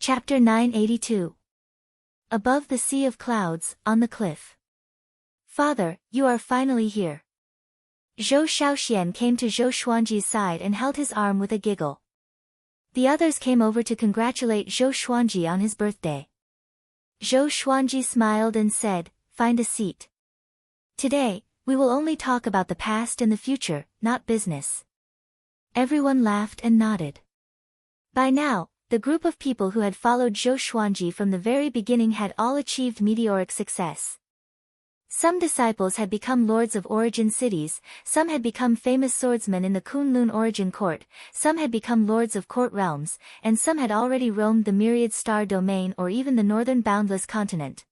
Chapter 982. Above the sea of clouds, on the cliff. Father, you are finally here. Zhou Shaoxian came to Zhou Xuanji's side and held his arm with a giggle. The others came over to congratulate Zhou Xuanji on his birthday. Zhou Xuanji smiled and said, "Find a seat. Today, we will only talk about the past and the future, not business." Everyone laughed and nodded. By now, the group of people who had followed Zhou Xuanji from the very beginning had all achieved meteoric success. Some disciples had become lords of origin cities, some had become famous swordsmen in the Kunlun origin court, some had become lords of court realms, and some had already roamed the myriad star domain or even the northern boundless continent.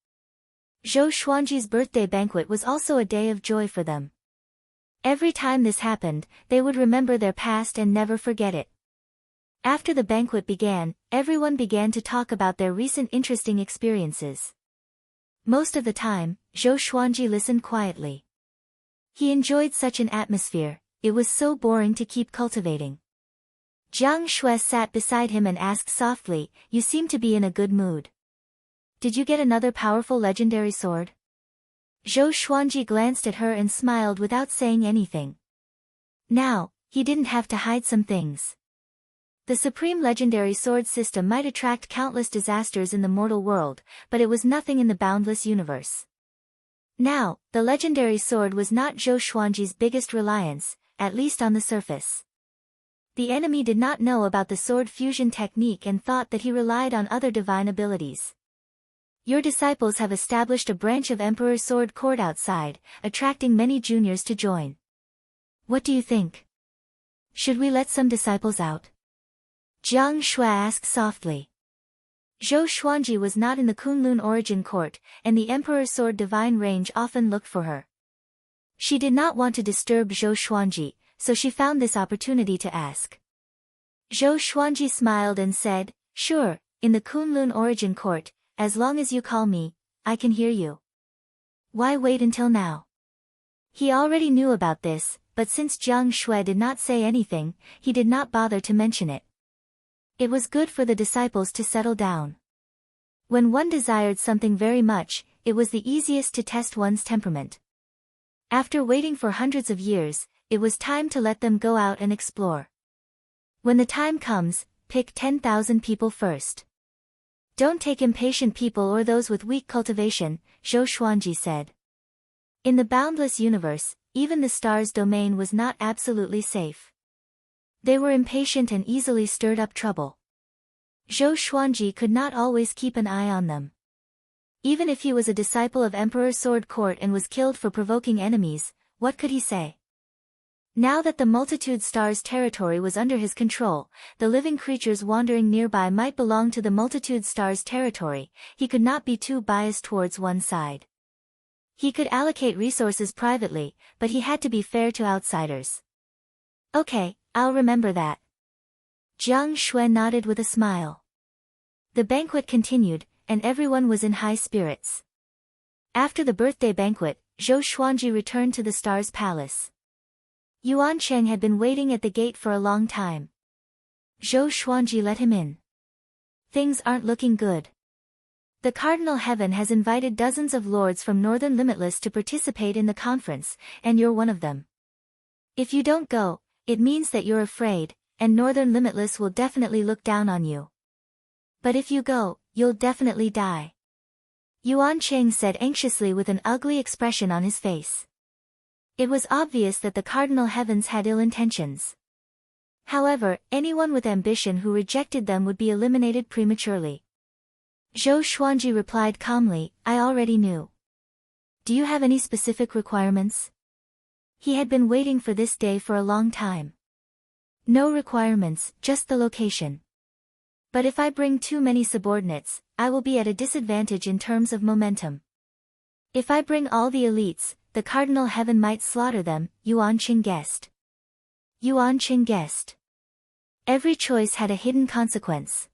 Zhou Xuanji's birthday banquet was also a day of joy for them. Every time this happened, they would remember their past and never forget it. After the banquet began, everyone began to talk about their recent interesting experiences. Most of the time, Zhou Xuanji listened quietly. He enjoyed such an atmosphere, it was so boring to keep cultivating. Jiang Shui sat beside him and asked softly, "You seem to be in a good mood. Did you get another powerful legendary sword?" Zhou Xuanji glanced at her and smiled without saying anything. Now, he didn't have to hide some things. The supreme legendary sword system might attract countless disasters in the mortal world, but it was nothing in the boundless universe. Now, the legendary sword was not Zhou Xuanji's biggest reliance, at least on the surface. The enemy did not know about the sword fusion technique and thought that he relied on other divine abilities. Your disciples have established a branch of Emperor's Sword Court outside, attracting many juniors to join. What do you think? Should we let some disciples out? Jiang Shui asked softly. Zhou Xuanji was not in the Kunlun origin court, and the Emperor's Sword divine range often looked for her. She did not want to disturb Zhou Xuanji, so she found this opportunity to ask. Zhou Xuanji smiled and said, "Sure, in the Kunlun origin court, as long as you call me, I can hear you." Why wait until now? He already knew about this, but since Jiang Shui did not say anything, he did not bother to mention it. It was good for the disciples to settle down. When one desired something very much, it was the easiest to test one's temperament. After waiting for hundreds of years, it was time to let them go out and explore. When the time comes, pick 10,000 people first. Don't take impatient people or those with weak cultivation, Zhou Xuanji said. In the boundless universe, even the stars' domain was not absolutely safe. They were impatient and easily stirred up trouble. Zhou Xuanji could not always keep an eye on them. Even if he was a disciple of Emperor's Sword Court and was killed for provoking enemies, what could he say? Now that the multitude stars' territory was under his control, the living creatures wandering nearby might belong to the multitude stars' territory, he could not be too biased towards one side. He could allocate resources privately, but he had to be fair to outsiders. "Okay, I'll remember that." Jiang Shui nodded with a smile. The banquet continued, and everyone was in high spirits. After the birthday banquet, Zhou Xuanji returned to the Star's Palace. Yuan Cheng had been waiting at the gate for a long time. Zhou Xuanji let him in. "Things aren't looking good. The Cardinal Heaven has invited dozens of lords from Northern Limitless to participate in the conference, and you're one of them. If you don't go, it means that you're afraid, and Northern Limitless will definitely look down on you. But if you go, you'll definitely die," Yuan Cheng said anxiously with an ugly expression on his face. It was obvious that the Cardinal Heavens had ill intentions. However, anyone with ambition who rejected them would be eliminated prematurely. Zhou Xuanji replied calmly, "I already knew. Do you have any specific requirements?" He had been waiting for this day for a long time. "No requirements, just the location. But if I bring too many subordinates, I will be at a disadvantage in terms of momentum. If I bring all the elites, the Cardinal Heaven might slaughter them," Yuan Cheng guessed. Yuan Cheng guessed. Every choice had a hidden consequence.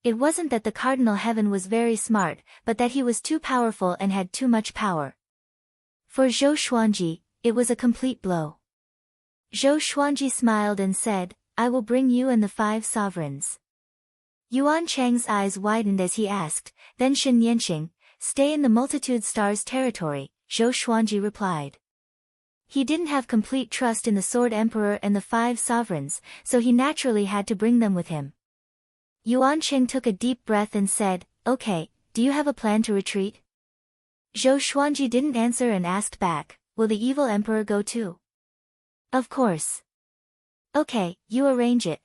It wasn't that the Cardinal Heaven was very smart, but that he was too powerful and had too much power. For Zhou Xuanji, it was a complete blow. Zhou Xuanji smiled and said, "I will bring you and the 5 sovereigns." Yuan Chang's eyes widened as he asked, then Shen Yanqing, stay in the multitude stars territory, Zhou Xuanji replied. He didn't have complete trust in the Sword Emperor and the 5 sovereigns, so he naturally had to bring them with him. Yuan Chang took a deep breath and said, okay, do you have a plan to retreat? Zhou Xuanji didn't answer and asked back, will the evil emperor go too? Of course. Okay, you arrange it.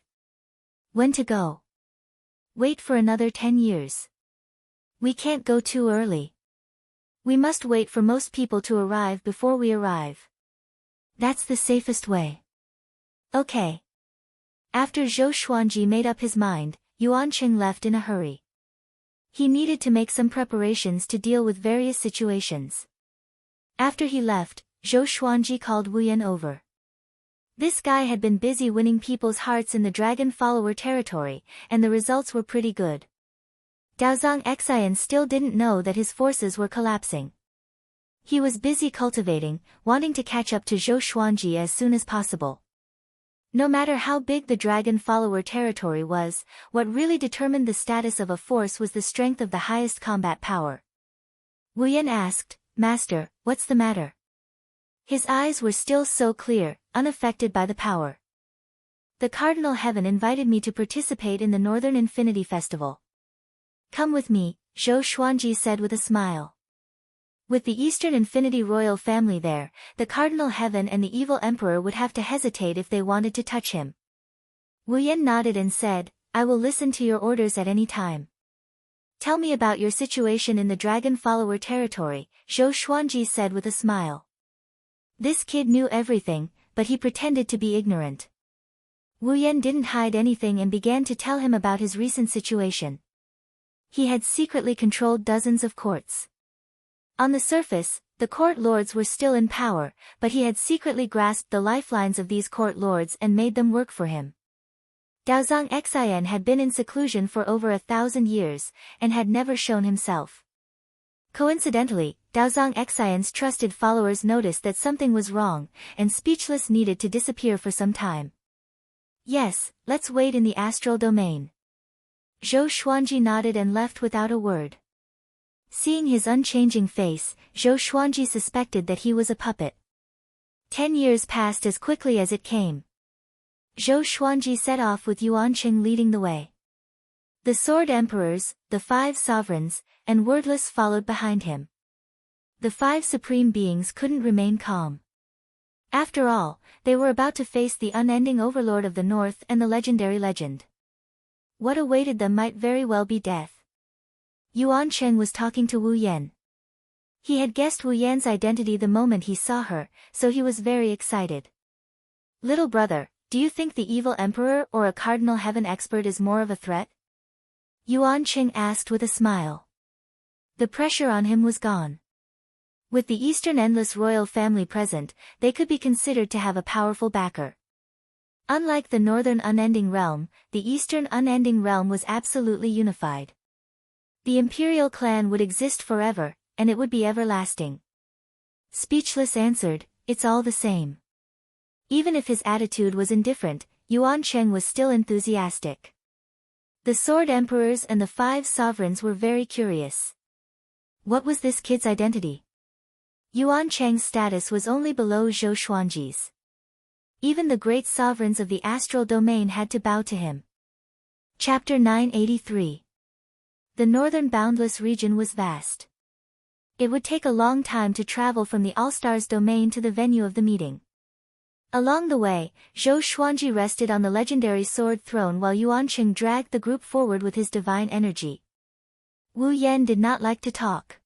When to go? Wait for another 10 years. We can't go too early. We must wait for most people to arrive before we arrive. That's the safest way. Okay. After Zhou Xuanji made up his mind, Yuan Cheng left in a hurry. He needed to make some preparations to deal with various situations. After he left, Zhou Xuanji called Wu Yan over. This guy had been busy winning people's hearts in the dragon follower territory, and the results were pretty good. Daozang Xian still didn't know that his forces were collapsing. He was busy cultivating, wanting to catch up to Zhou Xuanji as soon as possible. No matter how big the dragon follower territory was, what really determined the status of a force was the strength of the highest combat power. Wu Yan asked, Master, what's the matter? His eyes were still so clear, unaffected by the power. The Cardinal Heaven invited me to participate in the Northern Infinity Festival. Come with me, Zhou Xuanji said with a smile. With the Eastern Infinity royal family there, the Cardinal Heaven and the evil emperor would have to hesitate if they wanted to touch him. Wu Yan nodded and said, I will listen to your orders at any time. Tell me about your situation in the dragon follower territory, Zhou Xuanji said with a smile. This kid knew everything, but he pretended to be ignorant. Wu Yan didn't hide anything and began to tell him about his recent situation. He had secretly controlled dozens of courts. On the surface, the court lords were still in power, but he had secretly grasped the lifelines of these court lords and made them work for him. Daozang Xian had been in seclusion for over 1,000 years, and had never shown himself. Coincidentally, Daozang Xian's trusted followers noticed that something was wrong, and speechless needed to disappear for some time. Yes, let's wait in the astral domain. Zhou Xuanji nodded and left without a word. Seeing his unchanging face, Zhou Xuanji suspected that he was a puppet. 10 years passed as quickly as it came. Zhou Xuanji set off with Yuan Cheng leading the way. The Sword Emperors, the 5 sovereigns, and Wordless followed behind him. The 5 supreme beings couldn't remain calm. After all, they were about to face the unending overlord of the North and the legendary legend. What awaited them might very well be death. Yuan Cheng was talking to Wu Yan. He had guessed Wu Yan's identity the moment he saw her, so he was very excited. Little brother, do you think the evil emperor or a Cardinal Heaven expert is more of a threat? Yuan Cheng asked with a smile. The pressure on him was gone. With the Eastern Endless royal family present, they could be considered to have a powerful backer. Unlike the Northern Unending Realm, the Eastern Unending Realm was absolutely unified. The imperial clan would exist forever, and it would be everlasting. Speechless answered, it's all the same. Even if his attitude was indifferent, Yuan Cheng was still enthusiastic. The Sword Emperors and the 5 sovereigns were very curious. What was this kid's identity? Yuan Cheng's status was only below Zhou Xuanji's. Even the great sovereigns of the astral domain had to bow to him. Chapter 983. The northern boundless region was vast. It would take a long time to travel from the All-Stars domain to the venue of the meeting. Along the way, Zhou Xuanji rested on the legendary sword throne while Yuan Cheng dragged the group forward with his divine energy. Wu Yan did not like to talk.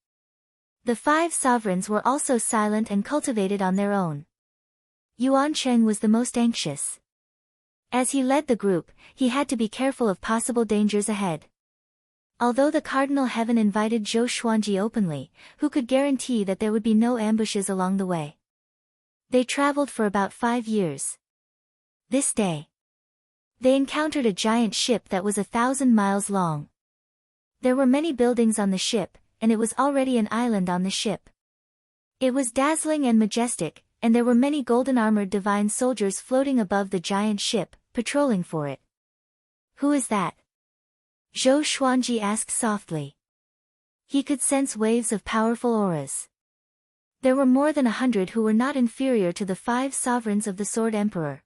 The 5 sovereigns were also silent and cultivated on their own. Yuan Cheng was the most anxious. As he led the group, he had to be careful of possible dangers ahead. Although the Cardinal Heaven invited Zhou Xuanji openly, who could guarantee that there would be no ambushes along the way? They traveled for about 5 years. This day, they encountered a giant ship that was 1,000 miles long. There were many buildings on the ship, and it was already an island on the ship. It was dazzling and majestic, and there were many golden-armored divine soldiers floating above the giant ship, patrolling for it. Who is that? Zhou Xuanji asked softly. He could sense waves of powerful auras. There were more than 100 who were not inferior to the 5 sovereigns of the Sword Emperor.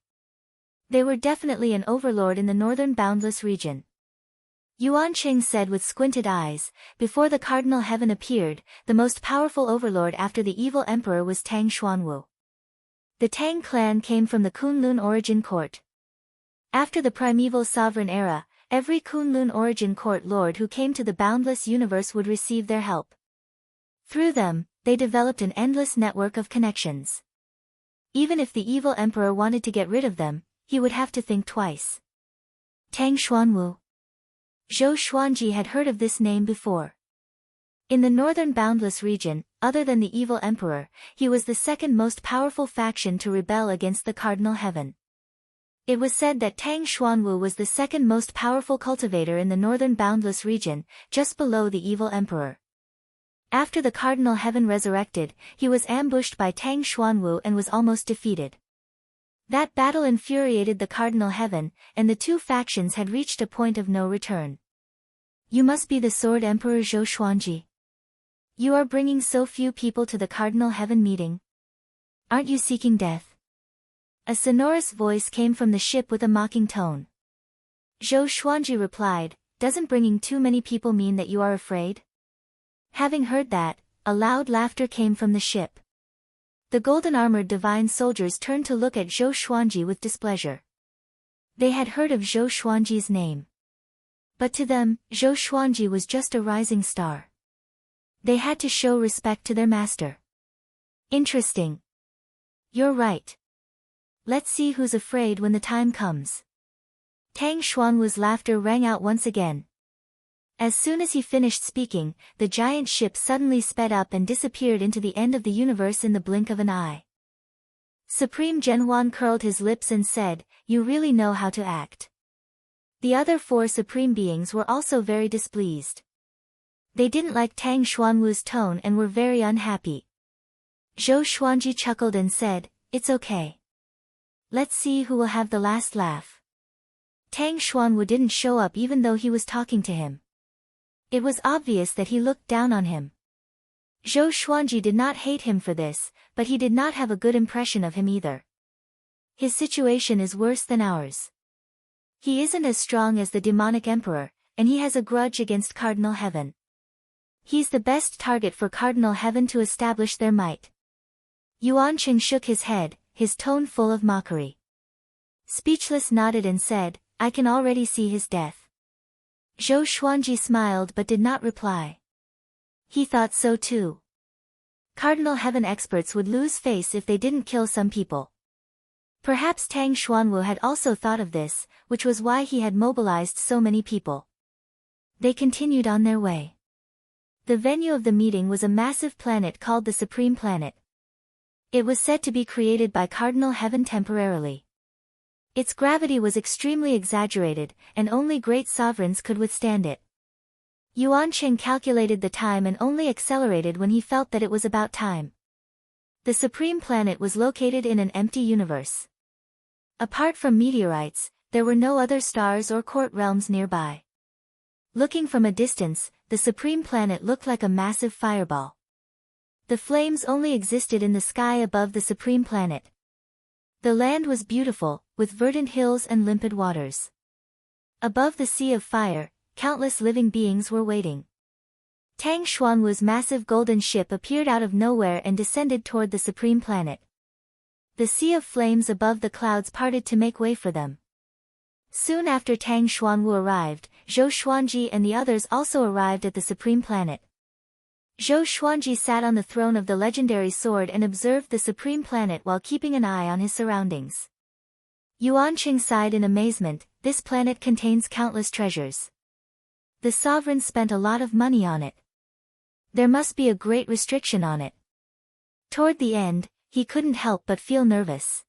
They were definitely an overlord in the northern boundless region. Yuan Qing said with squinted eyes, before the Cardinal Heaven appeared, the most powerful overlord after the evil emperor was Tang Xuanwu. The Tang clan came from the Kunlun origin court. After the primeval sovereign era, every Kunlun origin court lord who came to the boundless universe would receive their help. Through them, they developed an endless network of connections. Even if the evil emperor wanted to get rid of them, he would have to think twice. Tang Xuanwu. Zhou Xuanji had heard of this name before. In the northern boundless region, other than the evil emperor, he was the second most powerful faction to rebel against the Cardinal Heaven. It was said that Tang Xuanwu was the second most powerful cultivator in the northern boundless region, just below the evil emperor. After the Cardinal Heaven resurrected, he was ambushed by Tang Xuanwu and was almost defeated. That battle infuriated the Cardinal Heaven, and the two factions had reached a point of no return. You must be the Sword Emperor Zhou Xuanji. You are bringing so few people to the Cardinal Heaven meeting. Aren't you seeking death? A sonorous voice came from the ship with a mocking tone. Zhou Xuanji replied, "Doesn't bringing too many people mean that you are afraid?" Having heard that, a loud laughter came from the ship. The golden-armored divine soldiers turned to look at Zhou Xuanji with displeasure. They had heard of Zhou Xuanji's name. But to them, Zhou Xuanji was just a rising star. They had to show respect to their master. Interesting. You're right. Let's see who's afraid when the time comes. Tang Xuanwu's laughter rang out once again. As soon as he finished speaking, the giant ship suddenly sped up and disappeared into the end of the universe in the blink of an eye. Supreme Zhenhuan curled his lips and said, "You really know how to act." The other 4 supreme beings were also very displeased. They didn't like Tang Xuanwu's tone and were very unhappy. Zhou Xuanji chuckled and said, "It's okay. Let's see who will have the last laugh." Tang Xuanwu didn't show up even though he was talking to him. It was obvious that he looked down on him. Zhou Xuanji did not hate him for this, but he did not have a good impression of him either. His situation is worse than ours. He isn't as strong as the demonic emperor, and he has a grudge against Cardinal Heaven. He's the best target for Cardinal Heaven to establish their might. Yuan Qing shook his head, his tone full of mockery. Speechless nodded and said, "I can already see his death." Zhou Xuanji smiled but did not reply. He thought so too. Cardinal Heaven experts would lose face if they didn't kill some people. Perhaps Tang Xuanwu had also thought of this, which was why he had mobilized so many people. They continued on their way. The venue of the meeting was a massive planet called the Supreme Planet. It was said to be created by Cardinal Heaven temporarily. Its gravity was extremely exaggerated, and only great sovereigns could withstand it. Yuan Qing calculated the time and only accelerated when he felt that it was about time. The Supreme Planet was located in an empty universe. Apart from meteorites, there were no other stars or court realms nearby. Looking from a distance, the Supreme Planet looked like a massive fireball. The flames only existed in the sky above the Supreme Planet. The land was beautiful, with verdant hills and limpid waters. Above the sea of fire, countless living beings were waiting. Tang Xuanwu's massive golden ship appeared out of nowhere and descended toward the Supreme Planet. The sea of flames above the clouds parted to make way for them. Soon after Tang Xuanwu arrived, Zhou Xuanji and the others also arrived at the Supreme Planet. Zhou Xuanji sat on the throne of the legendary sword and observed the Supreme Planet while keeping an eye on his surroundings. Yuan Qing sighed in amazement, this planet contains countless treasures. The sovereign spent a lot of money on it. There must be a great restriction on it. Toward the end, he couldn't help but feel nervous.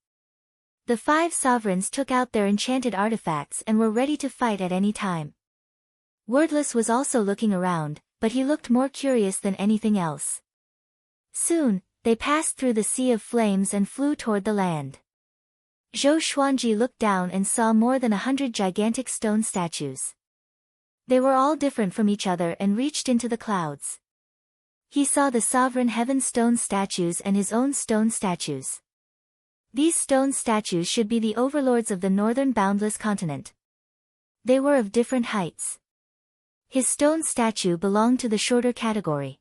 The 5 sovereigns took out their enchanted artifacts and were ready to fight at any time. Wordless was also looking around, but he looked more curious than anything else. Soon, they passed through the sea of flames and flew toward the land. Zhou Xuanji looked down and saw more than 100 gigantic stone statues. They were all different from each other and reached into the clouds. He saw the sovereign heaven stone statues and his own stone statues. These stone statues should be the overlords of the northern boundless continent. They were of different heights. His stone statue belonged to the shorter category.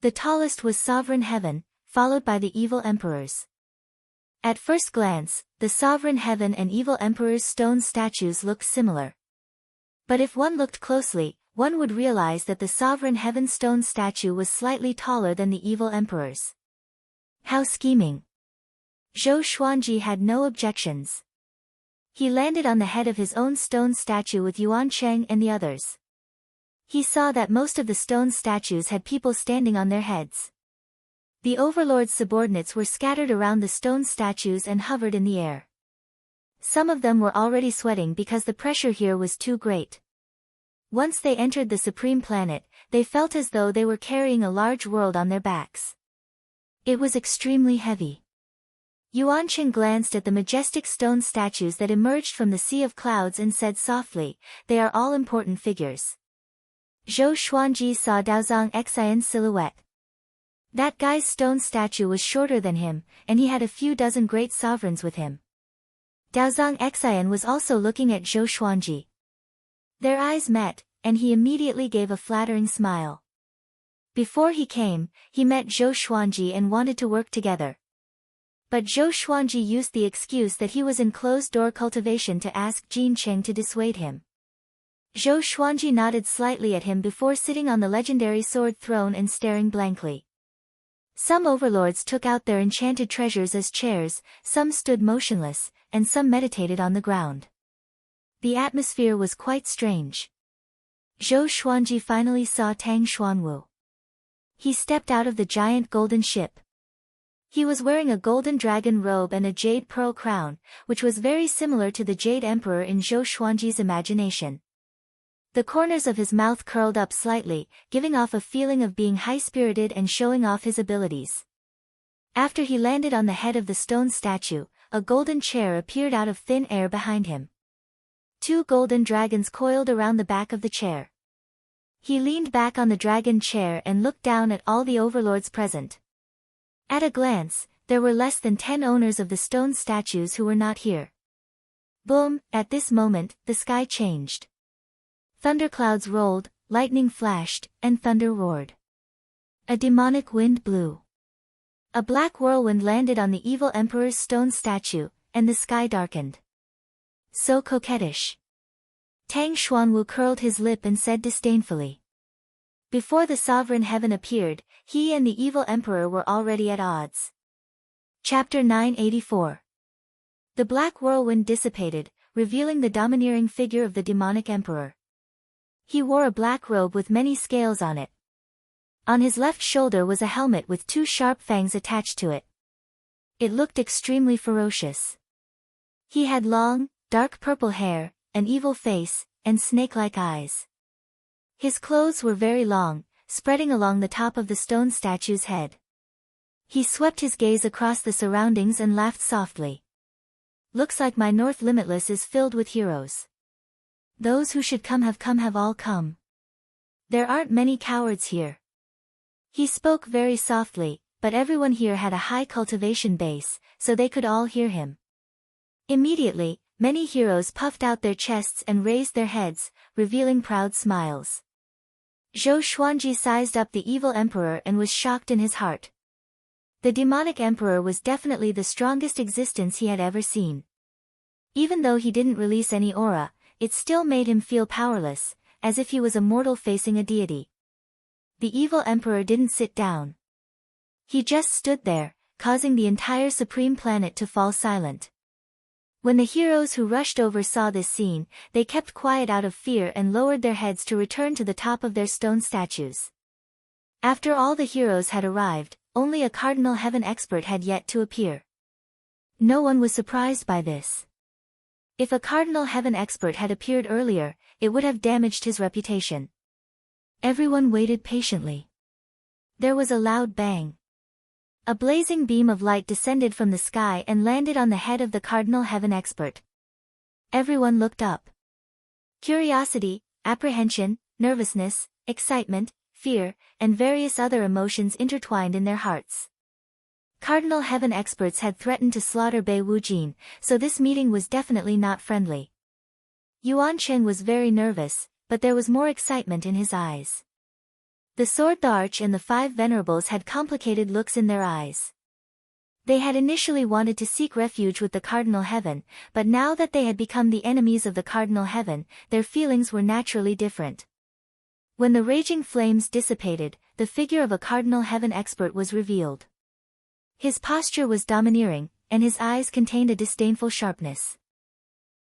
The tallest was sovereign heaven, followed by the evil emperors. At first glance, the sovereign heaven and evil emperor's stone statues looked similar. But if one looked closely, one would realize that the sovereign heaven stone statue was slightly taller than the evil emperor's. How scheming! Zhou Xuanji had no objections. He landed on the head of his own stone statue with Yuan Cheng and the others. He saw that most of the stone statues had people standing on their heads. The overlord's subordinates were scattered around the stone statues and hovered in the air. Some of them were already sweating because the pressure here was too great. Once they entered the supreme planet, they felt as though they were carrying a large world on their backs. It was extremely heavy. Yuan Cheng glanced at the majestic stone statues that emerged from the sea of clouds and said softly, "They are all important figures." Zhou Xuanji saw Daozong Xian's silhouette. That guy's stone statue was shorter than him, and he had a few dozen great sovereigns with him. Daozong Xian was also looking at Zhou Xuanji. Their eyes met, and he immediately gave a flattering smile. Before he came, he met Zhou Xuanji and wanted to work together. But Zhou Xuanji used the excuse that he was in closed-door cultivation to ask Jin Cheng to dissuade him. Zhou Xuanji nodded slightly at him before sitting on the legendary sword throne and staring blankly. Some overlords took out their enchanted treasures as chairs, some stood motionless, and some meditated on the ground. The atmosphere was quite strange. Zhou Xuanji finally saw Tang Xuanwu. He stepped out of the giant golden ship. He was wearing a golden dragon robe and a jade pearl crown, which was very similar to the Jade Emperor in Zhou Xuanji's imagination. The corners of his mouth curled up slightly, giving off a feeling of being high-spirited and showing off his abilities. After he landed on the head of the stone statue, a golden chair appeared out of thin air behind him. Two golden dragons coiled around the back of the chair. He leaned back on the dragon chair and looked down at all the overlords present. At a glance, there were less than 10 owners of the stone statues who were not here. Boom! At this moment, the sky changed. Thunderclouds rolled, lightning flashed, and thunder roared. A demonic wind blew. A black whirlwind landed on the evil emperor's stone statue, and the sky darkened. So coquettish. Tang Xuanwu curled his lip and said disdainfully. Before the sovereign heaven appeared, he and the evil emperor were already at odds. Chapter 984. The black whirlwind dissipated, revealing the domineering figure of the demonic emperor. He wore a black robe with many scales on it. On his left shoulder was a helmet with 2 sharp fangs attached to it. It looked extremely ferocious. He had long, dark purple hair, an evil face, and snake-like eyes. His clothes were very long, spreading along the top of the stone statue's head. He swept his gaze across the surroundings and laughed softly. Looks like my North Limitless is filled with heroes. Those who should come have all come. There aren't many cowards here. He spoke very softly, but everyone here had a high cultivation base, so they could all hear him. Immediately, many heroes puffed out their chests and raised their heads, revealing proud smiles. Zhou Xuanji sized up the evil emperor and was shocked in his heart. The demonic emperor was definitely the strongest existence he had ever seen. Even though he didn't release any aura, it still made him feel powerless, as if he was a mortal facing a deity. The evil emperor didn't sit down. He just stood there, causing the entire supreme planet to fall silent. When the heroes who rushed over saw this scene, they kept quiet out of fear and lowered their heads to return to the top of their stone statues. After all the heroes had arrived, only a Cardinal Heaven expert had yet to appear. No one was surprised by this. If a Cardinal Heaven expert had appeared earlier, it would have damaged his reputation. Everyone waited patiently. There was a loud bang. A blazing beam of light descended from the sky and landed on the head of the Cardinal Heaven expert. Everyone looked up. Curiosity, apprehension, nervousness, excitement, fear, and various other emotions intertwined in their hearts. Cardinal Heaven experts had threatened to slaughter Bei Wujin, so this meeting was definitely not friendly. Yuan Cheng was very nervous, but there was more excitement in his eyes. The Sword, the Arch and the 5 Venerables had complicated looks in their eyes. They had initially wanted to seek refuge with the Cardinal Heaven, but now that they had become the enemies of the Cardinal Heaven, their feelings were naturally different. When the raging flames dissipated, the figure of a Cardinal Heaven expert was revealed. His posture was domineering, and his eyes contained a disdainful sharpness.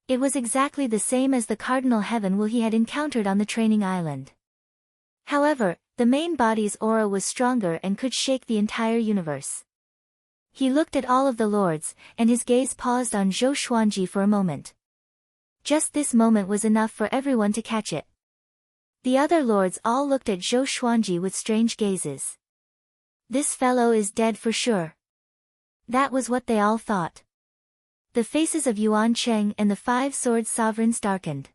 It was exactly the same as the Cardinal Heaven he had encountered on the training island. However, the main body's aura was stronger and could shake the entire universe. He looked at all of the lords, and his gaze paused on Zhou Xuanji for a moment. Just this moment was enough for everyone to catch it. The other lords all looked at Zhou Xuanji with strange gazes. This fellow is dead for sure. That was what they all thought. The faces of Yuan Cheng and the 5 sword sovereigns darkened.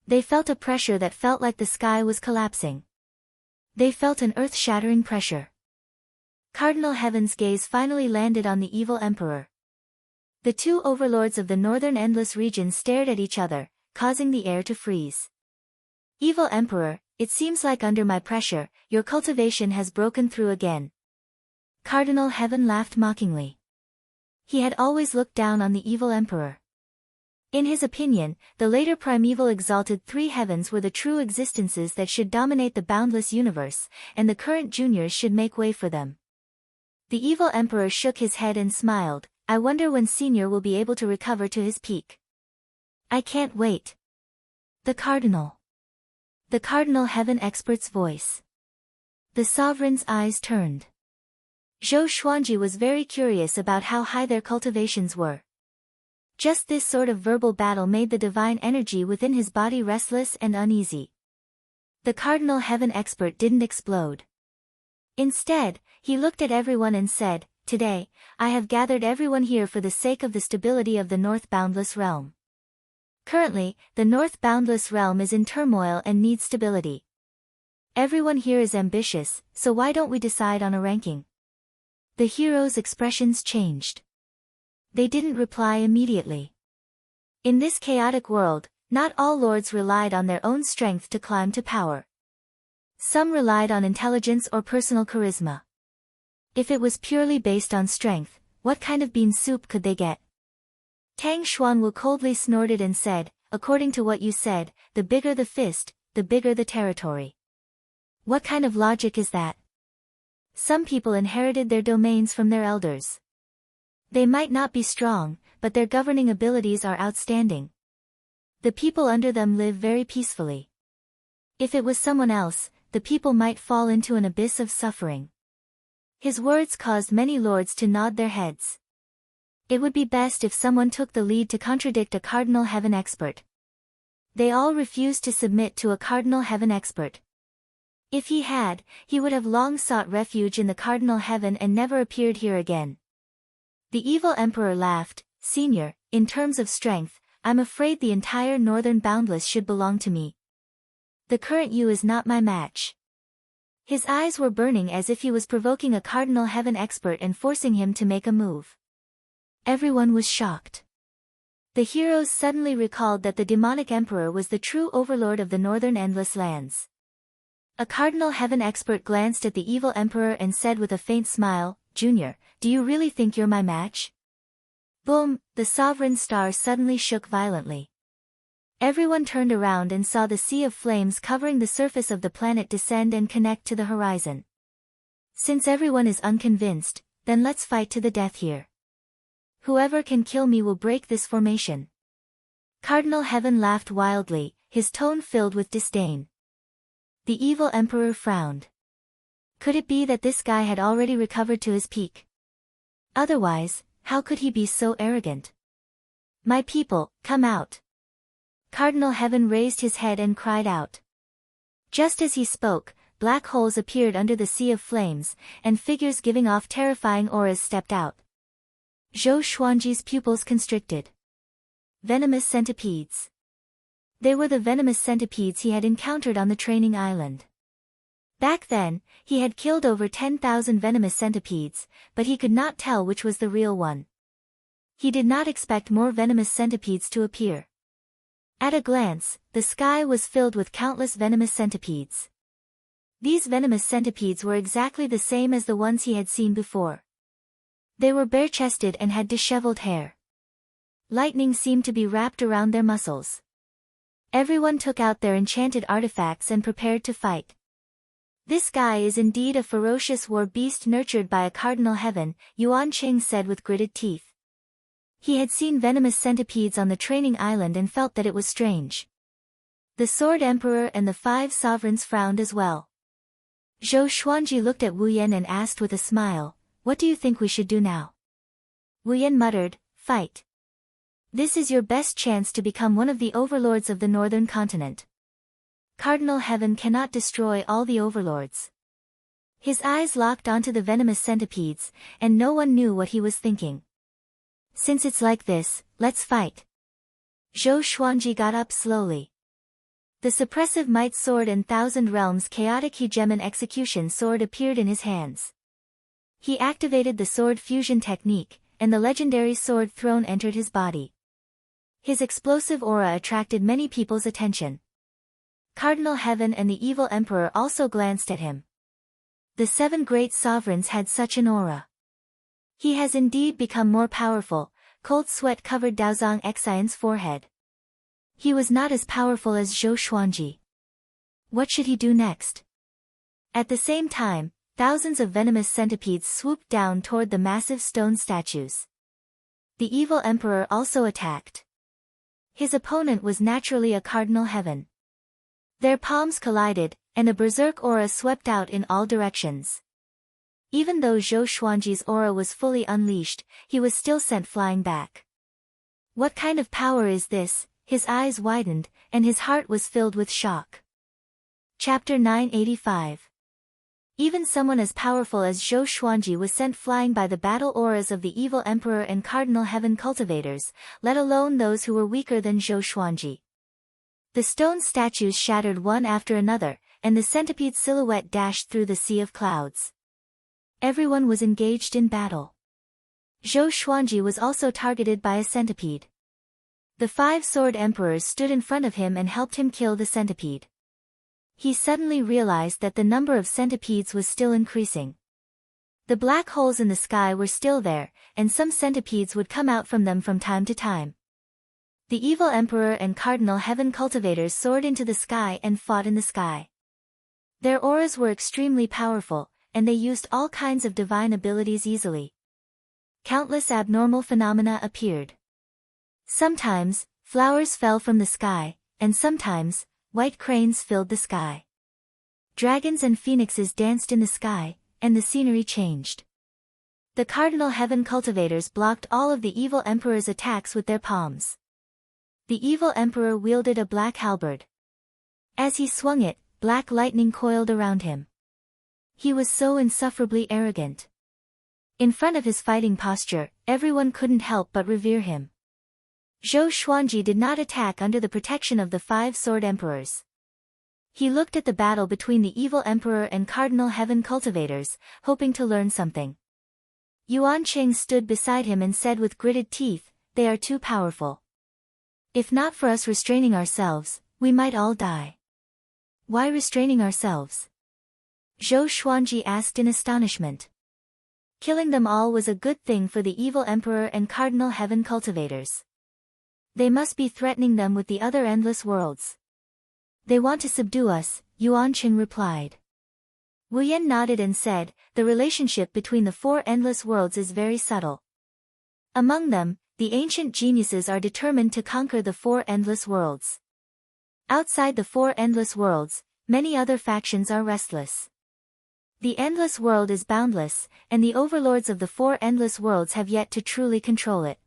They felt a pressure that felt like the sky was collapsing. They felt an earth-shattering pressure. Cardinal Heaven's gaze finally landed on the evil emperor. The 2 overlords of the northern endless region stared at each other, causing the air to freeze. Evil emperor, it seems like under my pressure, your cultivation has broken through again. Cardinal Heaven laughed mockingly. He had always looked down on the evil emperor. In his opinion, the later primeval exalted 3 heavens were the true existences that should dominate the boundless universe, and the current juniors should make way for them. The evil emperor shook his head and smiled. I wonder when Senior will be able to recover to his peak. I can't wait. The Cardinal Heaven expert's voice. The sovereign's eyes turned. Zhou Xuanji was very curious about how high their cultivations were. Just this sort of verbal battle made the divine energy within his body restless and uneasy. The Cardinal Heaven expert didn't explode. Instead, he looked at everyone and said, Today, I have gathered everyone here for the sake of the stability of the North Boundless Realm. Currently, the North Boundless Realm is in turmoil and needs stability. Everyone here is ambitious, so why don't we decide on a ranking? The heroes' expressions changed. They didn't reply immediately. In this chaotic world, not all lords relied on their own strength to climb to power. Some relied on intelligence or personal charisma. If it was purely based on strength, what kind of bean soup could they get? Tang Xuanwu coldly snorted and said, According to what you said, the bigger the fist, the bigger the territory. What kind of logic is that? Some people inherited their domains from their elders. They might not be strong, but their governing abilities are outstanding. The people under them live very peacefully. If it was someone else, the people might fall into an abyss of suffering. His words caused many lords to nod their heads. It would be best if someone took the lead to contradict a Cardinal Heaven expert. They all refused to submit to a Cardinal Heaven expert. If he had, he would have long sought refuge in the Cardinal Heaven and never appeared here again. The evil emperor laughed, Senior, in terms of strength, I'm afraid the entire Northern Boundless should belong to me. The current you is not my match. His eyes were burning as if he was provoking a Cardinal Heaven expert and forcing him to make a move. Everyone was shocked. The heroes suddenly recalled that the demonic emperor was the true overlord of the Northern Endless Lands. A Cardinal Heaven expert glanced at the evil emperor and said with a faint smile, Junior, do you really think you're my match? Boom, the sovereign star suddenly shook violently. Everyone turned around and saw the sea of flames covering the surface of the planet descend and connect to the horizon. Since everyone is unconvinced, then let's fight to the death here. Whoever can kill me will break this formation. Cardinal Heaven laughed wildly, his tone filled with disdain. The evil emperor frowned. Could it be that this guy had already recovered to his peak? Otherwise, how could he be so arrogant? My people, come out. Cardinal Heaven raised his head and cried out. Just as he spoke, black holes appeared under the sea of flames, and figures giving off terrifying auras stepped out. Zhou Xuanji's pupils constricted. Venomous centipedes. They were the venomous centipedes he had encountered on the training island. Back then, he had killed over 10,000 venomous centipedes, but he could not tell which was the real one. He did not expect more venomous centipedes to appear. At a glance, the sky was filled with countless venomous centipedes. These venomous centipedes were exactly the same as the ones he had seen before. They were bare-chested and had disheveled hair. Lightning seemed to be wrapped around their muscles. Everyone took out their enchanted artifacts and prepared to fight. This guy is indeed a ferocious war beast nurtured by a cardinal heaven, Yuan Qing said with gritted teeth. He had seen venomous centipedes on the training island and felt that it was strange. The Sword Emperor and the 5 sovereigns frowned as well. Zhou Xuanji looked at Wu Yan and asked with a smile, "What do you think we should do now?" Wu Yan muttered, "Fight. This is your best chance to become one of the overlords of the northern continent. Cardinal Heaven cannot destroy all the overlords." His eyes locked onto the venomous centipedes, and no one knew what he was thinking. "Since it's like this, let's fight." Zhou Xuanji got up slowly. The suppressive might sword and Thousand Realms chaotic hegemon execution sword appeared in his hands. He activated the sword fusion technique, and the legendary sword throne entered his body. His explosive aura attracted many people's attention. Cardinal Heaven and the evil emperor also glanced at him. The 7 great sovereigns had such an aura. He has indeed become more powerful. Cold sweat covered Daozong Xian's forehead. He was not as powerful as Zhou Xuanji. What should he do next? At the same time, thousands of venomous centipedes swooped down toward the massive stone statues. The evil emperor also attacked. His opponent was naturally a cardinal heaven. Their palms collided, and a berserk aura swept out in all directions. Even though Zhou Xuanji's aura was fully unleashed, he was still sent flying back. What kind of power is this? His eyes widened, and his heart was filled with shock. Chapter 985. Even someone as powerful as Zhou Xuanji was sent flying by the battle auras of the evil emperor and cardinal heaven cultivators, let alone those who were weaker than Zhou Xuanji. The stone statues shattered one after another, and the centipede silhouette dashed through the sea of clouds. Everyone was engaged in battle. Zhou Xuanji was also targeted by a centipede. The 5 sword emperors stood in front of him and helped him kill the centipede. He suddenly realized that the number of centipedes was still increasing. The black holes in the sky were still there, and some centipedes would come out from them from time to time. The evil emperor and cardinal heaven cultivators soared into the sky and fought in the sky. Their auras were extremely powerful, and they used all kinds of divine abilities easily. Countless abnormal phenomena appeared. Sometimes, flowers fell from the sky, and sometimes, white cranes filled the sky. Dragons and phoenixes danced in the sky, and the scenery changed. The cardinal heaven cultivators blocked all of the evil emperor's attacks with their palms. The evil emperor wielded a black halberd. As he swung it, black lightning coiled around him. He was so insufferably arrogant. In front of his fighting posture, everyone couldn't help but revere him. Zhou Xuanji did not attack under the protection of the 5 sword emperors. He looked at the battle between the evil emperor and cardinal heaven cultivators, hoping to learn something. Yuan Qing stood beside him and said with gritted teeth, "They are too powerful. If not for us restraining ourselves, we might all die." "Why restraining ourselves?" Zhou Xuanji asked in astonishment. Killing them all was a good thing for the evil emperor and cardinal heaven cultivators. They must be threatening them with the other endless worlds. "They want to subdue us," Yuan Qing replied. Wu Yan nodded and said, "The relationship between the 4 endless worlds is very subtle. Among them, the ancient geniuses are determined to conquer the 4 endless worlds. Outside the 4 endless worlds, many other factions are restless. The endless world is boundless, and the overlords of the 4 endless worlds have yet to truly control it.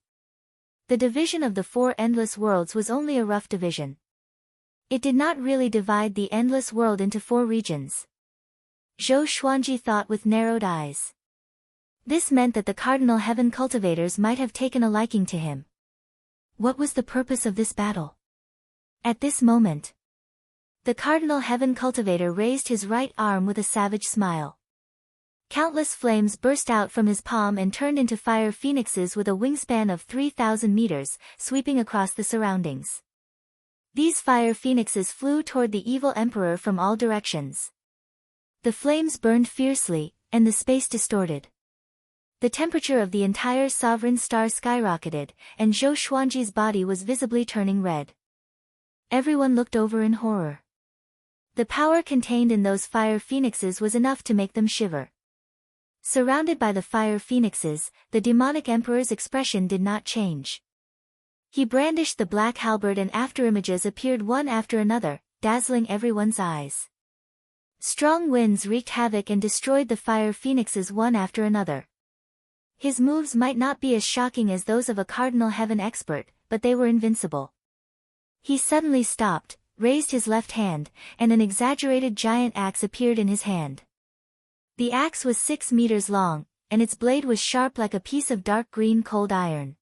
The division of the 4 endless worlds was only a rough division. It did not really divide the endless world into 4 regions." Zhou Xuanji thought with narrowed eyes. This meant that the cardinal heaven cultivators might have taken a liking to him. What was the purpose of this battle? At this moment, the Cardinal Heaven Cultivator raised his right arm with a savage smile. Countless flames burst out from his palm and turned into fire phoenixes with a wingspan of 3,000 meters, sweeping across the surroundings. These fire phoenixes flew toward the evil emperor from all directions. The flames burned fiercely, and the space distorted. The temperature of the entire sovereign star skyrocketed, and Zhou Xuanji's body was visibly turning red. Everyone looked over in horror. The power contained in those fire phoenixes was enough to make them shiver. Surrounded by the fire phoenixes, the demonic emperor's expression did not change. He brandished the black halberd and afterimages appeared one after another, dazzling everyone's eyes. Strong winds wreaked havoc and destroyed the fire phoenixes one after another. His moves might not be as shocking as those of a Cardinal Heaven expert, but they were invincible. He suddenly stopped, raised his left hand, and an exaggerated giant axe appeared in his hand. The axe was 6 meters long, and its blade was sharp like a piece of dark green cold iron.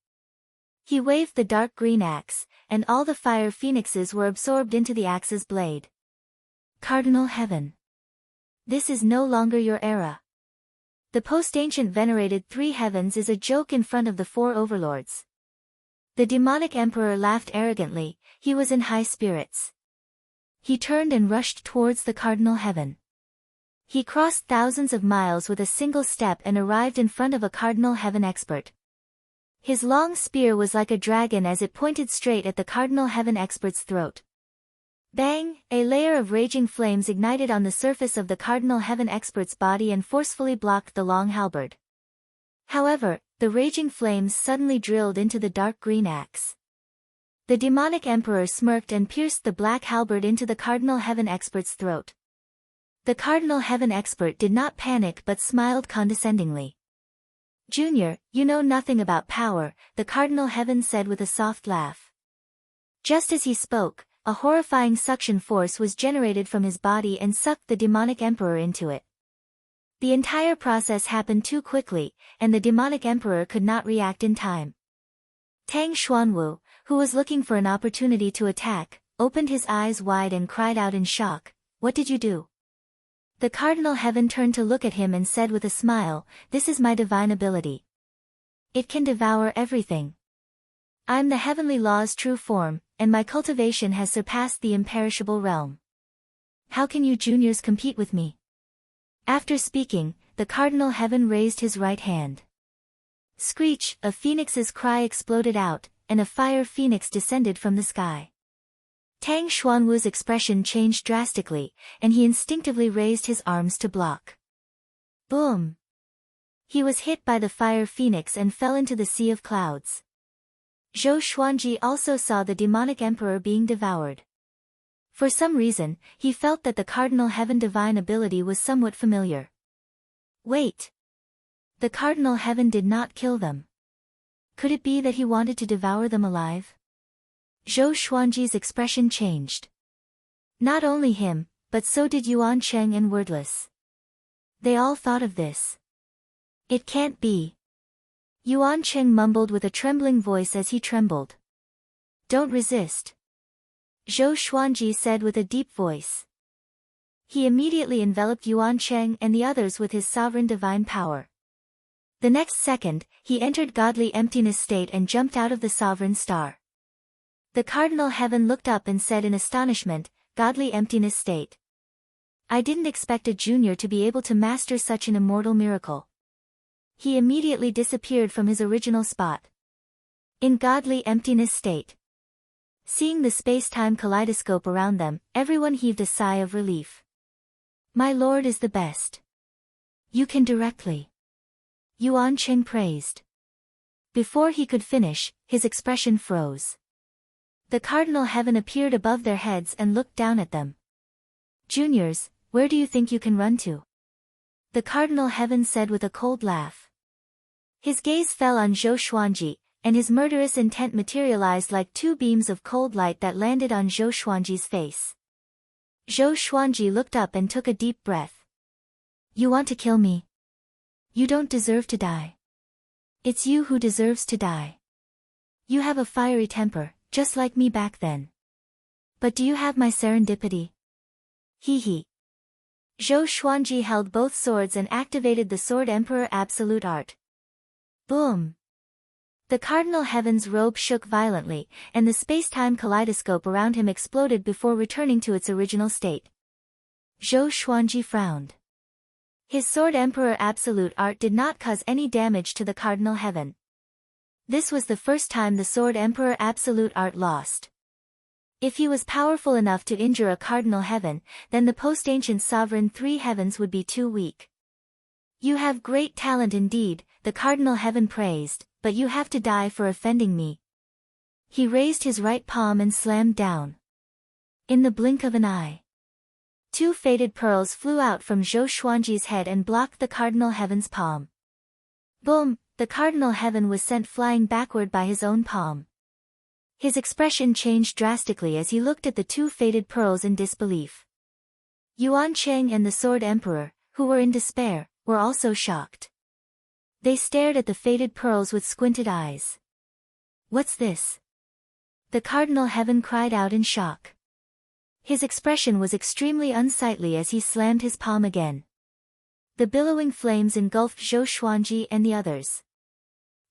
He waved the dark green axe, and all the fire phoenixes were absorbed into the axe's blade. Cardinal Heaven. This is no longer your era. The post-ancient venerated 3 heavens is a joke in front of the 4 overlords. The demonic emperor laughed arrogantly, he was in high spirits. He turned and rushed towards the Cardinal Heaven. He crossed thousands of miles with a single step and arrived in front of a Cardinal Heaven expert. His long spear was like a dragon as it pointed straight at the Cardinal Heaven expert's throat. Bang! A layer of raging flames ignited on the surface of the Cardinal Heaven expert's body and forcefully blocked the long halberd. However, the raging flames suddenly drilled into the dark green axe. The demonic emperor smirked and pierced the black halberd into the Cardinal Heaven expert's throat. The Cardinal Heaven expert did not panic but smiled condescendingly. "Junior, you know nothing about power," the Cardinal Heaven said with a soft laugh. Just as he spoke, a horrifying suction force was generated from his body and sucked the demonic emperor into it. The entire process happened too quickly, and the demonic emperor could not react in time. Tang Xuanwu, who was looking for an opportunity to attack, opened his eyes wide and cried out in shock, "What did you do?" The Cardinal Heaven turned to look at him and said with a smile, "This is my divine ability. It can devour everything. I'm the heavenly law's true form, and my cultivation has surpassed the imperishable realm. How can you juniors compete with me?" After speaking, the Cardinal Heaven raised his right hand. Screech! A phoenix's cry exploded out, and a fire phoenix descended from the sky. Tang Xuanwu's expression changed drastically, and he instinctively raised his arms to block. Boom! He was hit by the fire phoenix and fell into the sea of clouds. Zhou Xuanji also saw the demonic emperor being devoured. For some reason, he felt that the Cardinal Heaven divine ability was somewhat familiar. Wait! The Cardinal Heaven did not kill them. Could it be that he wanted to devour them alive? Zhou Xuanji's expression changed. Not only him, but so did Yuan Cheng and Wordless. They all thought of this. It can't be. Yuan Cheng mumbled with a trembling voice as he trembled. Don't resist. Zhou Xuanji said with a deep voice. He immediately enveloped Yuan Cheng and the others with his sovereign divine power. The next second, he entered godly emptiness state and jumped out of the sovereign star. The Cardinal Heaven looked up and said in astonishment, "Godly emptiness state. I didn't expect a junior to be able to master such an immortal miracle." He immediately disappeared from his original spot. In godly emptiness state. Seeing the space-time kaleidoscope around them, everyone heaved a sigh of relief. "My lord is the best. You can directly." Yuan Cheng praised. Before he could finish, his expression froze. The Cardinal Heaven appeared above their heads and looked down at them. "Juniors, where do you think you can run to?" The Cardinal Heaven said with a cold laugh. His gaze fell on Zhou Xuanji, and his murderous intent materialized like 2 beams of cold light that landed on Zhou Xuanji's face. Zhou Xuanji looked up and took a deep breath. "You want to kill me? You don't deserve to die. It's you who deserves to die. You have a fiery temper, just like me back then. But do you have my serendipity? Hee hee. Zhou Xuanji held both swords and activated the Sword Emperor Absolute Art. Boom! The cardinal heaven's robe shook violently, and the space-time kaleidoscope around him exploded before returning to its original state. Zhou Xuanji frowned. His Sword Emperor Absolute Art did not cause any damage to the cardinal heaven. This was the first time the Sword Emperor Absolute Art lost. If he was powerful enough to injure a cardinal heaven, then the post-ancient sovereign three heavens would be too weak. You have great talent indeed, the cardinal heaven praised, but you have to die for offending me. He raised his right palm and slammed down. In the blink of an eye, two faded pearls flew out from Zhou Xuanji's head and blocked the cardinal heaven's palm. Boom! The cardinal heaven was sent flying backward by his own palm. His expression changed drastically as he looked at the two faded pearls in disbelief. Yuan Cheng and the Sword Emperor, who were in despair, were also shocked. They stared at the faded pearls with squinted eyes. What's this? The cardinal heaven cried out in shock. His expression was extremely unsightly as he slammed his palm again. The billowing flames engulfed Zhou Xuanji and the others.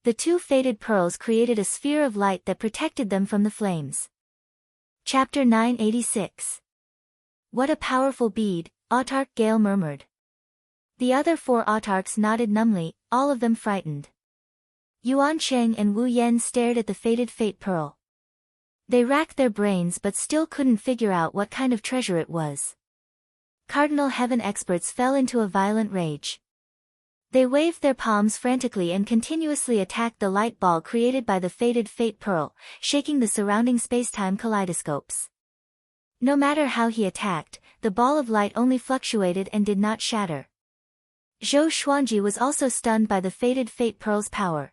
The two faded pearls created a sphere of light that protected them from the flames. Chapter 986. What a powerful bead, Autarch Gale murmured. The other four autarchs nodded numbly, all of them frightened. Yuan Cheng and Wu Yan stared at the faded fate pearl. They racked their brains but still couldn't figure out what kind of treasure it was. Cardinal Heaven experts fell into a violent rage. They waved their palms frantically and continuously attacked the light ball created by the faded fate pearl, shaking the surrounding space-time kaleidoscopes. No matter how he attacked, the ball of light only fluctuated and did not shatter. Zhou Xuanji was also stunned by the faded fate pearl's power.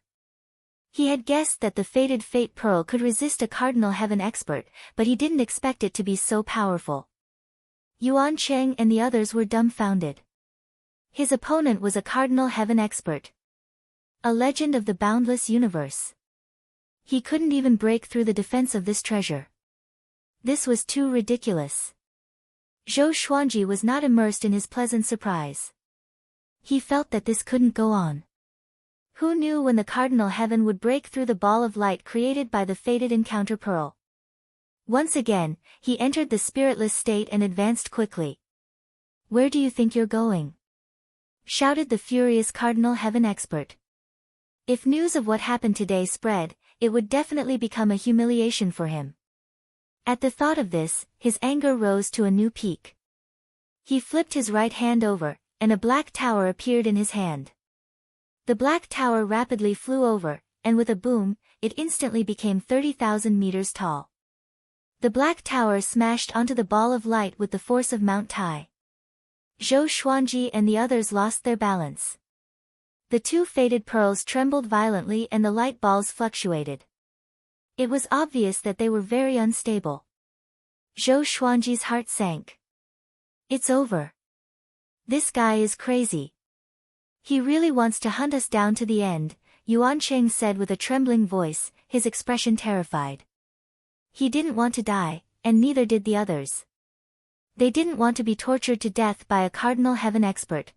He had guessed that the faded fate pearl could resist a cardinal heaven expert, but he didn't expect it to be so powerful. Yuan Cheng and the others were dumbfounded. His opponent was a cardinal heaven expert. A legend of the boundless universe. He couldn't even break through the defense of this treasure. This was too ridiculous. Zhou Xuanji was not immersed in his pleasant surprise. He felt that this couldn't go on. Who knew when the cardinal heaven would break through the ball of light created by the faded encounter pearl? Once again, he entered the spiritless state and advanced quickly. Where do you think you're going? Shouted the furious cardinal heaven expert. If news of what happened today spread, it would definitely become a humiliation for him. At the thought of this, his anger rose to a new peak. He flipped his right hand over, and a black tower appeared in his hand. The black tower rapidly flew over, and with a boom, it instantly became 30,000 meters tall. The black tower smashed onto the ball of light with the force of Mount Tai. Zhou Xuanji and the others lost their balance. The two faded pearls trembled violently and the light balls fluctuated. It was obvious that they were very unstable. Zhou Xuanji's heart sank. It's over. This guy is crazy. He really wants to hunt us down to the end, Yuan Cheng said with a trembling voice, his expression terrified. He didn't want to die, and neither did the others. They didn't want to be tortured to death by a cardinal heaven expert.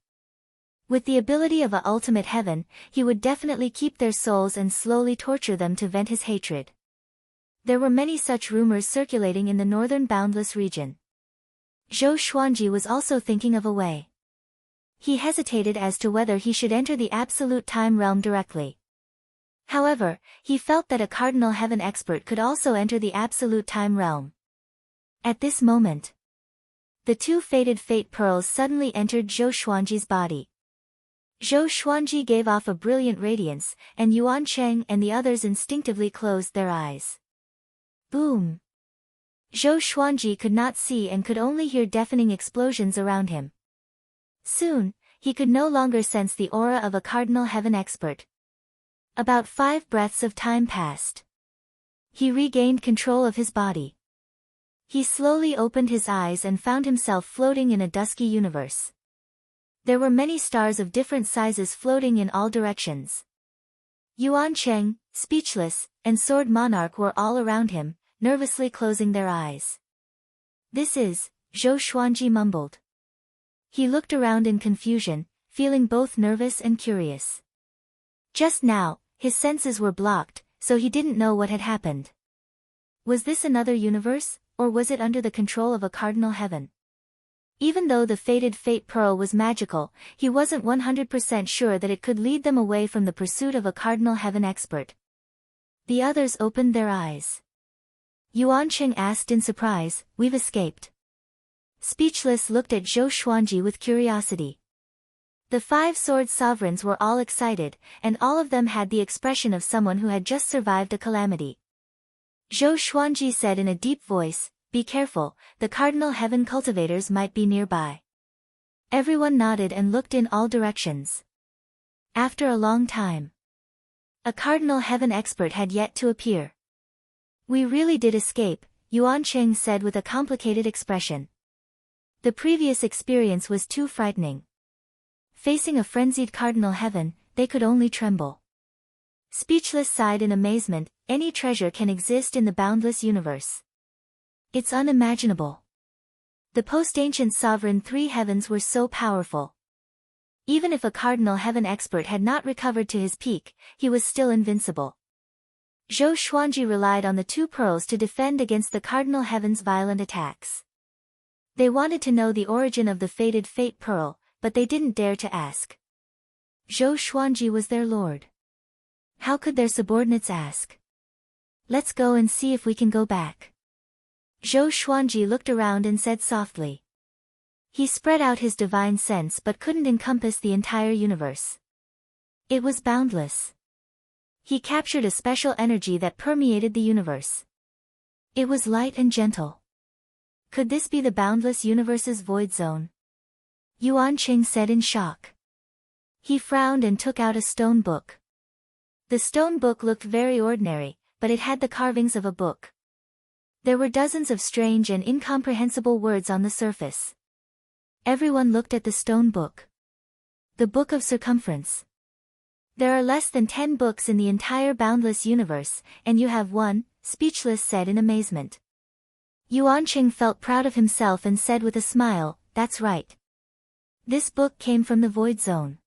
With the ability of a ultimate heaven, he would definitely keep their souls and slowly torture them to vent his hatred. There were many such rumors circulating in the northern boundless region. Zhou Xuanji was also thinking of a way. He hesitated as to whether he should enter the absolute time realm directly. However, he felt that a cardinal heaven expert could also enter the absolute time realm. At this moment, the two faded fate pearls suddenly entered Zhou Xuanji's body. Zhou Xuanji gave off a brilliant radiance, and Yuan Cheng and the others instinctively closed their eyes. Boom! Zhou Xuanji could not see and could only hear deafening explosions around him. Soon, he could no longer sense the aura of a cardinal heaven expert. About 5 breaths of time passed. He regained control of his body. He slowly opened his eyes and found himself floating in a dusky universe. There were many stars of different sizes floating in all directions. Yuan Cheng, speechless, and Sword Monarch were all around him, nervously closing their eyes. This is, Zhou Xuanji mumbled. He looked around in confusion, feeling both nervous and curious. Just now, his senses were blocked, so he didn't know what had happened. Was this another universe, or was it under the control of a cardinal heaven? Even though the fated fate pearl was magical, he wasn't 100% sure that it could lead them away from the pursuit of a cardinal heaven expert. The others opened their eyes. Yuanqing asked in surprise, "We've escaped." Speechless looked at Zhou Xuanji with curiosity. The 5 sword sovereigns were all excited, and all of them had the expression of someone who had just survived a calamity. Zhou Xuanji said in a deep voice, "Be careful, the cardinal heaven cultivators might be nearby." Everyone nodded and looked in all directions. After a long time, a cardinal heaven expert had yet to appear. "We really did escape," Yuanqing said with a complicated expression. The previous experience was too frightening. Facing a frenzied cardinal heaven, they could only tremble. Speechless sighed in amazement. Any treasure can exist in the boundless universe. It's unimaginable. The post-ancient sovereign 3 heavens were so powerful. Even if a cardinal heaven expert had not recovered to his peak, he was still invincible. Zhou Xuanji relied on the 2 pearls to defend against the cardinal heaven's violent attacks. They wanted to know the origin of the fated fate pearl, but they didn't dare to ask. Zhou Xuanji was their lord. How could their subordinates ask? "Let's go and see if we can go back." Zhou Xuanji looked around and said softly. He spread out his divine sense but couldn't encompass the entire universe. It was boundless. He captured a special energy that permeated the universe. It was light and gentle. Could this be the boundless universe's void zone? Yuanqing said in shock. He frowned and took out a stone book. The stone book looked very ordinary, but it had the carvings of a book. There were dozens of strange and incomprehensible words on the surface. Everyone looked at the stone book. The Book of Circumference. "There are less than 10 books in the entire boundless universe, and you have one," Speechless said in amazement. Yuanqing felt proud of himself and said with a smile, "That's right. This book came from the void zone.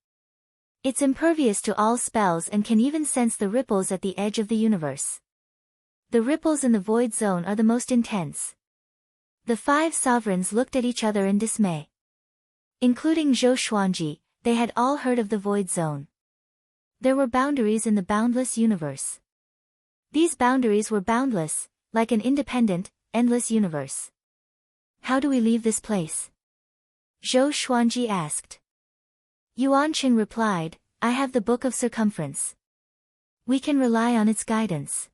It's impervious to all spells and can even sense the ripples at the edge of the universe. The ripples in the void zone are the most intense." The 5 sovereigns looked at each other in dismay. Including Zhou Xuanji, they had all heard of the void zone. There were boundaries in the boundless universe. These boundaries were boundless, like an independent, endless universe. "How do we leave this place?" Zhou Xuanji asked. Yuanqing replied, "I have the Book of Circumference. We can rely on its guidance.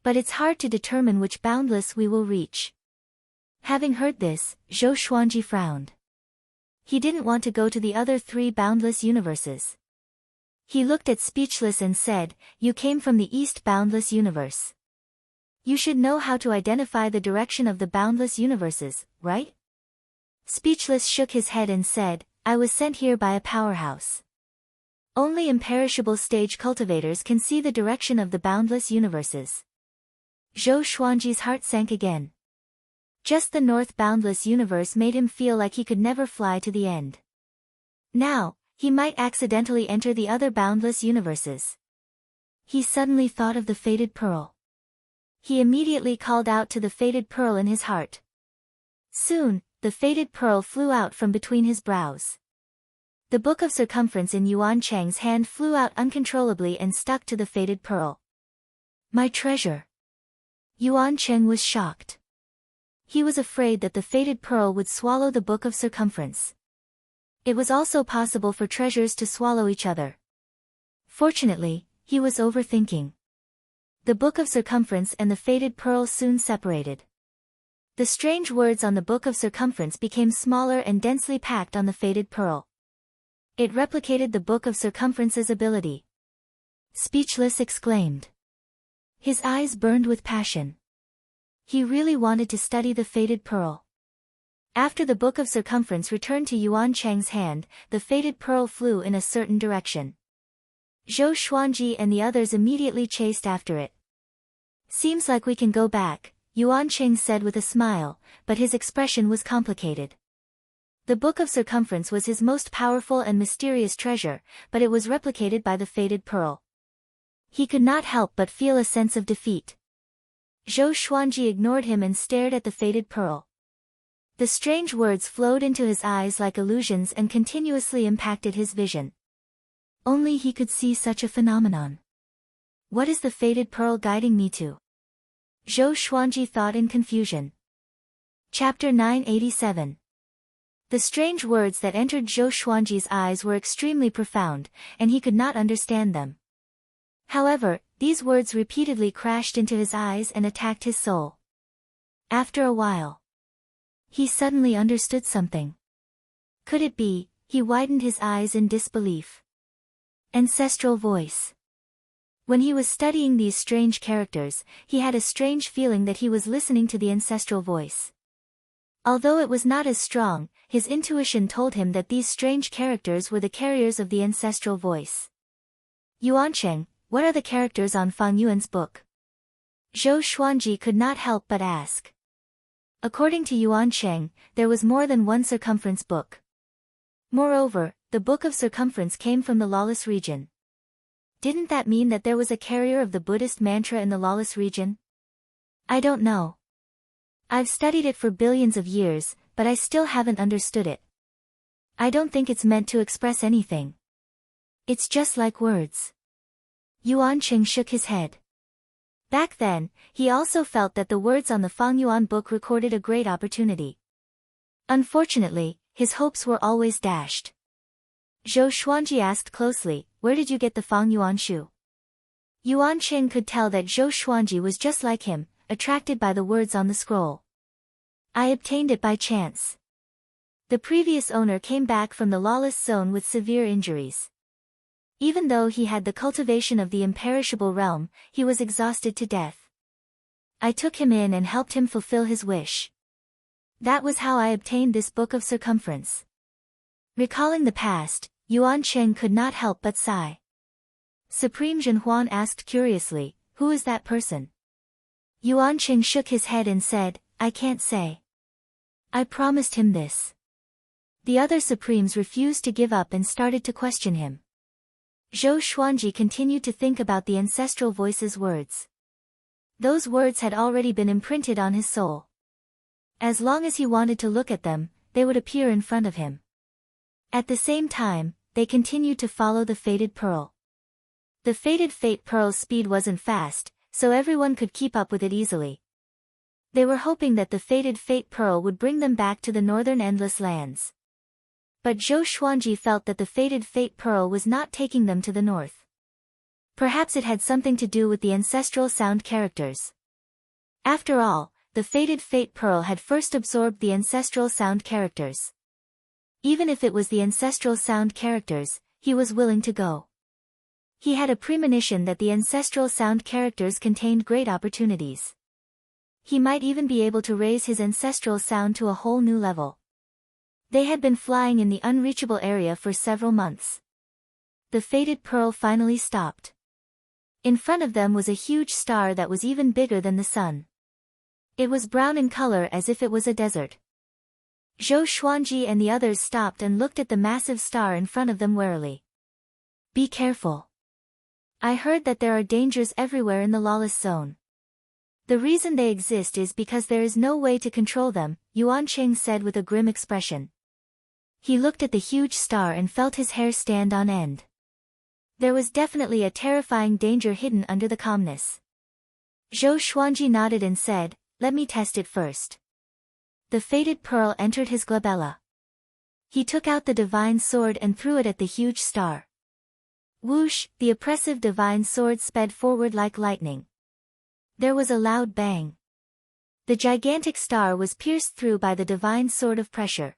But it's hard to determine which boundless we will reach." Having heard this, Zhou Xuanji frowned. He didn't want to go to the other 3 boundless universes. He looked at Speechless and said, "You came from the East boundless universe. You should know how to identify the direction of the boundless universes, right?" Speechless shook his head and said, "I was sent here by a powerhouse. Only imperishable stage cultivators can see the direction of the boundless universes." Zhou Xuanji's heart sank again. Just the North boundless universe made him feel like he could never fly to the end. Now, he might accidentally enter the other boundless universes. He suddenly thought of the fated pearl. He immediately called out to the fated pearl in his heart. Soon, the fated pearl flew out from between his brows. The Book of Circumference in Yuanqing's hand flew out uncontrollably and stuck to the fated pearl. "My treasure!" Yuanqing was shocked. He was afraid that the fated pearl would swallow the Book of Circumference. It was also possible for treasures to swallow each other. Fortunately, he was overthinking. The Book of Circumference and the fated pearl soon separated. The strange words on the Book of Circumference became smaller and densely packed on the fated pearl. It replicated the Book of Circumference's ability. Speechless exclaimed. His eyes burned with passion. He really wanted to study the fated pearl. After the Book of Circumference returned to Yuanqing's hand, the fated pearl flew in a certain direction. Zhou Xuanji and the others immediately chased after it. "Seems like we can go back," Yuan Cheng said with a smile, but his expression was complicated. The Book of Circumference was his most powerful and mysterious treasure, but it was replicated by the Fated Pearl. He could not help but feel a sense of defeat. Zhou Xuanji ignored him and stared at the Fated Pearl. The strange words flowed into his eyes like illusions and continuously impacted his vision. Only he could see such a phenomenon. What is the Fated Pearl guiding me to? Zhou Xuanji thought in confusion. Chapter 987. The strange words that entered Zhou Xuanji's eyes were extremely profound, and he could not understand them. However, these words repeatedly crashed into his eyes and attacked his soul. After a while, he suddenly understood something. Could it be? He widened his eyes in disbelief. Ancestral voice. When he was studying these strange characters, he had a strange feeling that he was listening to the ancestral voice. Although it was not as strong, his intuition told him that these strange characters were the carriers of the ancestral voice. Yuancheng, what are the characters on Fang Yuan's book? Zhou Xuanji could not help but ask. According to Yuancheng, there was more than one circumference book. Moreover, the Book of Circumference came from the lawless region. Didn't that mean that there was a carrier of the Buddhist mantra in the lawless region? I don't know. I've studied it for billions of years, but I still haven't understood it. I don't think it's meant to express anything. It's just like words. Yuancheng shook his head. Back then, he also felt that the words on the Fang Yuan book recorded a great opportunity. Unfortunately, his hopes were always dashed. Zhou Xuanji asked closely, where did you get the Fang Yuan shoe? Yuancheng could tell that Zhou Xuanji was just like him, attracted by the words on the scroll. I obtained it by chance. The previous owner came back from the lawless zone with severe injuries. Even though he had the cultivation of the imperishable realm, he was exhausted to death. I took him in and helped him fulfill his wish. That was how I obtained this Book of Circumference. Recalling the past, Yuancheng could not help but sigh. Supreme Zhenhuan asked curiously, who is that person? Yuancheng shook his head and said, I can't say. I promised him this. The other Supremes refused to give up and started to question him. Zhou Xuanji continued to think about the ancestral voice's words. Those words had already been imprinted on his soul. As long as he wanted to look at them, they would appear in front of him. At the same time, they continued to follow the Fated Pearl. The Fated Fate Pearl's speed wasn't fast, so everyone could keep up with it easily. They were hoping that the Fated Fate Pearl would bring them back to the northern endless lands. But Zhou Xuanji felt that the Fated Fate Pearl was not taking them to the north. Perhaps it had something to do with the ancestral sound characters. After all, the Fated Fate Pearl had first absorbed the ancestral sound characters. Even if it was the ancestral sound characters, he was willing to go. He had a premonition that the ancestral sound characters contained great opportunities. He might even be able to raise his ancestral sound to a whole new level. They had been flying in the unreachable area for several months. The Fated Pearl finally stopped. In front of them was a huge star that was even bigger than the sun. It was brown in color as if it was a desert. Zhou Xuanji and the others stopped and looked at the massive star in front of them warily. Be careful. I heard that there are dangers everywhere in the lawless zone. The reason they exist is because there is no way to control them, Yuancheng said with a grim expression. He looked at the huge star and felt his hair stand on end. There was definitely a terrifying danger hidden under the calmness. Zhou Xuanji nodded and said, let me test it first. The Fated Pearl entered his glabella. He took out the divine sword and threw it at the huge star. Whoosh, the oppressive divine sword sped forward like lightning. There was a loud bang. The gigantic star was pierced through by the divine sword of pressure.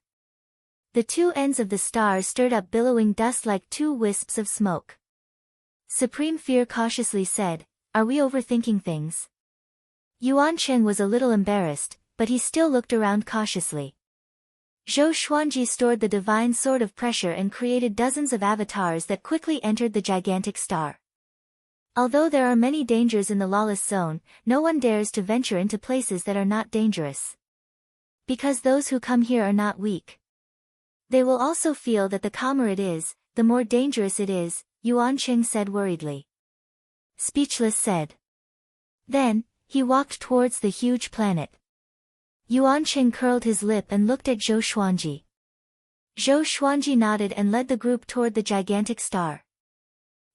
The two ends of the star stirred up billowing dust like two wisps of smoke. Supreme Fear cautiously said, are we overthinking things? Yuancheng was a little embarrassed, but he still looked around cautiously. Zhou Xuanji stored the divine sword of pressure and created dozens of avatars that quickly entered the gigantic star. Although there are many dangers in the lawless zone, no one dares to venture into places that are not dangerous. Because those who come here are not weak. They will also feel that the calmer it is, the more dangerous it is, Yuan Qing said worriedly. Speechless said. Then, he walked towards the huge planet. Yuan Qing curled his lip and looked at Zhou Xuanji. Zhou Xuanji nodded and led the group toward the gigantic star.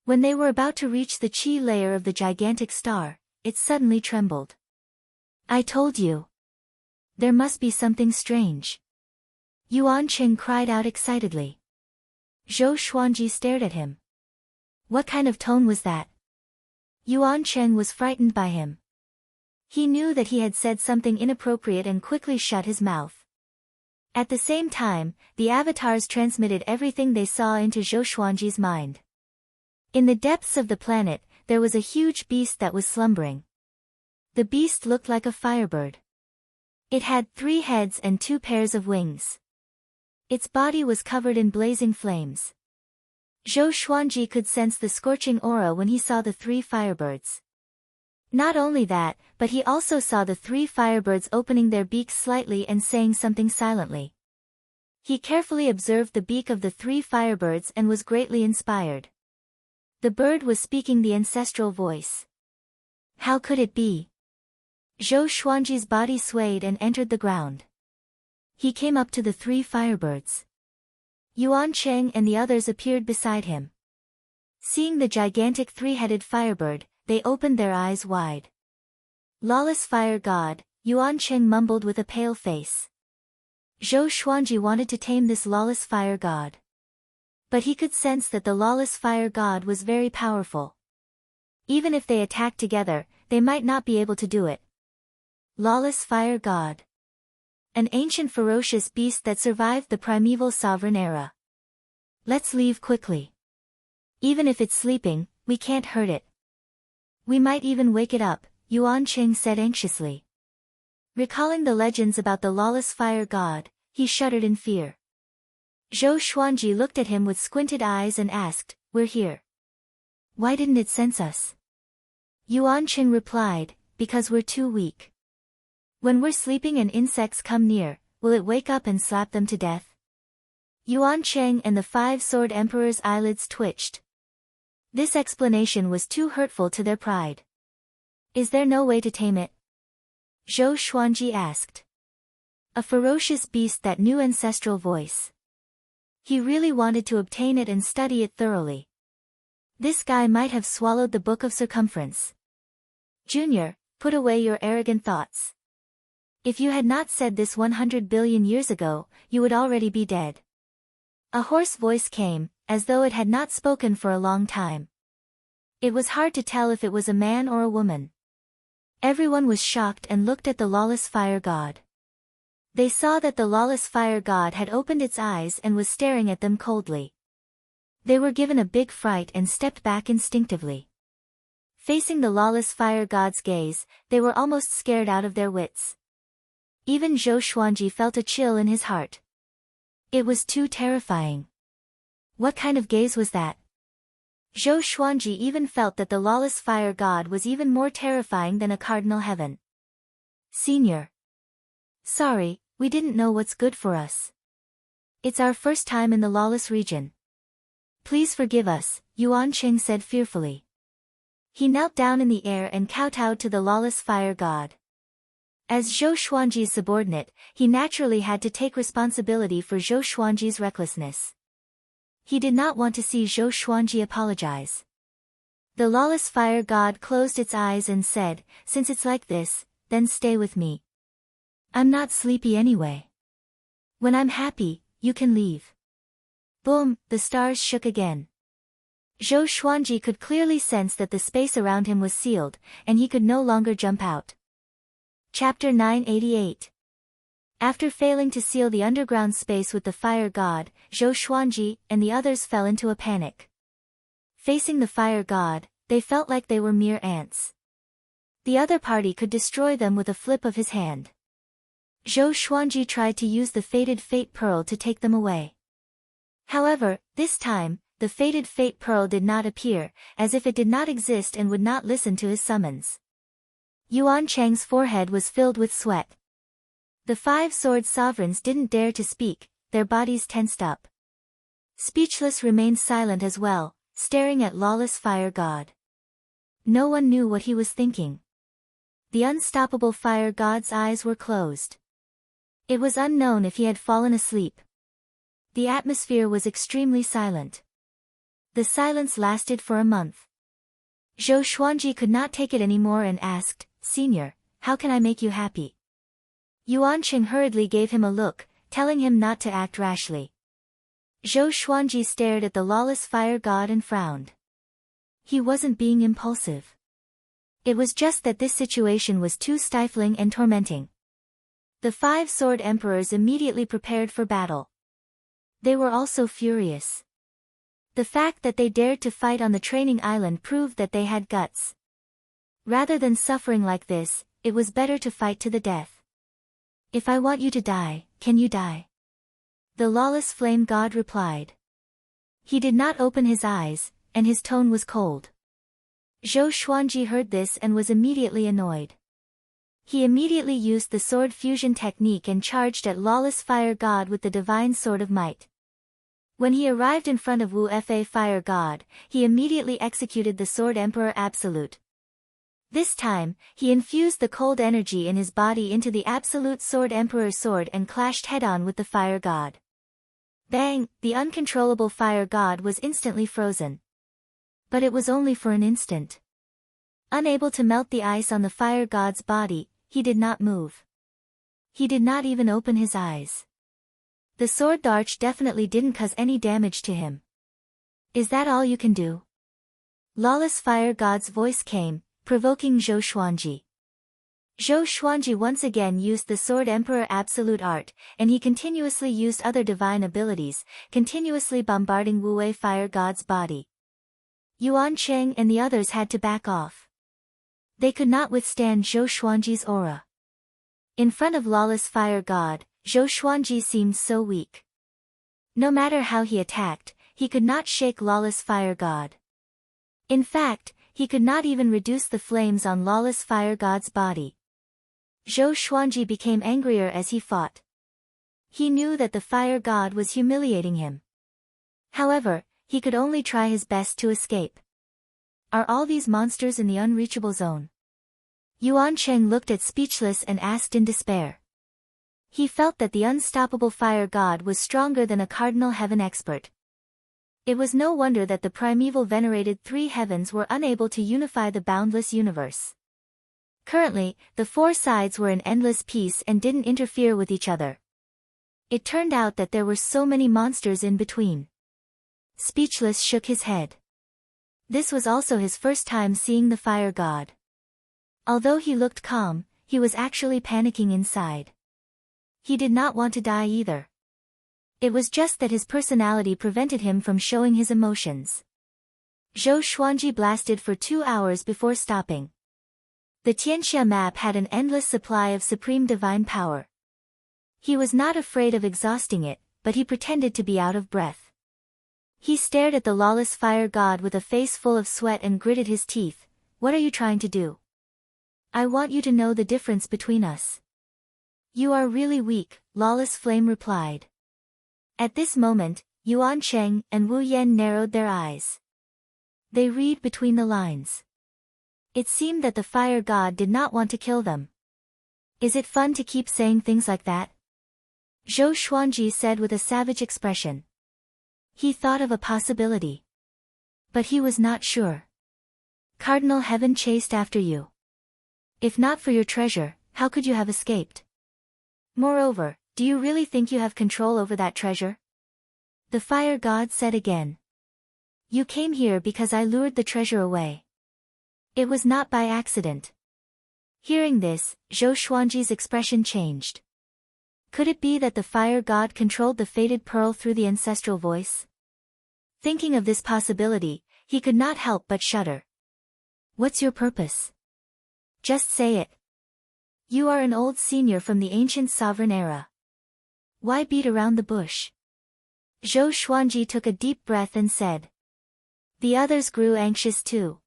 When they were about to reach the chi layer of the gigantic star, it suddenly trembled. I told you. There must be something strange. Yuan Qing cried out excitedly. Zhou Xuanji stared at him. What kind of tone was that? Yuan Qing was frightened by him. He knew that he had said something inappropriate and quickly shut his mouth. At the same time, the avatars transmitted everything they saw into Zhou Xuanji's mind. In the depths of the planet, there was a huge beast that was slumbering. The beast looked like a firebird. It had 3 heads and 2 pairs of wings. Its body was covered in blazing flames. Zhou Xuanji could sense the scorching aura when he saw the 3 firebirds. Not only that, but he also saw the 3 firebirds opening their beaks slightly and saying something silently. He carefully observed the beak of the 3 firebirds and was greatly inspired. The bird was speaking the ancestral voice. How could it be? Zhou Xuanji's body swayed and entered the ground. He came up to the 3 firebirds. Yuan Qing and the others appeared beside him. Seeing the gigantic 3-headed firebird, they opened their eyes wide. Lawless fire god, Yuan Qing mumbled with a pale face. Zhou Xuanji wanted to tame this lawless fire god. But he could sense that the lawless fire god was very powerful. Even if they attacked together, they might not be able to do it. Lawless fire god. An ancient ferocious beast that survived the primeval sovereign era. Let's leave quickly. Even if it's sleeping, we can't hurt it. We might even wake it up, Yuan Qing said anxiously. Recalling the legends about the lawless fire god, he shuddered in fear. Zhou Xuanji looked at him with squinted eyes and asked, We're here. Why didn't it sense us? Yuan Qing replied, Because we're too weak. When we're sleeping and insects come near, will it wake up and slap them to death? Yuan Qing and the 5-sword emperor's eyelids twitched. This explanation was too hurtful to their pride. Is there no way to tame it? Zhou Xuanji asked. A ferocious beast that knew ancestral voice. He really wanted to obtain it and study it thoroughly. This guy might have swallowed the Book of Circumference. Junior, put away your arrogant thoughts. If you had not said this 100 billion years ago, you would already be dead. A hoarse voice came, as though it had not spoken for a long time. It was hard to tell if it was a man or a woman. Everyone was shocked and looked at the lawless fire god. They saw that the lawless fire god had opened its eyes and was staring at them coldly. They were given a big fright and stepped back instinctively. Facing the lawless fire god's gaze, they were almost scared out of their wits. Even Zhou Xuanji felt a chill in his heart. It was too terrifying. What kind of gaze was that? Zhou Xuanji even felt that the lawless fire god was even more terrifying than a cardinal heaven. Senior. Sorry, we didn't know what's good for us. It's our first time in the lawless region. Please forgive us, Yuan Qing said fearfully. He knelt down in the air and kowtowed to the lawless fire god. As Zhou Xuanji's subordinate, he naturally had to take responsibility for Zhou Xuanji's recklessness. He did not want to see Zhou Xuanji apologize. The lawless fire god closed its eyes and said, Since it's like this, then stay with me. I'm not sleepy anyway. When I'm happy, you can leave. Boom, the stars shook again. Zhou Xuanji could clearly sense that the space around him was sealed, and he could no longer jump out. Chapter 988. After failing to seal the underground space with the fire god, Zhou Xuanji and the others fell into a panic. Facing the fire god, they felt like they were mere ants. The other party could destroy them with a flip of his hand. Zhou Xuanji tried to use the fated fate pearl to take them away. However, this time, the fated fate pearl did not appear, as if it did not exist and would not listen to his summons. Yuan Chang's forehead was filled with sweat. The 5 sword sovereigns didn't dare to speak, their bodies tensed up. Speechless remained silent as well, staring at lawless fire god. No one knew what he was thinking. The unstoppable fire god's eyes were closed. It was unknown if he had fallen asleep. The atmosphere was extremely silent. The silence lasted for a month. Zhou Xuanji could not take it anymore and asked, "Senior, how can I make you happy?" Yuan Cheng hurriedly gave him a look, telling him not to act rashly. Zhou Xuanji stared at the lawless fire god and frowned. He wasn't being impulsive. It was just that this situation was too stifling and tormenting. The 5 sword emperors immediately prepared for battle. They were also furious. The fact that they dared to fight on the training island proved that they had guts. Rather than suffering like this, it was better to fight to the death. "If I want you to die, can you die?" The lawless flame god replied. He did not open his eyes, and his tone was cold. Zhou Xuanji heard this and was immediately annoyed. He immediately used the sword fusion technique and charged at lawless fire god with the divine sword of might. When he arrived in front of Wu Fa fire god, he immediately executed the sword emperor absolute. This time, he infused the cold energy in his body into the absolute sword emperor's sword and clashed head-on with the fire god. Bang! The uncontrollable fire god was instantly frozen. But it was only for an instant. Unable to melt the ice on the fire god's body, he did not move. He did not even open his eyes. The sword dart definitely didn't cause any damage to him. "Is that all you can do?" Lawless fire god's voice came, provoking Zhou Xuanji. Zhou Xuanji once again used the sword emperor absolute art, and he continuously used other divine abilities, continuously bombarding Wu Wei fire god's body. Yuan Cheng and the others had to back off. They could not withstand Zhou Xuanji's aura. In front of lawless fire god, Zhou Xuanji seemed so weak. No matter how he attacked, he could not shake lawless fire god. In fact, he could not even reduce the flames on lawless fire god's body. Zhou Xuanji became angrier as he fought. He knew that the fire god was humiliating him. However, he could only try his best to escape. Are all these monsters in the unreachable zone? Yuan Cheng looked at Speechless and asked in despair. He felt that the unstoppable fire god was stronger than a cardinal heaven expert. It was no wonder that the primeval venerated 3 heavens were unable to unify the boundless universe. Currently, the 4 sides were in endless peace and didn't interfere with each other. It turned out that there were so many monsters in between. Speechless shook his head. This was also his first time seeing the fire god. Although he looked calm, he was actually panicking inside. He did not want to die either. It was just that his personality prevented him from showing his emotions. Zhou Xuanji blasted for 2 hours before stopping. The Tianxia map had an endless supply of supreme divine power. He was not afraid of exhausting it, but he pretended to be out of breath. He stared at the lawless fire god with a face full of sweat and gritted his teeth. "What are you trying to do? I want you to know the difference between us." "You are really weak," lawless flame replied. At this moment, Yuan Cheng and Wu Yan narrowed their eyes. They read between the lines. It seemed that the fire god did not want to kill them. "Is it fun to keep saying things like that?" Zhou Xuanji said with a savage expression. He thought of a possibility. But he was not sure. "Cardinal Heaven chased after you. If not for your treasure, how could you have escaped? Moreover, do you really think you have control over that treasure?" The fire god said again. "You came here because I lured the treasure away. It was not by accident." Hearing this, Zhou Xuanji's expression changed. Could it be that the fire god controlled the fated pearl through the ancestral voice? Thinking of this possibility, he could not help but shudder. "What's your purpose? Just say it. You are an old senior from the ancient sovereign era. Why beat around the bush?" Zhou Xuanji took a deep breath and said. The others grew anxious too.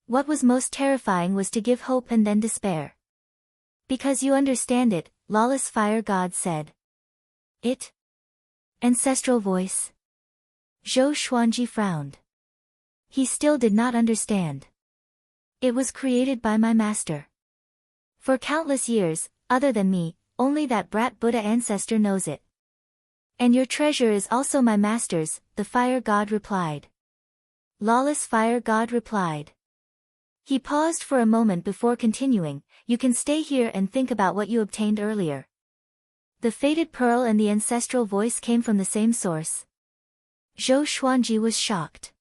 What was most terrifying was to give hope and then despair. Because you understand it, lawless fire god said. It? Ancestral voice. Zhou Xuanji frowned. He still did not understand. It was created by my master. For countless years, other than me, only that brat Buddha ancestor knows it. And your treasure is also my master's, the fire god replied. Lawless fire god replied. He paused for a moment before continuing, you can stay here and think about what you obtained earlier. The fated pearl and the ancestral voice came from the same source. Zhou Xuanji was shocked.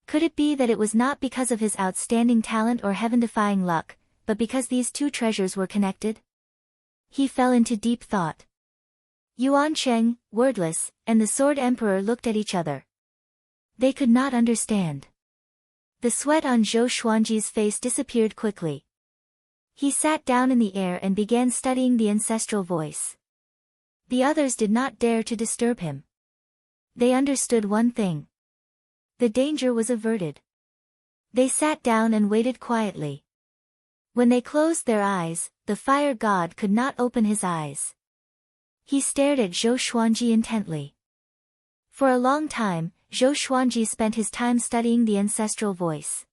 Could it be that it was not because of his outstanding talent or heaven-defying luck, but because these two treasures were connected? He fell into deep thought. Yuan Cheng, wordless, and the Sword Emperor looked at each other. They could not understand. The sweat on Zhou Xuanji's face disappeared quickly. He sat down in the air and began studying the ancestral voice. The others did not dare to disturb him. They understood one thing. The danger was averted. They sat down and waited quietly. When they closed their eyes, the fire god could not open his eyes. He stared at Zhou Xuanji intently. For a long time, Zhou Xuanji spent his time studying the ancestral voice.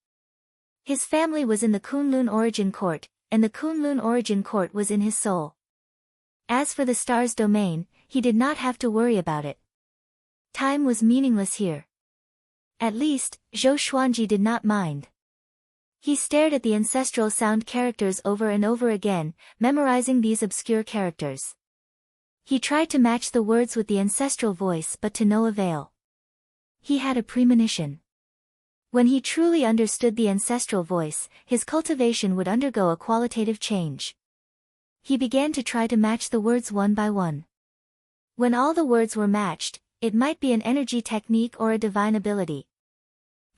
His family was in the Kunlun origin court, and the Kunlun origin court was in his soul. As for the star's domain, he did not have to worry about it. Time was meaningless here. At least, Zhou Xuanji did not mind. He stared at the ancestral sound characters over and over again, memorizing these obscure characters. He tried to match the words with the ancestral voice but to no avail. He had a premonition. When he truly understood the ancestral voice, his cultivation would undergo a qualitative change. He began to try to match the words one by one. When all the words were matched, it might be an energy technique or a divine ability.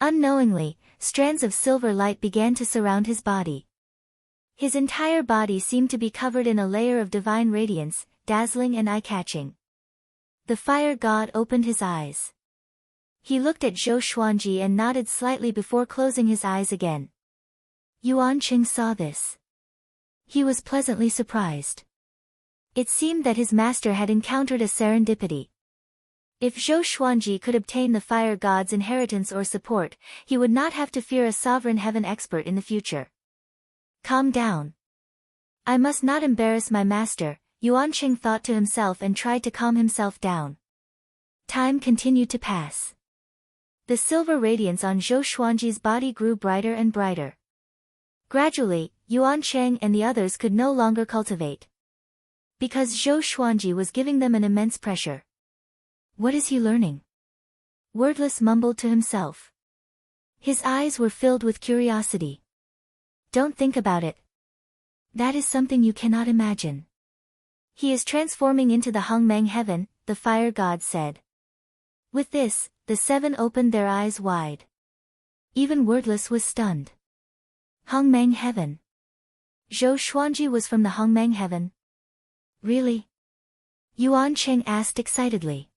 Unknowingly, strands of silver light began to surround his body. His entire body seemed to be covered in a layer of divine radiance, dazzling and eye-catching. The fire god opened his eyes. He looked at Zhou Xuanji and nodded slightly before closing his eyes again. Yuan Qing saw this. He was pleasantly surprised. It seemed that his master had encountered a serendipity. If Zhou Xuanji could obtain the fire god's inheritance or support, he would not have to fear a sovereign heaven expert in the future. Calm down. I must not embarrass my master, Yuan Qing thought to himself and tried to calm himself down. Time continued to pass. The silver radiance on Zhou Xuanji's body grew brighter and brighter. Gradually, Yuan Cheng and the others could no longer cultivate. Because Zhou Xuanji was giving them an immense pressure. What is he learning? Wordless mumbled to himself. His eyes were filled with curiosity. Don't think about it. That is something you cannot imagine. He is transforming into the Hongmeng heaven, the fire god said. With this, the seven opened their eyes wide. Even Wordless was stunned. Hongmeng heaven. Zhou Xuanji was from the Hongmeng heaven. Really? Yuan Cheng asked excitedly.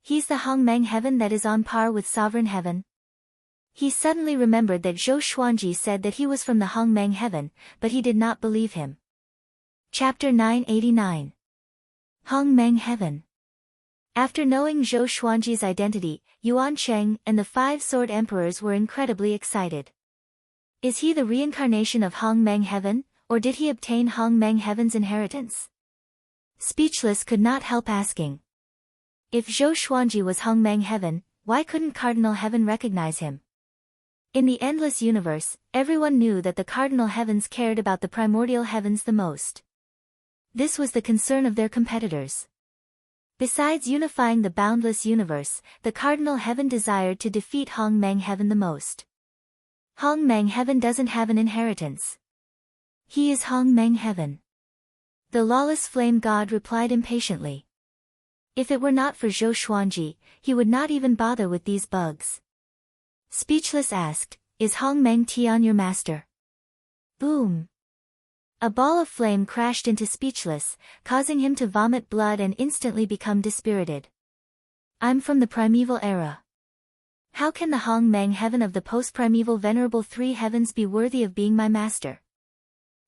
He's the Hongmeng heaven that is on par with sovereign heaven. He suddenly remembered that Zhou Xuanji said that he was from the Hongmeng heaven, but he did not believe him. Chapter 989. Hongmeng heaven. After knowing Zhou Xuanji's identity, Yuan Cheng and the 5 sword emperors were incredibly excited. Is he the reincarnation of Hongmeng heaven, or did he obtain Hongmeng heaven's inheritance? Speechless could not help asking. If Zhou Xuanji was Hongmeng heaven, why couldn't cardinal heaven recognize him? In the endless universe, everyone knew that the cardinal heavens cared about the primordial heavens the most. This was the concern of their competitors. Besides unifying the boundless universe, the cardinal heaven desired to defeat Hongmeng heaven the most. Hongmeng heaven doesn't have an inheritance. He is Hongmeng heaven. The lawless flame god replied impatiently. If it were not for Zhou Xuanji, he would not even bother with these bugs. Speechless asked, is Hongmeng Tian your master? Boom! A ball of flame crashed into Speechless, causing him to vomit blood and instantly become dispirited. I'm from the primeval era. How can the Hong Meng heaven of the post-primeval venerable three heavens be worthy of being my master?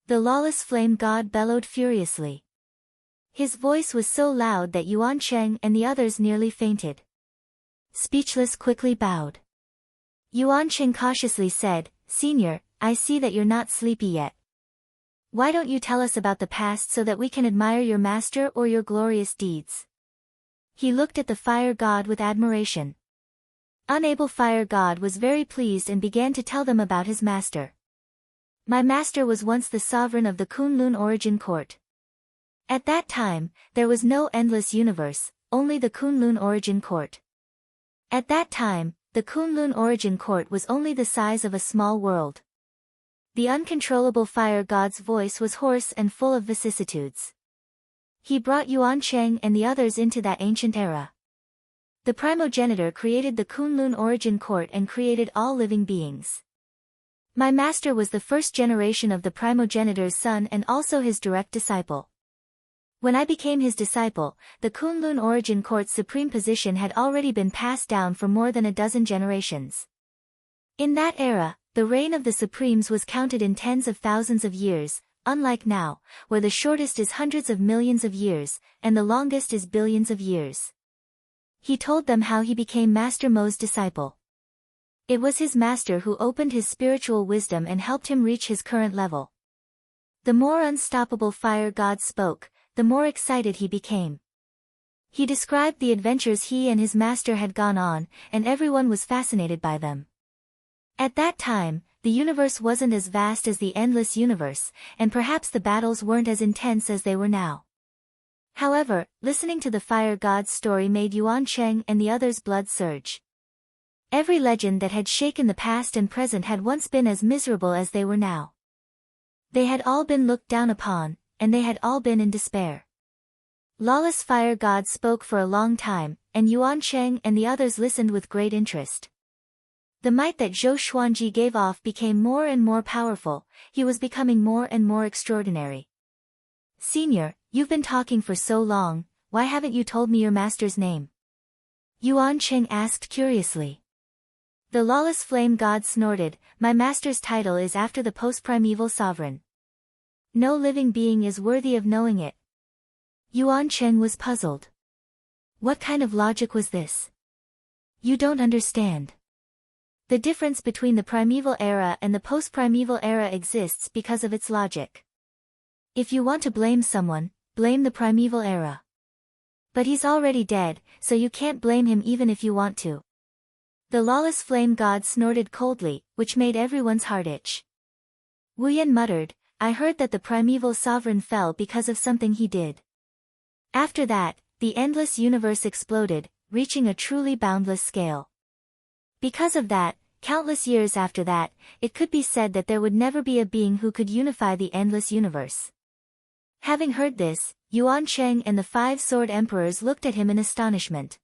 The lawless flame god bellowed furiously. His voice was so loud that Yuan Cheng and the others nearly fainted. Speechless quickly bowed. Yuan Cheng cautiously said, "Senior, I see that you're not sleepy yet. Why don't you tell us about the past so that we can admire your master or your glorious deeds?" He looked at the fire god with admiration. Unable Fire God was very pleased and began to tell them about his master. My master was once the sovereign of the Kunlun origin court. At that time, there was no endless universe, only the Kunlun origin court. At that time, the Kunlun origin court was only the size of a small world. The uncontrollable fire god's voice was hoarse and full of vicissitudes. He brought Yuan Cheng and the others into that ancient era. The primogenitor created the Kunlun origin court and created all living beings. My master was the first generation of the primogenitor's son and also his direct disciple. When I became his disciple, the Kunlun origin court's supreme position had already been passed down for more than a dozen generations. In that era, the reign of the supremes was counted in tens of thousands of years, unlike now, where the shortest is hundreds of millions of years, and the longest is billions of years. He told them how he became Master Mo's disciple. It was his master who opened his spiritual wisdom and helped him reach his current level. The more unstoppable fire god spoke, the more excited he became. He described the adventures he and his master had gone on, and everyone was fascinated by them. At that time, the universe wasn't as vast as the endless universe, and perhaps the battles weren't as intense as they were now. However, listening to the fire god's story made Yuan Cheng and the others' blood surge. Every legend that had shaken the past and present had once been as miserable as they were now. They had all been looked down upon, and they had all been in despair. Lawless fire god spoke for a long time, and Yuan Cheng and the others listened with great interest. The might that Zhou Xuanji gave off became more and more powerful, he was becoming more and more extraordinary. "Senior, you've been talking for so long, why haven't you told me your master's name?" Yuan Cheng asked curiously. The lawless flame god snorted, "My master's title is after the post-primeval sovereign. No living being is worthy of knowing it." Yuan Cheng was puzzled. What kind of logic was this? You don't understand. The difference between the primeval era and the post-primeval era exists because of its logic. If you want to blame someone, blame the primeval era. But he's already dead, so you can't blame him even if you want to. The lawless flame god snorted coldly, which made everyone's heart itch. Wu Yan muttered, "I heard that the primeval sovereign fell because of something he did." After that, the endless universe exploded, reaching a truly boundless scale. Because of that, countless years after that, it could be said that there would never be a being who could unify the endless universe. Having heard this, Yuan Cheng and the five sword emperors looked at him in astonishment.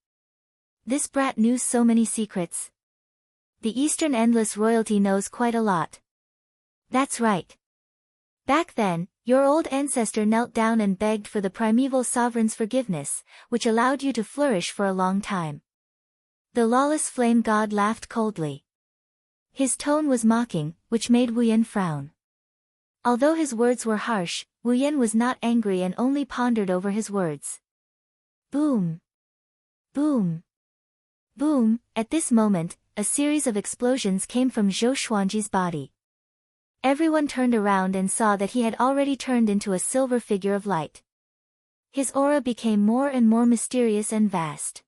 This brat knew so many secrets. The Eastern Endless royalty knows quite a lot. That's right. Back then, your old ancestor knelt down and begged for the primeval sovereign's forgiveness, which allowed you to flourish for a long time. The lawless flame god laughed coldly. His tone was mocking, which made Wu Yan frown. Although his words were harsh, Wu Yan was not angry and only pondered over his words. Boom! Boom! Boom! At this moment, a series of explosions came from Zhou Xuanji's body. Everyone turned around and saw that he had already turned into a silver figure of light. His aura became more and more mysterious and vast.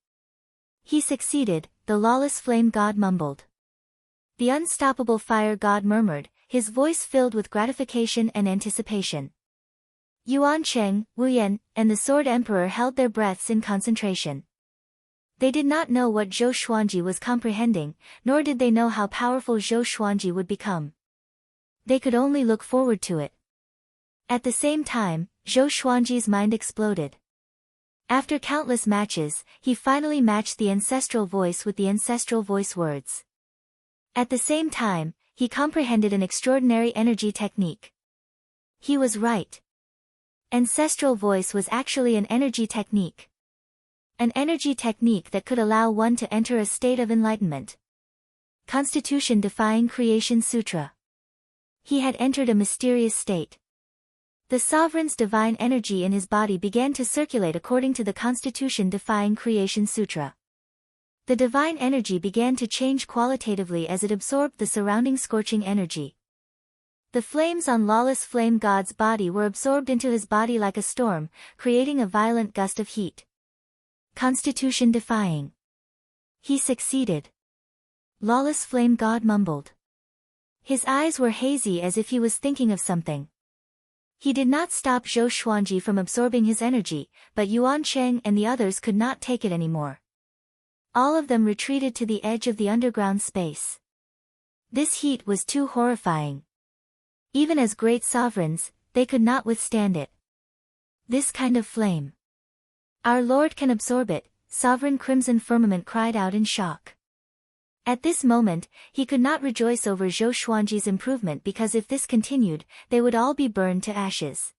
He succeeded, the lawless flame god mumbled. The unstoppable fire god murmured, his voice filled with gratification and anticipation. Yuan Cheng, Wu Yan, and the Sword Emperor held their breaths in concentration. They did not know what Zhou Xuanji was comprehending, nor did they know how powerful Zhou Xuanji would become. They could only look forward to it. At the same time, Zhou Xuanji's mind exploded. After countless matches, he finally matched the ancestral voice with the ancestral voice words. At the same time, he comprehended an extraordinary energy technique. He was right. Ancestral voice was actually an energy technique. An energy technique that could allow one to enter a state of enlightenment. Constitution-defying Creation Sutra. He had entered a mysterious state. The sovereign's divine energy in his body began to circulate according to the Constitution-defying Creation Sutra. The divine energy began to change qualitatively as it absorbed the surrounding scorching energy. The flames on Lawless Flame God's body were absorbed into his body like a storm, creating a violent gust of heat. Constitution-defying. He succeeded. Lawless Flame God mumbled. His eyes were hazy as if he was thinking of something. He did not stop Zhou Xuanji from absorbing his energy, but Yuan Cheng and the others could not take it anymore. All of them retreated to the edge of the underground space. This heat was too horrifying. Even as great sovereigns, they could not withstand it. This kind of flame. Our Lord can absorb it, Sovereign Crimson Firmament cried out in shock. At this moment, he could not rejoice over Zhou Xuanji's improvement because if this continued, they would all be burned to ashes.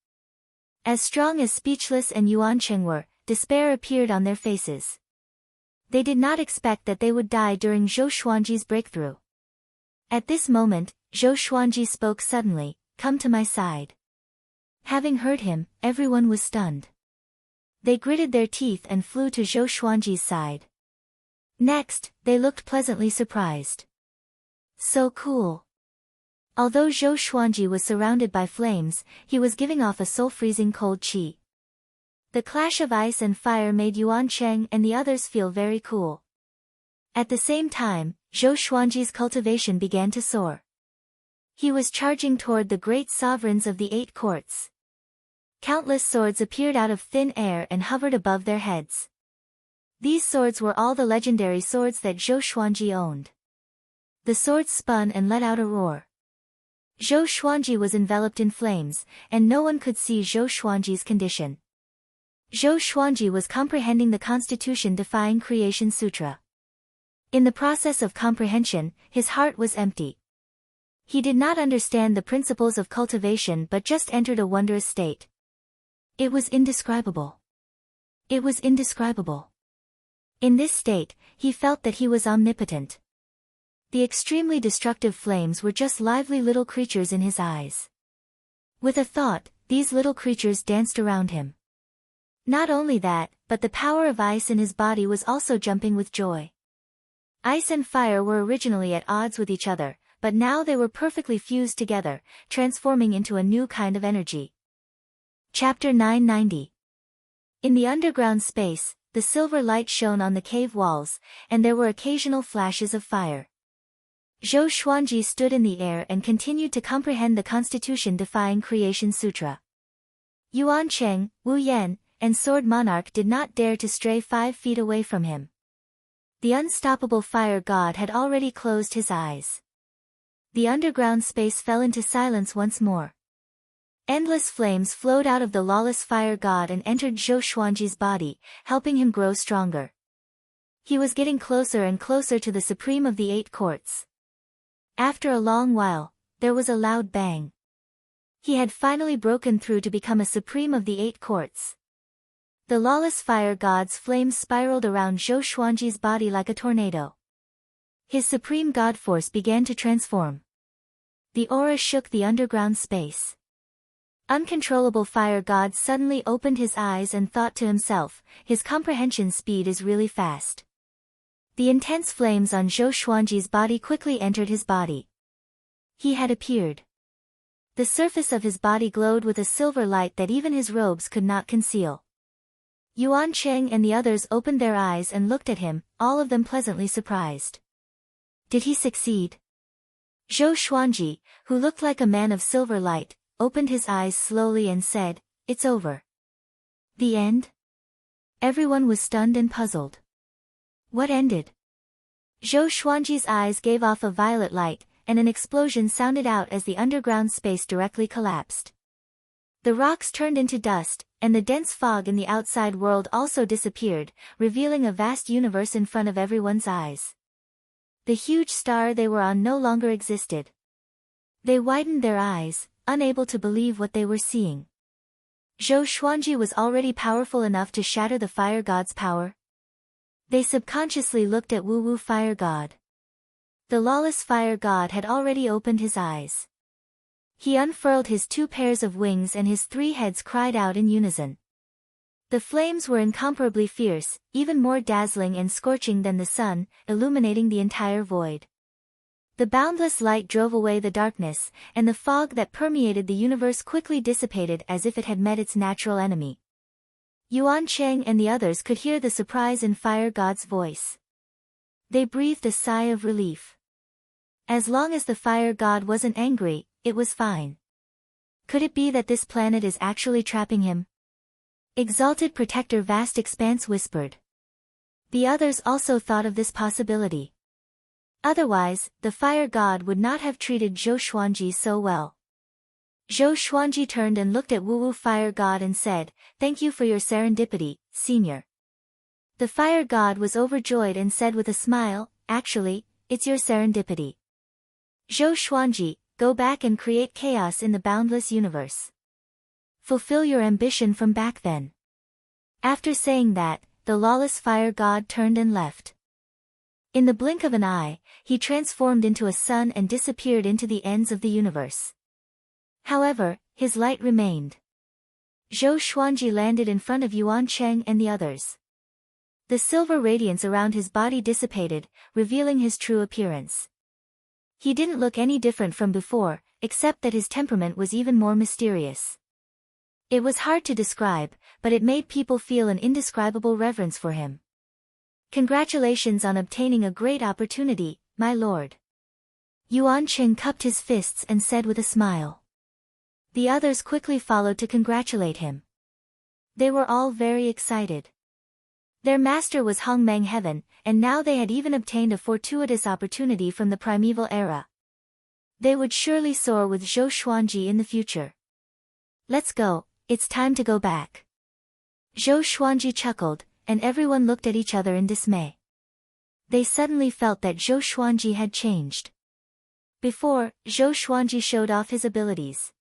As strong as Speechless and Yuan Cheng were, despair appeared on their faces. They did not expect that they would die during Zhou Xuanji's breakthrough. At this moment, Zhou Xuanji spoke suddenly, "Come to my side." Having heard him, everyone was stunned. They gritted their teeth and flew to Zhou Xuanji's side. Next, they looked pleasantly surprised. So cool. Although Zhou Xuanji was surrounded by flames, he was giving off a soul-freezing cold qi. The clash of ice and fire made Yuan Cheng and the others feel very cool. At the same time, Zhou Xuanji's cultivation began to soar. He was charging toward the great sovereigns of the 8 courts. Countless swords appeared out of thin air and hovered above their heads. These swords were all the legendary swords that Zhou Xuanji owned. The swords spun and let out a roar. Zhou Xuanji was enveloped in flames, and no one could see Zhou Xuanji's condition. Zhou Xuanji was comprehending the Constitution-defying Creation Sutra. In the process of comprehension, his heart was empty. He did not understand the principles of cultivation but just entered a wondrous state. It was indescribable. It was indescribable. In this state, he felt that he was omnipotent. The extremely destructive flames were just lively little creatures in his eyes. With a thought, these little creatures danced around him. Not only that, but the power of ice in his body was also jumping with joy. Ice and fire were originally at odds with each other, but now they were perfectly fused together, transforming into a new kind of energy. Chapter 990. In the underground space, the silver light shone on the cave walls, and there were occasional flashes of fire. Zhou Xuanji stood in the air and continued to comprehend the Constitution-defying Creation Sutra. Yuan Cheng, Wu Yan, and Sword Monarch did not dare to stray 5 feet away from him. The unstoppable fire god had already closed his eyes. The underground space fell into silence once more. Endless flames flowed out of the lawless fire god and entered Zhou Xuanji's body, helping him grow stronger. He was getting closer and closer to the supreme of the 8 courts. After a long while, there was a loud bang. He had finally broken through to become a supreme of the 8 courts. The lawless fire god's flames spiraled around Zhou Xuanji's body like a tornado. His supreme god force began to transform. The aura shook the underground space. Uncontrollable fire god suddenly opened his eyes and thought to himself, his comprehension speed is really fast. The intense flames on Zhou Xuanji's body quickly entered his body. He had appeared. The surface of his body glowed with a silver light that even his robes could not conceal. Yuan Cheng and the others opened their eyes and looked at him, all of them pleasantly surprised. Did he succeed? Zhou Xuanji, who looked like a man of silver light, opened his eyes slowly and said, "It's over." The end? Everyone was stunned and puzzled. What ended? Zhou Xuanji's eyes gave off a violet light, and an explosion sounded out as the underground space directly collapsed. The rocks turned into dust, and the dense fog in the outside world also disappeared, revealing a vast universe in front of everyone's eyes. The huge star they were on no longer existed. They widened their eyes, unable to believe what they were seeing. Zhou Xuanji was already powerful enough to shatter the fire god's power. They subconsciously looked at Wu Wu Fire God. The lawless fire god had already opened his eyes. He unfurled his 2 pairs of wings and his 3 heads cried out in unison. The flames were incomparably fierce, even more dazzling and scorching than the sun, illuminating the entire void. The boundless light drove away the darkness, and the fog that permeated the universe quickly dissipated as if it had met its natural enemy. Yuan Cheng and the others could hear the surprise in Fire God's voice. They breathed a sigh of relief. As long as the Fire God wasn't angry, it was fine. Could it be that this planet is actually trapping him? Exalted Protector Vast Expanse whispered. The others also thought of this possibility. Otherwise, the Fire God would not have treated Zhou Xuanji so well. Zhou Xuanji turned and looked at Wu Wu Fire God and said, "Thank you for your serendipity, Senior." The Fire God was overjoyed and said with a smile, "Actually, it's your serendipity. Zhou Xuanji, go back and create chaos in the boundless universe. Fulfill your ambition from back then." After saying that, the lawless Fire God turned and left. In the blink of an eye, he transformed into a sun and disappeared into the ends of the universe. However, his light remained. Zhou Xuanji landed in front of Yuan Cheng and the others. The silver radiance around his body dissipated, revealing his true appearance. He didn't look any different from before, except that his temperament was even more mysterious. It was hard to describe, but it made people feel an indescribable reverence for him. "Congratulations on obtaining a great opportunity, my lord." Yuan Cheng cupped his fists and said with a smile. The others quickly followed to congratulate him. They were all very excited. Their master was Hongmeng Heaven, and now they had even obtained a fortuitous opportunity from the primeval era. They would surely soar with Zhou Xuanji in the future. "Let's go, it's time to go back." Zhou Xuanji chuckled, and everyone looked at each other in dismay. They suddenly felt that Zhou Xuanji had changed. Before, Zhou Xuanji showed off his abilities.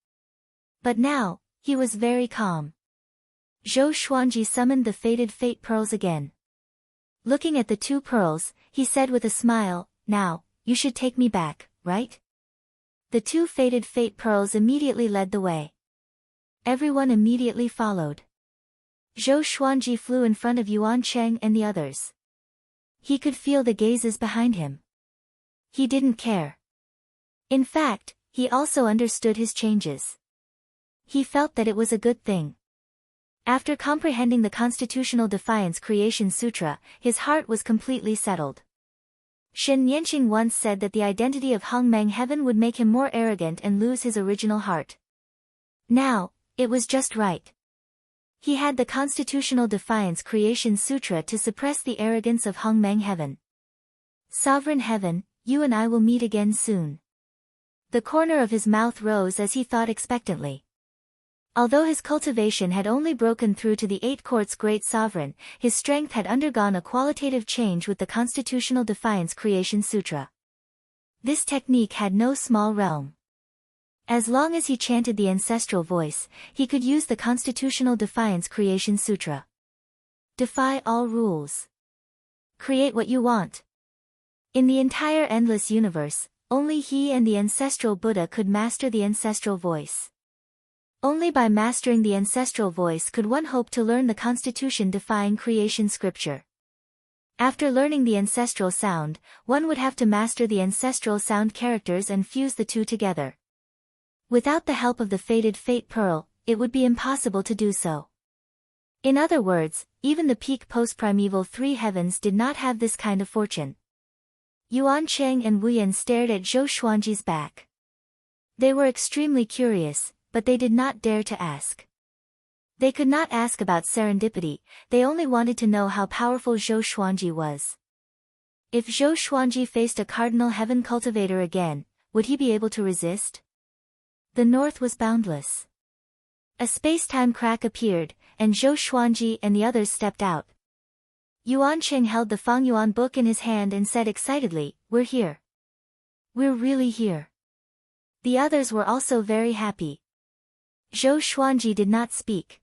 But now, he was very calm. Zhou Xuanji summoned the faded fate pearls again. Looking at the 2 pearls, he said with a smile, "Now, you should take me back, right?" The 2 faded fate pearls immediately led the way. Everyone immediately followed. Zhou Xuanji flew in front of Yuan Cheng and the others. He could feel the gazes behind him. He didn't care. In fact, he also understood his changes. He felt that it was a good thing. After comprehending the Constitutional Defiance Creation Sutra, his heart was completely settled. Shen Yanqing once said that the identity of Hongmeng Heaven would make him more arrogant and lose his original heart. Now, it was just right. He had the Constitutional Defiance Creation Sutra to suppress the arrogance of Hongmeng Heaven. "Sovereign Heaven, you and I will meet again soon." The corner of his mouth rose as he thought expectantly. Although his cultivation had only broken through to the 8 courts great sovereign, his strength had undergone a qualitative change with the Constitutional Defiance Creation Sutra. This technique had no small realm. As long as he chanted the ancestral voice, he could use the Constitutional Defiance Creation Sutra. Defy all rules. Create what you want. In the entire endless universe, only he and the ancestral Buddha could master the ancestral voice. Only by mastering the ancestral voice could one hope to learn the constitution-defying creation scripture. After learning the ancestral sound, one would have to master the ancestral sound characters and fuse the 2 together. Without the help of the faded fate pearl, it would be impossible to do so. In other words, even the peak post-primeval 3 heavens did not have this kind of fortune. Yuan Cheng and Wu Yan stared at Zhou Xuanji's back. They were extremely curious, but they did not dare to ask. They could not ask about serendipity, they only wanted to know how powerful Zhou Xuanji was. If Zhou Xuanji faced a cardinal heaven cultivator again, would he be able to resist? The north was boundless. A space-time crack appeared, and Zhou Xuanji and the others stepped out. Yuan Cheng held the Fangyuan book in his hand and said excitedly, "We're here. We're really here." The others were also very happy. Zhou Xuanji did not speak.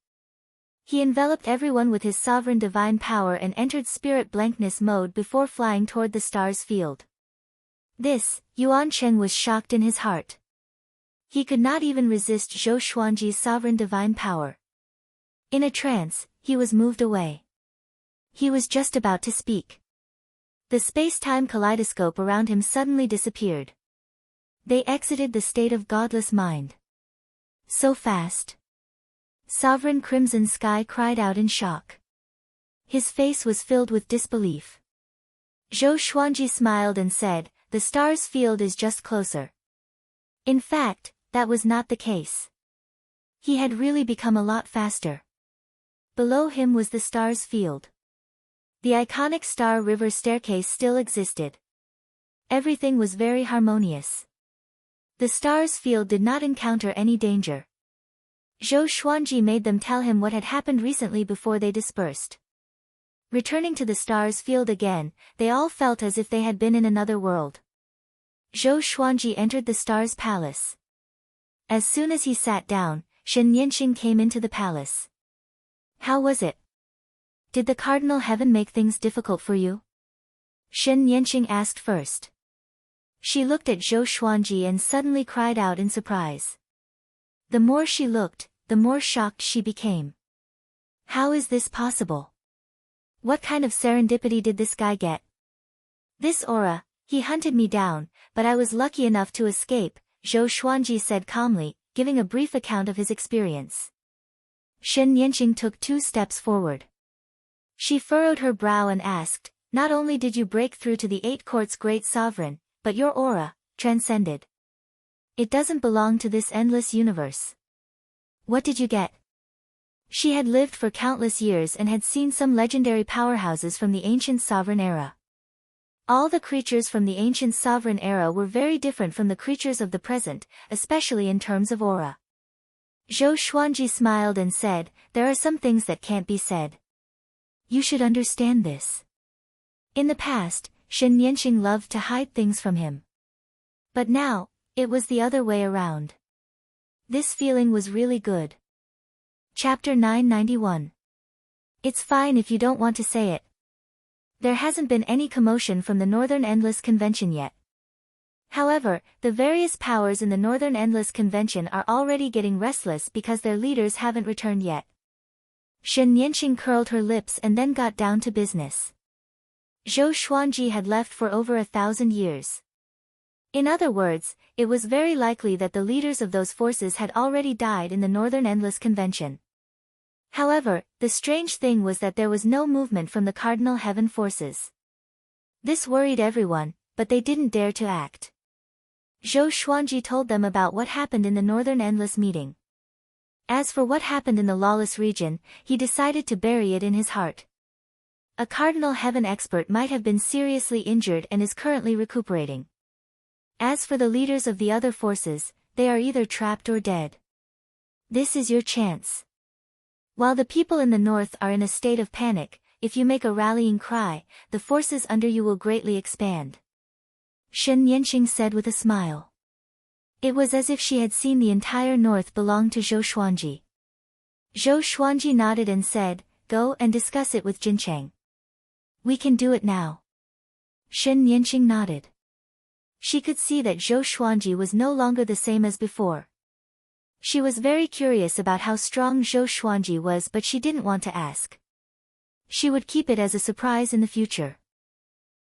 He enveloped everyone with his sovereign divine power and entered spirit blankness mode before flying toward the stars field. This, Yuan Cheng was shocked in his heart. He could not even resist Zhou Xuanji's sovereign divine power. In a trance, he was moved away. He was just about to speak. The space-time kaleidoscope around him suddenly disappeared. They exited the state of godless mind. So fast. Sovereign Crimson Sky cried out in shock. His face was filled with disbelief. Zhou Xuanji smiled and said, "The stars field is just closer." In fact, that was not the case. He had really become a lot faster. Below him was the stars field. The iconic Star River staircase still existed. Everything was very harmonious. The stars field did not encounter any danger. Zhou Xuanji made them tell him what had happened recently before they dispersed. Returning to the stars field again, they all felt as if they had been in another world. Zhou Xuanji entered the stars palace. As soon as he sat down, Shen Yanqing came into the palace. "How was it? Did the cardinal heaven make things difficult for you?" Shen Yanqing asked first. She looked at Zhou Xuanji and suddenly cried out in surprise. The more she looked, the more shocked she became. How is this possible? What kind of serendipity did this guy get? This aura, he hunted me down, but I was lucky enough to escape, Zhou Xuanji said calmly, giving a brief account of his experience. Shen Yanqing took 2 steps forward. She furrowed her brow and asked, "Not only did you break through to the 8 courts great sovereign, but your aura, transcended. It doesn't belong to this endless universe. What did you get?" She had lived for countless years and had seen some legendary powerhouses from the ancient sovereign era. All the creatures from the ancient sovereign era were very different from the creatures of the present, especially in terms of aura. Zhou Xuanji smiled and said, "There are some things that can't be said. You should understand this." In the past, Shen Yanqing loved to hide things from him. But now, it was the other way around. This feeling was really good. Chapter 991. It's fine if you don't want to say it. There hasn't been any commotion from the Northern Endless Convention yet. However, the various powers in the Northern Endless Convention are already getting restless because their leaders haven't returned yet. Shen Yanqing curled her lips and then got down to business. Zhou Xuanji had left for over 1,000 years. In other words, it was very likely that the leaders of those forces had already died in the Northern Endless Convention. However, the strange thing was that there was no movement from the Cardinal Heaven forces. This worried everyone, but they didn't dare to act. Zhou Xuanji told them about what happened in the Northern Endless meeting. As for what happened in the lawless region, he decided to bury it in his heart. A Cardinal Heaven expert might have been seriously injured and is currently recuperating. As for the leaders of the other forces, they are either trapped or dead. This is your chance. While the people in the north are in a state of panic, if you make a rallying cry, the forces under you will greatly expand. Shen Yanqing said with a smile. It was as if she had seen the entire north belong to Zhou Xuanji. Zhou Xuanji nodded and said, "Go and discuss it with Jincheng. We can do it now." Shen Yanqing nodded. She could see that Zhou Xuanji was no longer the same as before. She was very curious about how strong Zhou Xuanji was, but she didn't want to ask. She would keep it as a surprise in the future.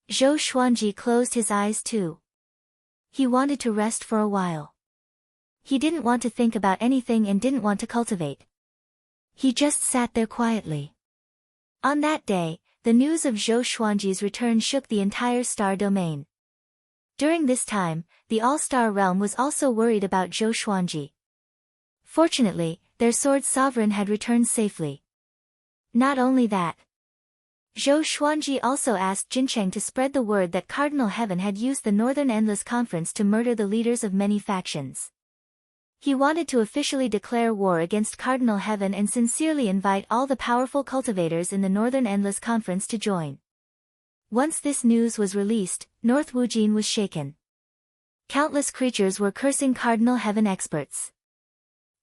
Zhou Xuanji closed his eyes too. He wanted to rest for a while. He didn't want to think about anything and didn't want to cultivate. He just sat there quietly. On that day, the news of Zhou Xuanji's return shook the entire star domain. During this time, the All-Star Realm was also worried about Zhou Xuanji. Fortunately, their sword sovereign had returned safely. Not only that, Zhou Xuanji also asked Jincheng to spread the word that Cardinal Heaven had used the Northern Endless Conference to murder the leaders of many factions. He wanted to officially declare war against Cardinal Heaven and sincerely invite all the powerful cultivators in the Northern Endless Conference to join. Once this news was released, North Wujin was shaken. Countless creatures were cursing Cardinal Heaven experts.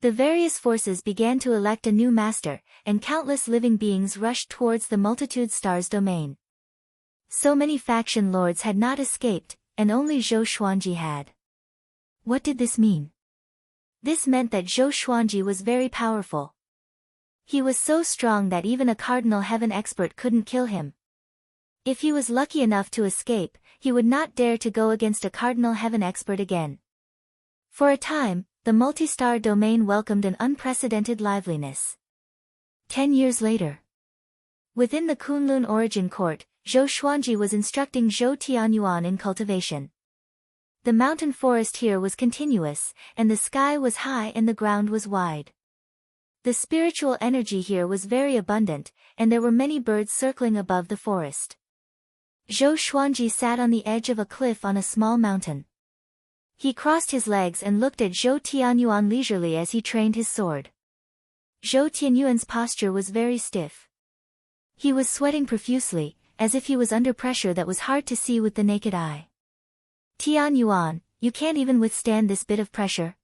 The various forces began to elect a new master, and countless living beings rushed towards the multitude stars domain. So many faction lords had not escaped, and only Zhou Xuanji had. What did this mean? This meant that Zhou Xuanji was very powerful. He was so strong that even a cardinal heaven expert couldn't kill him. If he was lucky enough to escape, he would not dare to go against a cardinal heaven expert again. For a time, the multi-star domain welcomed an unprecedented liveliness. 10 years later. Within the Kunlun origin court, Zhou Xuanji was instructing Zhou Tianyuan in cultivation. The mountain forest here was continuous, and the sky was high and the ground was wide. The spiritual energy here was very abundant, and there were many birds circling above the forest. Zhou Xuanji sat on the edge of a cliff on a small mountain. He crossed his legs and looked at Zhou Tianyuan leisurely as he trained his sword. Zhou Tianyuan's posture was very stiff. He was sweating profusely, as if he was under pressure that was hard to see with the naked eye. Tianyuan, you can't even withstand this bit of pressure?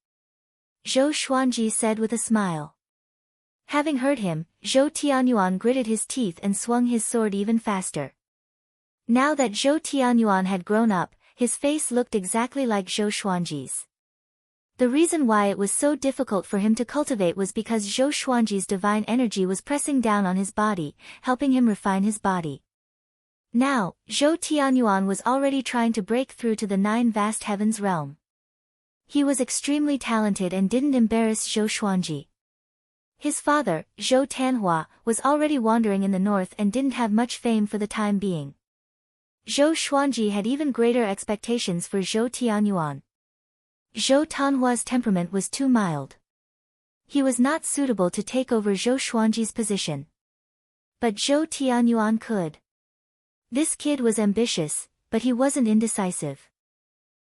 Zhou Xuanji said with a smile. Having heard him, Zhou Tianyuan gritted his teeth and swung his sword even faster. Now that Zhou Tianyuan had grown up, his face looked exactly like Zhou Xuanji's. The reason why it was so difficult for him to cultivate was because Zhou Xuanji's divine energy was pressing down on his body, helping him refine his body. Now, Zhou Tianyuan was already trying to break through to the 9 vast heavens realm. He was extremely talented and didn't embarrass Zhou Xuanji. His father, Zhou Tanhua, was already wandering in the north and didn't have much fame for the time being. Zhou Xuanji had even greater expectations for Zhou Tianyuan. Zhou Tanhua's temperament was too mild. He was not suitable to take over Zhou Xuanji's position. But Zhou Tianyuan could. This kid was ambitious, but he wasn't indecisive.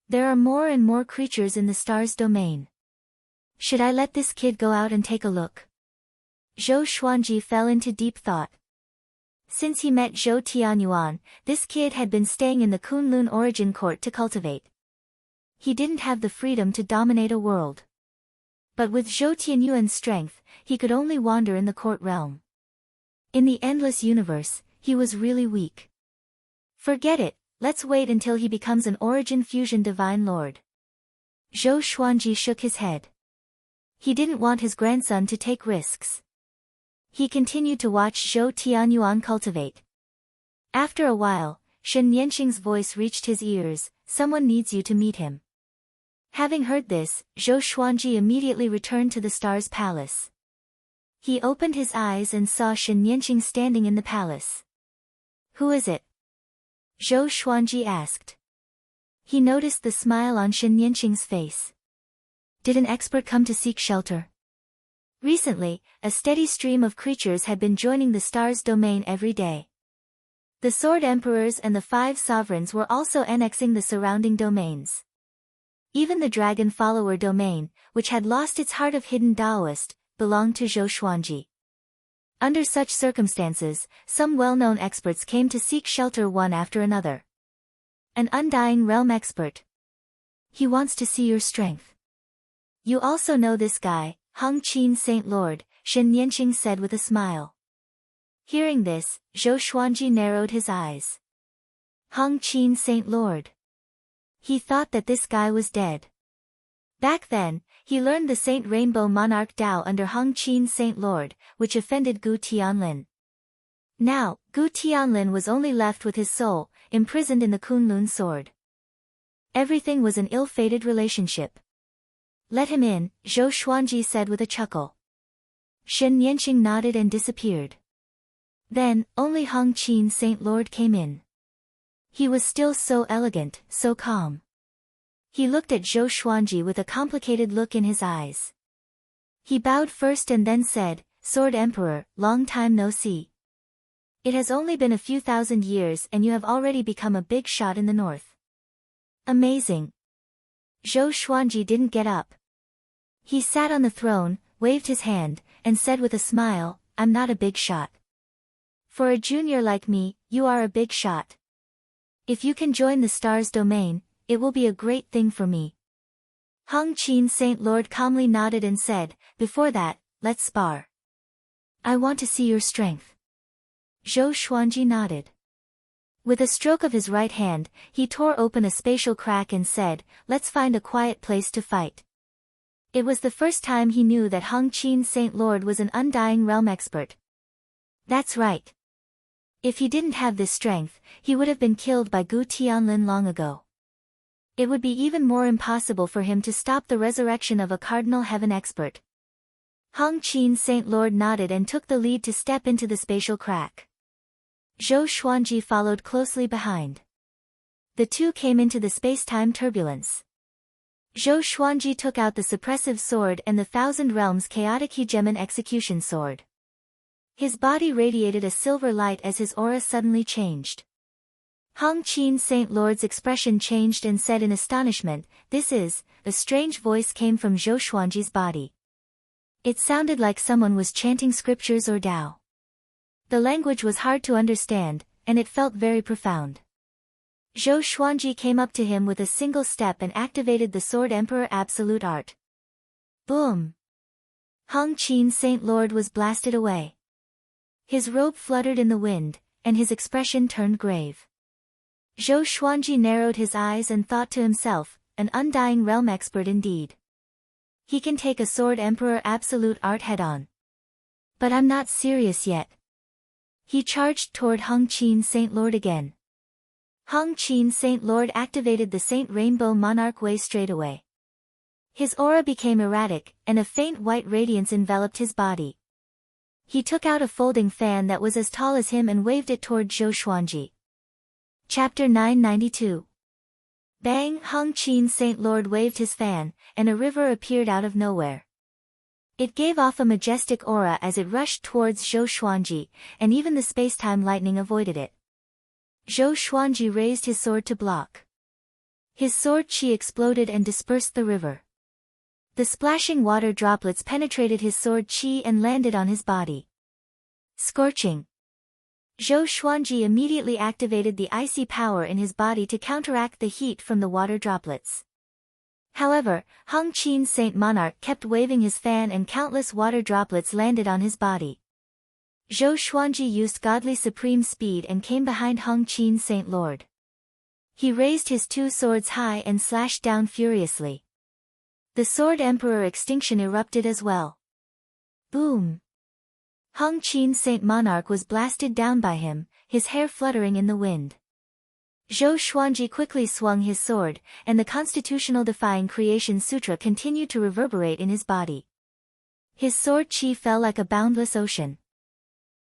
There are more and more creatures in the stars domain. Should I let this kid go out and take a look? Zhou Xuanji fell into deep thought. Since he met Zhou Tianyuan, this kid had been staying in the Kunlun origin court to cultivate. He didn't have the freedom to dominate a world. But with Zhou Tianyuan's strength, he could only wander in the court realm. In the endless universe, he was really weak. Forget it, let's wait until he becomes an origin fusion divine lord. Zhou Xuanji shook his head. He didn't want his grandson to take risks. He continued to watch Zhou Tianyuan cultivate. After a while, Shen Nianxing's voice reached his ears, someone needs you to meet him. Having heard this, Zhou Xuanji immediately returned to the star's palace. He opened his eyes and saw Shen Nianxing standing in the palace. Who is it? Zhou Xuanji asked. He noticed the smile on Shen Nianxing's face. Did an expert come to seek shelter? Recently, a steady stream of creatures had been joining the stars domain every day. The Sword Emperors and the 5 sovereigns were also annexing the surrounding domains. Even the Dragon Follower domain, which had lost its heart of hidden Taoist, belonged to Zhou Xuanji. Under such circumstances, some well-known experts came to seek shelter one after another. An undying realm expert. He wants to see your strength. You also know this guy, Hung Qin Saint Lord, Shen Nianxing said with a smile. Hearing this, Zhou Xuanji narrowed his eyes. Hung Qin Saint Lord. He thought that this guy was dead. Back then, he learned the Saint Rainbow Monarch Dao under Hung Qin Saint Lord, which offended Gu Tianlin. Now, Gu Tianlin was only left with his soul, imprisoned in the Kunlun sword. Everything was an ill-fated relationship. Let him in, Zhou Xuanji said with a chuckle. Shen Nianxing nodded and disappeared. Then, only Hung Qin Saint Lord came in. He was still so elegant, so calm. He looked at Zhou Xuanji with a complicated look in his eyes. He bowed first and then said, Sword Emperor, long time no see. It has only been a few thousand years and you have already become a big shot in the north. Amazing. Zhou Xuanji didn't get up. He sat on the throne, waved his hand, and said with a smile, I'm not a big shot. For a junior like me, you are a big shot. If you can join the stars domain, it will be a great thing for me. Hong Qin Saint Lord calmly nodded and said, "Before that, let's spar. I want to see your strength." Zhou Xuanji nodded. With a stroke of his right hand, he tore open a spatial crack and said, "Let's find a quiet place to fight." It was the first time he knew that Hong Qin Saint Lord was an undying realm expert. That's right. If he didn't have this strength, he would have been killed by Gu Tianlin long ago. It would be even more impossible for him to stop the resurrection of a cardinal heaven expert. Hong Qin Saint Lord nodded and took the lead to step into the spatial crack. Zhou Xuanji followed closely behind. The two came into the space-time turbulence. Zhou Xuanji took out the suppressive sword and the Thousand Realms chaotic hegemon execution sword. His body radiated a silver light as his aura suddenly changed. Hong Qin Saint Lord's expression changed and said in astonishment, "This is..." A strange voice came from Zhou Xuanji's body. It sounded like someone was chanting scriptures or Tao. The language was hard to understand, and it felt very profound. Zhou Xuanji came up to him with a single step and activated the Sword Emperor Absolute Art. Boom! Hong Qin Saint Lord was blasted away. His robe fluttered in the wind, and his expression turned grave. Zhou Xuanji narrowed his eyes and thought to himself, an undying realm expert indeed. He can take a Sword Emperor Absolute Art head-on. But I'm not serious yet. He charged toward Hong Qin Saint Lord again. Hong Qin Saint Lord activated the Saint Rainbow Monarch Way straightaway. His aura became erratic, and a faint white radiance enveloped his body. He took out a folding fan that was as tall as him and waved it toward Zhou Xuanji. Chapter 992. Bang! Hong Qin Saint Lord waved his fan, and a river appeared out of nowhere. It gave off a majestic aura as it rushed towards Zhou Xuanji, and even the space-time lightning avoided it. Zhou Xuanji raised his sword to block. His sword chi exploded and dispersed the river. The splashing water droplets penetrated his sword chi and landed on his body. Scorching. Zhou Xuanji immediately activated the icy power in his body to counteract the heat from the water droplets. However, Hong Qin Saint Monarch kept waving his fan and countless water droplets landed on his body. Zhou Xuanji used godly supreme speed and came behind Hong Qin Saint Lord. He raised his two swords high and slashed down furiously. The Sword Emperor extinction erupted as well. Boom! Hong Qin Saint Monarch was blasted down by him, his hair fluttering in the wind. Zhou Xuanji quickly swung his sword, and the constitutional defying creation sutra continued to reverberate in his body. His sword chi fell like a boundless ocean.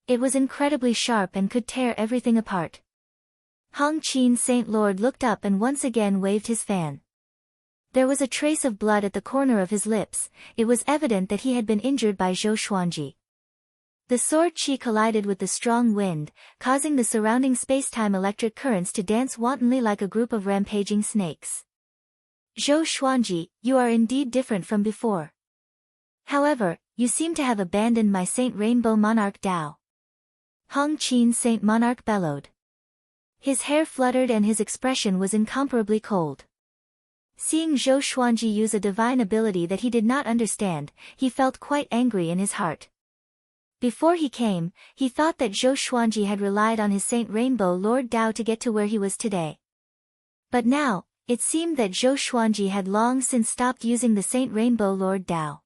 It was incredibly sharp and could tear everything apart. Hong Qin Saint Lord looked up and once again waved his fan. There was a trace of blood at the corner of his lips. It was evident that he had been injured by Zhou Xuanji. The sword chi collided with the strong wind, causing the surrounding space-time electric currents to dance wantonly like a group of rampaging snakes. Zhou Xuanji, you are indeed different from before. However, you seem to have abandoned my Saint Rainbow Monarch Tao. Hong Qin Saint Monarch bellowed. His hair fluttered and his expression was incomparably cold. Seeing Zhou Xuanji use a divine ability that he did not understand, he felt quite angry in his heart. Before he came, he thought that Zhou Xuanji had relied on his Saint Rainbow Lord Tao to get to where he was today. But now, it seemed that Zhou Xuanji had long since stopped using the Saint Rainbow Lord Tao.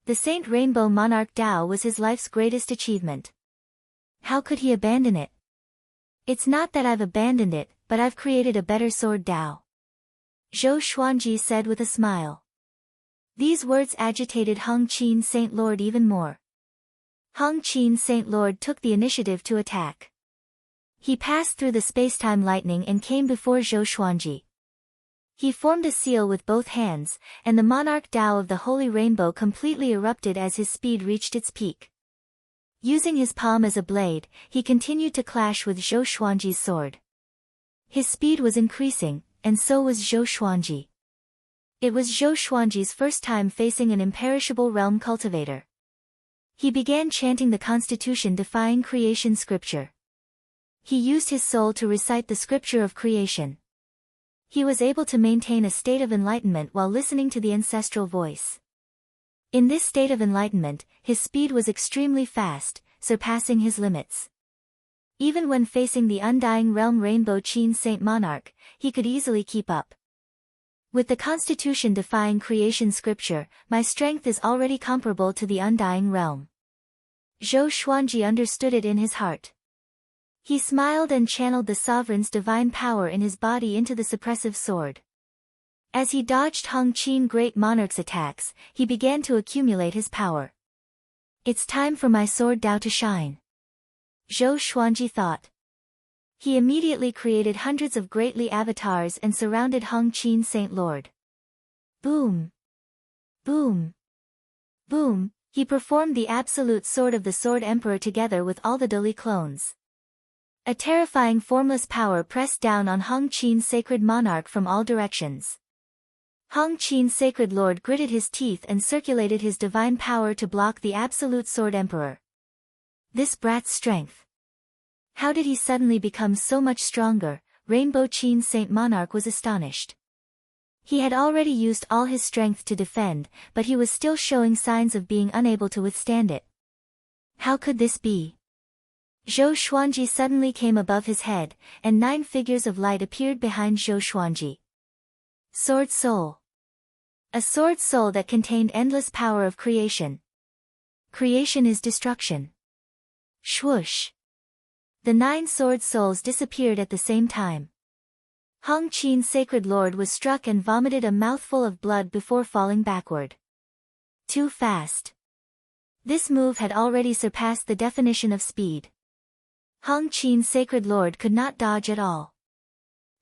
The Saint Rainbow Monarch Tao was his life's greatest achievement. How could he abandon it? It's not that I've abandoned it, but I've created a better sword Tao. Zhou Xuanji said with a smile. These words agitated Hong Qin Saint Lord even more. Hong Qin Saint Lord took the initiative to attack. He passed through the space-time lightning and came before Zhou Xuanji. He formed a seal with both hands, and the Monarch Tao of the Holy Rainbow completely erupted as his speed reached its peak. Using his palm as a blade, he continued to clash with Zhou Xuanji's sword. His speed was increasing, and so was Zhou Xuanji. It was Zhou Xuanji's first time facing an imperishable realm cultivator. He began chanting the constitution-defying creation scripture. He used his soul to recite the scripture of creation. He was able to maintain a state of enlightenment while listening to the ancestral voice. In this state of enlightenment, his speed was extremely fast, surpassing his limits. Even when facing the undying realm Rainbow Qin Saint Monarch, he could easily keep up. With the constitution defying creation scripture, my strength is already comparable to the undying realm. Zhou Xuanji understood it in his heart. He smiled and channeled the sovereign's divine power in his body into the suppressive sword. As he dodged Hong Qin Great Monarch's attacks, he began to accumulate his power. It's time for my sword Dao to shine, Zhou Xuanji thought. He immediately created hundreds of greatly avatars and surrounded Hong Qin Saint Lord. Boom! Boom! Boom! He performed the absolute sword of the Sword Emperor together with all the Dali clones. A terrifying formless power pressed down on Hong Qin's sacred monarch from all directions. Hong Qin's sacred lord gritted his teeth and circulated his divine power to block the absolute Sword Emperor. This brat's strength. How did he suddenly become so much stronger? Rainbow Qin Saint Monarch was astonished. He had already used all his strength to defend, but he was still showing signs of being unable to withstand it. How could this be? Zhou Xuanji suddenly came above his head, and 9 figures of light appeared behind Zhou Xuanji. Sword Soul. A sword soul that contained endless power of creation. Creation is destruction. Swoosh. The 9 sword souls disappeared at the same time. Hong Qin's sacred lord was struck and vomited a mouthful of blood before falling backward. Too fast. This move had already surpassed the definition of speed. Hong Qin's sacred lord could not dodge at all.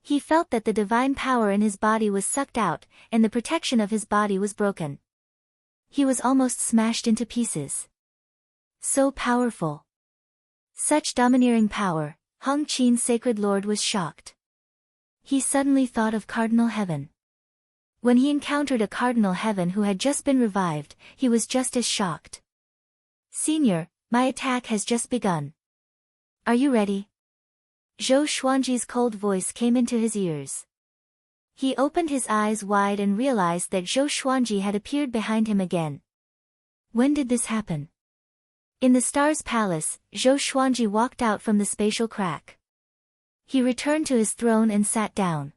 He felt that the divine power in his body was sucked out, and the protection of his body was broken. He was almost smashed into pieces. So powerful. Such domineering power, Hong Qin's sacred lord was shocked. He suddenly thought of Cardinal Heaven. When he encountered a Cardinal Heaven who had just been revived, he was just as shocked. Senior, my attack has just begun. Are you ready? Zhou Xuanji's cold voice came into his ears. He opened his eyes wide and realized that Zhou Xuanji had appeared behind him again. When did this happen? In the Star's Palace, Zhou Xuanji walked out from the spatial crack. He returned to his throne and sat down.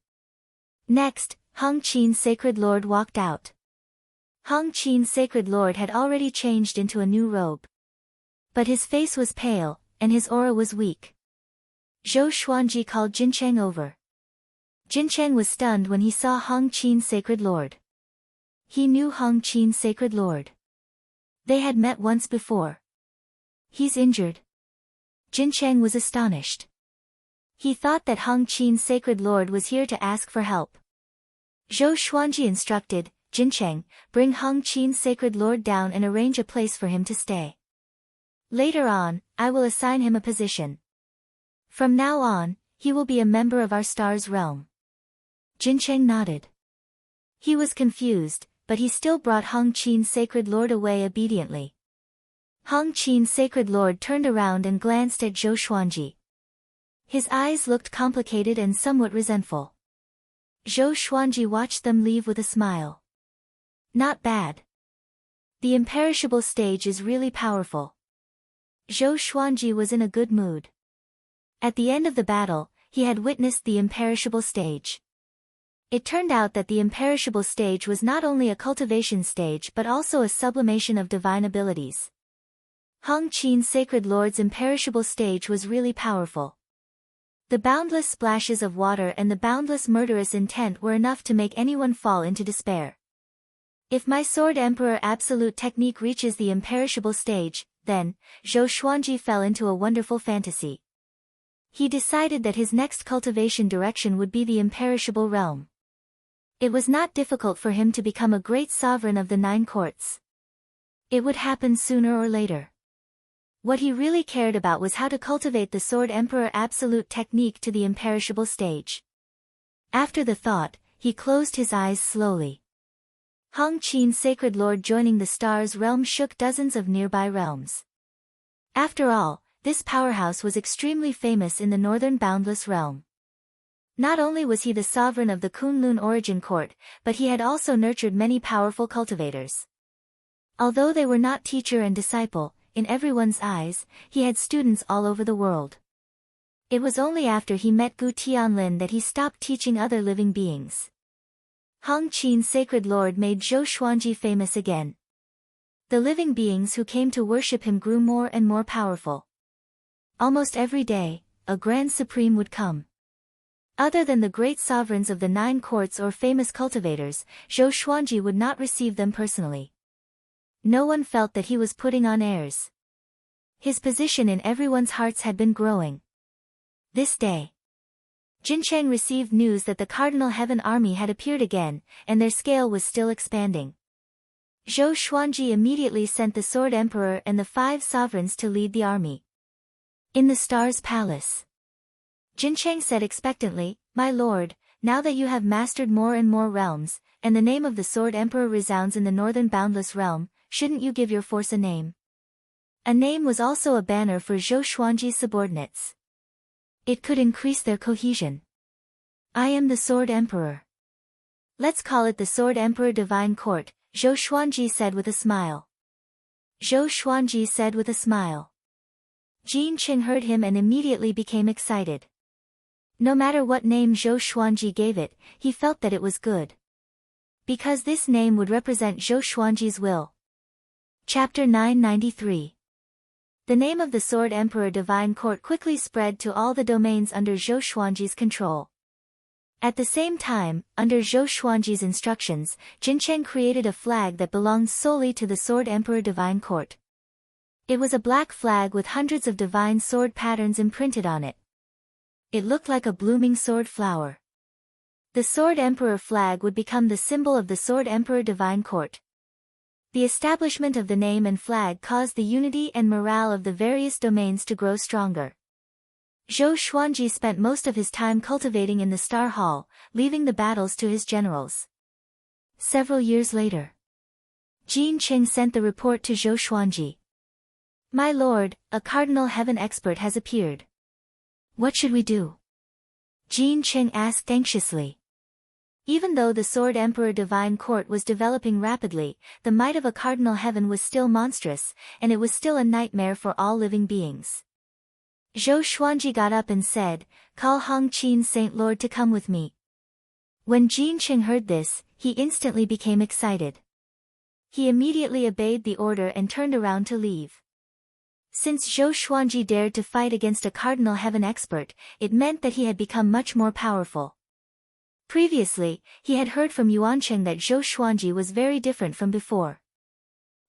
Next, Hong Qin's sacred lord walked out. Hong Qin's sacred lord had already changed into a new robe. But his face was pale, and his aura was weak. Zhou Xuanji called Jincheng over. Jincheng was stunned when he saw Hong Qin's sacred lord. He knew Hong Qin's sacred lord. They had met once before. He's injured. Jincheng was astonished. He thought that Hong Qin's sacred lord was here to ask for help. Zhou Xuanji instructed, Jincheng, bring Hong Qin's sacred lord down and arrange a place for him to stay. Later on, I will assign him a position. From now on, he will be a member of our star's realm. Jincheng nodded. He was confused, but he still brought Hong Qin's sacred lord away obediently. Hong Qin's sacred lord turned around and glanced at Zhou Xuanji. His eyes looked complicated and somewhat resentful. Zhou Xuanji watched them leave with a smile. Not bad. The imperishable stage is really powerful. Zhou Xuanji was in a good mood. At the end of the battle, he had witnessed the imperishable stage. It turned out that the imperishable stage was not only a cultivation stage but also a sublimation of divine abilities. Hong Qin's sacred lord's imperishable stage was really powerful. The boundless splashes of water and the boundless murderous intent were enough to make anyone fall into despair. If my Sword Emperor absolute technique reaches the imperishable stage, then, Zhou Xuanji fell into a wonderful fantasy. He decided that his next cultivation direction would be the imperishable realm. It was not difficult for him to become a great sovereign of the 9 courts. It would happen sooner or later. What he really cared about was how to cultivate the Sword Emperor absolute technique to the imperishable stage. After the thought, he closed his eyes slowly. Hong Qin's sacred lord joining the star's realm shook dozens of nearby realms. After all, this powerhouse was extremely famous in the northern boundless realm. Not only was he the sovereign of the Kunlun origin court, but he had also nurtured many powerful cultivators. Although they were not teacher and disciple, in everyone's eyes, he had students all over the world. It was only after he met Gu Tianlin that he stopped teaching other living beings. Hong Qin's sacred lord made Zhou Xuanji famous again. The living beings who came to worship him grew more and more powerful. Almost every day, a grand supreme would come. Other than the great sovereigns of the 9 courts or famous cultivators, Zhou Xuanji would not receive them personally. No one felt that he was putting on airs. His position in everyone's hearts had been growing. This day, Jincheng received news that the Cardinal Heaven Army had appeared again, and their scale was still expanding. Zhou Xuanji immediately sent the Sword Emperor and the 5 sovereigns to lead the army. In the Star's Palace, Jincheng said expectantly, "My lord, now that you have mastered more and more realms, and the name of the Sword Emperor resounds in the northern boundless realm, shouldn't you give your force a name?" A name was also a banner for Zhou Xuanji's subordinates. It could increase their cohesion. "I am the Sword Emperor." "Let's call it the Sword Emperor Divine Court," Zhou Xuanji said with a smile. Zhou Xuanji said with a smile. Jincheng heard him and immediately became excited. No matter what name Zhou Xuanji gave it, he felt that it was good. Because this name would represent Zhou Xuanji's will. Chapter 993. The name of the Sword Emperor Divine Court quickly spread to all the domains under Zhou Xuanji's control. At the same time, under Zhou Xuanji's instructions, Jincheng created a flag that belonged solely to the Sword Emperor Divine Court. It was a black flag with hundreds of divine sword patterns imprinted on it. It looked like a blooming sword flower. The Sword Emperor flag would become the symbol of the Sword Emperor Divine Court. The establishment of the name and flag caused the unity and morale of the various domains to grow stronger. Zhou Xuanji spent most of his time cultivating in the Star Hall, leaving the battles to his generals. Several years later, Jincheng sent the report to Zhou Xuanji. "My lord, a Cardinal Heaven expert has appeared. What should we do?" Jincheng asked anxiously. Even though the Sword Emperor Divine Court was developing rapidly, the might of a Cardinal Heaven was still monstrous, and it was still a nightmare for all living beings. Zhou Xuanji got up and said, "Call Hong Qin's Saint Lord to come with me." When Jincheng heard this, he instantly became excited. He immediately obeyed the order and turned around to leave. Since Zhou Xuanji dared to fight against a Cardinal Heaven expert, it meant that he had become much more powerful. Previously, he had heard from Yuancheng that Zhou Xuanji was very different from before.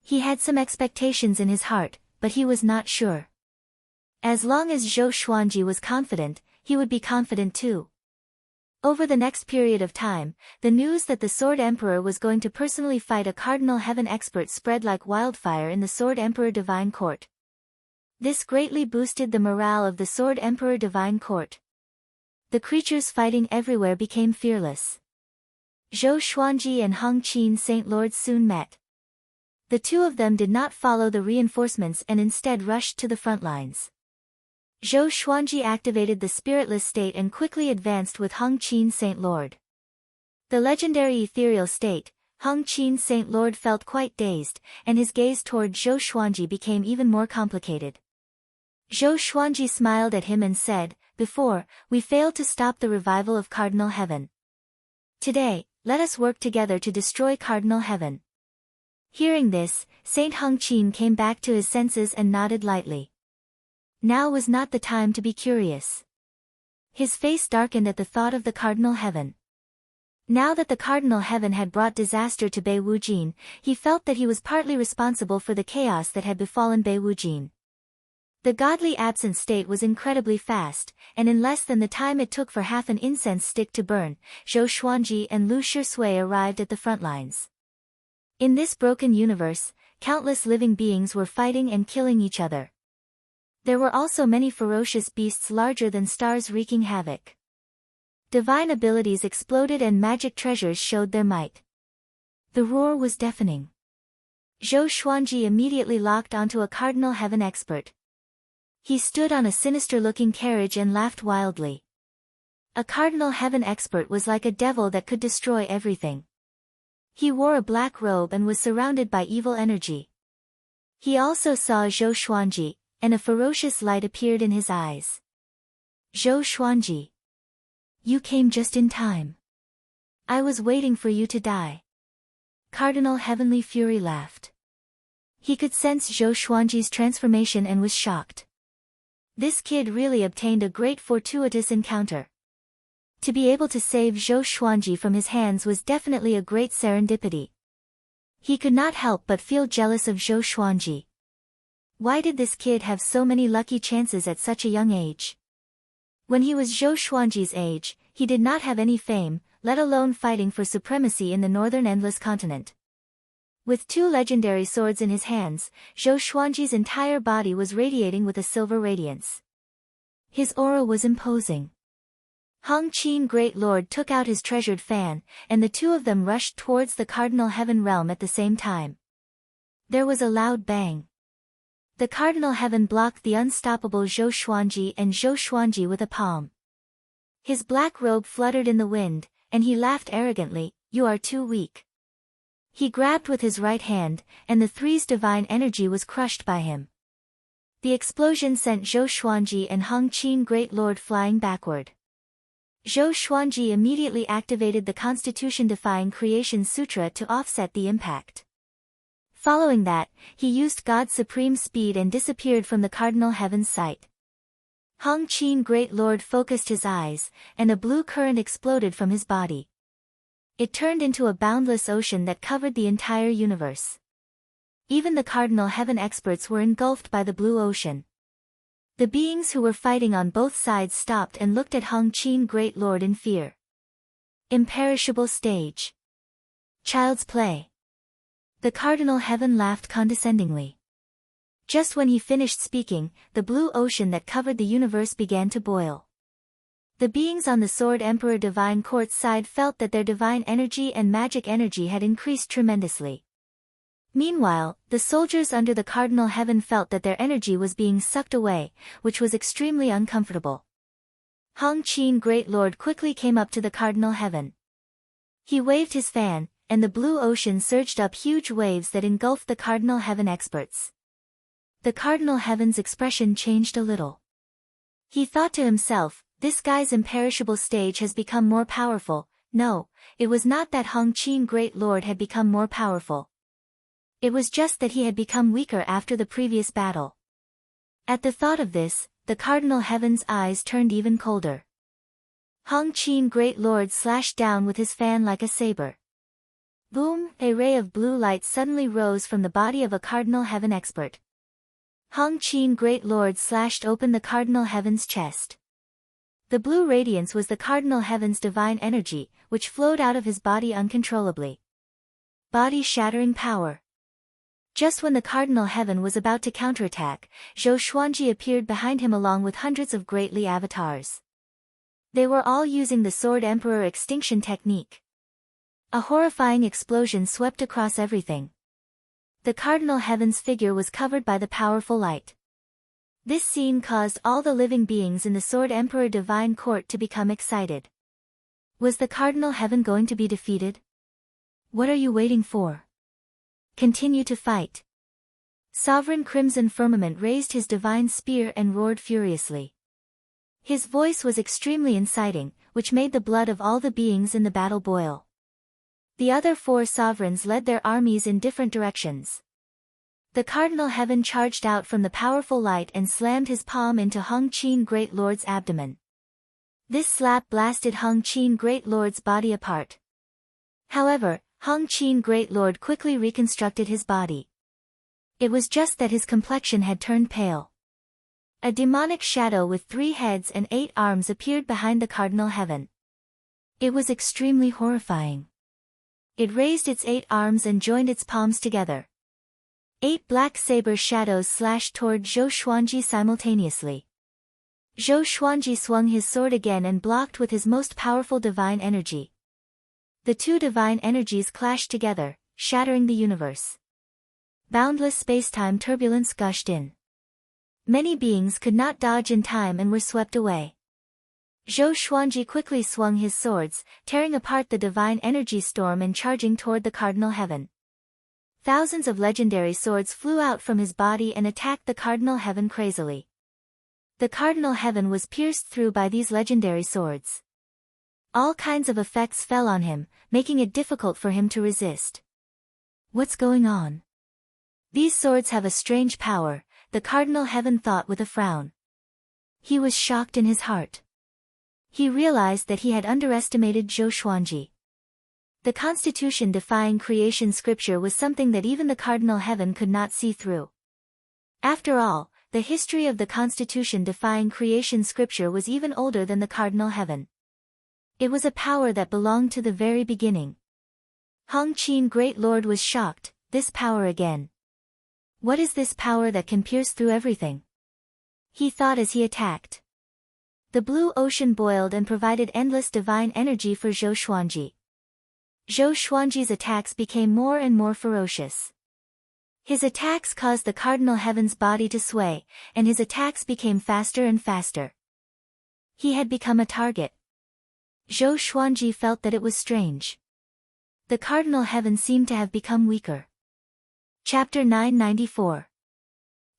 He had some expectations in his heart, but he was not sure. As long as Zhou Xuanji was confident, he would be confident too. Over the next period of time, the news that the Sword Emperor was going to personally fight a Cardinal Heaven expert spread like wildfire in the Sword Emperor Divine Court. This greatly boosted the morale of the Sword Emperor Divine Court. The creatures fighting everywhere became fearless. Zhou Xuanji and Hong Qin's Saint Lord soon met. The two of them did not follow the reinforcements and instead rushed to the front lines. Zhou Xuanji activated the spiritless state and quickly advanced with Hong Qin's Saint Lord. The legendary ethereal state, Hong Qin's Saint Lord felt quite dazed, and his gaze toward Zhou Xuanji became even more complicated. Zhou Xuanji smiled at him and said, "Before, we failed to stop the revival of Cardinal Heaven. Today, let us work together to destroy Cardinal Heaven." Hearing this, Saint Hong Qin came back to his senses and nodded lightly. Now was not the time to be curious. His face darkened at the thought of the Cardinal Heaven. Now that the Cardinal Heaven had brought disaster to Bei Wujin, he felt that he was partly responsible for the chaos that had befallen Bei Wujin. The godly absent state was incredibly fast, and in less than the time it took for half an incense stick to burn, Zhou Xuanji and Lu Shisui arrived at the front lines. In this broken universe, countless living beings were fighting and killing each other. There were also many ferocious beasts larger than stars wreaking havoc. Divine abilities exploded and magic treasures showed their might. The roar was deafening. Zhou Xuanji immediately locked onto a Cardinal Heaven expert. He stood on a sinister-looking carriage and laughed wildly. A Cardinal Heaven expert was like a devil that could destroy everything. He wore a black robe and was surrounded by evil energy. He also saw Zhou Xuanji, and a ferocious light appeared in his eyes. Zhou Xuanji. You came just in time. I was waiting for you to die. Cardinal Heavenly Fury laughed. He could sense Zhou Xuanji's transformation and was shocked. This kid really obtained a great fortuitous encounter. To be able to save Zhou Xuanji from his hands was definitely a great serendipity. He could not help but feel jealous of Zhou Xuanji. Why did this kid have so many lucky chances at such a young age? When he was Zhou Xuanji's age, he did not have any fame, let alone fighting for supremacy in the northern endless continent. With 2 legendary swords in his hands, Zhou Xuanji's entire body was radiating with a silver radiance. His aura was imposing. Hong Qin Great Lord took out his treasured fan, and the 2 of them rushed towards the Cardinal Heaven realm at the same time. There was a loud bang. The Cardinal Heaven blocked the unstoppable Zhou Xuanji and Zhou Xuanji with a palm. His black robe fluttered in the wind, and he laughed arrogantly, "You are too weak." He grabbed with his right hand, and the three's divine energy was crushed by him. The explosion sent Zhou Xuanji and Hong Qin Great Lord flying backward. Zhou Xuanji immediately activated the Constitution-defying Creation Sutra to offset the impact. Following that, he used God's supreme speed and disappeared from the Cardinal Heaven's sight. Hong Qin Great Lord focused his eyes, and a blue current exploded from his body. It turned into a boundless ocean that covered the entire universe. Even the Cardinal Heaven experts were engulfed by the blue ocean. The beings who were fighting on both sides stopped and looked at Hong Qin Great Lord in fear. Imperishable stage. Child's play. The Cardinal Heaven laughed condescendingly. Just when he finished speaking, the blue ocean that covered the universe began to boil. The beings on the Sword Emperor Divine Court's side felt that their divine energy and magic energy had increased tremendously. Meanwhile, the soldiers under the Cardinal Heaven felt that their energy was being sucked away, which was extremely uncomfortable. Hong Qin Great Lord quickly came up to the Cardinal Heaven. He waved his fan, and the blue ocean surged up huge waves that engulfed the Cardinal Heaven experts. The Cardinal Heaven's expression changed a little. He thought to himself, this guy's imperishable stage has become more powerful. No, it was not that Hong Qin Great Lord had become more powerful. It was just that he had become weaker after the previous battle. At the thought of this, the Cardinal Heaven's eyes turned even colder. Hong Qin Great Lord slashed down with his fan like a saber. Boom! A ray of blue light suddenly rose from the body of a Cardinal Heaven expert. Hong Qin Great Lord slashed open the Cardinal Heaven's chest. The blue radiance was the Cardinal Heaven's divine energy, which flowed out of his body uncontrollably. Body-shattering power. Just when the Cardinal Heaven was about to counterattack, Zhou Xuanji appeared behind him along with hundreds of greatly avatars. They were all using the Sword Emperor extinction technique. A horrifying explosion swept across everything. The Cardinal Heaven's figure was covered by the powerful light. This scene caused all the living beings in the Sword Emperor Divine Court to become excited. Was the Cardinal Heaven going to be defeated? What are you waiting for? Continue to fight. Sovereign Crimson Firmament raised his divine spear and roared furiously. His voice was extremely inciting, which made the blood of all the beings in the battle boil. The other 4 sovereigns led their armies in different directions. The Cardinal Heaven charged out from the powerful light and slammed his palm into Hong Qin Great Lord's abdomen. This slap blasted Hong Qin Great Lord's body apart. However, Hong Qin Great Lord quickly reconstructed his body. It was just that his complexion had turned pale. A demonic shadow with 3 heads and 8 arms appeared behind the Cardinal Heaven. It was extremely horrifying. It raised its 8 arms and joined its palms together. 8 black saber shadows slashed toward Zhou Xuanji simultaneously. Zhou Xuanji swung his sword again and blocked with his most powerful divine energy. The 2 divine energies clashed together, shattering the universe. Boundless space-time turbulence gushed in. Many beings could not dodge in time and were swept away. Zhou Xuanji quickly swung his swords, tearing apart the divine energy storm and charging toward the cardinal heaven. Thousands of legendary swords flew out from his body and attacked the cardinal heaven crazily. The cardinal heaven was pierced through by these legendary swords. All kinds of effects fell on him, making it difficult for him to resist. What's going on? These swords have a strange power, the cardinal heaven thought with a frown. He was shocked in his heart. He realized that he had underestimated Zhou Xuanji. The constitution-defying creation scripture was something that even the cardinal heaven could not see through. After all, the history of the constitution-defying creation scripture was even older than the cardinal heaven. It was a power that belonged to the very beginning. Hong Qin Great Lord was shocked. This power again. What is this power that can pierce through everything? He thought as he attacked. The blue ocean boiled and provided endless divine energy for Zhou Xuanji. Zhou Xuanji's attacks became more and more ferocious. His attacks caused the cardinal heaven's body to sway, and his attacks became faster and faster. He had become a target. Zhou Xuanji felt that it was strange. The cardinal heaven seemed to have become weaker. Chapter 994.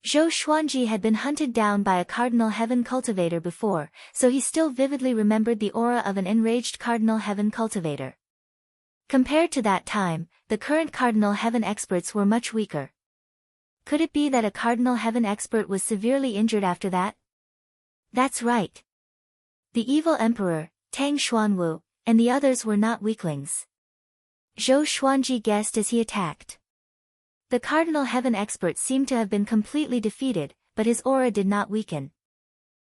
Zhou Xuanji had been hunted down by a cardinal heaven cultivator before, so he still vividly remembered the aura of an enraged cardinal heaven cultivator. Compared to that time, the current cardinal heaven experts were much weaker. Could it be that a cardinal heaven expert was severely injured after that? That's right. The evil emperor, Tang Xuanwu, and the others were not weaklings. Zhou Xuanji guessed as he attacked. The cardinal heaven expert seemed to have been completely defeated, but his aura did not weaken.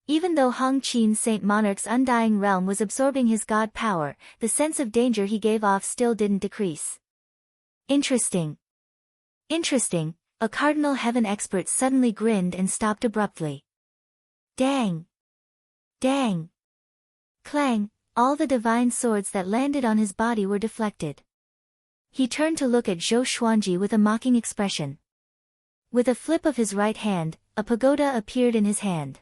Even though Hong Qin Saint Monarch's undying realm was absorbing his god power, the sense of danger he gave off still didn't decrease. Interesting. Interesting, a cardinal heaven expert suddenly grinned and stopped abruptly. Dang! Dang! Clang, all the divine swords that landed on his body were deflected. He turned to look at Zhou Xuanji with a mocking expression. With a flip of his right hand, a pagoda appeared in his hand.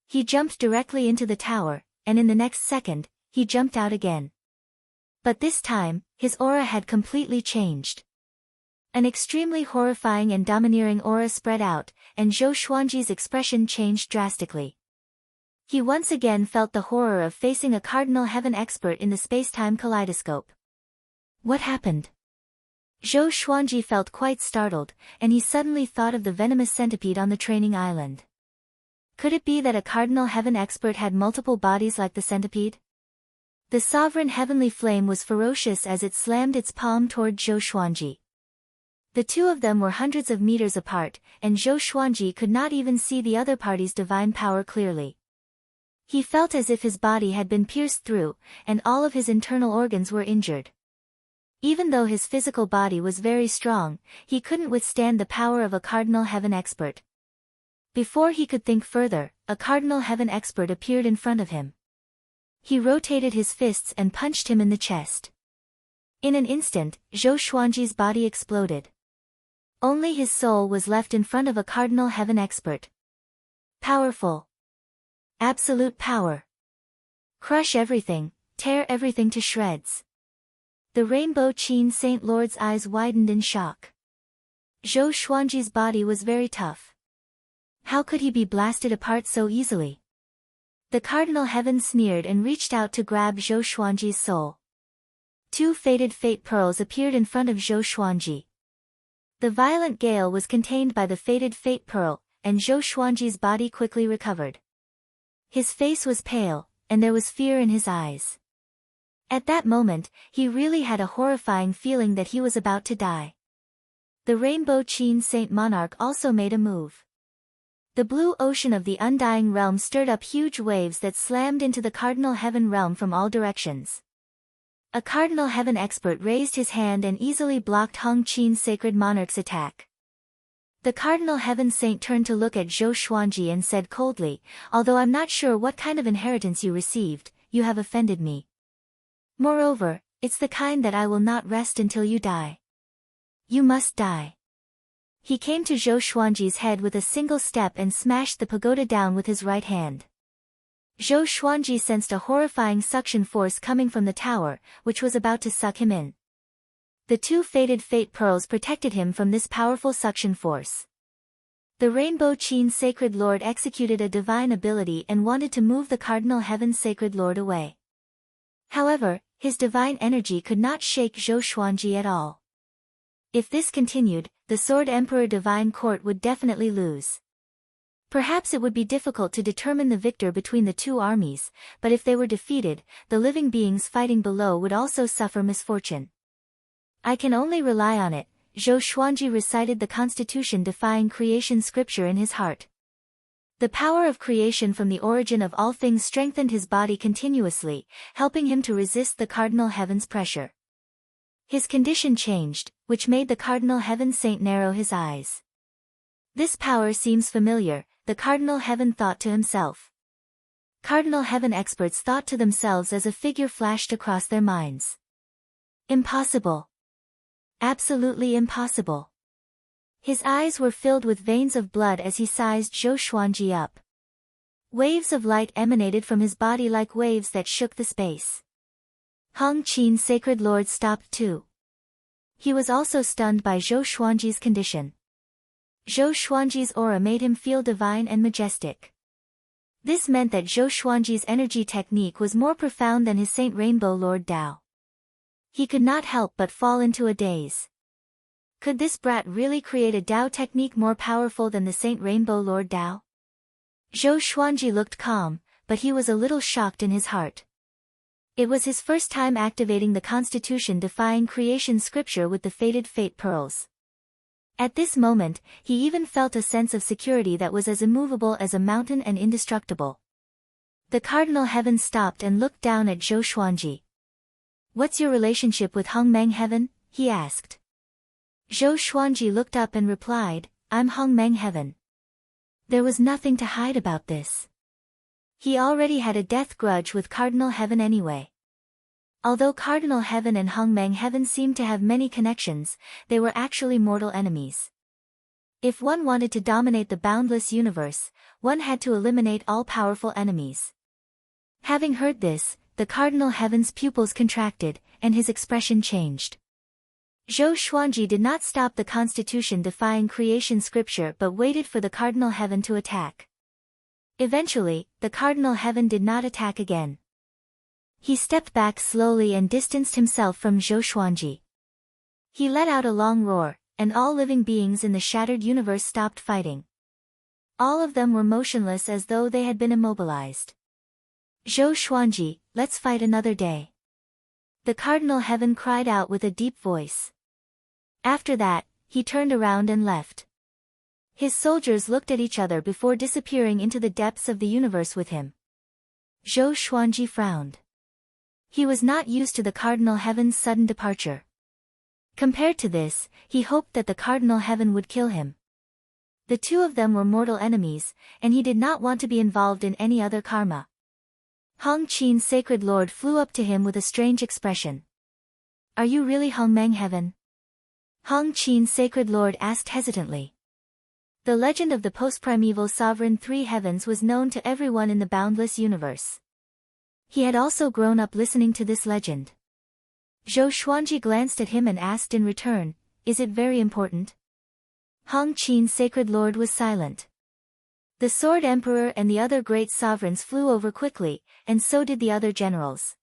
He jumped directly into the tower, and in the next second, he jumped out again. But this time, his aura had completely changed. An extremely horrifying and domineering aura spread out, and Zhou Xuanji's expression changed drastically. He once again felt the horror of facing a cardinal heaven expert in the space-time kaleidoscope. What happened? Zhou Xuanji felt quite startled, and he suddenly thought of the venomous centipede on the training island. Could it be that a cardinal heaven expert had multiple bodies like the centipede? The sovereign heavenly flame was ferocious as it slammed its palm toward Zhou Xuanji. The two of them were hundreds of meters apart, and Zhou Xuanji could not even see the other party's divine power clearly. He felt as if his body had been pierced through, and all of his internal organs were injured. Even though his physical body was very strong, he couldn't withstand the power of a cardinal heaven expert. Before he could think further, a cardinal heaven expert appeared in front of him. He rotated his fists and punched him in the chest. In an instant, Zhou Xuanji's body exploded. Only his soul was left in front of a cardinal heaven expert. Powerful. Absolute power. Crush everything, tear everything to shreds. The Rainbow Qin Saint Lord's eyes widened in shock. Zhou Xuanji's body was very tough. How could he be blasted apart so easily? The cardinal heaven sneered and reached out to grab Zhou Xuanji's soul. Two faded fate pearls appeared in front of Zhou Xuanji. The violent gale was contained by the faded fate pearl, and Zhou Xuanji's body quickly recovered. His face was pale, and there was fear in his eyes. At that moment, he really had a horrifying feeling that he was about to die. The Rainbow Qin Saint Monarch also made a move. The blue ocean of the undying realm stirred up huge waves that slammed into the cardinal heaven realm from all directions. A cardinal heaven expert raised his hand and easily blocked Hong Qin's sacred monarch's attack. The cardinal heaven saint turned to look at Zhou Xuanji and said coldly, "Although I'm not sure what kind of inheritance you received, you have offended me. Moreover, it's the kind that I will not rest until you die. You must die." He came to Zhou Xuanji's head with a single step and smashed the pagoda down with his right hand. Zhou Xuanji sensed a horrifying suction force coming from the tower, which was about to suck him in. The two faded fate pearls protected him from this powerful suction force. The Rainbow Qin Sacred Lord executed a divine ability and wanted to move the Cardinal Heaven's Sacred Lord away. However, his divine energy could not shake Zhou Xuanji at all. If this continued, the Sword Emperor Divine Court would definitely lose. Perhaps it would be difficult to determine the victor between the two armies, but if they were defeated, the living beings fighting below would also suffer misfortune. I can only rely on it. Zhou Xuanji recited the constitution-defying creation scripture in his heart. The power of creation from the origin of all things strengthened his body continuously, helping him to resist the Cardinal Heaven's pressure. His condition changed, which made the Cardinal Heaven Saint narrow his eyes. This power seems familiar, the Cardinal Heaven thought to himself. Cardinal Heaven experts thought to themselves as a figure flashed across their minds. Impossible. Absolutely impossible. His eyes were filled with veins of blood as he sized Zhou Xuanji up. Waves of light emanated from his body like waves that shook the space. Hong Qin's Sacred Lord stopped too. He was also stunned by Zhou Xuanji's condition. Zhou Xuanji's aura made him feel divine and majestic. This meant that Zhou Xuanji's energy technique was more profound than his Saint Rainbow Lord Dao. He could not help but fall into a daze. Could this brat really create a Dao technique more powerful than the Saint Rainbow Lord Dao? Zhou Xuanji looked calm, but he was a little shocked in his heart. It was his first time activating the constitution-defying creation scripture with the faded fate pearls. At this moment, he even felt a sense of security that was as immovable as a mountain and indestructible. The Cardinal Heaven stopped and looked down at Zhou Xuanji. "What's your relationship with Hongmeng Heaven?" he asked. Zhou Xuanji looked up and replied, "I'm Hongmeng Heaven." There was nothing to hide about this. He already had a death grudge with Cardinal Heaven anyway. Although Cardinal Heaven and Hongmeng Heaven seemed to have many connections, they were actually mortal enemies. If one wanted to dominate the boundless universe, one had to eliminate all powerful enemies. Having heard this, the Cardinal Heaven's pupils contracted, and his expression changed. Zhou Xuanji did not stop the constitution-defying creation scripture but waited for the Cardinal Heaven to attack. Eventually, the Cardinal Heaven did not attack again. He stepped back slowly and distanced himself from Zhou Xuanji. He let out a long roar, and all living beings in the shattered universe stopped fighting. All of them were motionless as though they had been immobilized. "Zhou Xuanji, let's fight another day." The Cardinal Heaven cried out with a deep voice. After that, he turned around and left. His soldiers looked at each other before disappearing into the depths of the universe with him. Zhou Xuanji frowned. He was not used to the Cardinal Heaven's sudden departure. Compared to this, he hoped that the Cardinal Heaven would kill him. The two of them were mortal enemies, and he did not want to be involved in any other karma. Hong Qin's Sacred Lord flew up to him with a strange expression. "Are you really Hongmeng Heaven?" Hong Qin's Sacred Lord asked hesitantly. The legend of the post-primeval sovereign three heavens was known to everyone in the boundless universe. He had also grown up listening to this legend. Zhou Xuanji glanced at him and asked in return, "Is it very important?" Hong Qin's Sacred Lord was silent. The Sword Emperor and the other great sovereigns flew over quickly, and so did the other generals.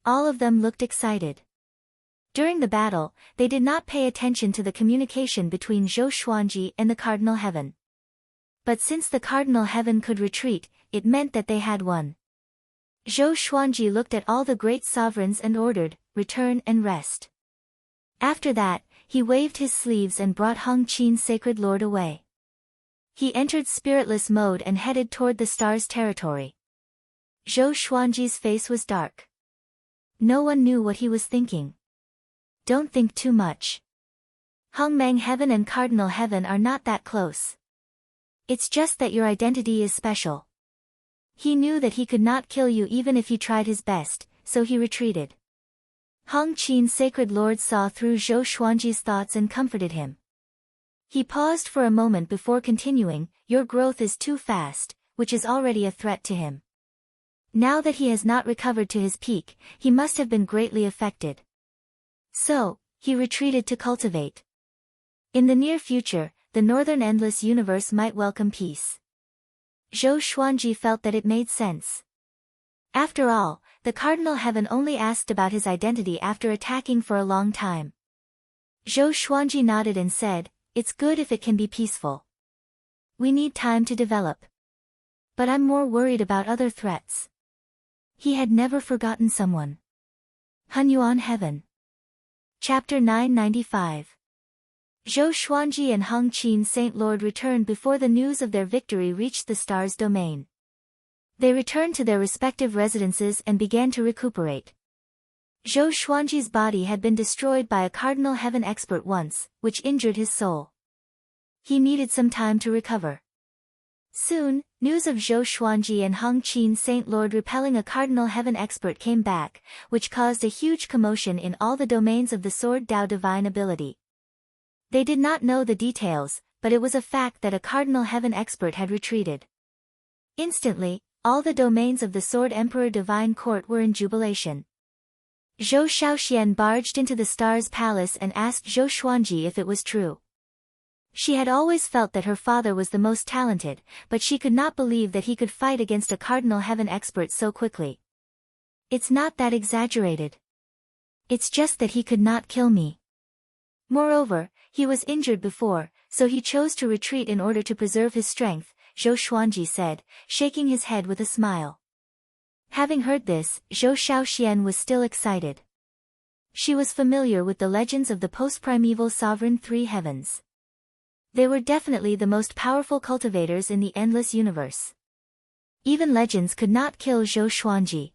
All of them looked excited. During the battle, they did not pay attention to the communication between Zhou Xuanji and the Cardinal Heaven. But since the Cardinal Heaven could retreat, it meant that they had won. Zhou Xuanji looked at all the great sovereigns and ordered, "Return and rest." After that, he waved his sleeves and brought Hong Qin's Sacred Lord away. He entered spiritless mode and headed toward the star's territory. Zhou Xuanji's face was dark. No one knew what he was thinking. "Don't think too much. Hongmeng Heaven and Cardinal Heaven are not that close. It's just that your identity is special." He knew that he could not kill you even if he tried his best, so he retreated. Hong Qin's Sacred Lord saw through Zhou Xuanji's thoughts and comforted him. He paused for a moment before continuing, "Your growth is too fast," which is already a threat to him. Now that he has not recovered to his peak, he must have been greatly affected. So, he retreated to cultivate. In the near future, the northern endless universe might welcome peace. Zhou Xuanji felt that it made sense. After all, the Cardinal Heaven only asked about his identity after attacking for a long time. Zhou Xuanji nodded and said, "It's good if it can be peaceful. We need time to develop. But I'm more worried about other threats." He had never forgotten someone. Hunyuan Heaven. Chapter 995. Zhou Xuanji and Heng Qin Saint Lord returned before the news of their victory reached the star's domain. They returned to their respective residences and began to recuperate. Zhou Xuanji's body had been destroyed by a Cardinal Heaven expert once, which injured his soul. He needed some time to recover. Soon, news of Zhou Xuanji and Heng Qin Saint Lord repelling a Cardinal Heaven expert came back, which caused a huge commotion in all the domains of the Sword Dao Divine Ability. They did not know the details, but it was a fact that a Cardinal Heaven expert had retreated. Instantly, all the domains of the Sword Emperor Divine Court were in jubilation. Zhou Shaoxian barged into the star's palace and asked Zhou Xuanji if it was true. She had always felt that her father was the most talented, but she could not believe that he could fight against a Cardinal Heaven expert so quickly. "It's not that exaggerated. It's just that he could not kill me. Moreover, he was injured before, so he chose to retreat in order to preserve his strength," Zhou Xuanji said, shaking his head with a smile. Having heard this, Zhou Shaoxian was still excited. She was familiar with the legends of the post-primeval sovereign three heavens. They were definitely the most powerful cultivators in the endless universe. Even legends could not kill Zhou Xuanji.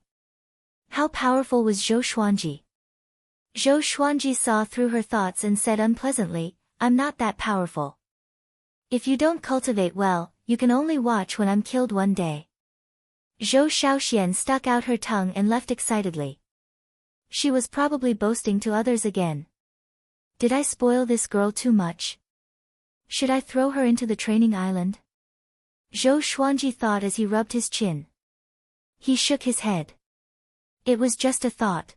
How powerful was Zhou Xuanji? Zhou Xuanji saw through her thoughts and said unpleasantly, "I'm not that powerful. If you don't cultivate well, you can only watch when I'm killed one day." Zhou Shaoxian stuck out her tongue and left excitedly. She was probably boasting to others again. "Did I spoil this girl too much? Should I throw her into the training island?" Zhou Xuanji thought as he rubbed his chin. He shook his head. It was just a thought.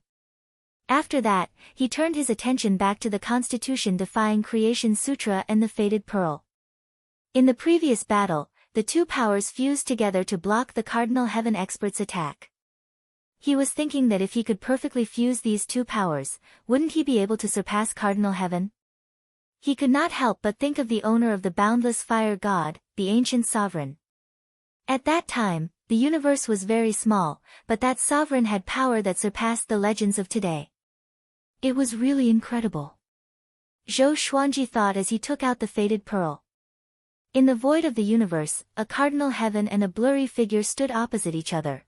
After that, he turned his attention back to the Constitution-defying Creation Sutra and the Fated Pearl. In the previous battle, the two powers fused together to block the Cardinal Heaven expert's attack. He was thinking that if he could perfectly fuse these two powers, wouldn't he be able to surpass Cardinal Heaven? He could not help but think of the owner of the boundless fire god, the ancient sovereign. At that time, the universe was very small, but that sovereign had power that surpassed the legends of today. It was really incredible. Zhou Xuanji thought as he took out the Fated Pearl. In the void of the universe, a Cardinal Heaven and a blurry figure stood opposite each other.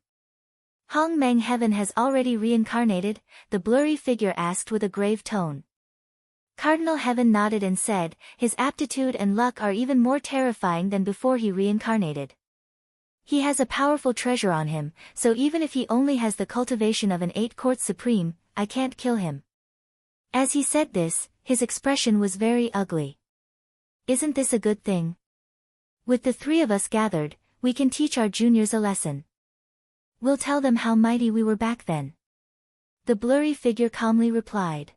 "Hong Meng Heaven has already reincarnated?" the blurry figure asked with a grave tone. Cardinal Heaven nodded and said, "His aptitude and luck are even more terrifying than before he reincarnated. He has a powerful treasure on him, so even if he only has the cultivation of an 8-Court Supreme, I can't kill him." As he said this, his expression was very ugly. "Isn't this a good thing? With the three of us gathered, we can teach our juniors a lesson. We'll tell them how mighty we were back then." The blurry figure calmly replied.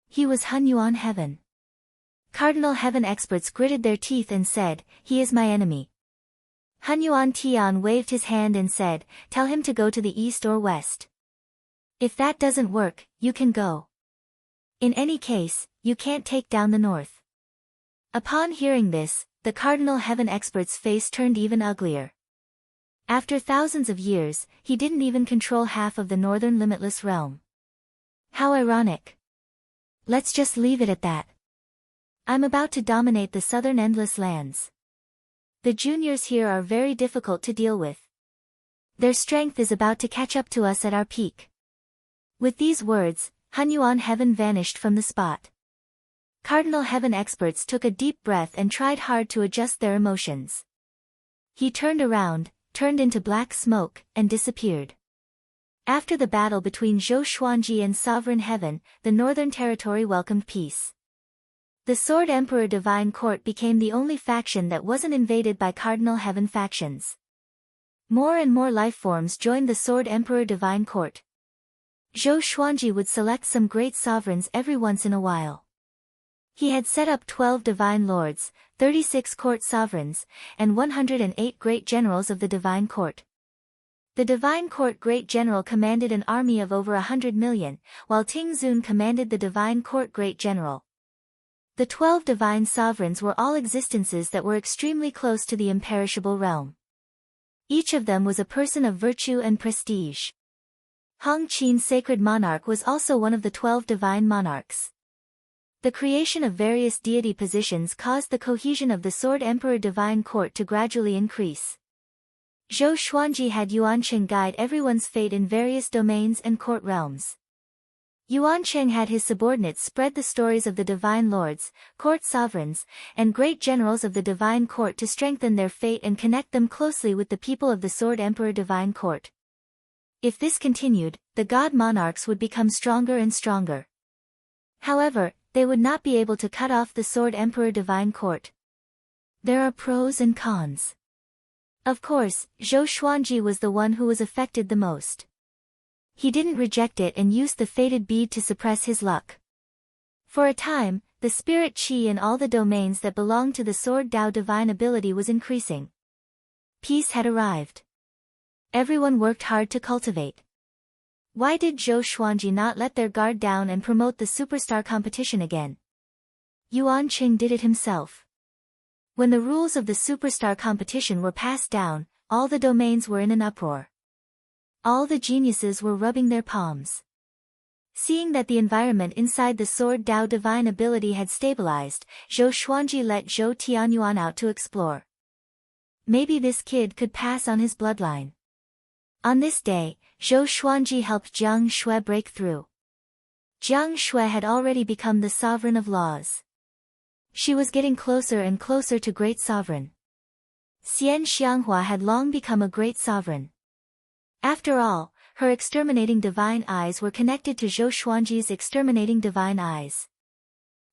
He was Hunyuan Heaven. Cardinal Heaven experts gritted their teeth and said, "He is my enemy." Hunyuan Tian waved his hand and said, "Tell him to go to the east or west. If that doesn't work, you can go. In any case, you can't take down the north." Upon hearing this, the Cardinal Heaven expert's face turned even uglier. After thousands of years, he didn't even control half of the northern limitless realm. How ironic. Let's just leave it at that. I'm about to dominate the southern endless lands. The juniors here are very difficult to deal with. Their strength is about to catch up to us at our peak. With these words, Hunyuan Heaven vanished from the spot. Cardinal Heaven experts took a deep breath and tried hard to adjust their emotions. He turned around, turned into black smoke, and disappeared. After the battle between Zhou Xuanji and Sovereign Heaven, the Northern Territory welcomed peace. The Sword Emperor Divine Court became the only faction that wasn't invaded by Cardinal Heaven factions. More and more lifeforms joined the Sword Emperor Divine Court. Zhou Xuanji would select some great sovereigns every once in a while. He had set up 12 divine lords, 36 court sovereigns, and 108 great generals of the divine court. The divine court great general commanded an army of over 100 million, while Ting Zun commanded the divine court great general. The 12 divine sovereigns were all existences that were extremely close to the imperishable realm. Each of them was a person of virtue and prestige. Hong Qin's sacred monarch was also one of the 12 divine monarchs. The creation of various deity positions caused the cohesion of the Sword Emperor Divine Court to gradually increase. Zhou Xuanji had Yuancheng guide everyone's fate in various domains and court realms. Yuancheng had his subordinates spread the stories of the divine lords, court sovereigns, and great generals of the divine court to strengthen their fate and connect them closely with the people of the Sword Emperor Divine Court. If this continued, the god monarchs would become stronger and stronger. However, they would not be able to cut off the Sword Emperor Divine Court. There are pros and cons. Of course, Zhou Xuanji was the one who was affected the most. He didn't reject it and used the fated bead to suppress his luck. For a time, the spirit qi in all the domains that belonged to the Sword Dao divine ability was increasing. Peace had arrived. Everyone worked hard to cultivate. Why did Zhou Xuanji not let their guard down and promote the superstar competition again? Yuanqing did it himself. When the rules of the superstar competition were passed down, all the domains were in an uproar. All the geniuses were rubbing their palms. Seeing that the environment inside the Sword Dao divine ability had stabilized, Zhou Xuanji let Zhou Tianyuan out to explore. Maybe this kid could pass on his bloodline. On this day, Zhou Xuanji helped Jiang Shui break through. Jiang Shui had already become the sovereign of laws. She was getting closer and closer to great sovereign. Xian Xianghua had long become a great sovereign. After all, her exterminating divine eyes were connected to Zhou Xuanji's exterminating divine eyes.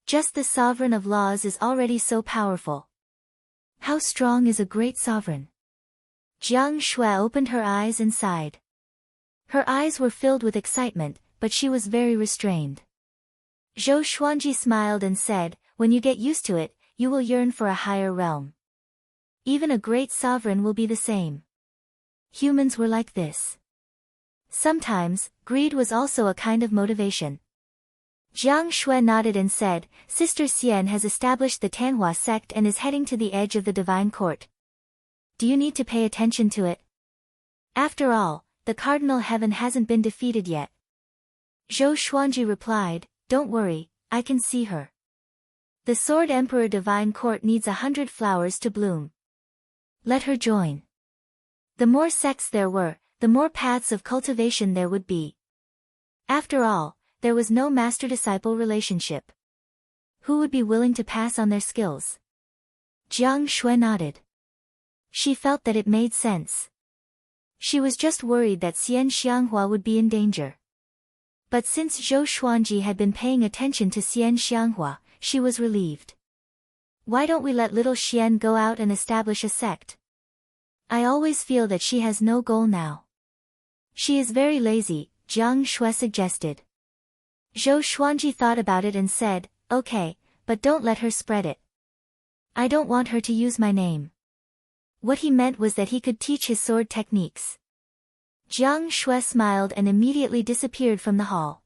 Just the sovereign of laws is already so powerful. How strong is a great sovereign? Jiang Shui opened her eyes and sighed. Her eyes were filled with excitement, but she was very restrained. Zhou Xuanji smiled and said, "When you get used to it, you will yearn for a higher realm. Even a great sovereign will be the same." Humans were like this. Sometimes, greed was also a kind of motivation. Jiang Shui nodded and said, "Sister Xian has established the Tanhua sect and is heading to the edge of the divine court. Do you need to pay attention to it? After all, the cardinal heaven hasn't been defeated yet." Zhou Xuanji replied, "Don't worry, I can see her. The Sword Emperor Divine Court needs 100 flowers to bloom. Let her join." The more sects there were, the more paths of cultivation there would be. After all, there was no master-disciple relationship. Who would be willing to pass on their skills? Jiang Shui nodded. She felt that it made sense. She was just worried that Xian Xianghua would be in danger. But since Zhou Xuanji had been paying attention to Xian Xianghua, she was relieved. "Why don't we let little Xian go out and establish a sect? I always feel that she has no goal now." "She is very lazy," Jiang Shui suggested. Zhou Xuanji thought about it and said, "Okay, but don't let her spread it. I don't want her to use my name." What he meant was that he could teach his sword techniques. Jiang Shui smiled and immediately disappeared from the hall.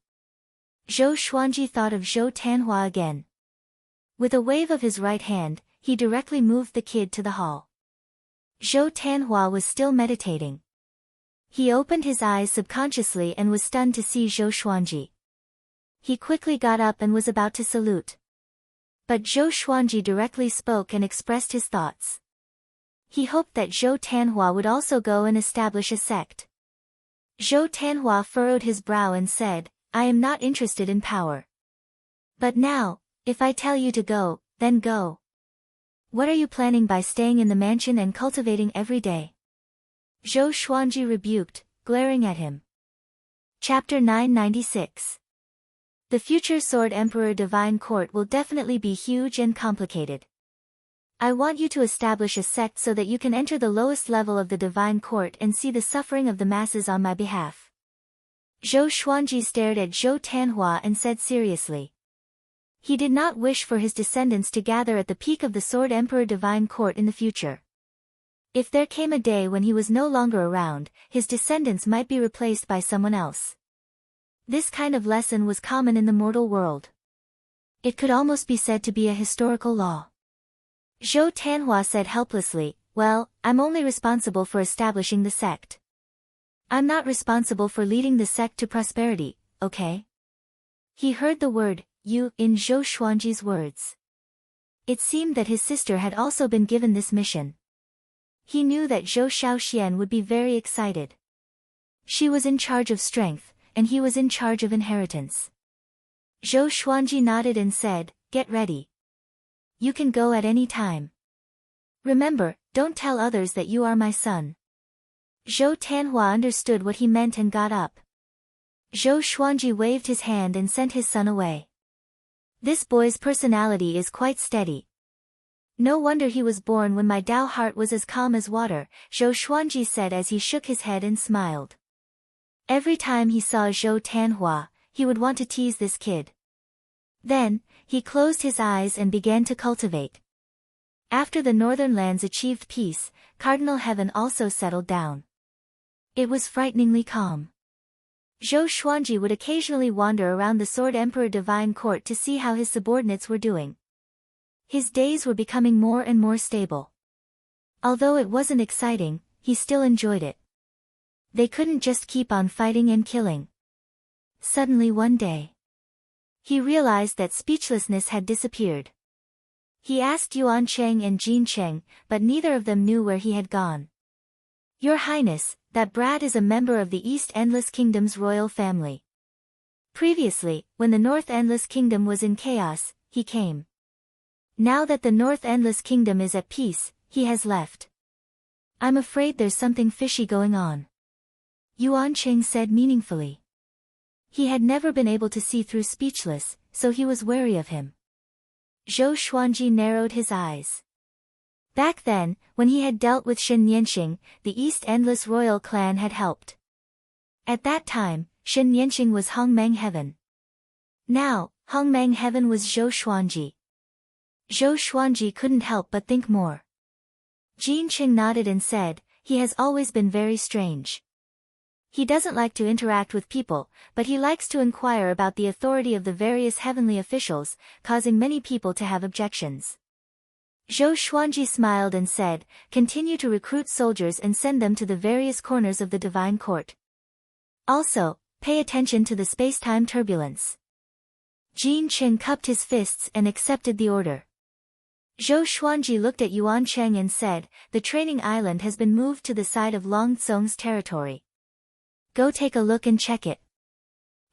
Zhou Xuanji thought of Zhou Tanhua again. With a wave of his right hand, he directly moved the kid to the hall. Zhou Tanhua was still meditating. He opened his eyes subconsciously and was stunned to see Zhou Xuanji. He quickly got up and was about to salute. But Zhou Xuanji directly spoke and expressed his thoughts. He hoped that Zhou Tanhua would also go and establish a sect. Zhou Tanhua furrowed his brow and said, "I am not interested in power. But now, if I tell you to go, then go. What are you planning by staying in the mansion and cultivating every day?" Zhou Xuanji rebuked, glaring at him. Chapter 996. The future Sword Emperor Divine Court will definitely be huge and complicated. I want you to establish a sect so that you can enter the lowest level of the divine court and see the suffering of the masses on my behalf. Zhou Xuanji stared at Zhou Tanhua and said seriously. He did not wish for his descendants to gather at the peak of the Sword Emperor divine court in the future. If there came a day when he was no longer around, his descendants might be replaced by someone else. This kind of lesson was common in the mortal world. It could almost be said to be a historical law. Zhou Tanhua said helplessly, well, I'm only responsible for establishing the sect. I'm not responsible for leading the sect to prosperity, okay? He heard the word, you, in Zhou Xuanji's words. It seemed that his sister had also been given this mission. He knew that Zhou Shaoxian would be very excited. She was in charge of strength, and he was in charge of inheritance. Zhou Xuanji nodded and said, get ready. You can go at any time. Remember, don't tell others that you are my son. Zhou Tanhua understood what he meant and got up. Zhou Xuanji waved his hand and sent his son away. This boy's personality is quite steady. No wonder he was born when my Dao heart was as calm as water, Zhou Xuanji said as he shook his head and smiled. Every time he saw Zhou Tanhua, he would want to tease this kid. Then, he closed his eyes and began to cultivate. After the northern lands achieved peace, Cardinal Heaven also settled down. It was frighteningly calm. Zhou Xuanji would occasionally wander around the Sword Emperor Divine Court to see how his subordinates were doing. His days were becoming more and more stable. Although it wasn't exciting, he still enjoyed it. They couldn't just keep on fighting and killing. Suddenly one day, he realized that speechlessness had disappeared. He asked Yuan Cheng and Jin Cheng, but neither of them knew where he had gone. Your Highness, that brat is a member of the East Endless Kingdom's royal family. Previously, when the North Endless Kingdom was in chaos, he came. Now that the North Endless Kingdom is at peace, he has left. I'm afraid there's something fishy going on. Yuan Cheng said meaningfully. He had never been able to see through speechless, so he was wary of him. Zhou Xuanji narrowed his eyes. Back then, when he had dealt with Shen Nianxing, the East Endless royal clan had helped. At that time, Shen Nianxing was Hongmeng Heaven. Now, Hongmeng Heaven was Zhou Xuanji. Zhou Xuanji couldn't help but think more. Jin Cheng nodded and said, he has always been very strange. He doesn't like to interact with people, but he likes to inquire about the authority of the various heavenly officials, causing many people to have objections. Zhou Xuanji smiled and said, continue to recruit soldiers and send them to the various corners of the divine court. Also, pay attention to the space-time turbulence. Jin Cheng cupped his fists and accepted the order. Zhou Xuanji looked at Yuan Cheng and said, the training island has been moved to the side of Long Tsong's territory. Go take a look and check it.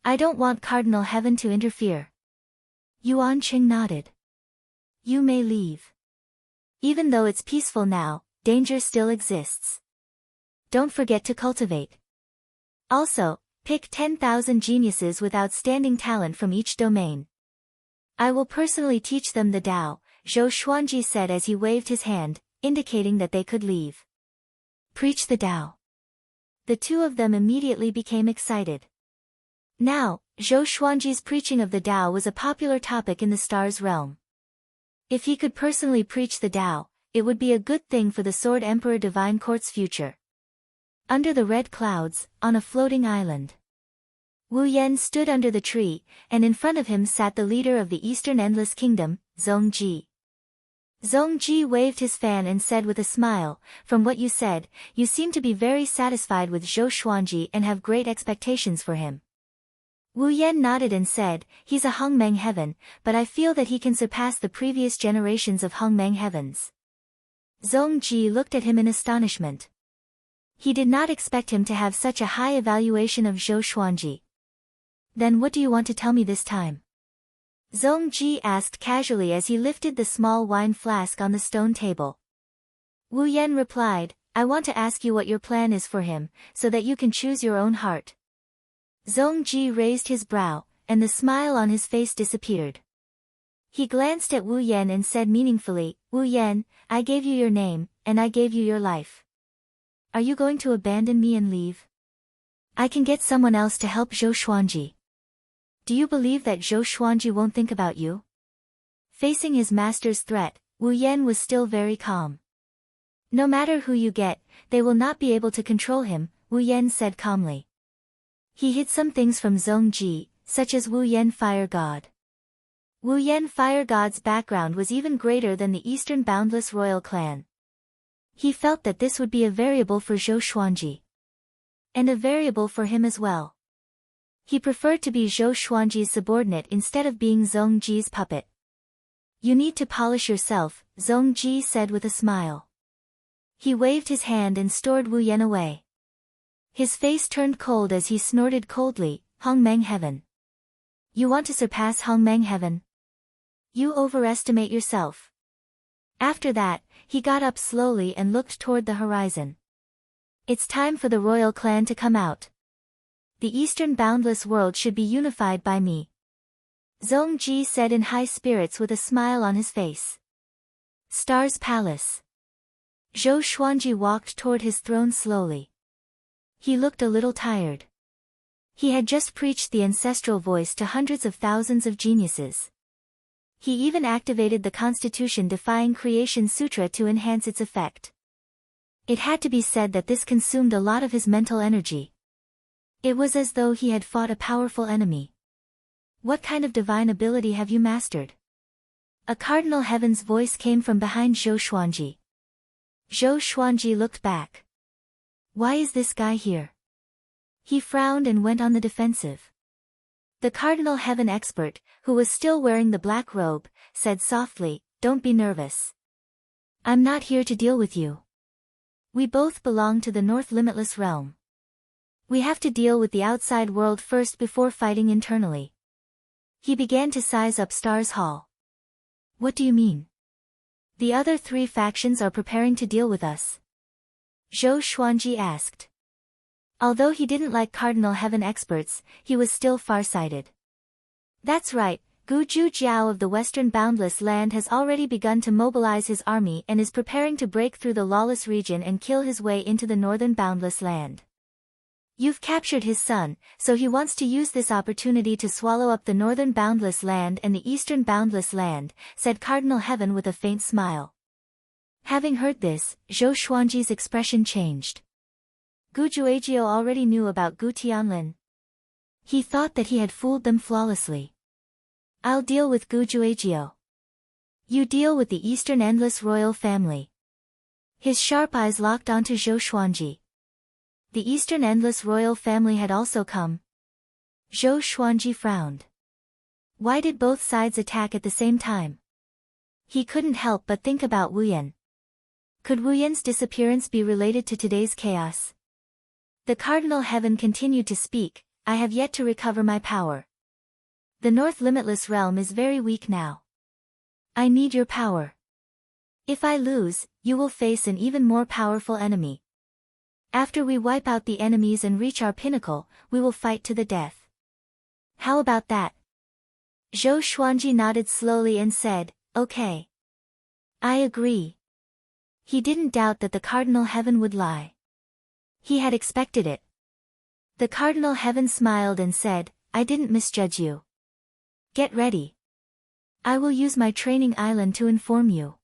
I don't want Cardinal Heaven to interfere. Yuan Cheng nodded. You may leave. Even though it's peaceful now, danger still exists. Don't forget to cultivate. Also, pick 10,000 geniuses with outstanding talent from each domain. I will personally teach them the Tao, Zhou Xuanji said as he waved his hand, indicating that they could leave. Preach the Tao. The two of them immediately became excited. Now, Zhou Xuanji's preaching of the Tao was a popular topic in the stars realm. If he could personally preach the Tao, it would be a good thing for the Sword Emperor Divine Court's future. Under the red clouds, on a floating island, Wu Yan stood under the tree, and in front of him sat the leader of the Eastern Endless Kingdom, Zongji. Zongji waved his fan and said with a smile, from what you said, you seem to be very satisfied with Zhou Xuanji and have great expectations for him. Wu Yan nodded and said, he's a Hongmeng Heaven, but I feel that he can surpass the previous generations of Hongmeng Heavens. Zongji looked at him in astonishment. He did not expect him to have such a high evaluation of Zhou Xuanji. Then what do you want to tell me this time? Zongji asked casually as he lifted the small wine flask on the stone table. Wu Yan replied, I want to ask you what your plan is for him, so that you can choose your own heart. Zongji raised his brow, and the smile on his face disappeared. He glanced at Wu Yan and said meaningfully, Wu Yan, I gave you your name, and I gave you your life. Are you going to abandon me and leave? I can get someone else to help Zhou Xuanji. Do you believe that Zhou Xuanji won't think about you? Facing his master's threat, Wu Yan was still very calm. No matter who you get, they will not be able to control him, Wu Yan said calmly. He hid some things from Zhong Ji, such as Wu Yan Fire God. Wu Yan Fire God's background was even greater than the Eastern Boundless Royal Clan. He felt that this would be a variable for Zhou Xuanji. And a variable for him as well. He preferred to be Zhou Xuanji's subordinate instead of being Zhong Ji's puppet. You need to polish yourself, Zhong Ji said with a smile. He waved his hand and stored Wu Yan away. His face turned cold as he snorted coldly, Hongmeng Heaven. You want to surpass Hongmeng Heaven? You overestimate yourself. After that, he got up slowly and looked toward the horizon. It's time for the royal clan to come out. The Eastern Boundless World should be unified by me. Zhong Ji said in high spirits with a smile on his face. Star's Palace. Zhou Xuanji walked toward his throne slowly. He looked a little tired. He had just preached the ancestral voice to hundreds of thousands of geniuses. He even activated the Constitution-defying Creation Sutra to enhance its effect. It had to be said that this consumed a lot of his mental energy. It was as though he had fought a powerful enemy. What kind of divine ability have you mastered? A Cardinal Heaven's voice came from behind Zhou Xuanji. Zhou Xuanji looked back. Why is this guy here? He frowned and went on the defensive. The Cardinal Heaven expert, who was still wearing the black robe, said softly, Don't be nervous. I'm not here to deal with you. We both belong to the North Limitless Realm. We have to deal with the outside world first before fighting internally. He began to size up Star's Hall. What do you mean? The other three factions are preparing to deal with us. Zhou Xuanji asked. Although he didn't like Cardinal Heaven experts, he was still far-sighted. That's right, Gu Jiao of the Western Boundless Land has already begun to mobilize his army and is preparing to break through the lawless region and kill his way into the Northern Boundless Land. You've captured his son, so he wants to use this opportunity to swallow up the Northern Boundless Land and the Eastern Boundless Land, said Cardinal Heaven with a faint smile. Having heard this, Zhou Xuanji's expression changed. Gu Juejiao already knew about Gu Tianlin. He thought that he had fooled them flawlessly. I'll deal with Gu Juejiao. You deal with the Eastern Endless Royal Family. His sharp eyes locked onto Zhou Xuanji. The Eastern Endless Royal Family had also come. Zhou Xuanji frowned. Why did both sides attack at the same time? He couldn't help but think about Wu Yan. Could Wu Yan's disappearance be related to today's chaos? The Cardinal Heaven continued to speak, I have yet to recover my power. The North Limitless Realm is very weak now. I need your power. If I lose, you will face an even more powerful enemy. After we wipe out the enemies and reach our pinnacle, we will fight to the death. How about that? Zhou Xuanji nodded slowly and said, Okay. I agree. He didn't doubt that the Cardinal Heaven would lie. He had expected it. The Cardinal Heaven smiled and said, I didn't misjudge you. Get ready. I will use my training island to inform you.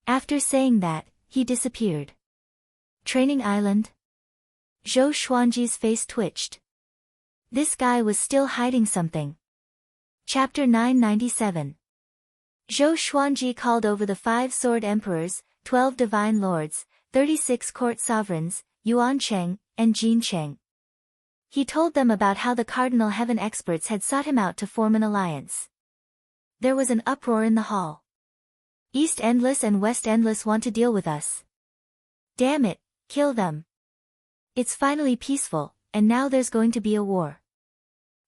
After saying that, he disappeared. Training island? Zhou Xuanji's face twitched. This guy was still hiding something. Chapter 997. Zhou Xuanji called over the 5 sword emperors, 12 divine lords, 36 court sovereigns, Yuan Cheng, and Jin Cheng. He told them about how the Cardinal Heaven experts had sought him out to form an alliance. There was an uproar in the hall. East Endless and West Endless want to deal with us. Damn it, kill them. It's finally peaceful, and now there's going to be a war.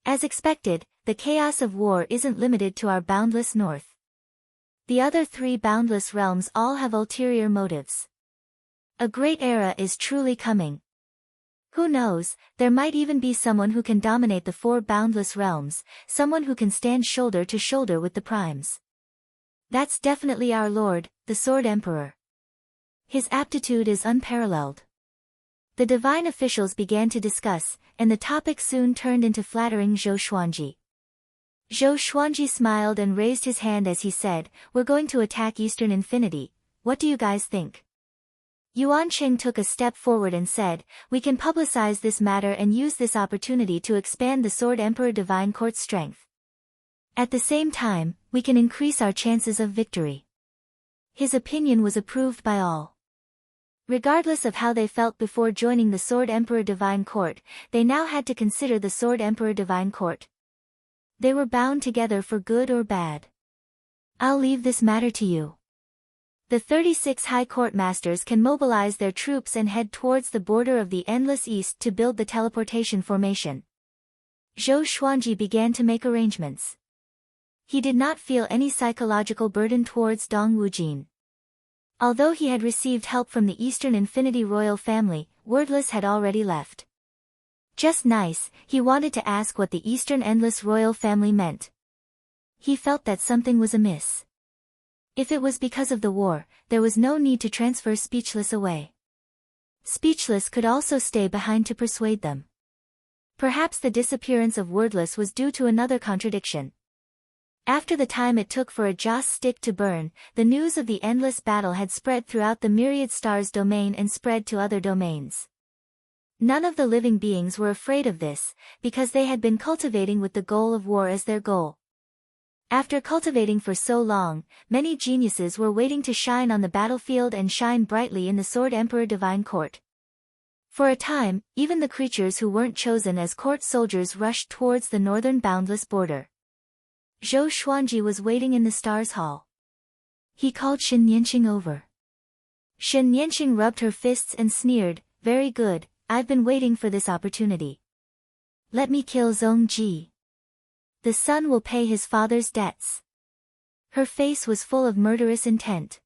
As expected, the chaos of war isn't limited to our boundless north. The other 3 boundless realms all have ulterior motives. A great era is truly coming. Who knows, there might even be someone who can dominate the 4 boundless realms, someone who can stand shoulder to shoulder with the primes. That's definitely our lord, the Sword Emperor. His aptitude is unparalleled. The divine officials began to discuss, and the topic soon turned into flattering Zhou Xuanji. Zhou Xuanji smiled and raised his hand as he said, "We're going to attack Eastern Infinity. What do you guys think?" Yuan Qing took a step forward and said, "We can publicize this matter and use this opportunity to expand the Sword Emperor Divine Court's strength. At the same time, we can increase our chances of victory." His opinion was approved by all. Regardless of how they felt before joining the Sword Emperor Divine Court, they now had to consider the Sword Emperor Divine Court. They were bound together for good or bad. "I'll leave this matter to you. The 36 High Court Masters can mobilize their troops and head towards the border of the Endless East to build the teleportation formation." Zhou Xuanji began to make arrangements. He did not feel any psychological burden towards Dong Wujin. Although he had received help from the Eastern Infinity royal family, Wordless had already left. Just nice, he wanted to ask what the Eastern Endless royal family meant. He felt that something was amiss. If it was because of the war, there was no need to transfer Speechless away. Speechless could also stay behind to persuade them. Perhaps the disappearance of Wordless was due to another contradiction. After the time it took for a joss stick to burn, the news of the endless battle had spread throughout the Myriad Stars domain and spread to other domains. None of the living beings were afraid of this, because they had been cultivating with the goal of war as their goal. After cultivating for so long, many geniuses were waiting to shine on the battlefield and shine brightly in the Sword Emperor Divine Court. For a time, even the creatures who weren't chosen as court soldiers rushed towards the northern boundless border. Zhou Xuanji was waiting in the Stars Hall. He called Shen Nianqing over. Shen Nianqing rubbed her fists and sneered, "Very good, I've been waiting for this opportunity. Let me kill Zhong Ji. The son will pay his father's debts." Her face was full of murderous intent.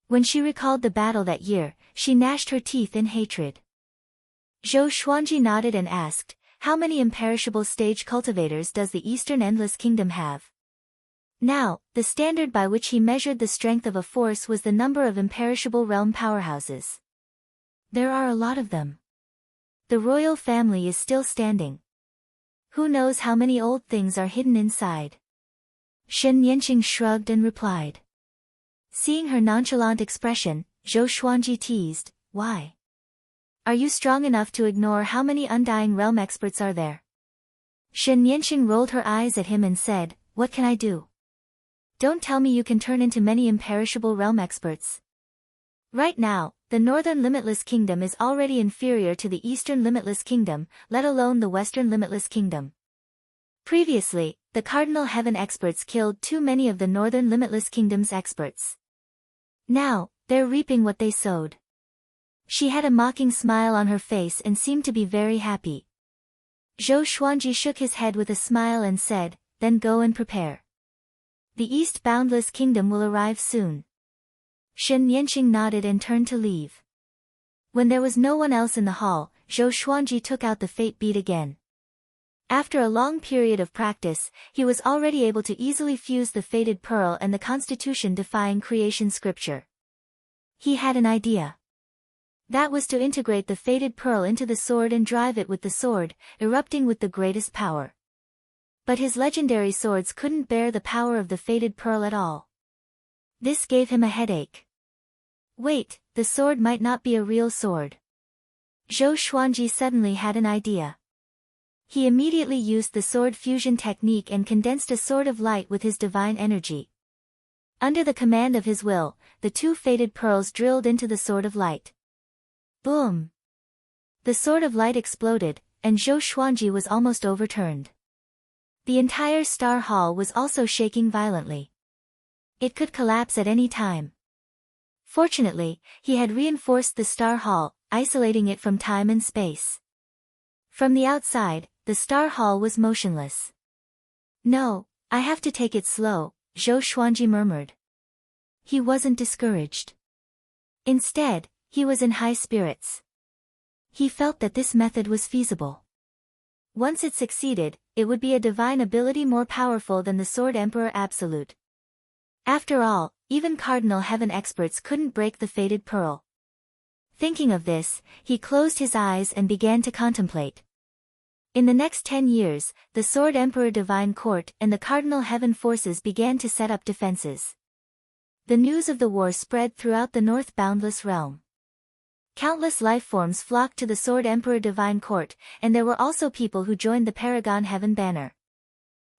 When she recalled the battle that year, she gnashed her teeth in hatred. Zhou Xuanji nodded and asked, "How many imperishable stage cultivators does the Eastern Endless Kingdom have?" Now, the standard by which he measured the strength of a force was the number of imperishable realm powerhouses. There are a lot of them. The royal family is still standing. Who knows how many old things are hidden inside? Shen Nianqing shrugged and replied. Seeing her nonchalant expression, Zhou Xuanji teased, "Why? Are you strong enough to ignore how many Undying Realm experts are there?" Shen Nianqing rolled her eyes at him and said, "What can I do? Don't tell me you can turn into many imperishable realm experts. Right now, the Northern Limitless Kingdom is already inferior to the Eastern Limitless Kingdom, let alone the Western Limitless Kingdom. Previously, the Cardinal Heaven experts killed too many of the Northern Limitless Kingdom's experts. Now, they're reaping what they sowed." She had a mocking smile on her face and seemed to be very happy. Zhou Xuanji shook his head with a smile and said, "Then go and prepare. The East Boundless Kingdom will arrive soon." Shen Nianqing nodded and turned to leave. When there was no one else in the hall, Zhou Xuanji took out the fate bead again. After a long period of practice, he was already able to easily fuse the fated pearl and the constitution-defying creation scripture. He had an idea. That was to integrate the fated pearl into the sword and drive it with the sword, erupting with the greatest power. But his legendary swords couldn't bear the power of the fated pearl at all. This gave him a headache. Wait, the sword might not be a real sword. Zhou Xuanji suddenly had an idea. He immediately used the sword fusion technique and condensed a sword of light with his divine energy. Under the command of his will, the two fated pearls drilled into the sword of light. Boom! The sword of light exploded, and Zhou Xuanji was almost overturned. The entire Star Hall was also shaking violently. It could collapse at any time. Fortunately, he had reinforced the Star Hall, isolating it from time and space. From the outside, the Star Hall was motionless. "No, I have to take it slow," Zhou Xuanji murmured. He wasn't discouraged. Instead, he was in high spirits. He felt that this method was feasible. Once it succeeded, it would be a divine ability more powerful than the Sword Emperor Absolute. After all, even Cardinal Heaven experts couldn't break the fated pearl. Thinking of this, he closed his eyes and began to contemplate. In the next 10 years, the Sword Emperor Divine Court and the Cardinal Heaven forces began to set up defenses. The news of the war spread throughout the North Boundless Realm. Countless life forms flocked to the Sword Emperor Divine Court, and there were also people who joined the Paragon Heaven banner.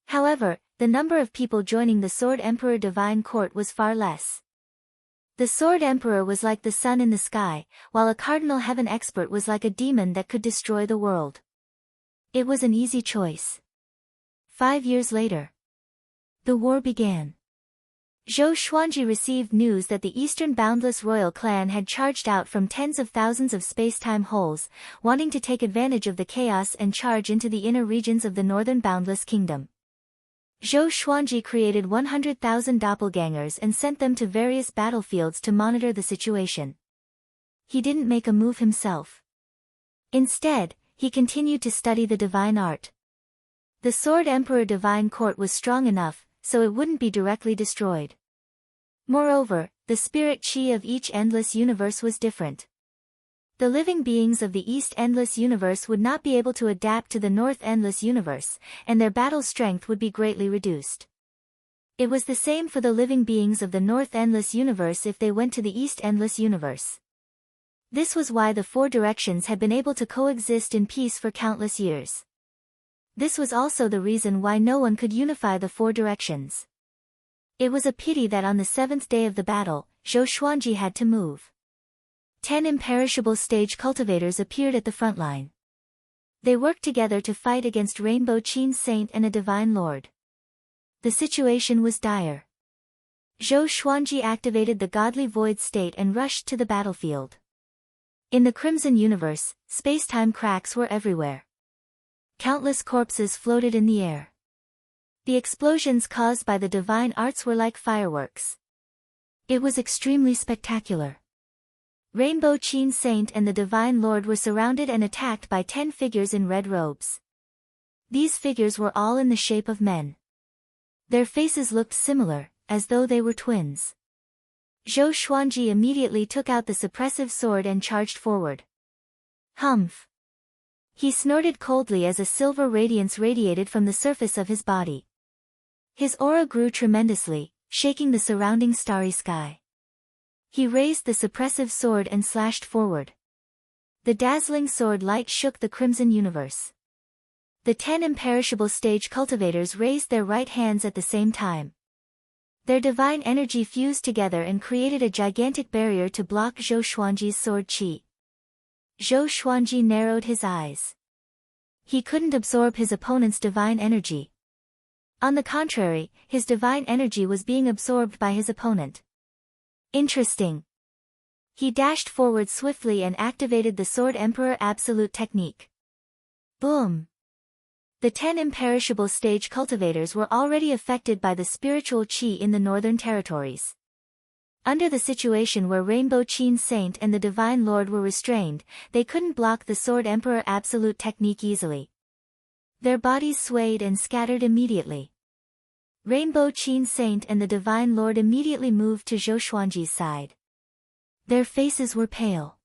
However, the number of people joining the Sword Emperor Divine Court was far less. The Sword Emperor was like the sun in the sky, while a Cardinal Heaven expert was like a demon that could destroy the world. It was an easy choice. 5 years later, the war began. Zhou Xuanji received news that the Eastern Boundless Royal Clan had charged out from tens of thousands of space-time holes, wanting to take advantage of the chaos and charge into the inner regions of the Northern Boundless Kingdom. Zhou Xuanji created 100,000 doppelgangers and sent them to various battlefields to monitor the situation. He didn't make a move himself. Instead, he continued to study the divine art. The Sword Emperor Divine Court was strong enough, so it wouldn't be directly destroyed. Moreover, the spirit chi of each endless universe was different. The living beings of the East Endless Universe would not be able to adapt to the North Endless Universe, and their battle strength would be greatly reduced. It was the same for the living beings of the North Endless Universe if they went to the East Endless Universe. This was why the four directions had been able to coexist in peace for countless years. This was also the reason why no one could unify the four directions. It was a pity that on the 7th day of the battle, Zhou Xuanji had to move. 10 imperishable stage cultivators appeared at the front line. They worked together to fight against Rainbow Qin Saint and a Divine Lord. The situation was dire. Zhou Xuanji activated the godly void state and rushed to the battlefield. In the Crimson Universe, space-time cracks were everywhere. Countless corpses floated in the air. The explosions caused by the divine arts were like fireworks. It was extremely spectacular. Rainbow Qin Saint and the Divine Lord were surrounded and attacked by 10 figures in red robes. These figures were all in the shape of men. Their faces looked similar, as though they were twins. Zhou Xuanji immediately took out the suppressive sword and charged forward. Humph! He snorted coldly as a silver radiance radiated from the surface of his body. His aura grew tremendously, shaking the surrounding starry sky. He raised the suppressive sword and slashed forward. The dazzling sword light shook the Crimson Universe. The 10 imperishable stage cultivators raised their right hands at the same time. Their divine energy fused together and created a gigantic barrier to block Zhou Xuanji's sword chi. Zhou Xuanji narrowed his eyes. He couldn't absorb his opponent's divine energy. On the contrary, his divine energy was being absorbed by his opponent. Interesting. He dashed forward swiftly and activated the Sword Emperor Absolute technique. Boom! The 10 imperishable stage cultivators were already affected by the spiritual chi in the Northern Territories. Under the situation where Rainbow Qin Saint and the Divine Lord were restrained, they couldn't block the Sword Emperor Absolute technique easily. Their bodies swayed and scattered immediately. Rainbow Qin Saint and the Divine Lord immediately moved to Zhou Xuanji's side. Their faces were pale.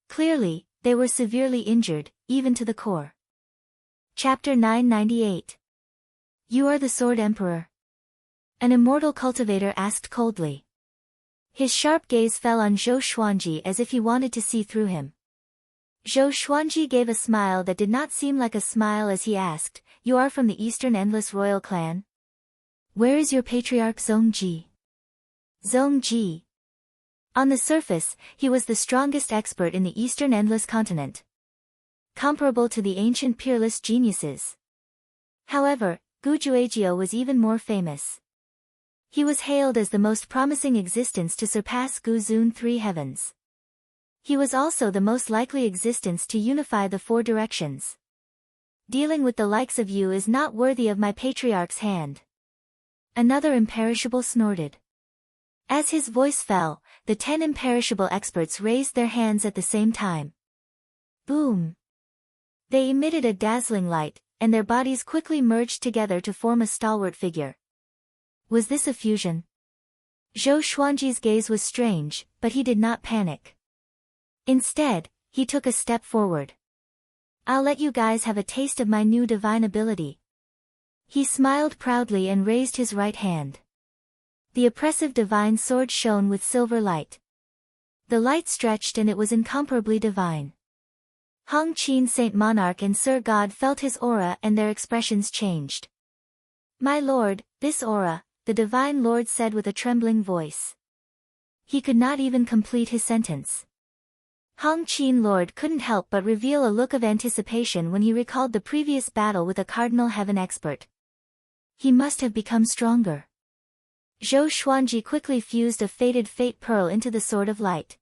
Clearly, they were severely injured, even to the core. Chapter 998. You are the Sword Emperor? An immortal cultivator asked coldly. His sharp gaze fell on Zhou Xuanji as if he wanted to see through him. Zhou Xuanji gave a smile that did not seem like a smile as he asked, You are from the Eastern Endless Royal Clan? Where is your patriarch Zhongji? Zhongji. On the surface, he was the strongest expert in the Eastern Endless Continent, comparable to the ancient peerless geniuses. However, Gu Juejiu was even more famous. He was hailed as the most promising existence to surpass Gu Zun 3 heavens. He was also the most likely existence to unify the four directions. Dealing with the likes of you is not worthy of my patriarch's hand. Another imperishable snorted. As his voice fell, the 10 imperishable experts raised their hands at the same time. Boom! They emitted a dazzling light, and their bodies quickly merged together to form a stalwart figure. Was this a fusion? Zhou Xuanji's gaze was strange, but he did not panic. Instead, he took a step forward. I'll let you guys have a taste of my new divine ability. He smiled proudly and raised his right hand. The oppressive divine sword shone with silver light. The light stretched and it was incomparably divine. Hong Qin Saint Monarch and Sir God felt his aura and their expressions changed. My lord, this aura, the divine lord said with a trembling voice. He could not even complete his sentence. Hong Qin Lord couldn't help but reveal a look of anticipation when he recalled the previous battle with a Cardinal Heaven expert. He must have become stronger. Zhou Xuanji quickly fused a faded fate pearl into the Sword of Light.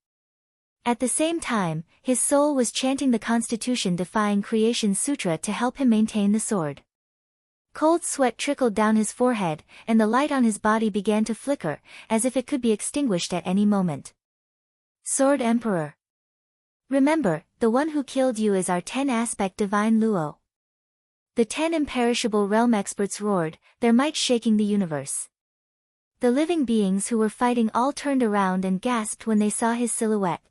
At the same time, his soul was chanting the Constitution-defying Creation Sutra to help him maintain the sword. Cold sweat trickled down his forehead, and the light on his body began to flicker, as if it could be extinguished at any moment. Sword Emperor. Remember, the one who killed you is our 10-aspect divine Luo. The 10 imperishable realm experts roared, their might shaking the universe. The living beings who were fighting all turned around and gasped when they saw his silhouette.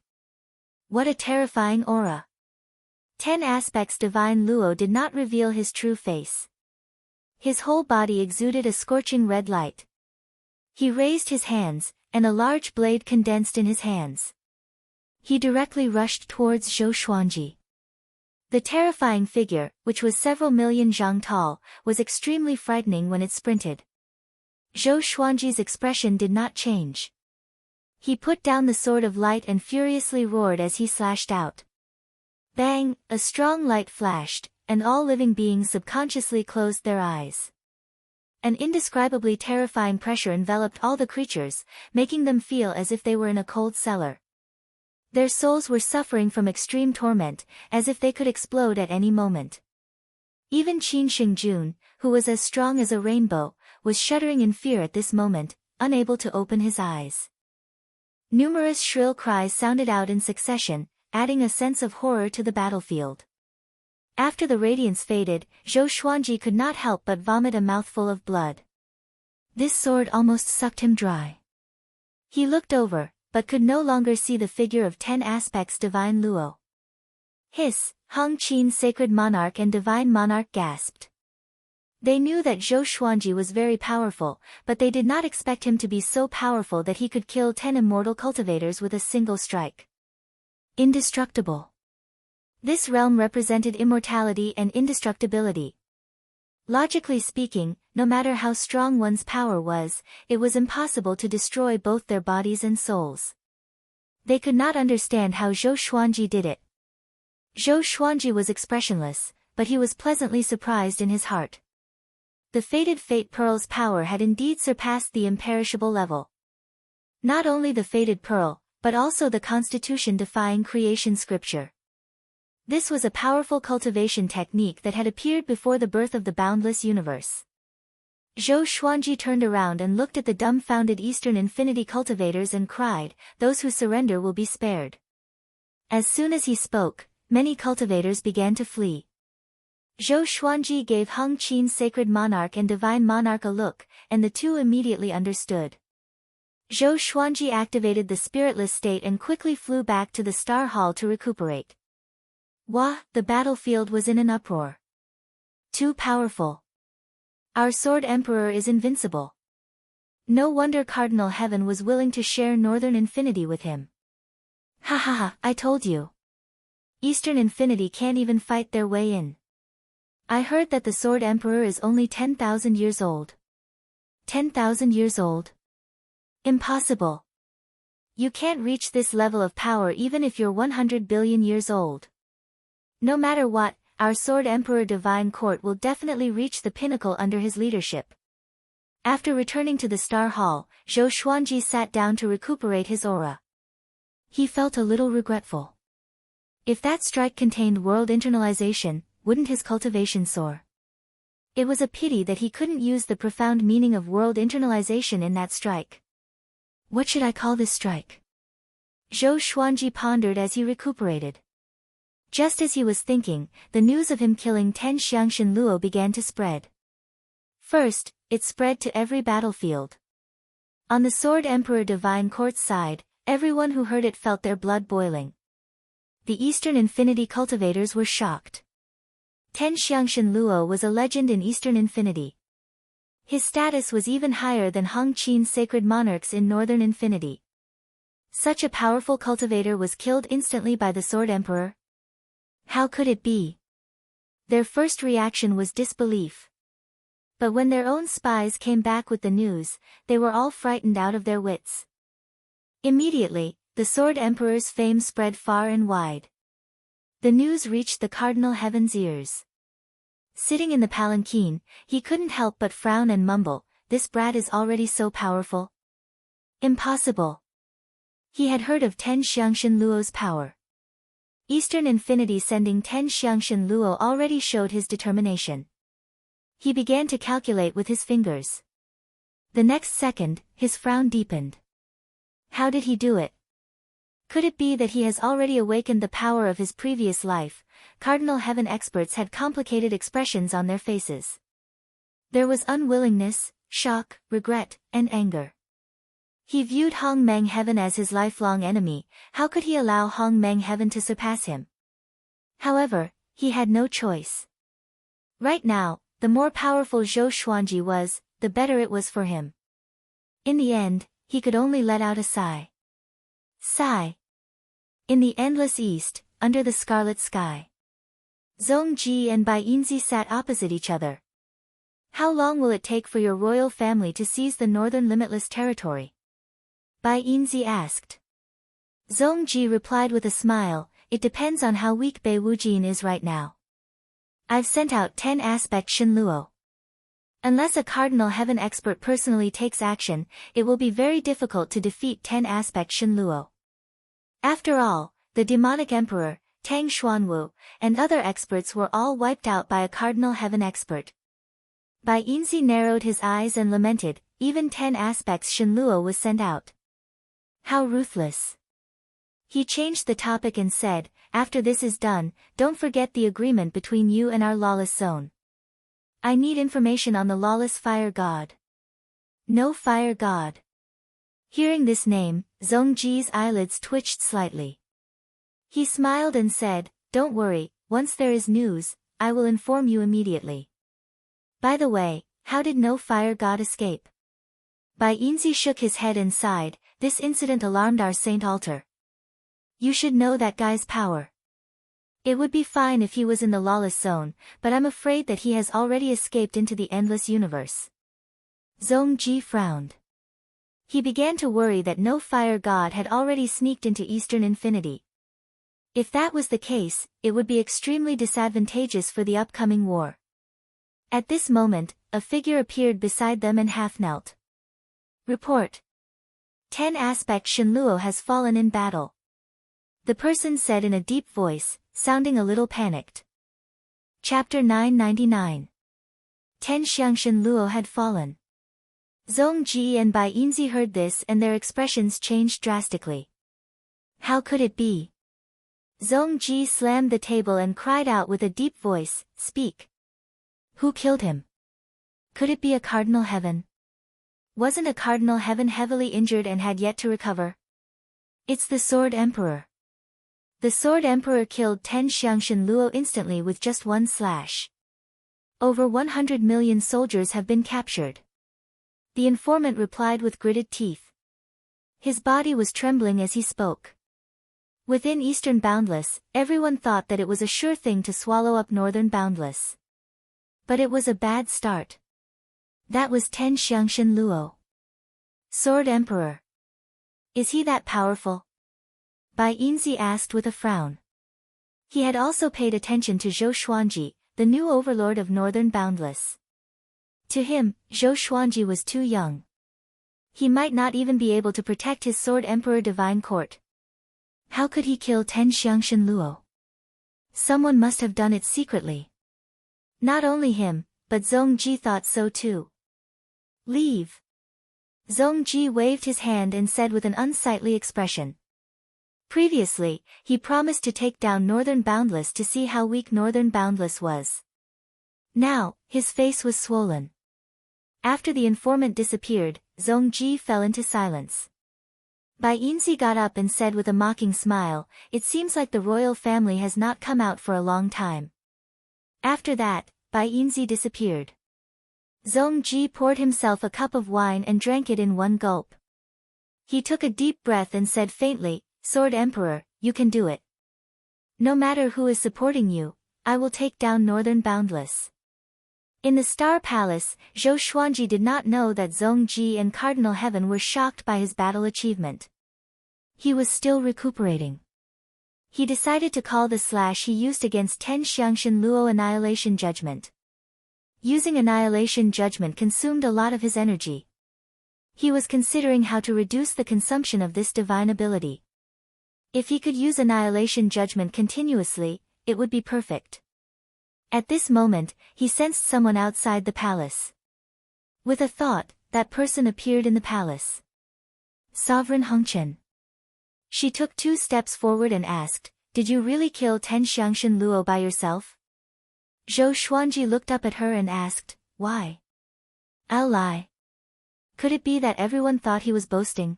What a terrifying aura. 10 aspects divine Luo did not reveal his true face. His whole body exuded a scorching red light. He raised his hands, and a large blade condensed in his hands. He directly rushed towards Zhou Xuanji. The terrifying figure, which was several million zhang tall, was extremely frightening when it sprinted. Zhou Xuanji's expression did not change. He put down the Sword of Light and furiously roared as he slashed out. Bang! A strong light flashed, and all living beings subconsciously closed their eyes. An indescribably terrifying pressure enveloped all the creatures, making them feel as if they were in a cold cellar. Their souls were suffering from extreme torment, as if they could explode at any moment. Even Qin Xingjun, who was as strong as a rainbow, was shuddering in fear at this moment, unable to open his eyes. Numerous shrill cries sounded out in succession, adding a sense of horror to the battlefield. After the radiance faded, Zhou Xuanji could not help but vomit a mouthful of blood. This sword almost sucked him dry. He looked over, but could no longer see the figure of 10 aspects divine Luo. Hiss! Hong Qin's sacred monarch and divine monarch gasped. They knew that Zhou Xuanji was very powerful, but they did not expect him to be so powerful that he could kill 10 immortal cultivators with a single strike. Indestructible. This realm represented immortality and indestructibility. Logically speaking, no matter how strong one's power was, it was impossible to destroy both their bodies and souls. They could not understand how Zhou Xuanji did it. Zhou Xuanji was expressionless, but he was pleasantly surprised in his heart. The faded fate pearl's power had indeed surpassed the imperishable level. Not only the faded pearl, but also the Constitution-defying creation scripture. This was a powerful cultivation technique that had appeared before the birth of the boundless universe. Zhou Xuanji turned around and looked at the dumbfounded Eastern Infinity cultivators and cried, "Those who surrender will be spared." As soon as he spoke, many cultivators began to flee. Zhou Xuanji gave Hong Qin's sacred monarch and divine monarch a look, and the two immediately understood. Zhou Xuanji activated the spiritless state and quickly flew back to the Star Hall to recuperate. Wah! The battlefield was in an uproar. Too powerful. Our Sword Emperor is invincible. No wonder Cardinal Heaven was willing to share Northern Infinity with him. Ha ha ha, I told you. Eastern Infinity can't even fight their way in. I heard that the Sword Emperor is only 10,000 years old. 10,000 years old? Impossible. You can't reach this level of power even if you're 100 billion years old. No matter what, our Sword Emperor Divine Court will definitely reach the pinnacle under his leadership. After returning to the Star Hall, Zhou Xuanji sat down to recuperate his aura. He felt a little regretful. If that strike contained world internalization, wouldn't his cultivation soar? It was a pity that he couldn't use the profound meaning of world internalization in that strike. What should I call this strike? Zhou Xuanji pondered as he recuperated. Just as he was thinking, the news of him killing 10 Xiangshan Luo began to spread. First, it spread to every battlefield. On the Sword Emperor Divine Court's side, everyone who heard it felt their blood boiling. The Eastern Infinity cultivators were shocked. Ten Xiangshan Luo was a legend in Eastern Infinity. His status was even higher than Hong Qin's sacred monarchs in Northern Infinity. Such a powerful cultivator was killed instantly by the Sword Emperor? How could it be? Their first reaction was disbelief. But when their own spies came back with the news, they were all frightened out of their wits. Immediately, the Sword Emperor's fame spread far and wide. The news reached the Cardinal Heaven's ears. Sitting in the palanquin, he couldn't help but frown and mumble, "This brat is already so powerful? Impossible." He had heard of Ten Xiangshan Luo's power. Eastern Infinity sending Ten Xiangshan Luo already showed his determination. He began to calculate with his fingers. The next second, his frown deepened. How did he do it? Could it be that he has already awakened the power of his previous life? Cardinal Heaven experts had complicated expressions on their faces. There was unwillingness, shock, regret, and anger. He viewed Hong Meng Heaven as his lifelong enemy. How could he allow Hong Meng Heaven to surpass him? However, he had no choice. Right now, the more powerful Zhou Xuanji was, the better it was for him. In the end, he could only let out a sigh. Sigh. In the endless east, under the scarlet sky, Zhong Ji and Bai Yinzi sat opposite each other. How long will it take for your royal family to seize the northern limitless territory? Bai Yinzi asked. Zhong Ji replied with a smile, "It depends on how weak Bei Wujin is right now. I've sent out 10 aspect Shen Luo. Unless a Cardinal Heaven expert personally takes action, it will be very difficult to defeat 10 aspect Shen Luo. After all, the demonic emperor, Tang Xuanwu, and other experts were all wiped out by a Cardinal Heaven expert." Bai Yinzi narrowed his eyes and lamented, even 10 aspects Shen Luo was sent out. How ruthless. He changed the topic and said, "After this is done, don't forget the agreement between you and our lawless zone. I need information on the lawless fire god." No fire god. Hearing this name, Zhong Ji's eyelids twitched slightly. He smiled and said, "Don't worry, once there is news, I will inform you immediately." By the way, how did no fire god escape? Bai Yinzi shook his head and sighed, "This incident alarmed our Saint Altar. You should know that guy's power. It would be fine if he was in the lawless zone, but I'm afraid that he has already escaped into the endless universe." Zhong Ji frowned. He began to worry that no fire god had already sneaked into Eastern Infinity. If that was the case, it would be extremely disadvantageous for the upcoming war. At this moment, a figure appeared beside them and half knelt. "Report. 10 aspect Shen Luo has fallen in battle," the person said in a deep voice, sounding a little panicked. Chapter 999. 10 Xiangshan Luo had fallen. Zhong Ji and Bai Yinzi heard this and their expressions changed drastically. How could it be? Zhong Ji slammed the table and cried out with a deep voice, "Speak! Who killed him? Could it be a Cardinal Heaven? Wasn't a Cardinal Heaven heavily injured and had yet to recover? It's the Sword Emperor." The Sword Emperor killed 10 Xiangshan Luo instantly with just one slash. Over 100 million soldiers have been captured. The informant replied with gritted teeth. His body was trembling as he spoke. Within Eastern Boundless, everyone thought that it was a sure thing to swallow up Northern Boundless. But it was a bad start. That was 10 Xiangshan Luo. Sword Emperor. Is he that powerful? Bai Yinzi asked with a frown. He had also paid attention to Zhou Xuanji, the new overlord of Northern Boundless. To him, Zhou Xuanji was too young. He might not even be able to protect his Sword Emperor Divine Court. How could he kill 10 Xiangshan Luo? Someone must have done it secretly. Not only him, but Zhong Ji thought so too. Leave. Zhong Ji waved his hand and said with an unsightly expression. Previously, he promised to take down Northern Boundless to see how weak Northern Boundless was. Now, his face was swollen. After the informant disappeared, Zhongji fell into silence. Bai Yinzi got up and said with a mocking smile, "It seems like the royal family has not come out for a long time." After that, Bai Yinzi disappeared. Zhongji poured himself a cup of wine and drank it in one gulp. He took a deep breath and said faintly, "Sword Emperor, you can do it. No matter who is supporting you, I will take down Northern Boundless." In the Star Palace, Zhou Xuanji did not know that Zhongji and Cardinal Heaven were shocked by his battle achievement. He was still recuperating. He decided to call the slash he used against Ten Xiangshan Luo Annihilation Judgment. Using Annihilation Judgment consumed a lot of his energy. He was considering how to reduce the consumption of this divine ability. If he could use Annihilation Judgment continuously, it would be perfect. At this moment, he sensed someone outside the palace. With a thought, that person appeared in the palace. Sovereign Hongchen. She took 2 steps forward and asked, "Did you really kill Ten Xiangshan Luo by yourself?" Zhou Xuanji looked up at her and asked, "Why?" "I'll lie." Could it be that everyone thought he was boasting?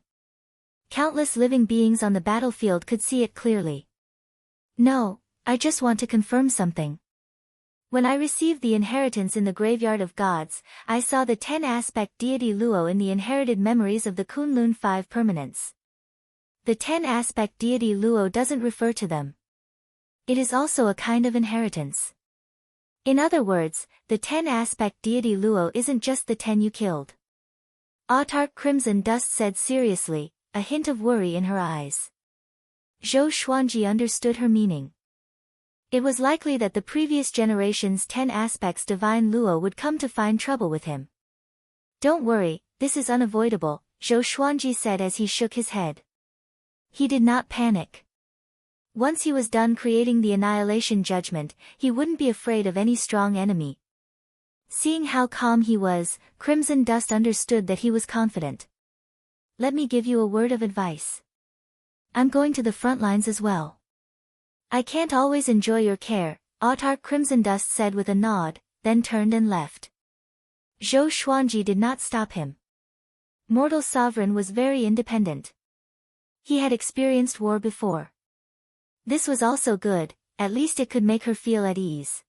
Countless living beings on the battlefield could see it clearly. "No, I just want to confirm something. When I received the inheritance in the Graveyard of Gods, I saw the 10-aspect deity Luo in the inherited memories of the Kunlun 5 permanents. The 10-aspect deity Luo doesn't refer to them. It is also a kind of inheritance. In other words, the 10-aspect deity Luo isn't just the 10 you killed." Autarch Crimson Dust said seriously, a hint of worry in her eyes. Zhou Xuanji understood her meaning. It was likely that the previous generation's 10 aspects divine Luo would come to find trouble with him. "Don't worry, this is unavoidable," Zhou Xuanji said as he shook his head. He did not panic. Once he was done creating the Annihilation Judgment, he wouldn't be afraid of any strong enemy. Seeing how calm he was, Crimson Dust understood that he was confident. "Let me give you a word of advice. I'm going to the front lines as well. I can't always enjoy your care," Autarch Crimson Dust said with a nod, then turned and left. Zhou Xuanji did not stop him. Mortal Sovereign was very independent. He had experienced war before. This was also good, at least it could make her feel at ease.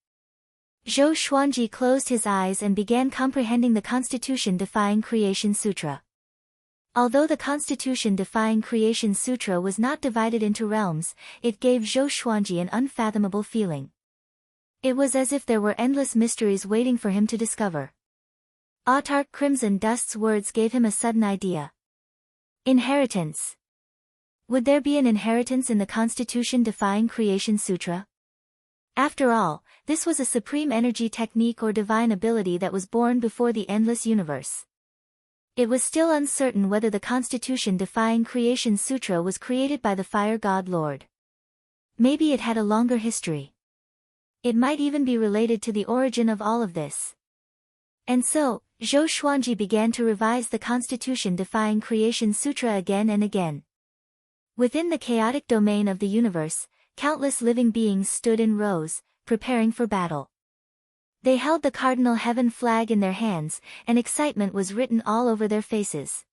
Zhou Xuanji closed his eyes and began comprehending the Constitution-defying Creation Sutra. Although the Constitution-defying Creation Sutra was not divided into realms, it gave Zhou Xuanji an unfathomable feeling. It was as if there were endless mysteries waiting for him to discover. Autarch Crimson Dust's words gave him a sudden idea. Inheritance. Would there be an inheritance in the Constitution-defying Creation Sutra? After all, this was a supreme energy technique or divine ability that was born before the endless universe. It was still uncertain whether the Constitution-defying Creation Sutra was created by the Fire God Lord. Maybe it had a longer history. It might even be related to the origin of all of this. And so, Zhou Xuanji began to revise the Constitution-defying Creation Sutra again and again. Within the chaotic domain of the universe, countless living beings stood in rows, preparing for battle. They held the Cardinal Heaven flag in their hands, and excitement was written all over their faces.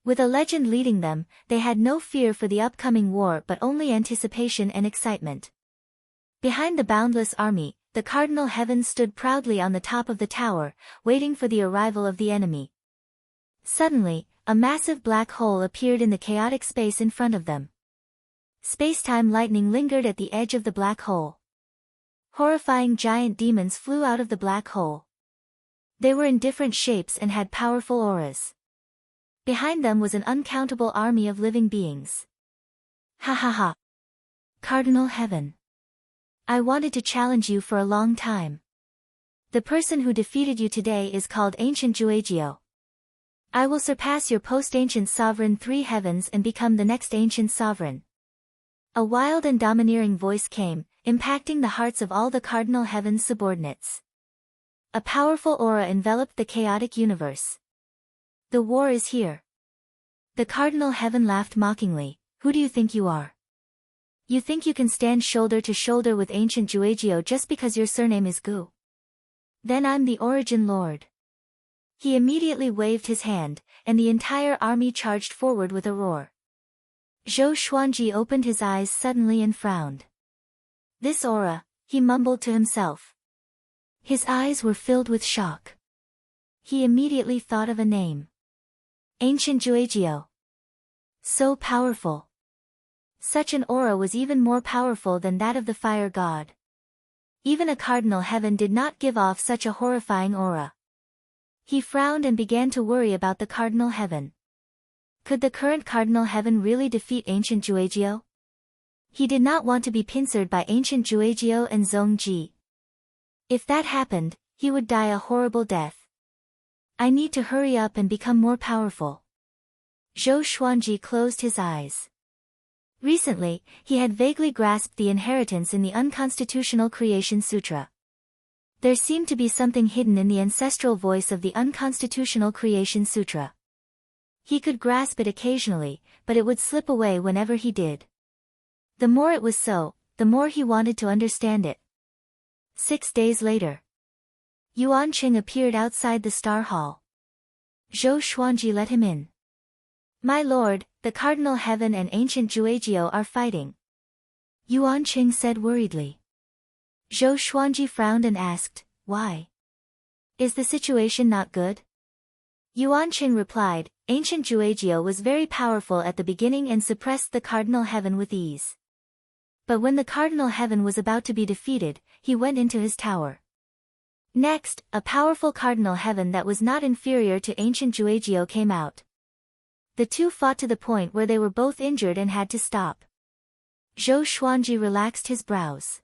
With a legend leading them, they had no fear for the upcoming war but only anticipation and excitement. Behind the boundless army, the Cardinal Heaven stood proudly on the top of the tower, waiting for the arrival of the enemy. Suddenly, a massive black hole appeared in the chaotic space in front of them. Space-time lightning lingered at the edge of the black hole. Horrifying giant demons flew out of the black hole. They were in different shapes and had powerful auras. Behind them was an uncountable army of living beings. Ha ha ha! Cardinal Heaven. I wanted to challenge you for a long time. The person who defeated you today is called Ancient Juejiao. I will surpass your post-ancient sovereign 3 heavens and become the next ancient sovereign. A wild and domineering voice came, impacting the hearts of all the Cardinal Heaven's subordinates. A powerful aura enveloped the chaotic universe. The war is here. The Cardinal Heaven laughed mockingly. Who do you think you are? You think you can stand shoulder to shoulder with Ancient Juejiao just because your surname is Gu? Then I'm the Origin Lord. He immediately waved his hand, and the entire army charged forward with a roar. Zhou Xuanji opened his eyes suddenly and frowned. This aura, he mumbled to himself. His eyes were filled with shock. He immediately thought of a name. Ancient Juejiao. So powerful. Such an aura was even more powerful than that of the fire god. Even a cardinal heaven did not give off such a horrifying aura. He frowned and began to worry about the cardinal heaven. Could the current cardinal heaven really defeat ancient Juejiao? He did not want to be pincered by ancient Juejiao and Zongji. If that happened, he would die a horrible death. I need to hurry up and become more powerful. Zhou Xuanji closed his eyes. Recently, he had vaguely grasped the inheritance in the Unconstitutional Creation Sutra. There seemed to be something hidden in the ancestral voice of the Unconstitutional Creation Sutra. He could grasp it occasionally, but it would slip away whenever he did. The more it was so, the more he wanted to understand it. 6 days later. Yuan Qing appeared outside the Star Hall. Zhou Xuanji let him in. My lord, the cardinal heaven and ancient Juejiao are fighting. Yuan Qing said worriedly. Zhou Xuanji frowned and asked, why? Is the situation not good? Yuan Qing replied, ancient Juejiao was very powerful at the beginning and suppressed the cardinal heaven with ease. But when the cardinal heaven was about to be defeated, he went into his tower. Next, a powerful cardinal heaven that was not inferior to ancient Juejiao came out. The two fought to the point where they were both injured and had to stop. Zhou Xuanji relaxed his brows.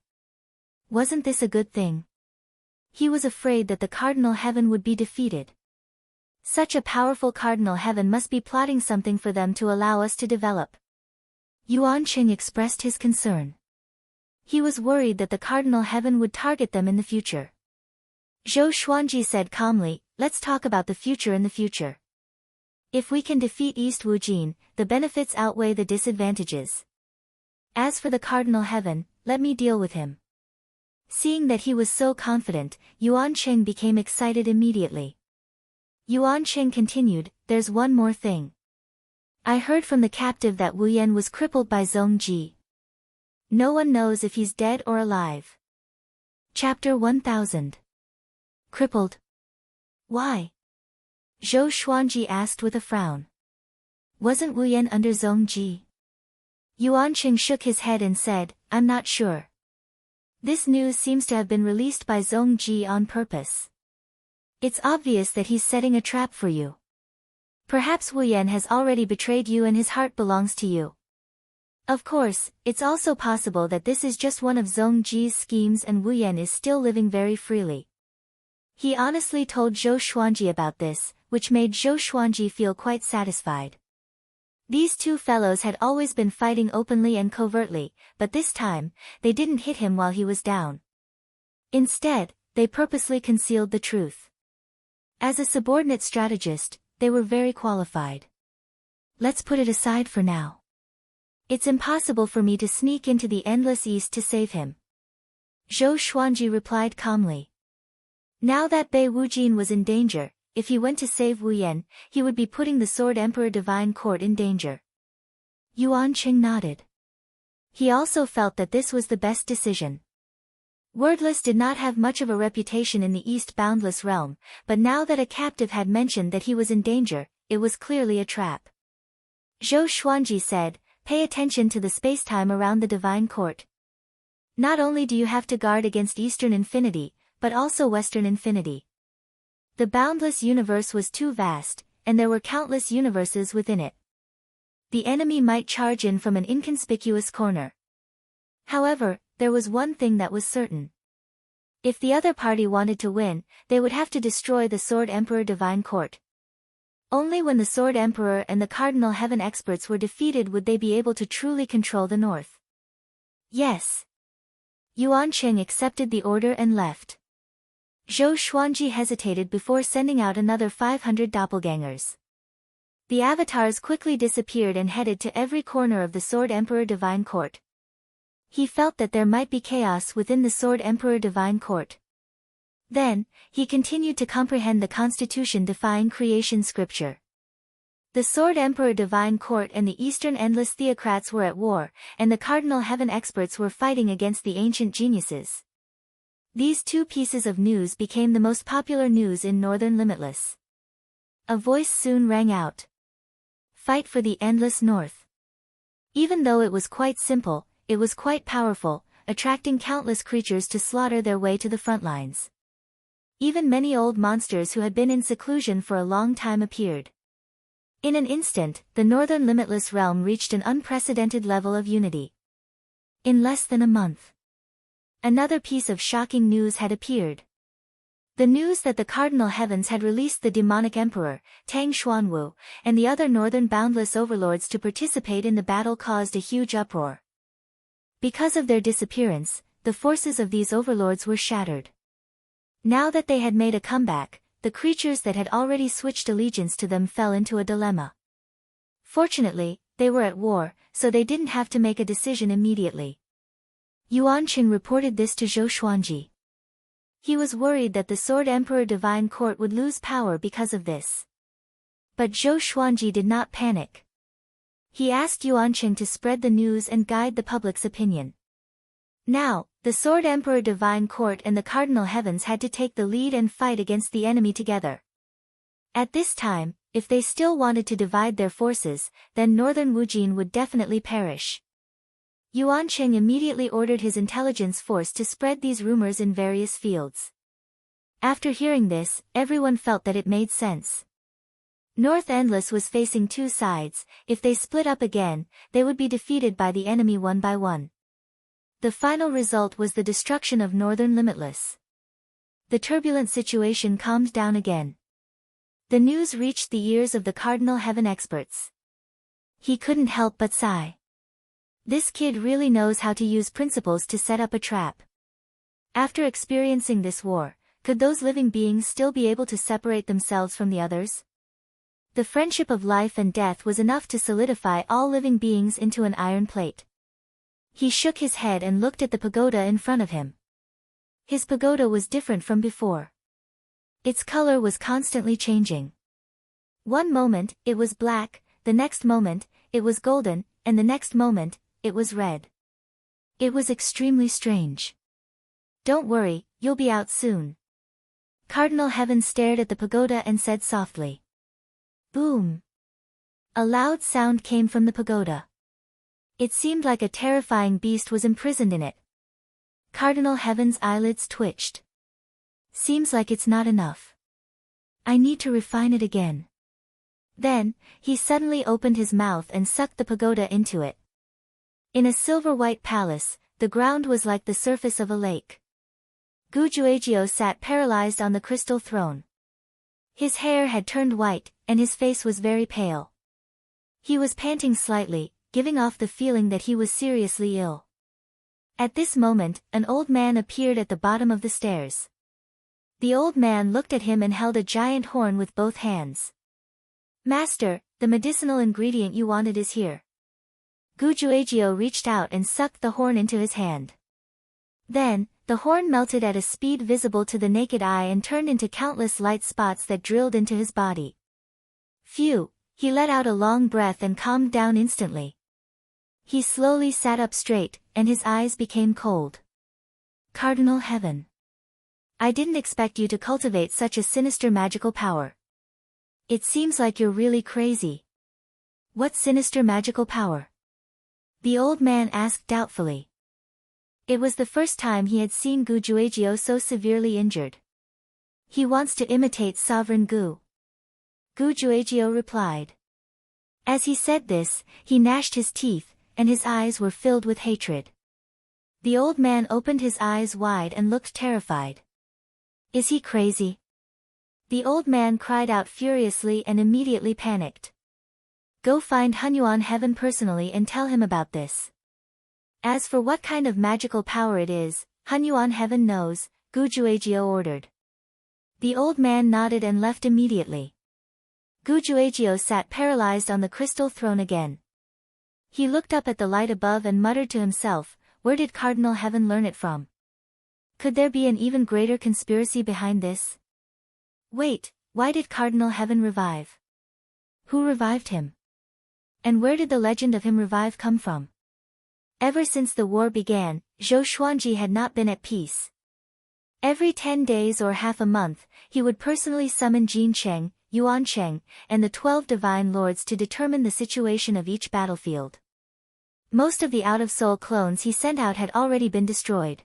Wasn't this a good thing? He was afraid that the cardinal heaven would be defeated. Such a powerful cardinal heaven must be plotting something for them to allow us to develop. Yuan Qing expressed his concern. He was worried that the cardinal heaven would target them in the future. Zhou Xuanji said calmly, let's talk about the future in the future. If we can defeat East Wujin, the benefits outweigh the disadvantages. As for the cardinal heaven, let me deal with him. Seeing that he was so confident, Yuan Qing became excited immediately. Yuan Qing continued, there's one more thing. I heard from the captive that Wu Yan was crippled by Zongji. No one knows if he's dead or alive. Chapter 1000. Crippled. Why? Zhou Xuanji asked with a frown. Wasn't Wu Yan under Zongji? Yuan Qing shook his head and said, I'm not sure. This news seems to have been released by Zongji on purpose. It's obvious that he's setting a trap for you. Perhaps Wu Yan has already betrayed you and his heart belongs to you. Of course, it's also possible that this is just one of Zongji's schemes and Wu Yan is still living very freely. He honestly told Zhou Xuanji about this, which made Zhou Xuanji feel quite satisfied. These two fellows had always been fighting openly and covertly, but this time, they didn't hit him while he was down. Instead, they purposely concealed the truth. As a subordinate strategist, they were very qualified. Let's put it aside for now. It's impossible for me to sneak into the Endless East to save him. Zhou Xuanji replied calmly. Now that Bei Wujin was in danger, if he went to save Wu Yan, he would be putting the Sword Emperor Divine Court in danger. Yuan Qing nodded. He also felt that this was the best decision. Wordless did not have much of a reputation in the East Boundless Realm, but now that a captive had mentioned that he was in danger, it was clearly a trap. Zhou Xuanji said, pay attention to the spacetime around the Divine Court. Not only do you have to guard against Eastern Infinity, but also Western Infinity. The boundless universe was too vast, and there were countless universes within it. The enemy might charge in from an inconspicuous corner. However, there was one thing that was certain. If the other party wanted to win, they would have to destroy the Sword Emperor Divine Court. Only when the Sword Emperor and the Cardinal Heaven experts were defeated would they be able to truly control the North. Yes. Yuan Qing accepted the order and left. Zhou Xuanji hesitated before sending out another 500 doppelgangers. The avatars quickly disappeared and headed to every corner of the Sword Emperor Divine Court. He felt that there might be chaos within the Sword Emperor Divine Court. Then, he continued to comprehend the constitution-defying creation scripture. The Sword Emperor Divine Court and the Eastern Endless Theocrats were at war, and the Cardinal Heaven experts were fighting against the ancient geniuses. These two pieces of news became the most popular news in Northern Limitless. A voice soon rang out. Fight for the Endless North. Even though it was quite simple, it was quite powerful, attracting countless creatures to slaughter their way to the front lines. Even many old monsters who had been in seclusion for a long time appeared. In an instant, the Northern Limitless realm reached an unprecedented level of unity. In less than a month, another piece of shocking news had appeared. The news that the Cardinal Heavens had released the demonic emperor, Tang Xuanwu, and the other northern boundless overlords to participate in the battle caused a huge uproar. Because of their disappearance, the forces of these overlords were shattered. Now that they had made a comeback, the creatures that had already switched allegiance to them fell into a dilemma. Fortunately, they were at war, so they didn't have to make a decision immediately. Yuanqing reported this to Zhou Xuanji. He was worried that the Sword Emperor Divine Court would lose power because of this. But Zhou Xuanji did not panic. He asked Yuanqing to spread the news and guide the public's opinion. Now, the Sword Emperor Divine Court and the Cardinal Heavens had to take the lead and fight against the enemy together. At this time, if they still wanted to divide their forces, then Northern Wujin would definitely perish. Yuanqing immediately ordered his intelligence force to spread these rumors in various fields. After hearing this, everyone felt that it made sense. North Endless was facing two sides. If they split up again, they would be defeated by the enemy one by one. The final result was the destruction of Northern Limitless. The turbulent situation calmed down again. The news reached the ears of the Cardinal Heaven experts. He couldn't help but sigh. This kid really knows how to use principles to set up a trap. After experiencing this war, could those living beings still be able to separate themselves from the others? The friendship of life and death was enough to solidify all living beings into an iron plate. He shook his head and looked at the pagoda in front of him. His pagoda was different from before. Its color was constantly changing. One moment, it was black, the next moment, it was golden, and the next moment, it was red. It was extremely strange. Don't worry, you'll be out soon. Cardinal Heaven stared at the pagoda and said softly. Boom! A loud sound came from the pagoda. It seemed like a terrifying beast was imprisoned in it. Cardinal Heaven's eyelids twitched. Seems like it's not enough. I need to refine it again. Then, he suddenly opened his mouth and sucked the pagoda into it. In a silver-white palace, the ground was like the surface of a lake. Gujuejiu sat paralyzed on the crystal throne. His hair had turned white, and his face was very pale. He was panting slightly, giving off the feeling that he was seriously ill. At this moment, an old man appeared at the bottom of the stairs. The old man looked at him and held a giant horn with both hands. Master, the medicinal ingredient you wanted is here. Gujuejiu reached out and sucked the horn into his hand. Then, the horn melted at a speed visible to the naked eye and turned into countless light spots that drilled into his body. Phew, he let out a long breath and calmed down instantly. He slowly sat up straight, and his eyes became cold. Cardinal Heaven. I didn't expect you to cultivate such a sinister magical power. It seems like you're really crazy. What sinister magical power? The old man asked doubtfully. It was the first time he had seen Gujuejiu so severely injured. He wants to imitate Sovereign Gu. Gujuejiu replied. As he said this, he gnashed his teeth, and his eyes were filled with hatred. The old man opened his eyes wide and looked terrified. Is he crazy? The old man cried out furiously and immediately panicked. Go find Hunyuan Heaven personally and tell him about this. As for what kind of magical power it is, Hunyuan Heaven knows, Gujuejiu ordered. The old man nodded and left immediately. Gujuejiu sat paralyzed on the crystal throne again. He looked up at the light above and muttered to himself, where did Cardinal Heaven learn it from? Could there be an even greater conspiracy behind this? Wait, why did Cardinal Heaven revive? Who revived him? And where did the legend of him revive come from? Ever since the war began, Zhou Xuanji had not been at peace. Every 10 days or half a month, he would personally summon Jin Cheng, Yuan Cheng, and the 12 divine lords to determine the situation of each battlefield. Most of the out-of-soul clones he sent out had already been destroyed.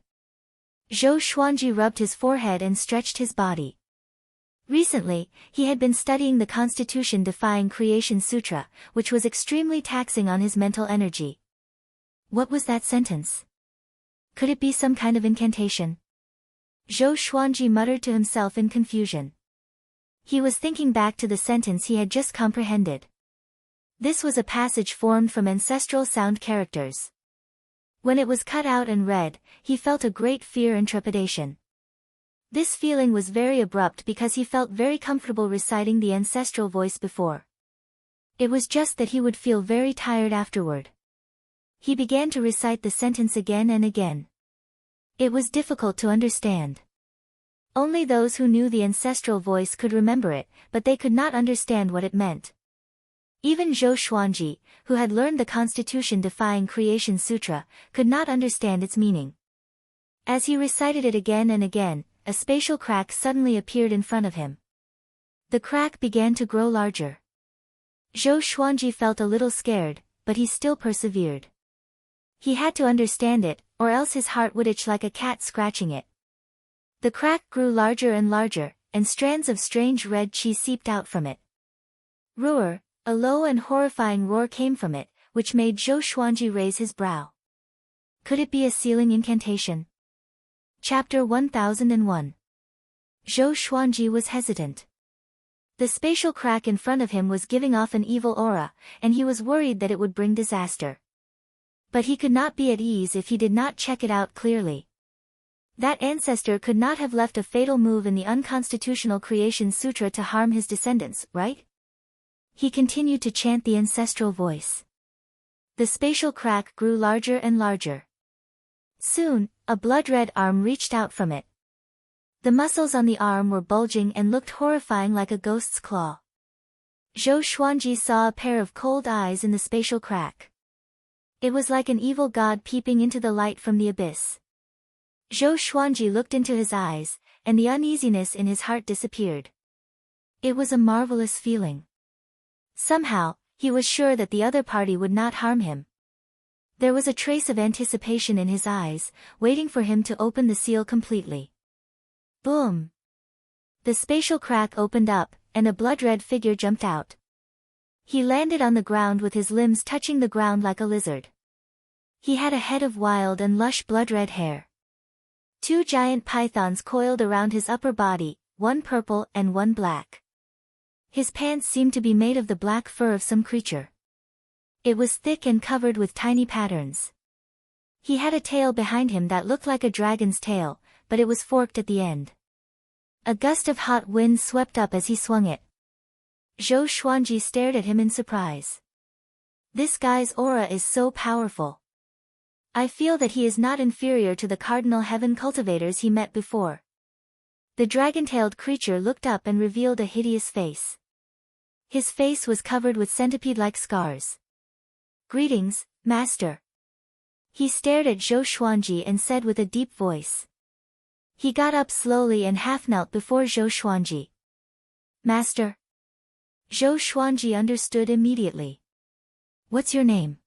Zhou Xuanji rubbed his forehead and stretched his body. Recently, he had been studying the Constitution-defying Creation Sutra, which was extremely taxing on his mental energy. What was that sentence? Could it be some kind of incantation? Zhou Xuanji muttered to himself in confusion. He was thinking back to the sentence he had just comprehended. This was a passage formed from ancestral sound characters. When it was cut out and read, he felt a great fear and trepidation. This feeling was very abrupt because he felt very comfortable reciting the ancestral voice before. It was just that he would feel very tired afterward. He began to recite the sentence again and again. It was difficult to understand. Only those who knew the ancestral voice could remember it, but they could not understand what it meant. Even Zhou Xuanji, who had learned the Constitution-defying Creation Sutra, could not understand its meaning. As he recited it again and again, a spatial crack suddenly appeared in front of him. The crack began to grow larger. Zhou Xuanji felt a little scared, but he still persevered. He had to understand it, or else his heart would itch like a cat scratching it. The crack grew larger and larger, and strands of strange red chi seeped out from it. Roar, a low and horrifying roar came from it, which made Zhou Xuanji raise his brow. Could it be a sealing incantation? Chapter 1001. Zhou Xuanji was hesitant. The spatial crack in front of him was giving off an evil aura, and he was worried that it would bring disaster. But he could not be at ease if he did not check it out clearly. That ancestor could not have left a fatal move in the unconstitutional Creation Sutra to harm his descendants, right? He continued to chant the ancestral voice. The spatial crack grew larger and larger. Soon, a blood-red arm reached out from it. The muscles on the arm were bulging and looked horrifying like a ghost's claw. Zhou Xuanji saw a pair of cold eyes in the spatial crack. It was like an evil god peeping into the light from the abyss. Zhou Xuanji looked into his eyes, and the uneasiness in his heart disappeared. It was a marvelous feeling. Somehow, he was sure that the other party would not harm him. There was a trace of anticipation in his eyes, waiting for him to open the seal completely. Boom! The spatial crack opened up, and a blood-red figure jumped out. He landed on the ground with his limbs touching the ground like a lizard. He had a head of wild and lush blood-red hair. 2 giant pythons coiled around his upper body, one purple and one black. His pants seemed to be made of the black fur of some creature. It was thick and covered with tiny patterns. He had a tail behind him that looked like a dragon's tail, but it was forked at the end. A gust of hot wind swept up as he swung it. Zhou Xuanji stared at him in surprise. This guy's aura is so powerful. I feel that he is not inferior to the Cardinal Heaven cultivators he met before. The dragon-tailed creature looked up and revealed a hideous face. His face was covered with centipede-like scars. Greetings, Master. He stared at Zhou Xuanji and said with a deep voice. He got up slowly and half-knelt before Zhou Xuanji. Master. Zhou Xuanji understood immediately. What's your name?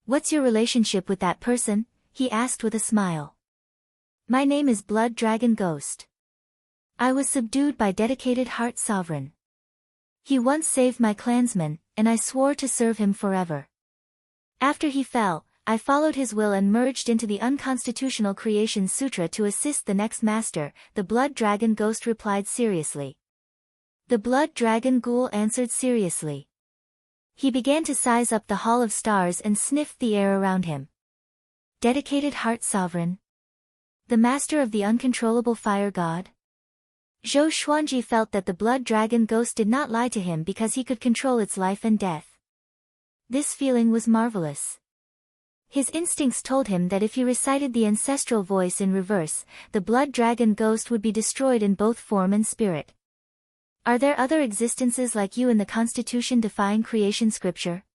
What's your relationship with that person? He asked with a smile. My name is Blood Dragon Ghost. I was subdued by dedicated Heart Sovereign. He once saved my clansmen, and I swore to serve him forever. After he fell, I followed his will and merged into the unconstitutional Creation Sutra to assist the next master, the Blood Dragon Ghost replied seriously. The Blood Dragon Ghoul answered seriously. He began to size up the Hall of Stars and sniffed the air around him. Dedicated Heart Sovereign. The master of the uncontrollable fire god? Zhou Xuanji felt that the Blood Dragon Ghost did not lie to him because he could control its life and death. This feeling was marvelous. His instincts told him that if he recited the ancestral voice in reverse, the blood dragon ghost would be destroyed in both form and spirit. Are there other existences like you in the Constitution-defying creation scripture?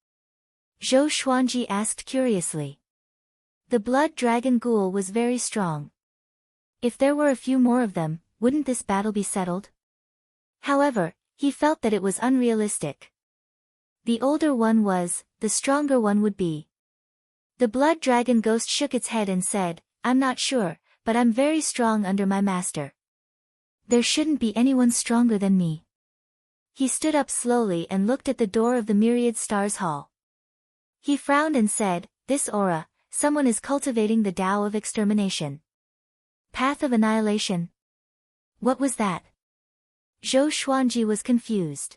Zhou Xuanji asked curiously. The blood dragon ghoul was very strong. If there were a few more of them, wouldn't this battle be settled? However, he felt that it was unrealistic. The older one was, the stronger one would be. The blood dragon ghost shook its head and said, I'm not sure, but I'm very strong under my master. There shouldn't be anyone stronger than me. He stood up slowly and looked at the door of the Myriad Stars Hall. He frowned and said, this aura, someone is cultivating the Tao of extermination. Path of annihilation. What was that? Zhou Xuanji was confused.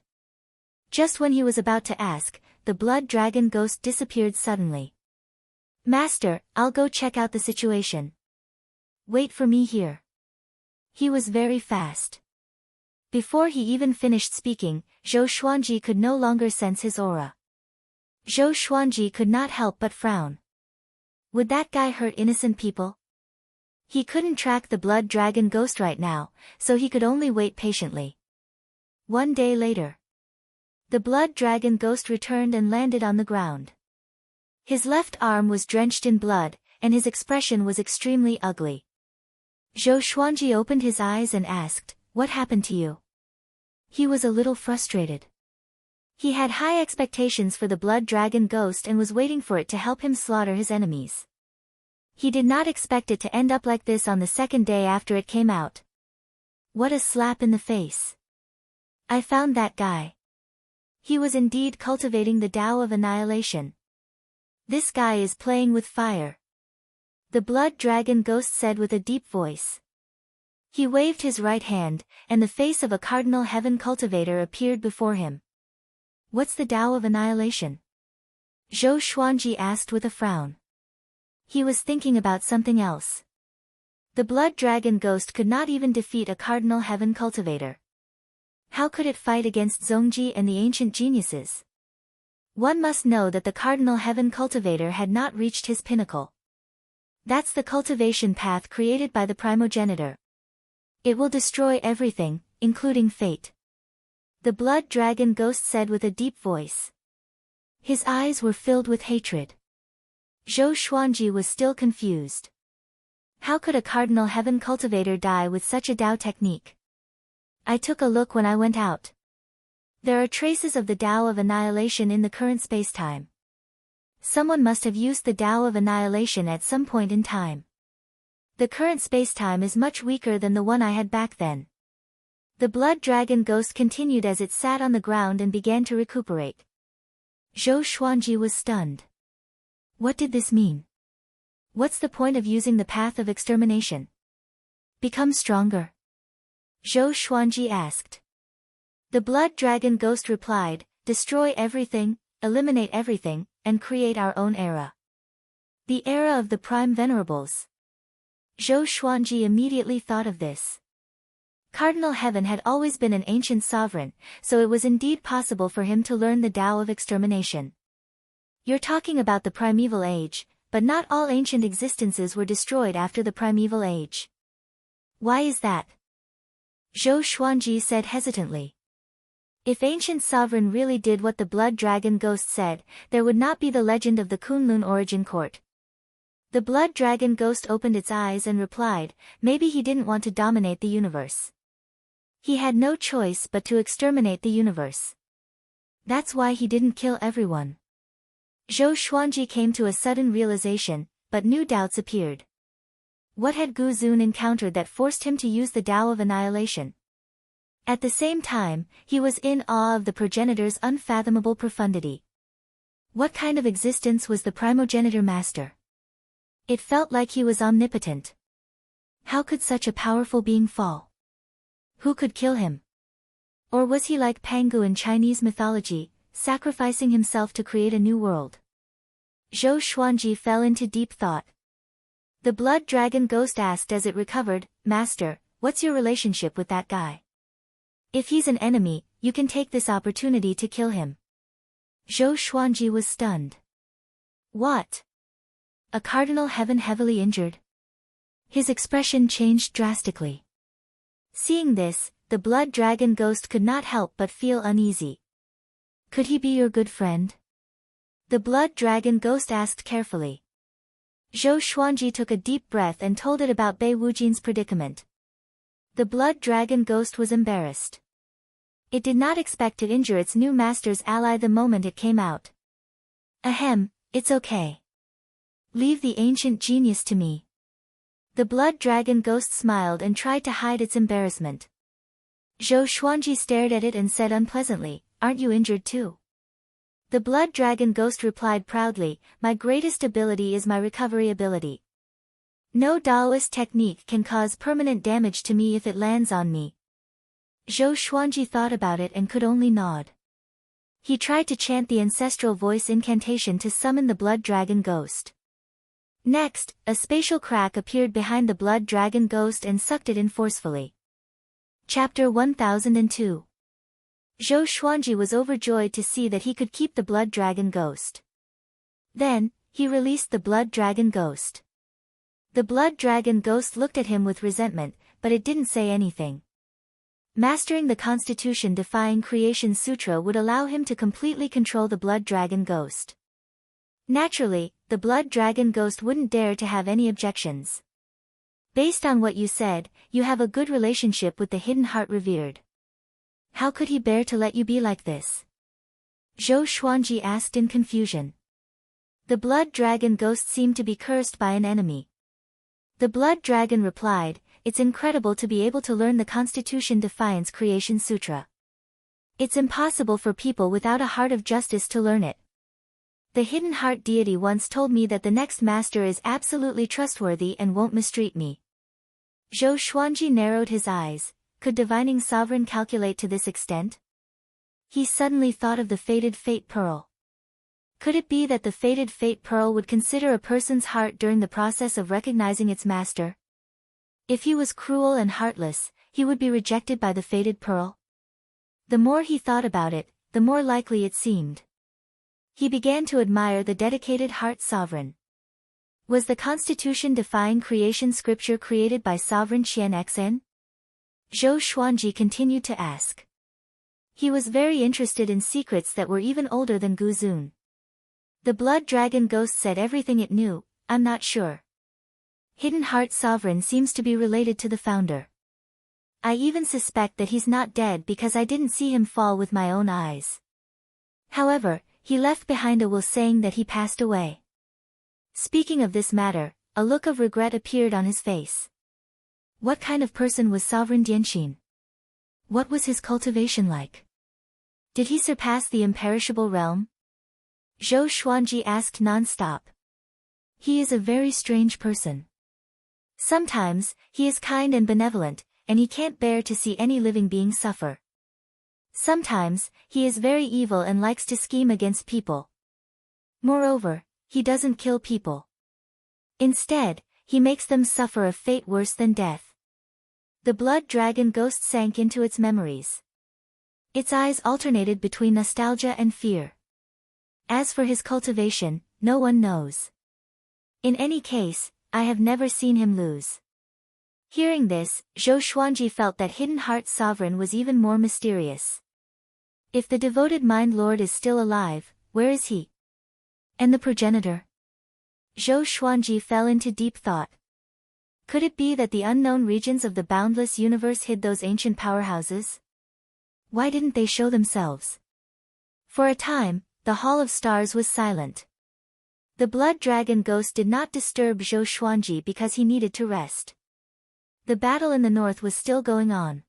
Just when he was about to ask, the blood dragon ghost disappeared suddenly. Master, I'll go check out the situation. Wait for me here. He was very fast. Before he even finished speaking, Zhou Xuanji could no longer sense his aura. Zhou Xuanji could not help but frown. Would that guy hurt innocent people? He couldn't track the blood dragon ghost right now, so he could only wait patiently. One day later, the blood dragon ghost returned and landed on the ground. His left arm was drenched in blood, and his expression was extremely ugly. Zhou Xuanji opened his eyes and asked, what happened to you? He was a little frustrated. He had high expectations for the blood dragon ghost and was waiting for it to help him slaughter his enemies. He did not expect it to end up like this on the second day after it came out. What a slap in the face. I found that guy. He was indeed cultivating the Tao of annihilation. This guy is playing with fire. The blood dragon ghost said with a deep voice. He waved his right hand, and the face of a cardinal heaven cultivator appeared before him. What's the Tao of annihilation? Zhou Xuanji asked with a frown. He was thinking about something else. The blood dragon ghost could not even defeat a cardinal heaven cultivator. How could it fight against Zongji and the ancient geniuses? One must know that the cardinal heaven cultivator had not reached his pinnacle. That's the cultivation path created by the primogenitor. It will destroy everything, including fate. The blood dragon ghost said with a deep voice. His eyes were filled with hatred. Zhou Xuanji was still confused. How could a cardinal heaven cultivator die with such a Tao technique? I took a look when I went out. There are traces of the Tao of annihilation in the current space-time. Someone must have used the Tao of annihilation at some point in time. The current space-time is much weaker than the one I had back then. The blood dragon ghost continued as it sat on the ground and began to recuperate. Zhou Xuanji was stunned. What did this mean? What's the point of using the path of extermination? Become stronger? Zhou Xuanji asked. The blood dragon ghost replied, destroy everything, eliminate everything, and create our own era. The era of the prime venerables. Zhou Xuanji immediately thought of this. Cardinal Heaven had always been an ancient sovereign, so it was indeed possible for him to learn the Tao of extermination. You're talking about the primeval age, but not all ancient existences were destroyed after the primeval age. Why is that? Zhou Xuanji said hesitantly. If ancient sovereign really did what the blood dragon ghost said, there would not be the legend of the Kunlun origin court. The blood dragon ghost opened its eyes and replied, maybe he didn't want to dominate the universe. He had no choice but to exterminate the universe. That's why he didn't kill everyone. Zhou Xuanji came to a sudden realization, but new doubts appeared. What had Gu Zun encountered that forced him to use the Tao of annihilation? At the same time, he was in awe of the progenitor's unfathomable profundity. What kind of existence was the primogenitor master? It felt like he was omnipotent. How could such a powerful being fall? Who could kill him? Or was he like Pangu in Chinese mythology, sacrificing himself to create a new world? Zhou Xuanji fell into deep thought. The blood dragon ghost asked as it recovered, Master, what's your relationship with that guy? If he's an enemy, you can take this opportunity to kill him. Zhou Xuanji was stunned. What? a Cardinal Heaven heavily injured? His expression changed drastically. Seeing this, the blood dragon ghost could not help but feel uneasy. Could he be your good friend? The blood dragon ghost asked carefully. Zhou Xuanji took a deep breath and told it about Bei Wujin's predicament. The blood dragon ghost was embarrassed. It did not expect to injure its new master's ally the moment it came out. Ahem, it's okay. Leave the ancient genius to me. The blood dragon ghost smiled and tried to hide its embarrassment. Zhou Xuanji stared at it and said unpleasantly, "Aren't you injured too?" The blood dragon ghost replied proudly, "My greatest ability is my recovery ability. No Daoist technique can cause permanent damage to me if it lands on me." Zhou Xuanji thought about it and could only nod. He tried to chant the ancestral voice incantation to summon the blood dragon ghost. Next, a spatial crack appeared behind the blood dragon ghost and sucked it in forcefully. Chapter 1002. Zhou Xuanji was overjoyed to see that he could keep the blood dragon ghost. Then, he released the blood dragon ghost. The blood dragon ghost looked at him with resentment, but it didn't say anything. Mastering the Constitution-defying Creation Sutra would allow him to completely control the blood dragon ghost. Naturally, the blood dragon ghost wouldn't dare to have any objections. Based on what you said, you have a good relationship with the hidden heart revered. How could he bear to let you be like this? Zhou Xuanji asked in confusion. The blood dragon ghost seemed to be cursed by an enemy. The blood dragon replied, "It's incredible to be able to learn the Constitution Defiance Creation Sutra. It's impossible for people without a heart of justice to learn it. The hidden heart deity once told me that the next master is absolutely trustworthy and won't mistreat me." Zhou Xuanji narrowed his eyes. Could divining sovereign calculate to this extent? He suddenly thought of the fated fate pearl. Could it be that the fated fate pearl would consider a person's heart during the process of recognizing its master? If he was cruel and heartless, he would be rejected by the fated pearl. The more he thought about it, the more likely it seemed. He began to admire the dedicated heart sovereign. Was the Constitution-defying creation scripture created by sovereign Qian Xen? Zhou Xuanji continued to ask. He was very interested in secrets that were even older than Gu Zun. The blood dragon ghost said everything it knew. "I'm not sure. Hidden Heart Sovereign seems to be related to the founder. I even suspect that he's not dead because I didn't see him fall with my own eyes. However, he left behind a will saying that he passed away." Speaking of this matter, a look of regret appeared on his face. What kind of person was Sovereign Dianxin? What was his cultivation like? Did he surpass the imperishable realm? Zhou Xuanji asked non-stop. He is a very strange person. Sometimes, he is kind and benevolent, and he can't bear to see any living being suffer. Sometimes, he is very evil and likes to scheme against people. Moreover, he doesn't kill people. Instead, he makes them suffer a fate worse than death. The blood dragon ghost sank into its memories. Its eyes alternated between nostalgia and fear. As for his cultivation, no one knows. In any case, I have never seen him lose. Hearing this, Zhou Xuanji felt that Hidden Heart Sovereign was even more mysterious. If the devoted Mind Lord is still alive, where is he? And the progenitor? Zhou Xuanji fell into deep thought. Could it be that the unknown regions of the boundless universe hid those ancient powerhouses? Why didn't they show themselves? For a time, the Hall of Stars was silent. The blood dragon ghost did not disturb Zhou Xuanji because he needed to rest. The battle in the north was still going on.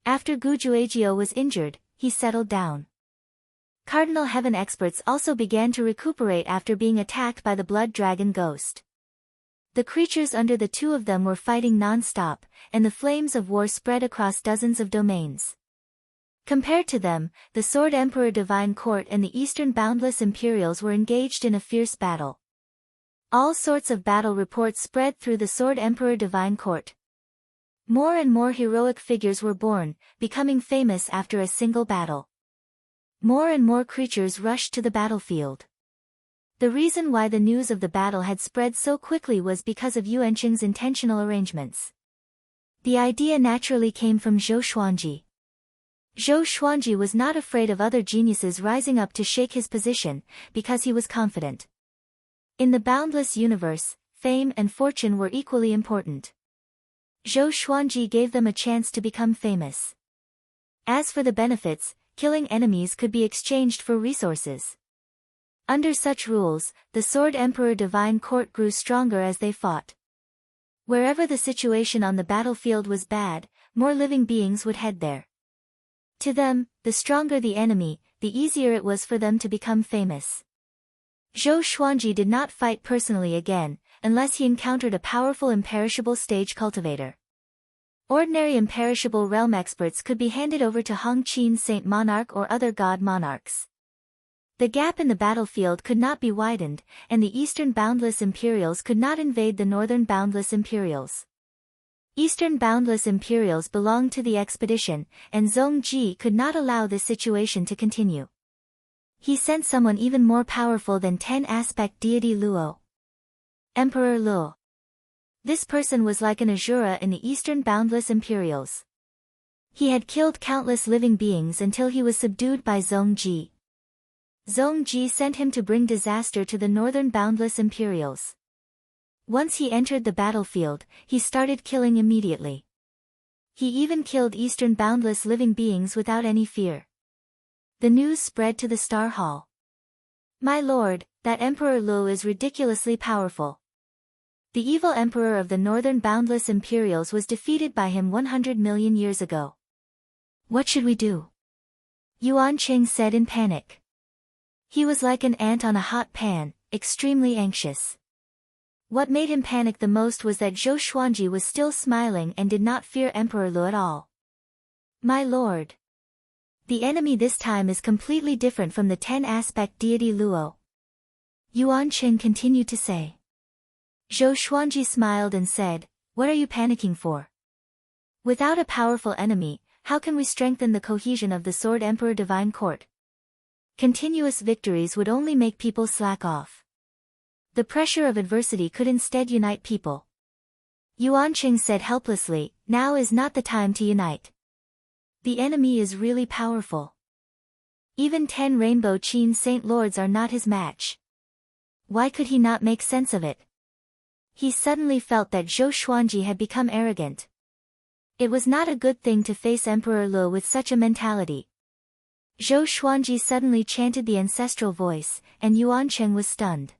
After Gu Juejiu was injured, he settled down. Cardinal Heaven experts also began to recuperate after being attacked by the blood dragon ghost. The creatures under the two of them were fighting non-stop, and the flames of war spread across dozens of domains. Compared to them, the Sword Emperor Divine Court and the Eastern Boundless Imperials were engaged in a fierce battle. All sorts of battle reports spread through the Sword Emperor Divine Court. More and more heroic figures were born, becoming famous after a single battle. More and more creatures rushed to the battlefield. The reason why the news of the battle had spread so quickly was because of Yuanqing's intentional arrangements. The idea naturally came from Zhou Xuanji. Zhou Xuanji was not afraid of other geniuses rising up to shake his position, because he was confident. In the boundless universe, fame and fortune were equally important. Zhou Xuanji gave them a chance to become famous. As for the benefits, killing enemies could be exchanged for resources. Under such rules, the Sword Emperor Divine Court grew stronger as they fought. Wherever the situation on the battlefield was bad, more living beings would head there. To them, the stronger the enemy, the easier it was for them to become famous. Zhou Xuanji did not fight personally again, unless he encountered a powerful imperishable stage cultivator. Ordinary imperishable realm experts could be handed over to Hongqin Saint Monarch or other god monarchs. The gap in the battlefield could not be widened, and the eastern boundless Imperials could not invade the northern boundless Imperials. Eastern boundless Imperials belonged to the expedition, and Zhong Ji could not allow this situation to continue. He sent someone even more powerful than 10-aspect deity Luo. Emperor Luo. This person was like an Asura in the eastern boundless Imperials. He had killed countless living beings until he was subdued by Zhong Ji. Zhong Ji sent him to bring disaster to the northern boundless Imperials. Once he entered the battlefield, he started killing immediately. He even killed eastern boundless living beings without any fear. The news spread to the Star Hall. My lord, that Emperor Lu is ridiculously powerful. The evil emperor of the northern boundless Imperials was defeated by him 100 million years ago. What should we do? Yuanqing said in panic. He was like an ant on a hot pan, extremely anxious. What made him panic the most was that Zhou Xuanji was still smiling and did not fear Emperor Lu at all. My lord. The enemy this time is completely different from the 10-aspect deity Luo. Yuanqing continued to say. Zhou Xuanji smiled and said, what are you panicking for? Without a powerful enemy, how can we strengthen the cohesion of the Sword Emperor Divine Court? Continuous victories would only make people slack off. The pressure of adversity could instead unite people. Yuanqing said helplessly, now is not the time to unite. The enemy is really powerful. Even 10 Rainbow Qin Saint Lords are not his match. Why could he not make sense of it? He suddenly felt that Zhou Xuanji had become arrogant. It was not a good thing to face Emperor Lu with such a mentality. Zhou Xuanji suddenly chanted the ancestral voice, and Yuanqing was stunned.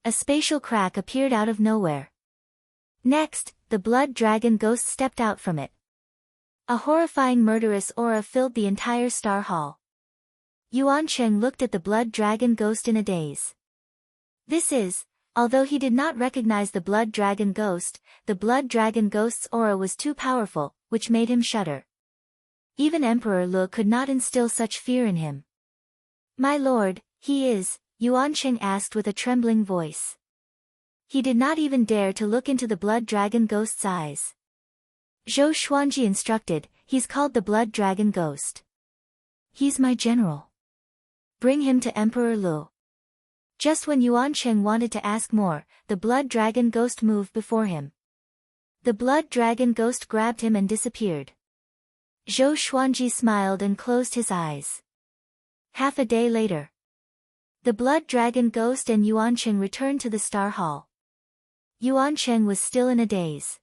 A spatial crack appeared out of nowhere. Next, the blood dragon ghost stepped out from it. A horrifying murderous aura filled the entire Star Hall. Yuanqing looked at the blood dragon ghost in a daze. Although he did not recognize the blood dragon ghost, the blood dragon ghost's aura was too powerful, which made him shudder. Even Emperor Lu could not instill such fear in him. My lord, he is, Yuanqing asked with a trembling voice. He did not even dare to look into the blood dragon ghost's eyes. Zhou Xuanji instructed, he's called the blood dragon ghost. He's my general. Bring him to Emperor Lu. Just when Yuanqing wanted to ask more, the blood dragon ghost moved before him. The blood dragon ghost grabbed him and disappeared. Zhou Xuanji smiled and closed his eyes. Half a day later, the blood dragon ghost and Yuanqing returned to the Star Hall. Yuanqing was still in a daze.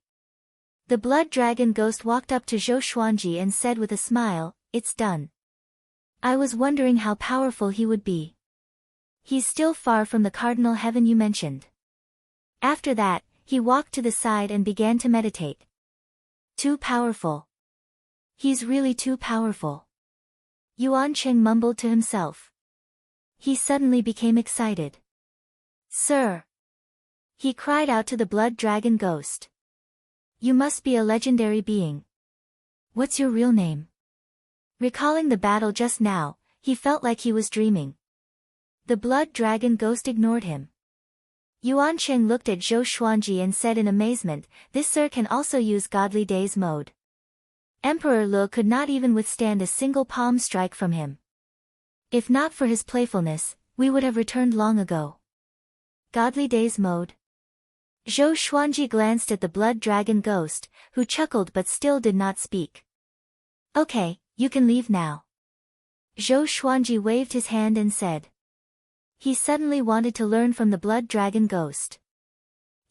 The blood dragon ghost walked up to Zhou Xuanji and said with a smile, it's done. I was wondering how powerful he would be. He's still far from the cardinal heaven you mentioned. After that, he walked to the side and began to meditate. Too powerful. He's really too powerful. Yuanqing mumbled to himself. He suddenly became excited. Sir! He cried out to the blood dragon ghost. You must be a legendary being. What's your real name? Recalling the battle just now, he felt like he was dreaming. The blood dragon ghost ignored him. Yuanqing looked at Zhou Xuanji and said in amazement, this sir can also use godly daze mode. Emperor Lu could not even withstand a single palm strike from him. If not for his playfulness, we would have returned long ago. godly days mode. Zhou Xuanji glanced at the blood dragon ghost, who chuckled but still did not speak. Okay, you can leave now. Zhou Xuanji waved his hand and said. He suddenly wanted to learn from the blood dragon ghost.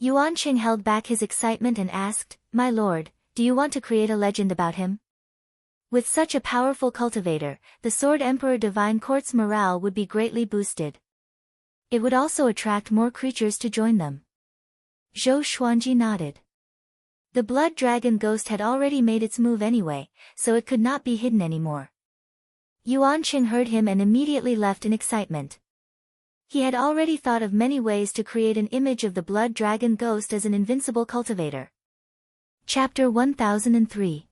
Yuanqing held back his excitement and asked, My lord, do you want to create a legend about him? With such a powerful cultivator, the Sword Emperor Divine Court's morale would be greatly boosted. It would also attract more creatures to join them. Zhou Xuanji nodded. The blood dragon ghost had already made its move anyway, so it could not be hidden anymore. Yuanqing heard him and immediately left in excitement. He had already thought of many ways to create an image of the blood dragon ghost as an invincible cultivator. Chapter 1003.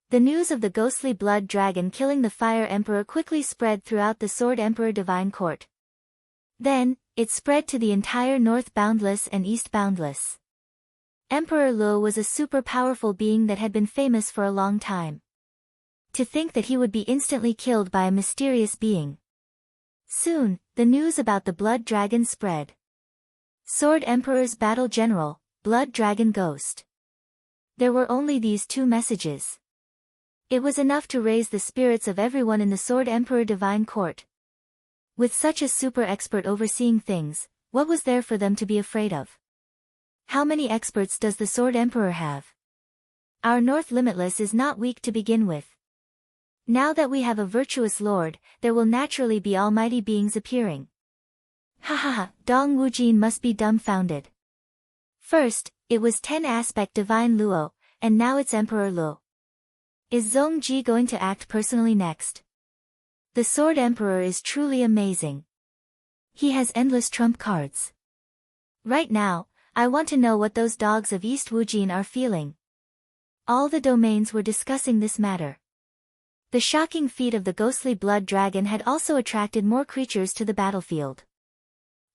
The news of the ghostly blood dragon killing the Fire Emperor quickly spread throughout the Sword Emperor Divine Court. Then, it spread to the entire North Boundless and East Boundless. Emperor Luo was a super powerful being that had been famous for a long time. To think that he would be instantly killed by a mysterious being. Soon, the news about the blood dragon spread. Sword Emperor's battle general, blood dragon ghost. There were only these two messages. It was enough to raise the spirits of everyone in the Sword Emperor Divine Court. With such a super expert overseeing things, what was there for them to be afraid of? How many experts does the Sword Emperor have? Our North Limitless is not weak to begin with. Now that we have a virtuous lord, there will naturally be almighty beings appearing. Ha ha ha, Dong Wujin must be dumbfounded. First, it was 10-aspect Divine Luo, and now it's Emperor Luo. Is Zong Ji going to act personally next? The Sword Emperor is truly amazing. He has endless trump cards. Right now, I want to know what those dogs of East Wujin are feeling. All the domains were discussing this matter. The shocking feat of the ghostly blood dragon had also attracted more creatures to the battlefield.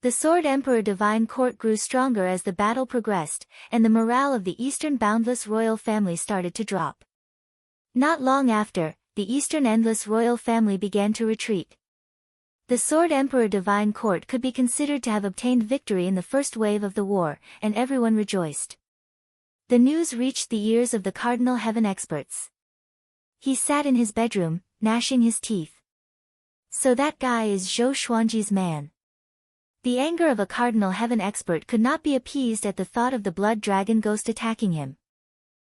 The Sword Emperor Divine Court grew stronger as the battle progressed, and the morale of the Eastern Boundless royal family started to drop. Not long after, the Eastern Endless royal family began to retreat. The Sword Emperor Divine Court could be considered to have obtained victory in the first wave of the war, and everyone rejoiced. The news reached the ears of the Cardinal Heaven experts. He sat in his bedroom, gnashing his teeth. So that guy is Zhou Xuanji's man. The anger of a Cardinal Heaven expert could not be appeased at the thought of the blood dragon ghost attacking him.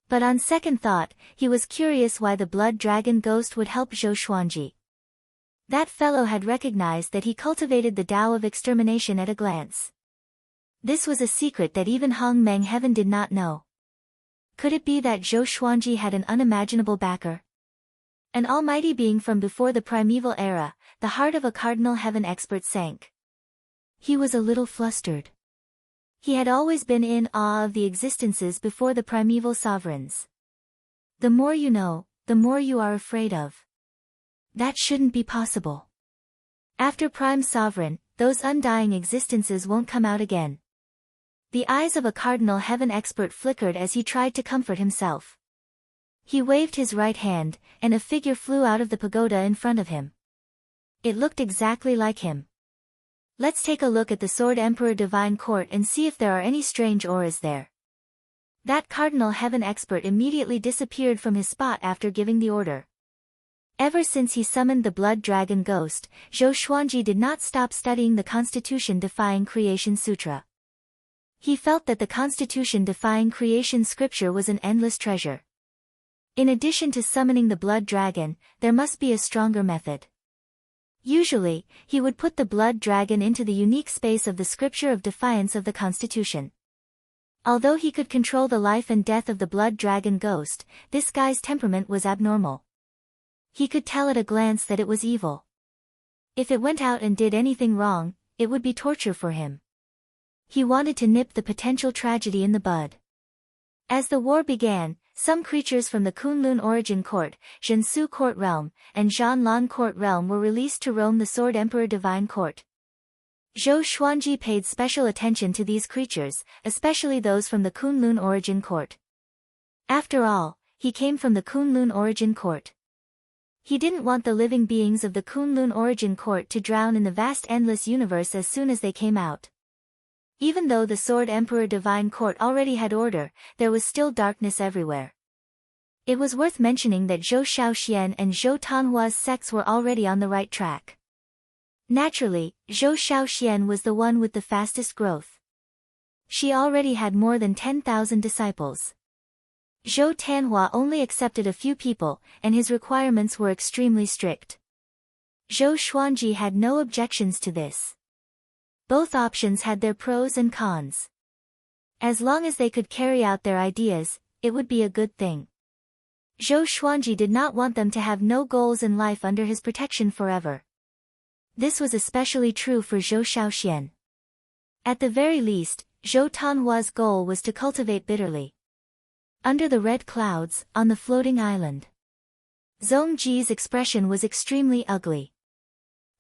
But on second thought, he was curious why the blood dragon ghost would help Zhou Xuanji. That fellow had recognized that he cultivated the Tao of extermination at a glance. This was a secret that even Hong Meng Heaven did not know. Could it be that Zhou Xuanji had an unimaginable backer? An almighty being from before the primeval era, the heart of a Cardinal Heaven expert sank. He was a little flustered. He had always been in awe of the existences before the primeval sovereigns. The more you know, the more you are afraid of. That shouldn't be possible. After Prime Sovereign, those undying existences won't come out again. The eyes of a Cardinal Heaven expert flickered as he tried to comfort himself. He waved his right hand, and a figure flew out of the pagoda in front of him. It looked exactly like him. Let's take a look at the Sword Emperor Divine Court and see if there are any strange auras there. That Cardinal Heaven expert immediately disappeared from his spot after giving the order. Ever since he summoned the blood dragon ghost, Zhou Xuanji did not stop studying the Constitution-defying Creation Sutra. He felt that the Constitution-defying Creation scripture was an endless treasure. In addition to summoning the blood dragon, there must be a stronger method. Usually, he would put the blood dragon into the unique space of the scripture of defiance of the Constitution. Although he could control the life and death of the blood dragon ghost, this guy's temperament was abnormal. He could tell at a glance that it was evil. If it went out and did anything wrong, it would be torture for him. He wanted to nip the potential tragedy in the bud. As the war began, some creatures from the Kunlun Origin Court, Zhensu Court Realm, and Zhanlan Court Realm were released to roam the Sword Emperor Divine Court. Zhou Xuanji paid special attention to these creatures, especially those from the Kunlun Origin Court. After all, he came from the Kunlun Origin Court. He didn't want the living beings of the Kunlun Origin Court to drown in the vast endless universe as soon as they came out. Even though the Sword Emperor Divine Court already had order, there was still darkness everywhere. It was worth mentioning that Zhou Shaoxian and Zhou Tanhua's sects were already on the right track. Naturally, Zhou Shaoxian was the one with the fastest growth. She already had more than 10,000 disciples. Zhou Tanhua only accepted a few people, and his requirements were extremely strict. Zhou Xuanji had no objections to this. Both options had their pros and cons. As long as they could carry out their ideas, it would be a good thing. Zhou Xuanji did not want them to have no goals in life under his protection forever. This was especially true for Zhou Shaoxian. At the very least, Zhou Tanhua's goal was to cultivate bitterly. Under the red clouds, on the floating island. Zhong Ji's expression was extremely ugly.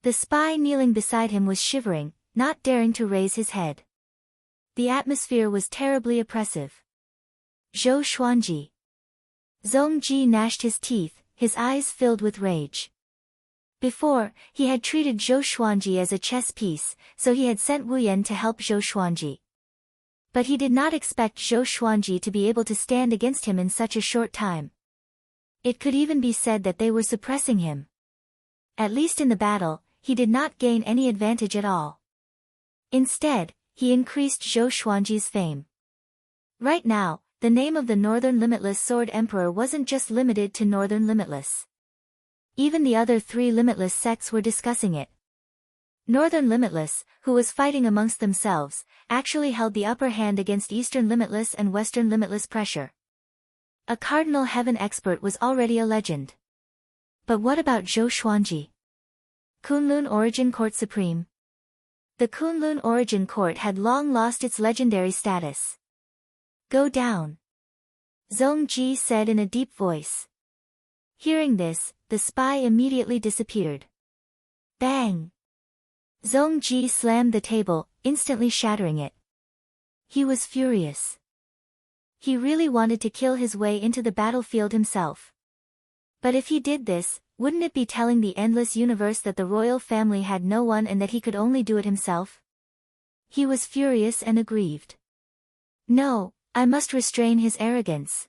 The spy kneeling beside him was shivering, not daring to raise his head. The atmosphere was terribly oppressive. Zhou Xuanji. Zhong Ji gnashed his teeth, his eyes filled with rage. Before, he had treated Zhou Xuanji as a chess piece, so he had sent Wu Yan to help Zhou Xuanji. But he did not expect Zhou Xuanji to be able to stand against him in such a short time. It could even be said that they were suppressing him. At least in the battle, he did not gain any advantage at all. Instead, he increased Zhou Xuanji's fame. Right now, the name of the Northern Limitless Sword Emperor wasn't just limited to Northern Limitless. Even the other three Limitless sects were discussing it. Northern Limitless, who was fighting amongst themselves, actually held the upper hand against Eastern Limitless and Western Limitless pressure. A Cardinal Heaven expert was already a legend. But what about Zhou Xuanji? Kunlun Origin Court Supreme. The Kunlun Origin Court had long lost its legendary status. Go down. Zhong Ji said in a deep voice. Hearing this, the spy immediately disappeared. Bang! Zhong Ji slammed the table, instantly shattering it. He was furious. He really wanted to kill his way into the battlefield himself. But if he did this, wouldn't it be telling the endless universe that the royal family had no one and that he could only do it himself? He was furious and aggrieved. No, I must restrain his arrogance.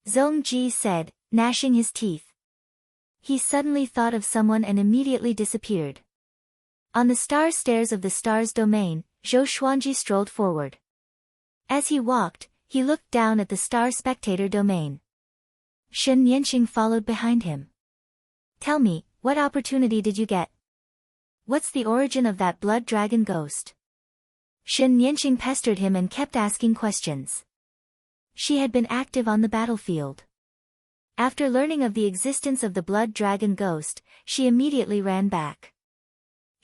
Zhong Ji said, gnashing his teeth. He suddenly thought of someone and immediately disappeared. On the star stairs of the star's domain, Zhou Xuanji strolled forward. As he walked, he looked down at the star spectator domain. Shen Yanqing followed behind him. Tell me, what opportunity did you get? What's the origin of that blood dragon ghost? Shen Yanqing pestered him and kept asking questions. She had been active on the battlefield. After learning of the existence of the blood dragon ghost, she immediately ran back.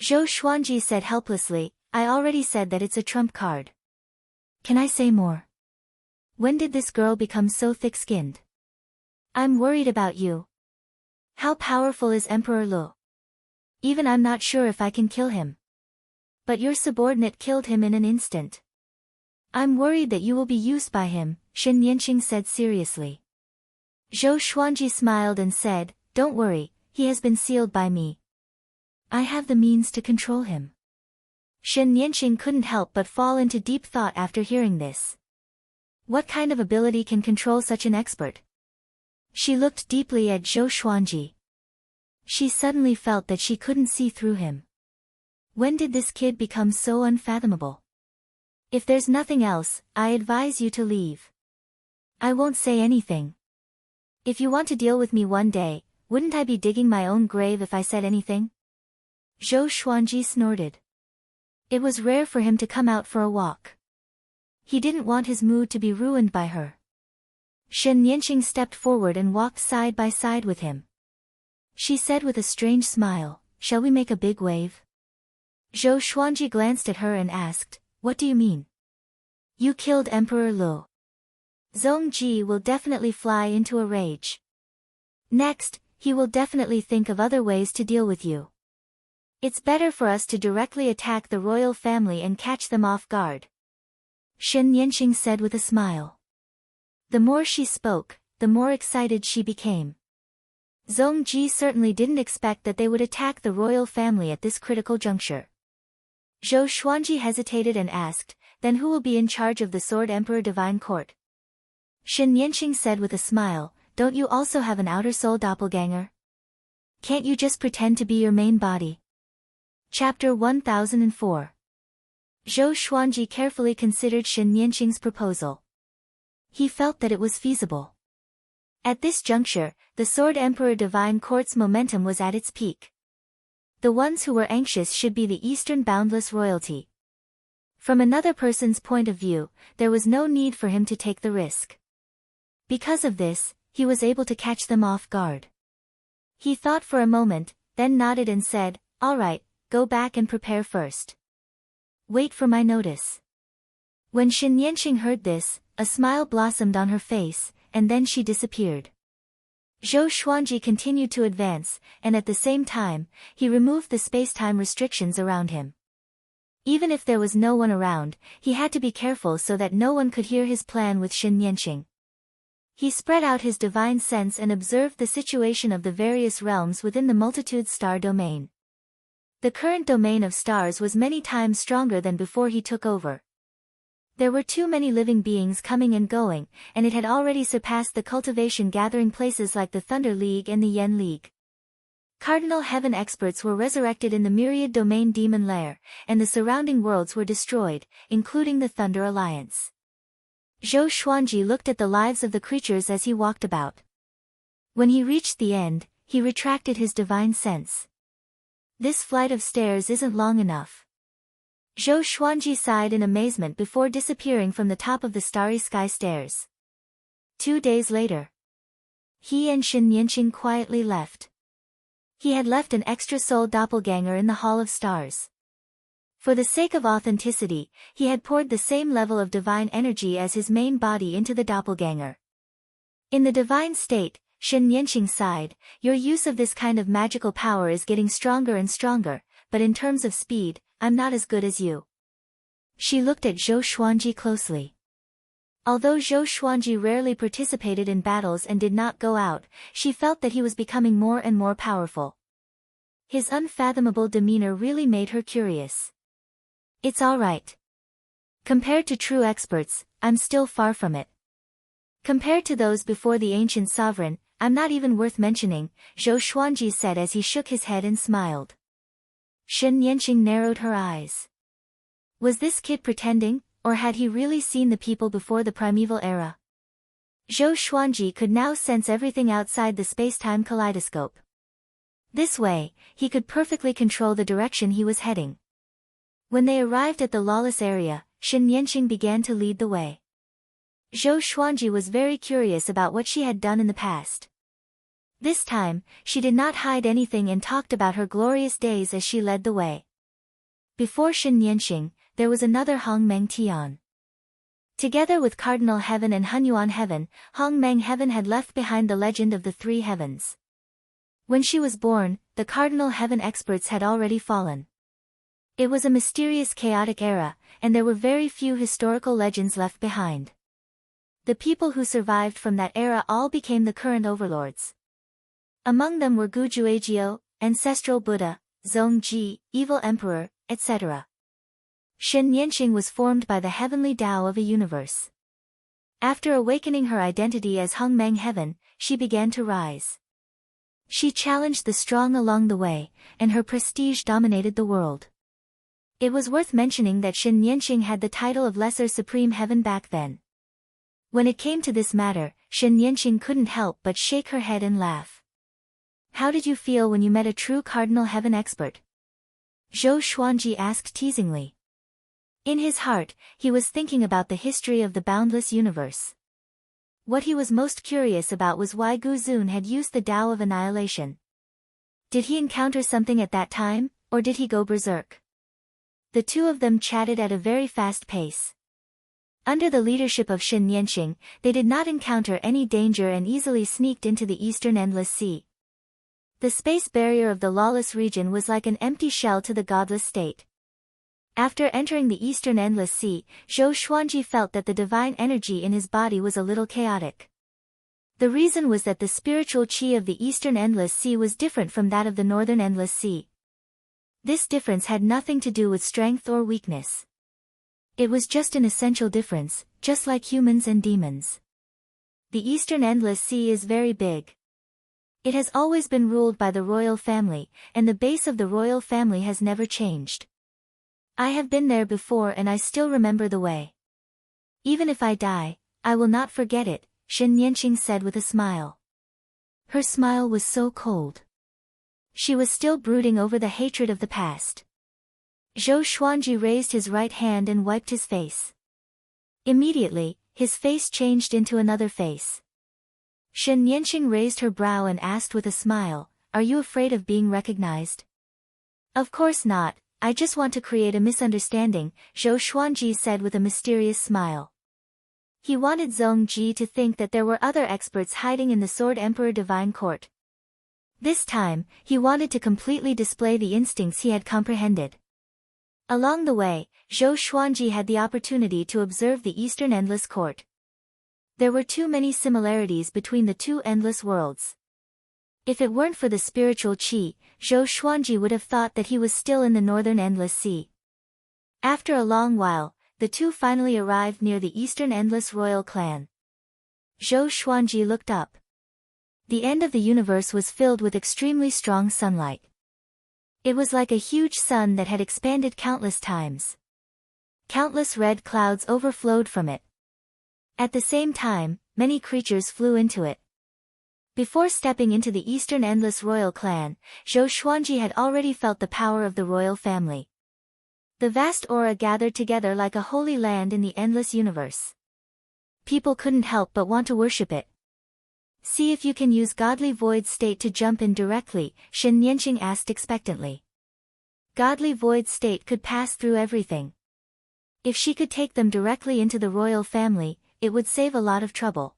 Zhou Xuanji said helplessly, I already said that it's a trump card. Can I say more? When did this girl become so thick-skinned? I'm worried about you. How powerful is Emperor Lu? Even I'm not sure if I can kill him. But your subordinate killed him in an instant. I'm worried that you will be used by him, Shen Yanqing said seriously. Zhou Xuanji smiled and said, Don't worry, he has been sealed by me. I have the means to control him. Shen Yanqing couldn't help but fall into deep thought after hearing this. What kind of ability can control such an expert? She looked deeply at Zhou Xuanji. She suddenly felt that she couldn't see through him. When did this kid become so unfathomable? If there's nothing else, I advise you to leave. I won't say anything. If you want to deal with me one day, wouldn't I be digging my own grave if I said anything? Zhou Xuanji snorted. It was rare for him to come out for a walk. He didn't want his mood to be ruined by her. Shen Yanqing stepped forward and walked side by side with him. She said with a strange smile, Shall we make a big wave? Zhou Xuanji glanced at her and asked, What do you mean? You killed Emperor Lu. Zhong Ji will definitely fly into a rage. Next, he will definitely think of other ways to deal with you. It's better for us to directly attack the royal family and catch them off guard. Shen Yanqing said with a smile. The more she spoke, the more excited she became. Zhong Ji certainly didn't expect that they would attack the royal family at this critical juncture. Zhou Xuanji hesitated and asked, then who will be in charge of the Sword Emperor Divine Court? Shen Yanqing said with a smile, don't you also have an outer soul doppelganger? Can't you just pretend to be your main body? Chapter 1004. Zhou Xuanji carefully considered Shen Yanqing's proposal. He felt that it was feasible. At this juncture, the Sword Emperor Divine Court's momentum was at its peak. The ones who were anxious should be the Eastern boundless royalty. From another person's point of view, there was no need for him to take the risk. Because of this, he was able to catch them off guard. He thought for a moment, then nodded and said, all right, go back and prepare first. Wait for my notice. When Shen Yanqing heard this, a smile blossomed on her face, and then she disappeared. Zhou Xuanji continued to advance, and at the same time, he removed the space-time restrictions around him. Even if there was no one around, he had to be careful so that no one could hear his plan with Shen Yanqing. He spread out his divine sense and observed the situation of the various realms within the multitude star domain. The current domain of stars was many times stronger than before he took over. There were too many living beings coming and going, and it had already surpassed the cultivation gathering places like the Thunder League and the Yen League. Cardinal Heaven experts were resurrected in the myriad domain demon lair, and the surrounding worlds were destroyed, including the Thunder Alliance. Zhou Xuanji looked at the lives of the creatures as he walked about. When he reached the end, he retracted his divine sense. This flight of stairs isn't long enough. Zhou Xuanji sighed in amazement before disappearing from the top of the starry sky stairs. 2 days later, he and Shen Yanqing quietly left. He had left an extra soul doppelganger in the Hall of Stars. For the sake of authenticity, he had poured the same level of divine energy as his main body into the doppelganger. In the divine state, Shen Yanqing sighed, your use of this kind of magical power is getting stronger and stronger, but in terms of speed, I'm not as good as you. She looked at Zhou Xuanji closely. Although Zhou Xuanji rarely participated in battles and did not go out, she felt that he was becoming more and more powerful. His unfathomable demeanor really made her curious. It's all right. Compared to true experts, I'm still far from it. Compared to those before the ancient sovereign, I'm not even worth mentioning, Zhou Xuanji said as he shook his head and smiled. Shen Yanqing narrowed her eyes. Was this kid pretending, or had he really seen the people before the primeval era? Zhou Xuanji could now sense everything outside the space-time kaleidoscope. This way, he could perfectly control the direction he was heading. When they arrived at the lawless area, Shen Yanqing began to lead the way. Zhou Xuanji was very curious about what she had done in the past. This time, she did not hide anything and talked about her glorious days as she led the way. Before Shen Yanqing, there was another Hong Meng Tian. Together with Cardinal Heaven and Hunyuan Heaven, Hong Meng Heaven had left behind the legend of the three heavens. When she was born, the Cardinal Heaven experts had already fallen. It was a mysterious chaotic era, and there were very few historical legends left behind. The people who survived from that era all became the current overlords. Among them were Gu Juejiu, Ancestral Buddha, Zhongji, Evil Emperor, etc. Shen Yanqing was formed by the heavenly Tao of a universe. After awakening her identity as Hong Meng Heaven, she began to rise. She challenged the strong along the way, and her prestige dominated the world. It was worth mentioning that Shen Yanqing had the title of Lesser Supreme Heaven back then. When it came to this matter, Shen Yanqing couldn't help but shake her head and laugh. How did you feel when you met a true Cardinal Heaven expert? Zhou Xuanji asked teasingly. In his heart, he was thinking about the history of the boundless universe. What he was most curious about was why Gu Zun had used the Tao of Annihilation. Did he encounter something at that time, or did he go berserk? The two of them chatted at a very fast pace. Under the leadership of Shen Yanqing, they did not encounter any danger and easily sneaked into the Eastern Endless Sea. The space barrier of the lawless region was like an empty shell to the godless state. After entering the Eastern Endless Sea, Zhou Xuanji felt that the divine energy in his body was a little chaotic. The reason was that the spiritual qi of the Eastern Endless Sea was different from that of the Northern Endless Sea. This difference had nothing to do with strength or weakness. It was just an essential difference, just like humans and demons. The Eastern Endless Sea is very big. It has always been ruled by the royal family, and the base of the royal family has never changed. I have been there before and I still remember the way. Even if I die, I will not forget it, Shen Nianqing said with a smile. Her smile was so cold. She was still brooding over the hatred of the past. Zhou Xuanji raised his right hand and wiped his face. Immediately, his face changed into another face. Shen Nianqing raised her brow and asked with a smile, "Are you afraid of being recognized?" "Of course not, I just want to create a misunderstanding," Zhou Xuanji said with a mysterious smile. He wanted Zhong Ji to think that there were other experts hiding in the Sword Emperor Divine Court. This time, he wanted to completely display the instincts he had comprehended. Along the way, Zhou Xuanji had the opportunity to observe the Eastern Endless Court. There were too many similarities between the two endless worlds. If it weren't for the spiritual qi, Zhou Xuanji would have thought that he was still in the Northern Endless Sea. After a long while, the two finally arrived near the Eastern Endless Royal Clan. Zhou Xuanji looked up. The end of the universe was filled with extremely strong sunlight. It was like a huge sun that had expanded countless times. Countless red clouds overflowed from it. At the same time, many creatures flew into it. Before stepping into the Eastern Endless Royal Clan, Zhou Xuanji had already felt the power of the royal family. The vast aura gathered together like a holy land in the endless universe. People couldn't help but want to worship it. "See if you can use Godly Void State to jump in directly," Shen Nianqing asked expectantly. Godly Void State could pass through everything. If she could take them directly into the royal family, it would save a lot of trouble.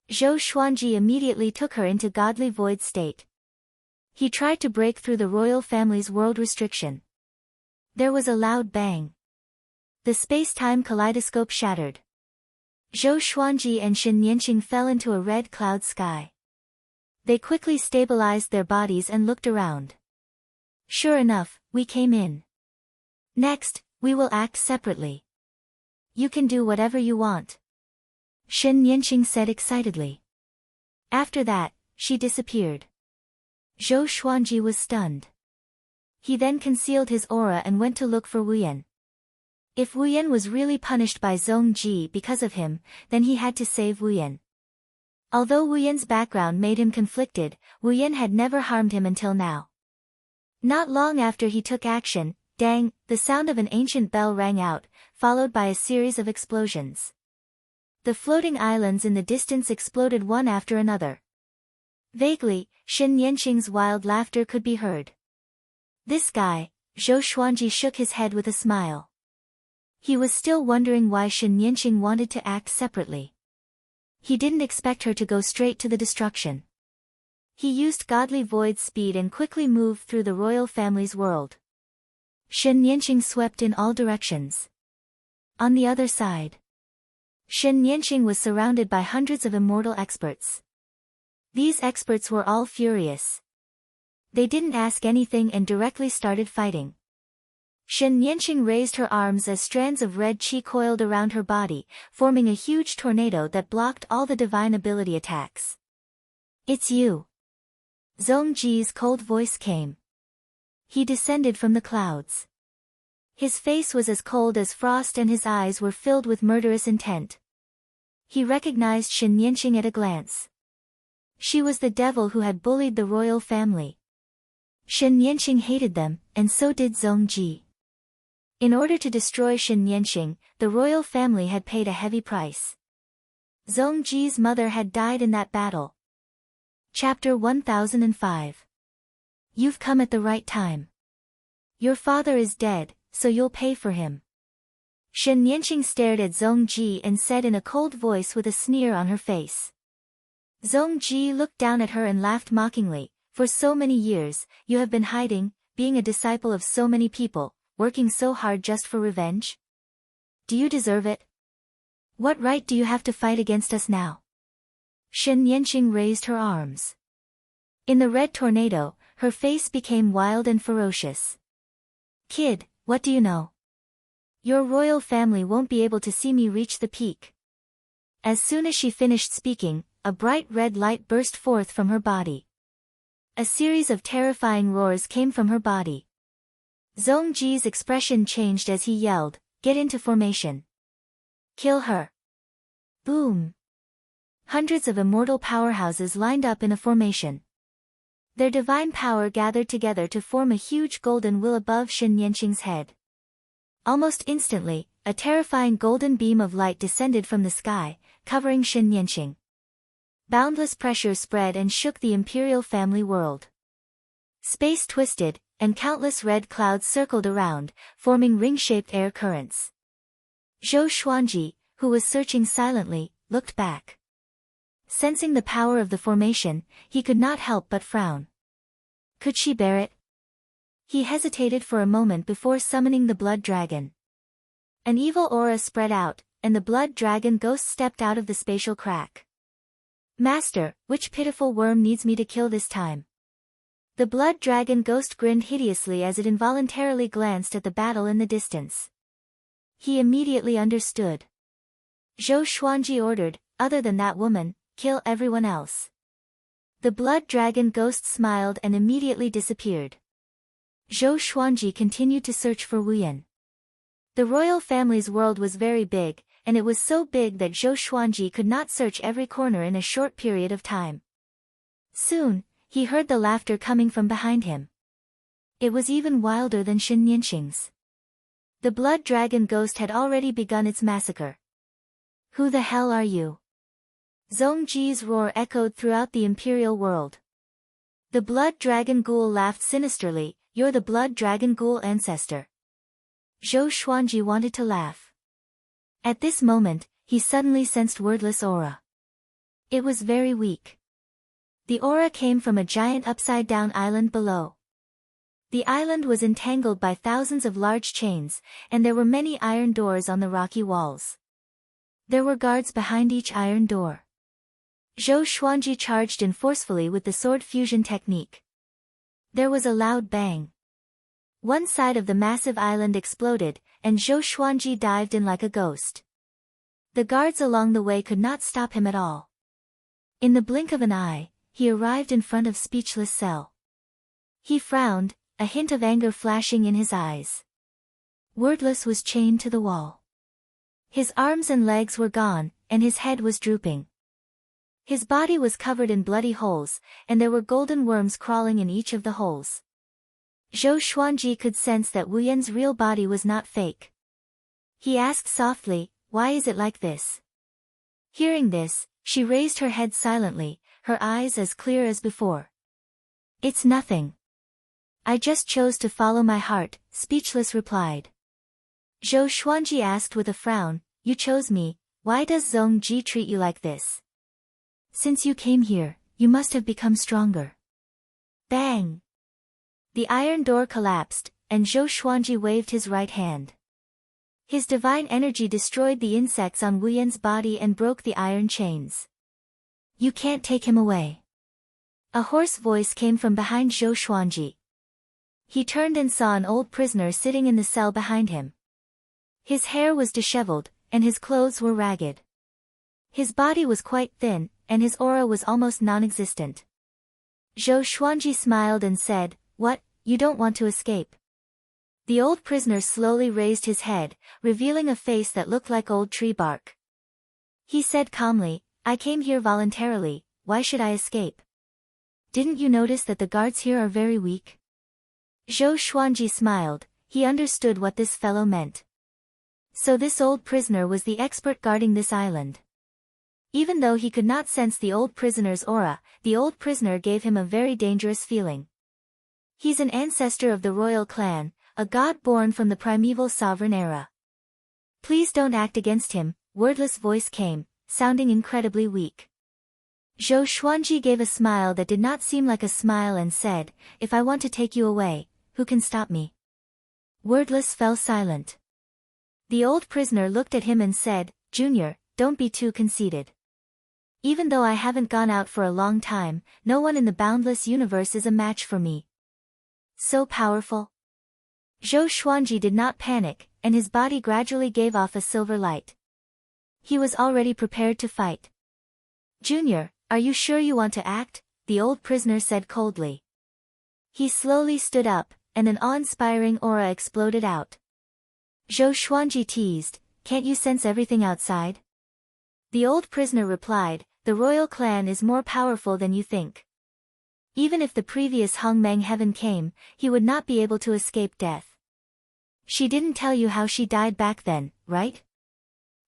Zhou Xuanji immediately took her into Godly Void State. He tried to break through the royal family's world restriction. There was a loud bang. The space-time kaleidoscope shattered. Zhou Xuanji and Shen Nianqing fell into a red cloud sky. They quickly stabilized their bodies and looked around. "Sure enough, we came in. Next, we will act separately. You can do whatever you want," Shen Nianqing said excitedly. After that, she disappeared. Zhou Xuanji was stunned. He then concealed his aura and went to look for Wu Yan. If Wu Yan was really punished by Zhong Ji because of him, then he had to save Wu Yan. Although Wu Yan's background made him conflicted, Wu Yan had never harmed him until now. Not long after he took action, dang, the sound of an ancient bell rang out, followed by a series of explosions. The floating islands in the distance exploded one after another. Vaguely, Shen Nianqing's wild laughter could be heard. "This guy," Zhou Xuanji shook his head with a smile. He was still wondering why Shen Nianqing wanted to act separately. He didn't expect her to go straight to the destruction. He used Godly Void speed and quickly moved through the royal family's world. Shen Nianqing swept in all directions. On the other side, Shen Nianqing was surrounded by hundreds of immortal experts. These experts were all furious. They didn't ask anything and directly started fighting. Shen Nianqing raised her arms as strands of red qi coiled around her body, forming a huge tornado that blocked all the divine ability attacks. "It's you." Zhong Ji's cold voice came. He descended from the clouds. His face was as cold as frost and his eyes were filled with murderous intent. He recognized Shen Nianqing at a glance. She was the devil who had bullied the royal family. Shen Nianqing hated them, and so did Zhong Ji. In order to destroy Shen Nianqing, the royal family had paid a heavy price. Zhong Ji's mother had died in that battle. Chapter 1005. You've come at the right time. Your father is dead, so you'll pay for him. Shen Nianqing stared at Zhong Ji and said in a cold voice with a sneer on her face. Zhong Ji looked down at her and laughed mockingly. For so many years, you have been hiding, being a disciple of so many people, working so hard just for revenge? Do you deserve it? What right do you have to fight against us now? Shen Nianqing raised her arms. In the red tornado, her face became wild and ferocious. Kid, what do you know? Your royal family won't be able to see me reach the peak. As soon as she finished speaking, a bright red light burst forth from her body. A series of terrifying roars came from her body. Zhongji's expression changed as he yelled, "Get into formation. Kill her." Boom. Hundreds of immortal powerhouses lined up in a formation. Their divine power gathered together to form a huge golden will above Shen Yanqing's head. Almost instantly, a terrifying golden beam of light descended from the sky, covering Shen Yanqing. Boundless pressure spread and shook the imperial family world. Space twisted, and countless red clouds circled around, forming ring-shaped air currents. Zhou Xuanji, who was searching silently, looked back. Sensing the power of the formation, he could not help but frown. Could she bear it? He hesitated for a moment before summoning the blood dragon. An evil aura spread out, and the blood dragon ghost stepped out of the spatial crack. "Master, which pitiful worm needs me to kill this time?" The blood dragon ghost grinned hideously as it involuntarily glanced at the battle in the distance. He immediately understood. Zhou Xuanji ordered, "Other than that woman, kill everyone else." The blood dragon ghost smiled and immediately disappeared. Zhou Xuanji continued to search for Wu Yan. The royal family's world was very big, and it was so big that Zhou Xuanji could not search every corner in a short period of time. Soon, he heard the laughter coming from behind him. It was even wilder than Shen Yanqing's. The blood dragon ghost had already begun its massacre. "Who the hell are you?" Zhongji's roar echoed throughout the imperial world. The blood dragon ghoul laughed sinisterly, "You're the blood dragon ghoul ancestor." Zhou Xuanji wanted to laugh. At this moment, he suddenly sensed wordless aura. It was very weak. The aura came from a giant upside-down island below. The island was entangled by thousands of large chains, and there were many iron doors on the rocky walls. There were guards behind each iron door. Zhou Xuanji charged in forcefully with the sword fusion technique. There was a loud bang. One side of the massive island exploded, and Zhou Xuanji dived in like a ghost. The guards along the way could not stop him at all. In the blink of an eye, he arrived in front of Speechless Cell. He frowned, a hint of anger flashing in his eyes. Wordless was chained to the wall. His arms and legs were gone, and his head was drooping. His body was covered in bloody holes, and there were golden worms crawling in each of the holes. Zhou Xuanji could sense that Wu Yan's real body was not fake. He asked softly, "Why is it like this?" Hearing this, she raised her head silently, her eyes as clear as before. "It's nothing. I just chose to follow my heart," Speechless replied. Zhou Xuanji asked with a frown, "You chose me, why does Zhongji treat you like this? Since you came here, you must have become stronger." Bang! The iron door collapsed, and Zhou Xuanji waved his right hand. His divine energy destroyed the insects on Wu Yan's body and broke the iron chains. "You can't take him away." A hoarse voice came from behind Zhou Xuanji. He turned and saw an old prisoner sitting in the cell behind him. His hair was disheveled, and his clothes were ragged. His body was quite thin, and his aura was almost non-existent. Zhou Xuanji smiled and said, "What, you don't want to escape?" The old prisoner slowly raised his head, revealing a face that looked like old tree bark. He said calmly, "I came here voluntarily, why should I escape? Didn't you notice that the guards here are very weak?" Zhou Xuanji smiled, he understood what this fellow meant. So this old prisoner was the expert guarding this island. Even though he could not sense the old prisoner's aura, the old prisoner gave him a very dangerous feeling. He's an ancestor of the royal clan, a god born from the primeval sovereign era. "Please don't act against him," wordless voice came, sounding incredibly weak. Zhou Xuanji gave a smile that did not seem like a smile and said, "If I want to take you away, who can stop me?" Wordless fell silent. The old prisoner looked at him and said, "Junior, don't be too conceited. Even though I haven't gone out for a long time, no one in the boundless universe is a match for me." "So powerful?" Zhou Xuanji did not panic, and his body gradually gave off a silver light. He was already prepared to fight. "Junior, are you sure you want to act?" the old prisoner said coldly. He slowly stood up, and an awe-inspiring aura exploded out. Zhou Xuanji teased, "Can't you sense everything outside?" The old prisoner replied, "The royal clan is more powerful than you think. Even if the previous Hongmeng heaven came, he would not be able to escape death." "She didn't tell you how she died back then, right?"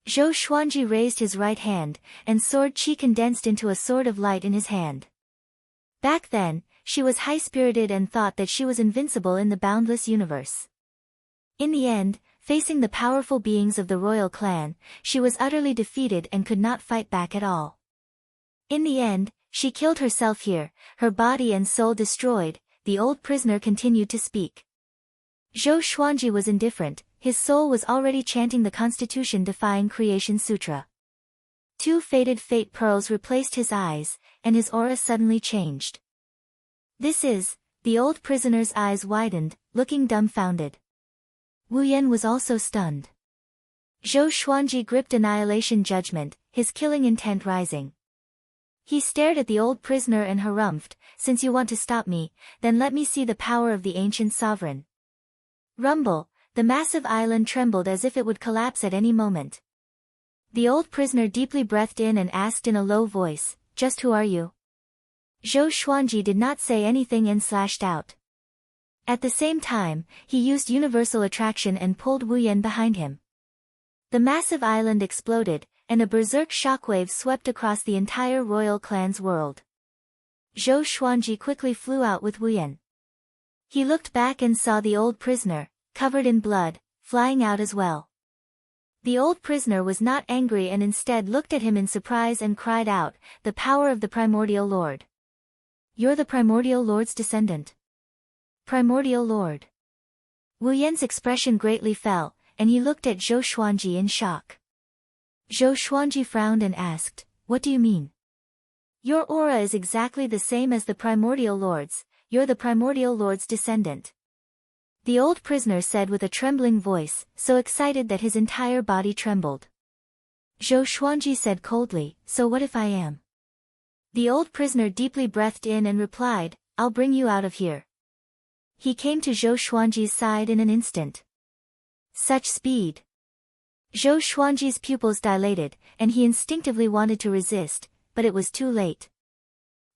Zhou Xuanji raised his right hand, and sword qi condensed into a sword of light in his hand. Back then, she was high-spirited and thought that she was invincible in the boundless universe. In the end, facing the powerful beings of the royal clan, she was utterly defeated and could not fight back at all. In the end, she killed herself here, her body and soul destroyed. The old prisoner continued to speak. Zhou Xuanji was indifferent, his soul was already chanting the Constitution-defying Creation Sutra. 2 faded fate pearls replaced his eyes, and his aura suddenly changed. "This is..." The old prisoner's eyes widened, looking dumbfounded. Wu Yan was also stunned. Zhou Xuanji gripped Annihilation Judgment, his killing intent rising. He stared at the old prisoner and harumphed, "Since you want to stop me, then let me see the power of the ancient sovereign." Rumble, the massive island trembled as if it would collapse at any moment. The old prisoner deeply breathed in and asked in a low voice, "Just who are you?" Zhou Xuanji did not say anything and slashed out. At the same time, he used universal attraction and pulled Wu Yan behind him. The massive island exploded, and a berserk shockwave swept across the entire royal clan's world. Zhou Xuanji quickly flew out with Wu Yan. He looked back and saw the old prisoner, covered in blood, flying out as well. The old prisoner was not angry and instead looked at him in surprise and cried out, "The power of the Primordial Lord! You're the Primordial Lord's descendant." Primordial Lord. Wu Yan's expression greatly fell, and he looked at Zhou Xuanji in shock. Zhou Xuanji frowned and asked, "What do you mean?" "Your aura is exactly the same as the Primordial Lord's, you're the Primordial Lord's descendant." The old prisoner said with a trembling voice, so excited that his entire body trembled. Zhou Xuanji said coldly, "So what if I am?" The old prisoner deeply breathed in and replied, "I'll bring you out of here." He came to Zhou Xuanji's side in an instant. Such speed! Zhou Xuanji's pupils dilated, and he instinctively wanted to resist, but it was too late.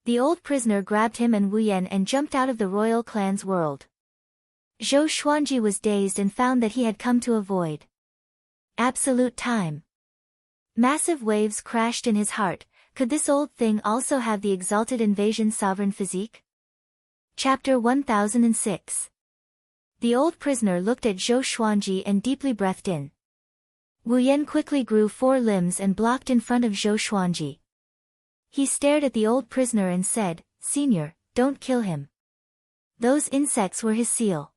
The old prisoner grabbed him and Wu Yan and jumped out of the royal clan's world. Zhou Xuanji was dazed and found that he had come to avoid absolute time. Massive waves crashed in his heart. Could this old thing also have the exalted invasion sovereign physique? Chapter 1006. The old prisoner looked at Zhou Xuanji and deeply breathed in. Wu Yan quickly grew 4 limbs and blocked in front of Zhou Xuanji. He stared at the old prisoner and said, "Senior, don't kill him. Those insects were his seal."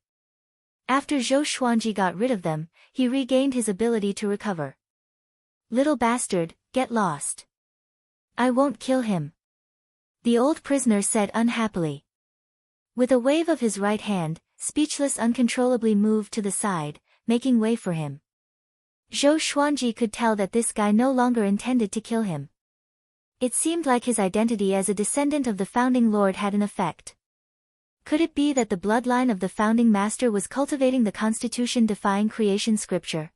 After Zhou Xuanji got rid of them, he regained his ability to recover. "Little bastard, get lost." "I won't kill him," the old prisoner said unhappily. With a wave of his right hand, Speechless uncontrollably moved to the side, making way for him. Zhou Xuanji could tell that this guy no longer intended to kill him. It seemed like his identity as a descendant of the founding lord had an effect. Could it be that the bloodline of the founding master was cultivating the Constitution-defying creation scripture?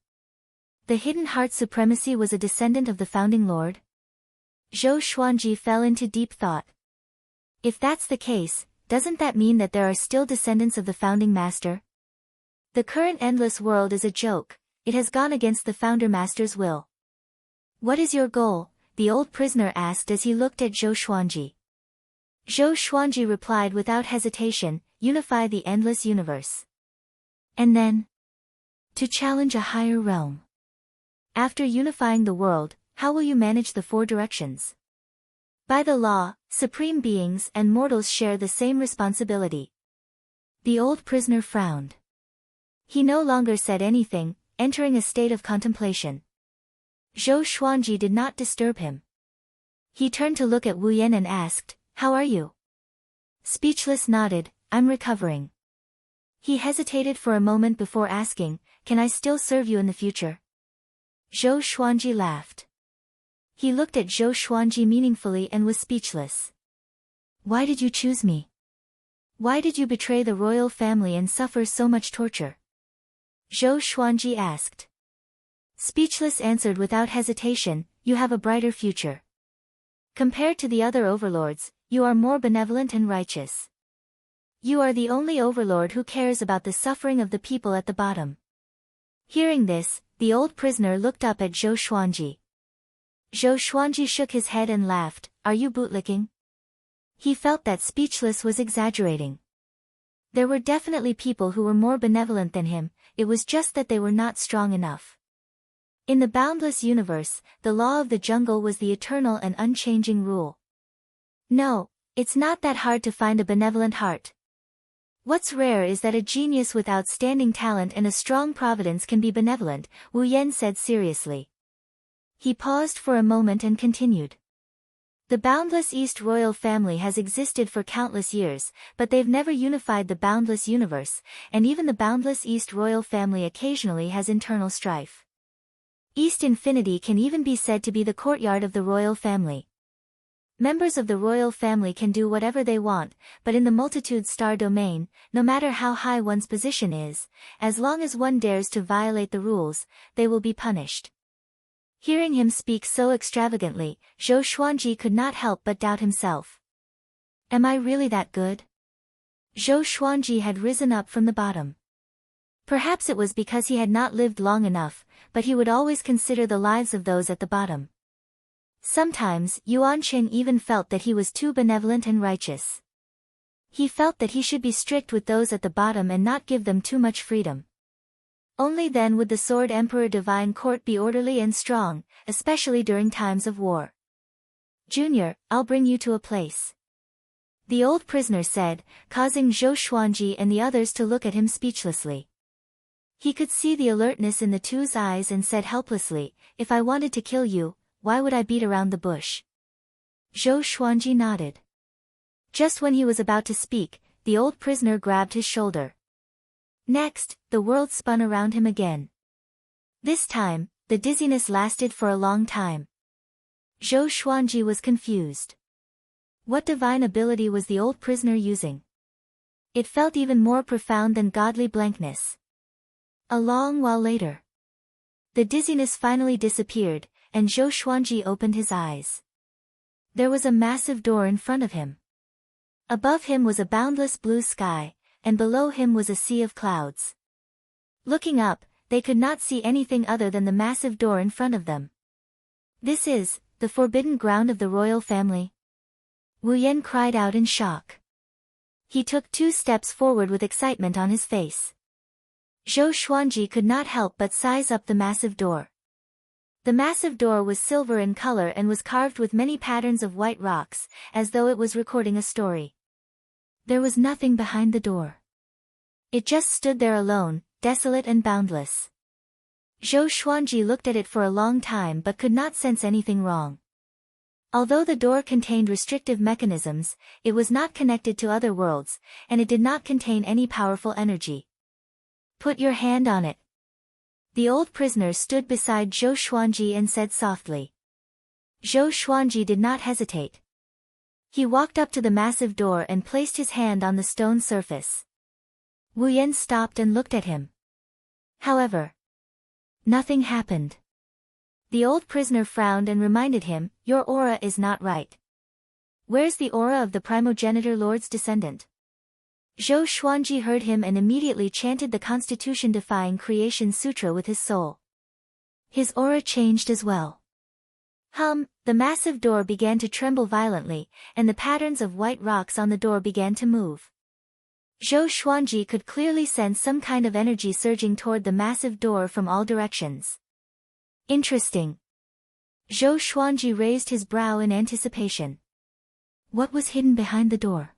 The hidden heart supremacy was a descendant of the founding lord? Zhou Xuanji fell into deep thought. If that's the case, doesn't that mean that there are still descendants of the founding master? The current endless world is a joke, it has gone against the founder master's will. "What is your goal?" the old prisoner asked as he looked at Zhou Xuanji. Zhou Xuanji replied without hesitation, "Unify the endless universe." "And then?" "To challenge a higher realm." "After unifying the world, how will you manage the 4 directions?" "By the law, supreme beings and mortals share the same responsibility." The old prisoner frowned. He no longer said anything, entering a state of contemplation. Zhou Xuanji did not disturb him. He turned to look at Wu Yan and asked, "How are you?" Speechless nodded, "I'm recovering." He hesitated for a moment before asking, "Can I still serve you in the future?" Zhou Xuanji laughed. He looked at Zhou Xuanji meaningfully and was speechless. "Why did you choose me? Why did you betray the royal family and suffer so much torture?" Zhou Xuanji asked. Speechless answered without hesitation, "You have a brighter future. Compared to the other overlords, you are more benevolent and righteous. You are the only overlord who cares about the suffering of the people at the bottom." Hearing this, the old prisoner looked up at Zhou Xuanji. Zhou Xuanji shook his head and laughed, "Are you bootlicking?" He felt that Speechless was exaggerating. There were definitely people who were more benevolent than him, it was just that they were not strong enough. In the boundless universe, the law of the jungle was the eternal and unchanging rule. No, it's not that hard to find a benevolent heart. What's rare is that a genius with outstanding talent and a strong providence can be benevolent, Wu Yan said seriously. He paused for a moment and continued. The boundless East royal family has existed for countless years, but they've never unified the boundless universe, and even the boundless East royal family occasionally has internal strife. East Infinity can even be said to be the courtyard of the royal family. Members of the royal family can do whatever they want, but in the multitude star domain, no matter how high one's position is, as long as one dares to violate the rules, they will be punished. Hearing him speak so extravagantly, Zhou Xuanji could not help but doubt himself. Am I really that good? Zhou Xuanji had risen up from the bottom. Perhaps it was because he had not lived long enough, but he would always consider the lives of those at the bottom. Sometimes Yuan Qing even felt that he was too benevolent and righteous. He felt that he should be strict with those at the bottom and not give them too much freedom. Only then would the Sword Emperor Divine Court be orderly and strong, especially during times of war. "Junior, I'll bring you to a place," the old prisoner said, causing Zhou Xuanji and the others to look at him speechlessly. He could see the alertness in the two's eyes and said helplessly, "If I wanted to kill you, why would I beat around the bush?" Zhou Xuanji nodded. Just when he was about to speak, the old prisoner grabbed his shoulder. Next, the world spun around him again. This time, the dizziness lasted for a long time. Zhou Xuanji was confused. What divine ability was the old prisoner using? It felt even more profound than godly blankness. A long while later, the dizziness finally disappeared, and Zhou Xuanji opened his eyes. There was a massive door in front of him. Above him was a boundless blue sky, and below him was a sea of clouds. Looking up, they could not see anything other than the massive door in front of them. "This is the forbidden ground of the royal family?" Wu Yan cried out in shock. He took 2 steps forward with excitement on his face. Zhou Xuanji could not help but size up the massive door. The massive door was silver in color and was carved with many patterns of white rocks, as though it was recording a story. There was nothing behind the door. It just stood there alone, desolate and boundless. Zhou Xuanji looked at it for a long time but could not sense anything wrong. Although the door contained restrictive mechanisms, it was not connected to other worlds, and it did not contain any powerful energy. "Put your hand on it." The old prisoner stood beside Zhou Xuanji and said softly. Zhou Xuanji did not hesitate. He walked up to the massive door and placed his hand on the stone surface. Wu Yan stopped and looked at him. However, nothing happened. The old prisoner frowned and reminded him, "Your aura is not right. Where's the aura of the primogenitor lord's descendant?" Zhou Xuanji heard him and immediately chanted the constitution-defying creation sutra with his soul. His aura changed as well. The massive door began to tremble violently, and the patterns of white rocks on the door began to move. Zhou Xuanji could clearly sense some kind of energy surging toward the massive door from all directions. Interesting. Zhou Xuanji raised his brow in anticipation. What was hidden behind the door?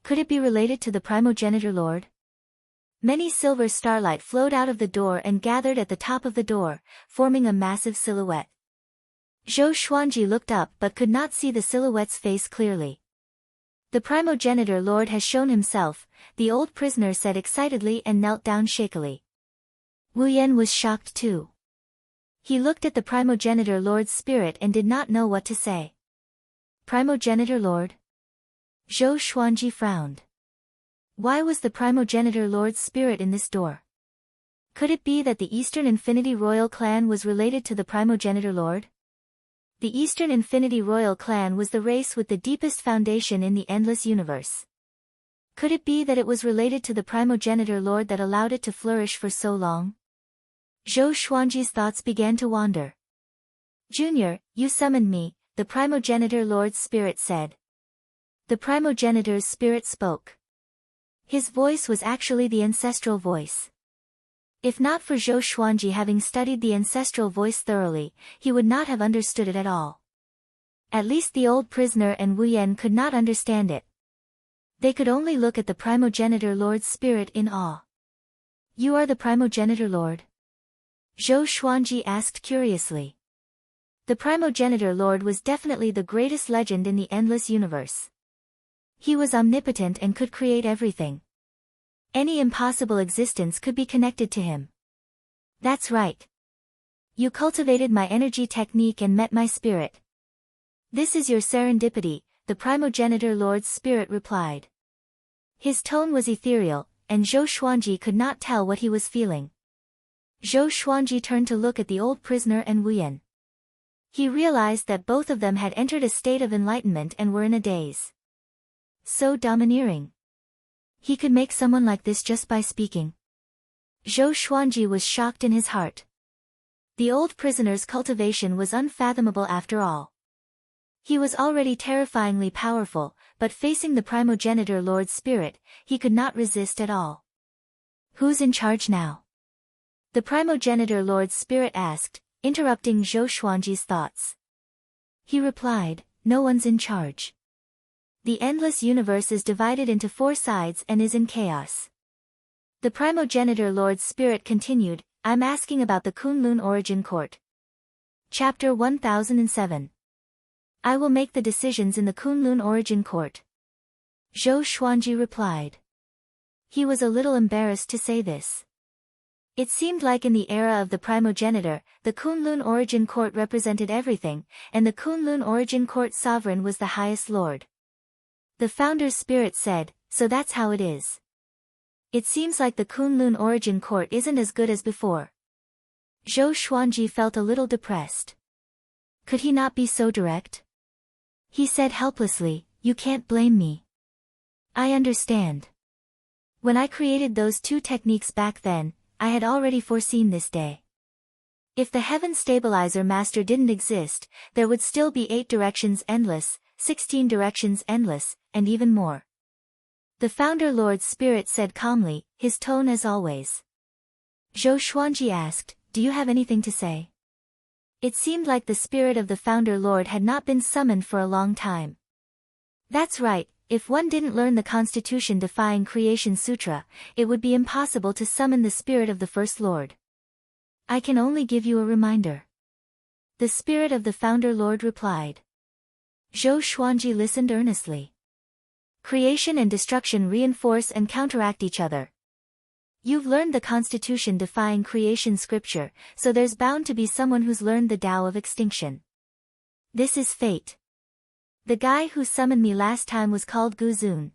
Could it be related to the primogenitor lord? Many silver starlight flowed out of the door and gathered at the top of the door, forming a massive silhouette. Zhou Xuanji looked up but could not see the silhouette's face clearly. The primogenitor lord has shown himself, the old prisoner said excitedly and knelt down shakily. Wu Yan was shocked too. He looked at the primogenitor lord's spirit and did not know what to say. Primogenitor lord? Zhou Xuanji frowned. Why was the primogenitor lord's spirit in this door? Could it be that the Eastern Infinity Royal Clan was related to the primogenitor lord? The Eastern Infinity Royal Clan was the race with the deepest foundation in the endless universe. Could it be that it was related to the primogenitor lord that allowed it to flourish for so long? Zhou Xuanji's thoughts began to wander. Junior, you summoned me, the primogenitor lord's spirit said. The primogenitor's spirit spoke. His voice was actually the ancestral voice. If not for Zhou Xuanji having studied the ancestral voice thoroughly, he would not have understood it at all. At least the old prisoner and Wu Yan could not understand it. They could only look at the primogenitor lord's spirit in awe. You are the primogenitor lord? Zhou Xuanji asked curiously. The primogenitor lord was definitely the greatest legend in the endless universe. He was omnipotent and could create everything. Any impossible existence could be connected to him. That's right. You cultivated my energy technique and met my spirit. This is your serendipity, the primogenitor lord's spirit replied. His tone was ethereal, and Zhou Xuanji could not tell what he was feeling. Zhou Xuanji turned to look at the old prisoner and Wu Yan. He realized that both of them had entered a state of enlightenment and were in a daze. So domineering. He could make someone like this just by speaking. Zhou Xuanji was shocked in his heart. The old prisoner's cultivation was unfathomable after all. He was already terrifyingly powerful, but facing the primogenitor lord's spirit, he could not resist at all. Who's in charge now? The primogenitor lord's spirit asked, interrupting Zhou Xuanji's thoughts. He replied, no one's in charge. The endless universe is divided into 4 sides and is in chaos. The primogenitor lord's spirit continued, I'm asking about the Kunlun Origin Court. Chapter 1007. I will make the decisions in the Kunlun Origin Court. Zhou Xuanji replied. He was a little embarrassed to say this. It seemed like in the era of the primogenitor, the Kunlun Origin Court represented everything, and the Kunlun Origin Court sovereign was the highest lord. The founder's spirit said, so that's how it is. It seems like the Kunlun Origin Court isn't as good as before. Zhou Xuanji felt a little depressed. Could he not be so direct? He said helplessly, you can't blame me. I understand. When I created those 2 techniques back then, I had already foreseen this day. If the Heaven Stabilizer Master didn't exist, there would still be 8 directions endless, 16 directions endless, and even more. The founder lord's spirit said calmly, his tone as always. Zhou Xuanji asked, do you have anything to say? It seemed like the spirit of the founder lord had not been summoned for a long time. That's right, if one didn't learn the constitution-defying Creation Sutra, it would be impossible to summon the spirit of the First Lord. I can only give you a reminder. The spirit of the founder lord replied. Zhou Xuanji listened earnestly. Creation and destruction reinforce and counteract each other. You've learned the constitution-defying creation scripture, so there's bound to be someone who's learned the Tao of extinction. This is fate. The guy who summoned me last time was called Gu Zun.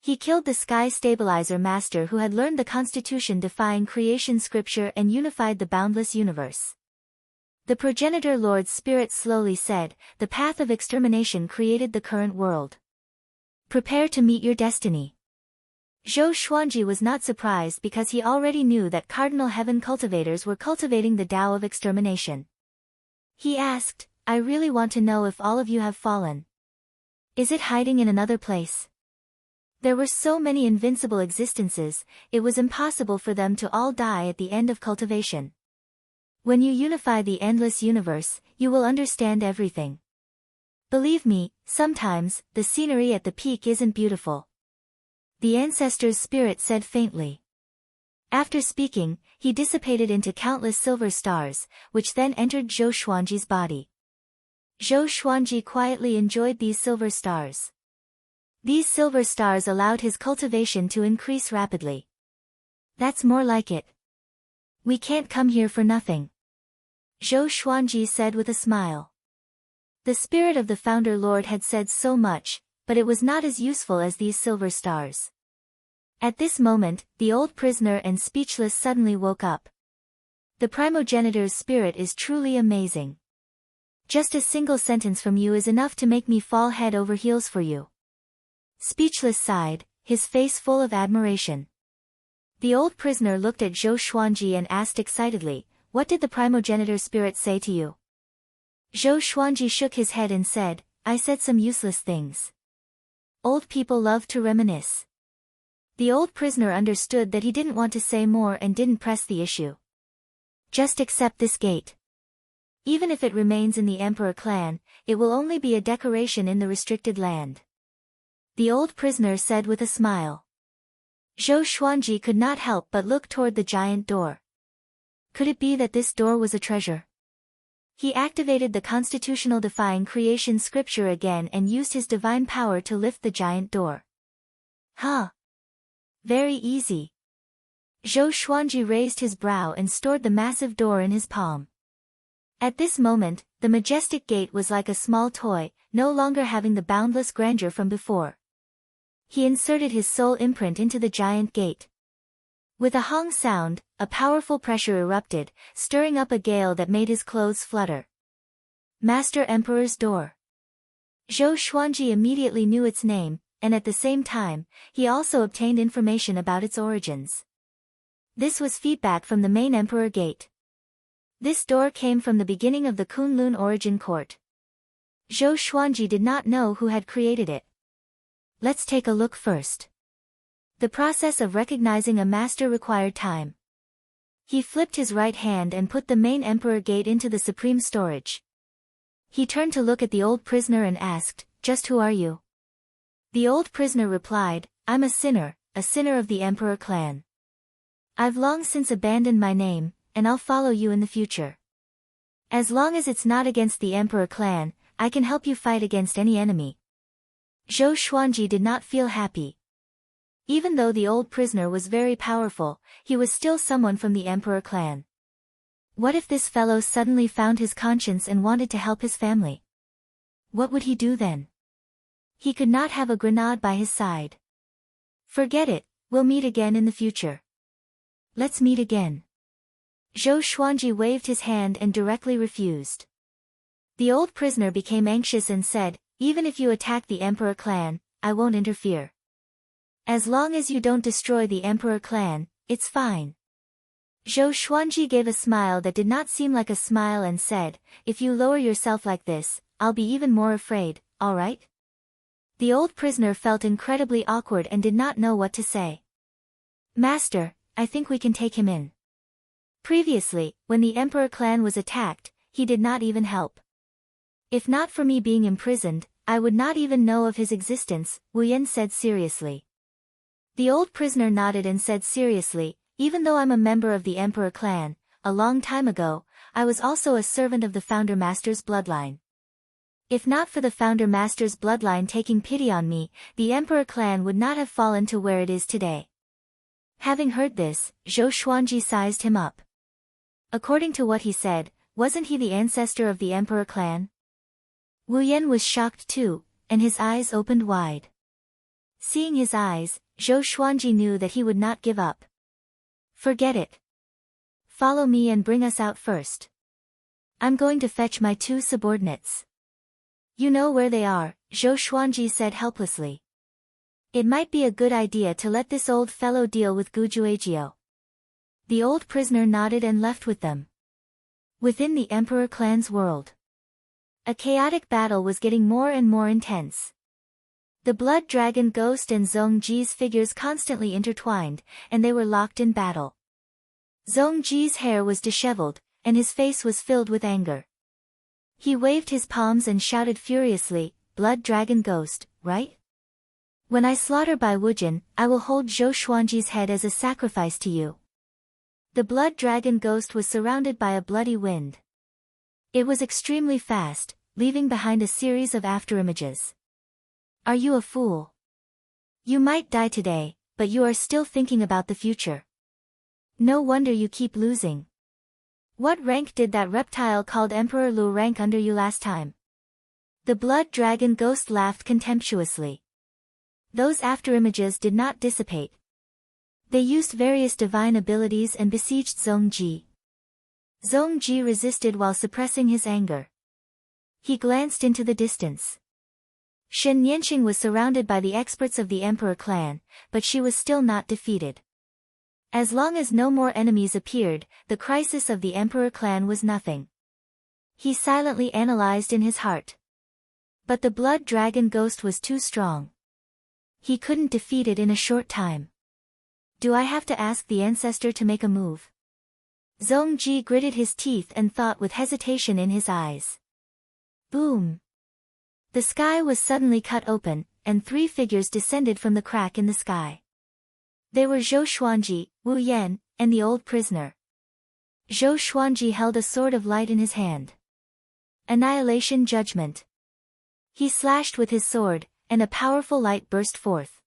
He killed the Sky Stabilizer Master who had learned the constitution-defying creation scripture and unified the boundless universe. The progenitor lord's spirit slowly said, the path of extermination created the current world. Prepare to meet your destiny. Zhou Xuanji was not surprised because he already knew that Cardinal Heaven cultivators were cultivating the Tao of extermination. He asked, I really want to know if all of you have fallen. Is it hiding in another place? There were so many invincible existences, it was impossible for them to all die at the end of cultivation. When you unify the endless universe, you will understand everything. Believe me, sometimes, the scenery at the peak isn't beautiful. The ancestor's spirit said faintly. After speaking, he dissipated into countless silver stars, which then entered Zhou Xuanji's body. Zhou Xuanji quietly enjoyed these silver stars. These silver stars allowed his cultivation to increase rapidly. That's more like it. We can't come here for nothing, Zhou Xuanji said with a smile. The spirit of the Founder Lord had said so much, but it was not as useful as these silver stars. At this moment, the old prisoner and speechless suddenly woke up. The primogenitor's spirit is truly amazing. Just a single sentence from you is enough to make me fall head over heels for you. Speechless sighed, his face full of admiration. The old prisoner looked at Zhou Xuanji and asked excitedly, "What did the primogenitor spirit say to you?" Zhou Xuanji shook his head and said, "I said some useless things. Old people love to reminisce." The old prisoner understood that he didn't want to say more and didn't press the issue. "Just accept this gate. Even if it remains in the Emperor clan, it will only be a decoration in the restricted land," the old prisoner said with a smile. Zhou Xuanji could not help but look toward the giant door. Could it be that this door was a treasure? He activated the constitutional defying creation scripture again and used his divine power to lift the giant door. Huh. Very easy. Zhou Xuanji raised his brow and stored the massive door in his palm. At this moment, the majestic gate was like a small toy, no longer having the boundless grandeur from before. He inserted his soul imprint into the giant gate. With a hong sound, a powerful pressure erupted, stirring up a gale that made his clothes flutter. Master Emperor's Door. Zhou Xuanji immediately knew its name, and at the same time, he also obtained information about its origins. This was feedback from the main Emperor Gate. This door came from the beginning of the Kunlun origin court. Zhou Xuanji did not know who had created it. Let's take a look first. The process of recognizing a master required time. He flipped his right hand and put the main Emperor Gate into the supreme storage. He turned to look at the old prisoner and asked, "Just who are you?" The old prisoner replied, "I'm a sinner of the Emperor clan. I've long since abandoned my name, and I'll follow you in the future. As long as it's not against the Emperor clan, I can help you fight against any enemy." Zhou Xuanji did not feel happy. Even though the old prisoner was very powerful, he was still someone from the Emperor clan. What if this fellow suddenly found his conscience and wanted to help his family? What would he do then? He could not have a grenade by his side. Forget it, we'll meet again in the future. Let's meet again. Zhou Xuanji waved his hand and directly refused. The old prisoner became anxious and said, "Even if you attack the Emperor clan, I won't interfere. As long as you don't destroy the Emperor clan, it's fine." Zhou Xuanji gave a smile that did not seem like a smile and said, "If you lower yourself like this, I'll be even more afraid, alright?" The old prisoner felt incredibly awkward and did not know what to say. "Master, I think we can take him in." Previously, when the Emperor clan was attacked, he did not even help. "If not for me being imprisoned, I would not even know of his existence," Wu Yan said seriously. The old prisoner nodded and said seriously, "Even though I'm a member of the Emperor clan, a long time ago, I was also a servant of the Founder Master's bloodline. If not for the Founder Master's bloodline taking pity on me, the Emperor clan would not have fallen to where it is today." Having heard this, Zhou Xuanji sized him up. According to what he said, wasn't he the ancestor of the Emperor clan? Wu Yan was shocked too, and his eyes opened wide. Seeing his eyes, Zhou Xuanji knew that he would not give up. "Forget it. Follow me and bring us out first. I'm going to fetch my two subordinates." "You know where they are," Zhou Xuanji said helplessly. "It might be a good idea to let this old fellow deal with Gujuejiu." The old prisoner nodded and left with them. Within the Emperor clan's world, a chaotic battle was getting more and more intense. The Blood Dragon Ghost and Zhong Ji's figures constantly intertwined, and they were locked in battle. Zhong Ji's hair was disheveled, and his face was filled with anger. He waved his palms and shouted furiously, "Blood Dragon Ghost, right? When I slaughter Bai Wujin, I will hold Zhou Xuanji's head as a sacrifice to you." The Blood Dragon Ghost was surrounded by a bloody wind. It was extremely fast, leaving behind a series of afterimages. "Are you a fool?" You might die today, but you are still thinking about the future. No wonder you keep losing. What rank did that reptile called Emperor Lu rank under you last time? The blood dragon ghost laughed contemptuously. Those afterimages did not dissipate. They used various divine abilities and besieged Zhongji. Zhongji resisted while suppressing his anger. He glanced into the distance. Shen Nianqing was surrounded by the experts of the Emperor clan, but she was still not defeated. As long as no more enemies appeared, the crisis of the Emperor clan was nothing. He silently analyzed in his heart. But the blood dragon ghost was too strong. He couldn't defeat it in a short time. Do I have to ask the ancestor to make a move? Zhongji gritted his teeth and thought with hesitation in his eyes. Boom! The sky was suddenly cut open, and 3 figures descended from the crack in the sky. They were Zhou Xuanji, Wu Yan, and the old prisoner. Zhou Xuanji held a sword of light in his hand. Annihilation Judgment. He slashed with his sword, and a powerful light burst forth.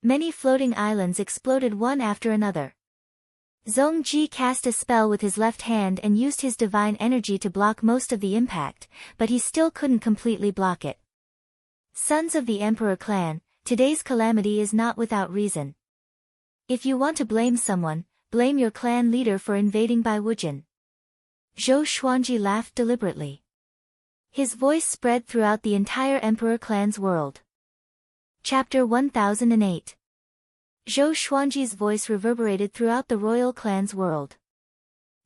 Many floating islands exploded one after another. Zhongji cast a spell with his left hand and used his divine energy to block most of the impact, but he still couldn't completely block it. Sons of the Emperor clan, today's calamity is not without reason. If you want to blame someone, blame your clan leader for invading Bai Wujin. Zhou Xuanji laughed deliberately. His voice spread throughout the entire Emperor clan's world. Chapter 1008. Zhou Xuanji's voice reverberated throughout the royal clan's world.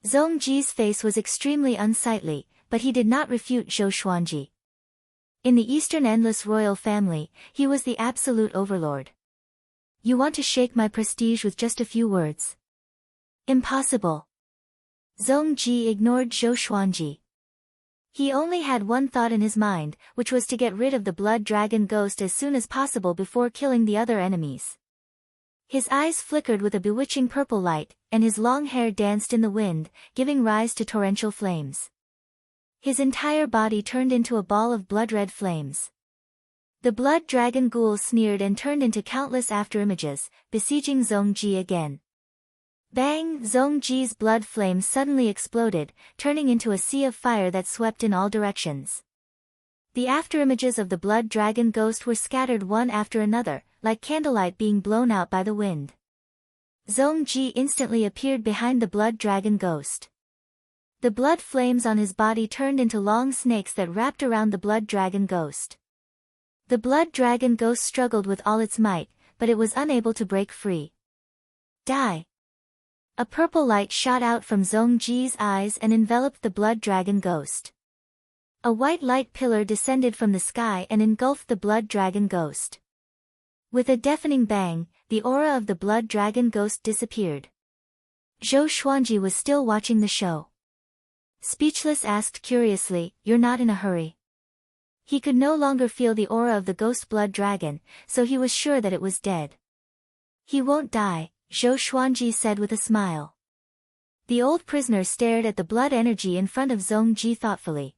Zhongji's face was extremely unsightly, but he did not refute Zhou Xuanji. In the Eastern Endless royal family, he was the absolute overlord. You want to shake my prestige with just a few words? Impossible. Zhongji ignored Zhou Xuanji. He only had one thought in his mind, which was to get rid of the blood dragon ghost as soon as possible before killing the other enemies. His eyes flickered with a bewitching purple light, and his long hair danced in the wind, giving rise to torrential flames. His entire body turned into a ball of blood-red flames. The blood dragon ghoul sneered and turned into countless afterimages, besieging Zhongji again. Bang! Zhongji's blood flames suddenly exploded, turning into a sea of fire that swept in all directions. The afterimages of the blood dragon ghost were scattered one after another, like candlelight being blown out by the wind. Zhongji instantly appeared behind the blood dragon ghost. The blood flames on his body turned into long snakes that wrapped around the blood dragon ghost. The blood dragon ghost struggled with all its might, but it was unable to break free. Die! A purple light shot out from Zhongji's eyes and enveloped the blood dragon ghost. A white light pillar descended from the sky and engulfed the blood dragon ghost. With a deafening bang, the aura of the blood dragon ghost disappeared. Zhou Xuanji was still watching the show. Speechless asked curiously, "You're not in a hurry?" He could no longer feel the aura of the ghost blood dragon, so he was sure that it was dead. He won't die, Zhou Xuanji said with a smile. The old prisoner stared at the blood energy in front of Zhongji thoughtfully.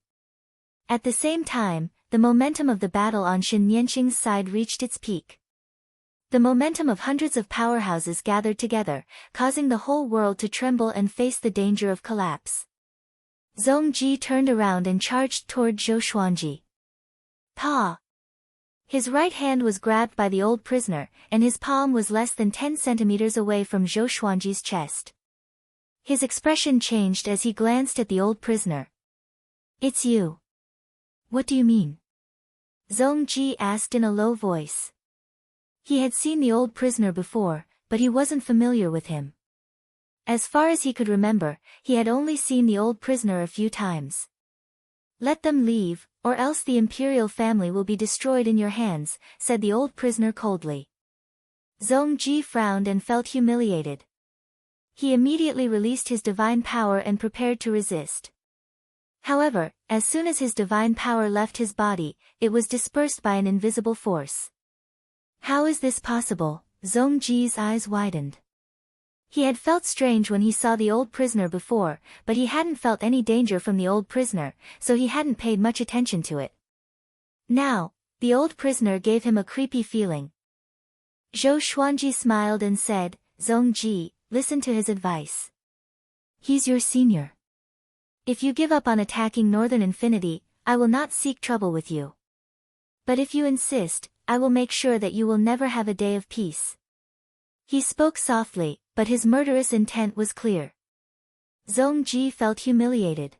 At the same time, the momentum of the battle on Shen Nianqing's side reached its peak. The momentum of hundreds of powerhouses gathered together, causing the whole world to tremble and face the danger of collapse. Zhongji turned around and charged toward Zhou Xuanji. Pa! His right hand was grabbed by the old prisoner, and his palm was less than 10 centimeters away from Zhou Xuanji's chest. His expression changed as he glanced at the old prisoner. "It's you." "What do you mean?" Zhongji asked in a low voice. He had seen the old prisoner before, but he wasn't familiar with him. As far as he could remember, he had only seen the old prisoner a few times. "Let them leave, or else the imperial family will be destroyed in your hands," said the old prisoner coldly. Zhongji frowned and felt humiliated. He immediately released his divine power and prepared to resist. However, as soon as his divine power left his body, it was dispersed by an invisible force. How is this possible? Zhongji's eyes widened. He had felt strange when he saw the old prisoner before, but he hadn't felt any danger from the old prisoner, so he hadn't paid much attention to it. Now, the old prisoner gave him a creepy feeling. Zhou Xuanji smiled and said, Zhongji, listen to his advice. He's your senior. If you give up on attacking Northern Infinity, I will not seek trouble with you. But if you insist, I will make sure that you will never have a day of peace. He spoke softly, but his murderous intent was clear. Zhongji felt humiliated.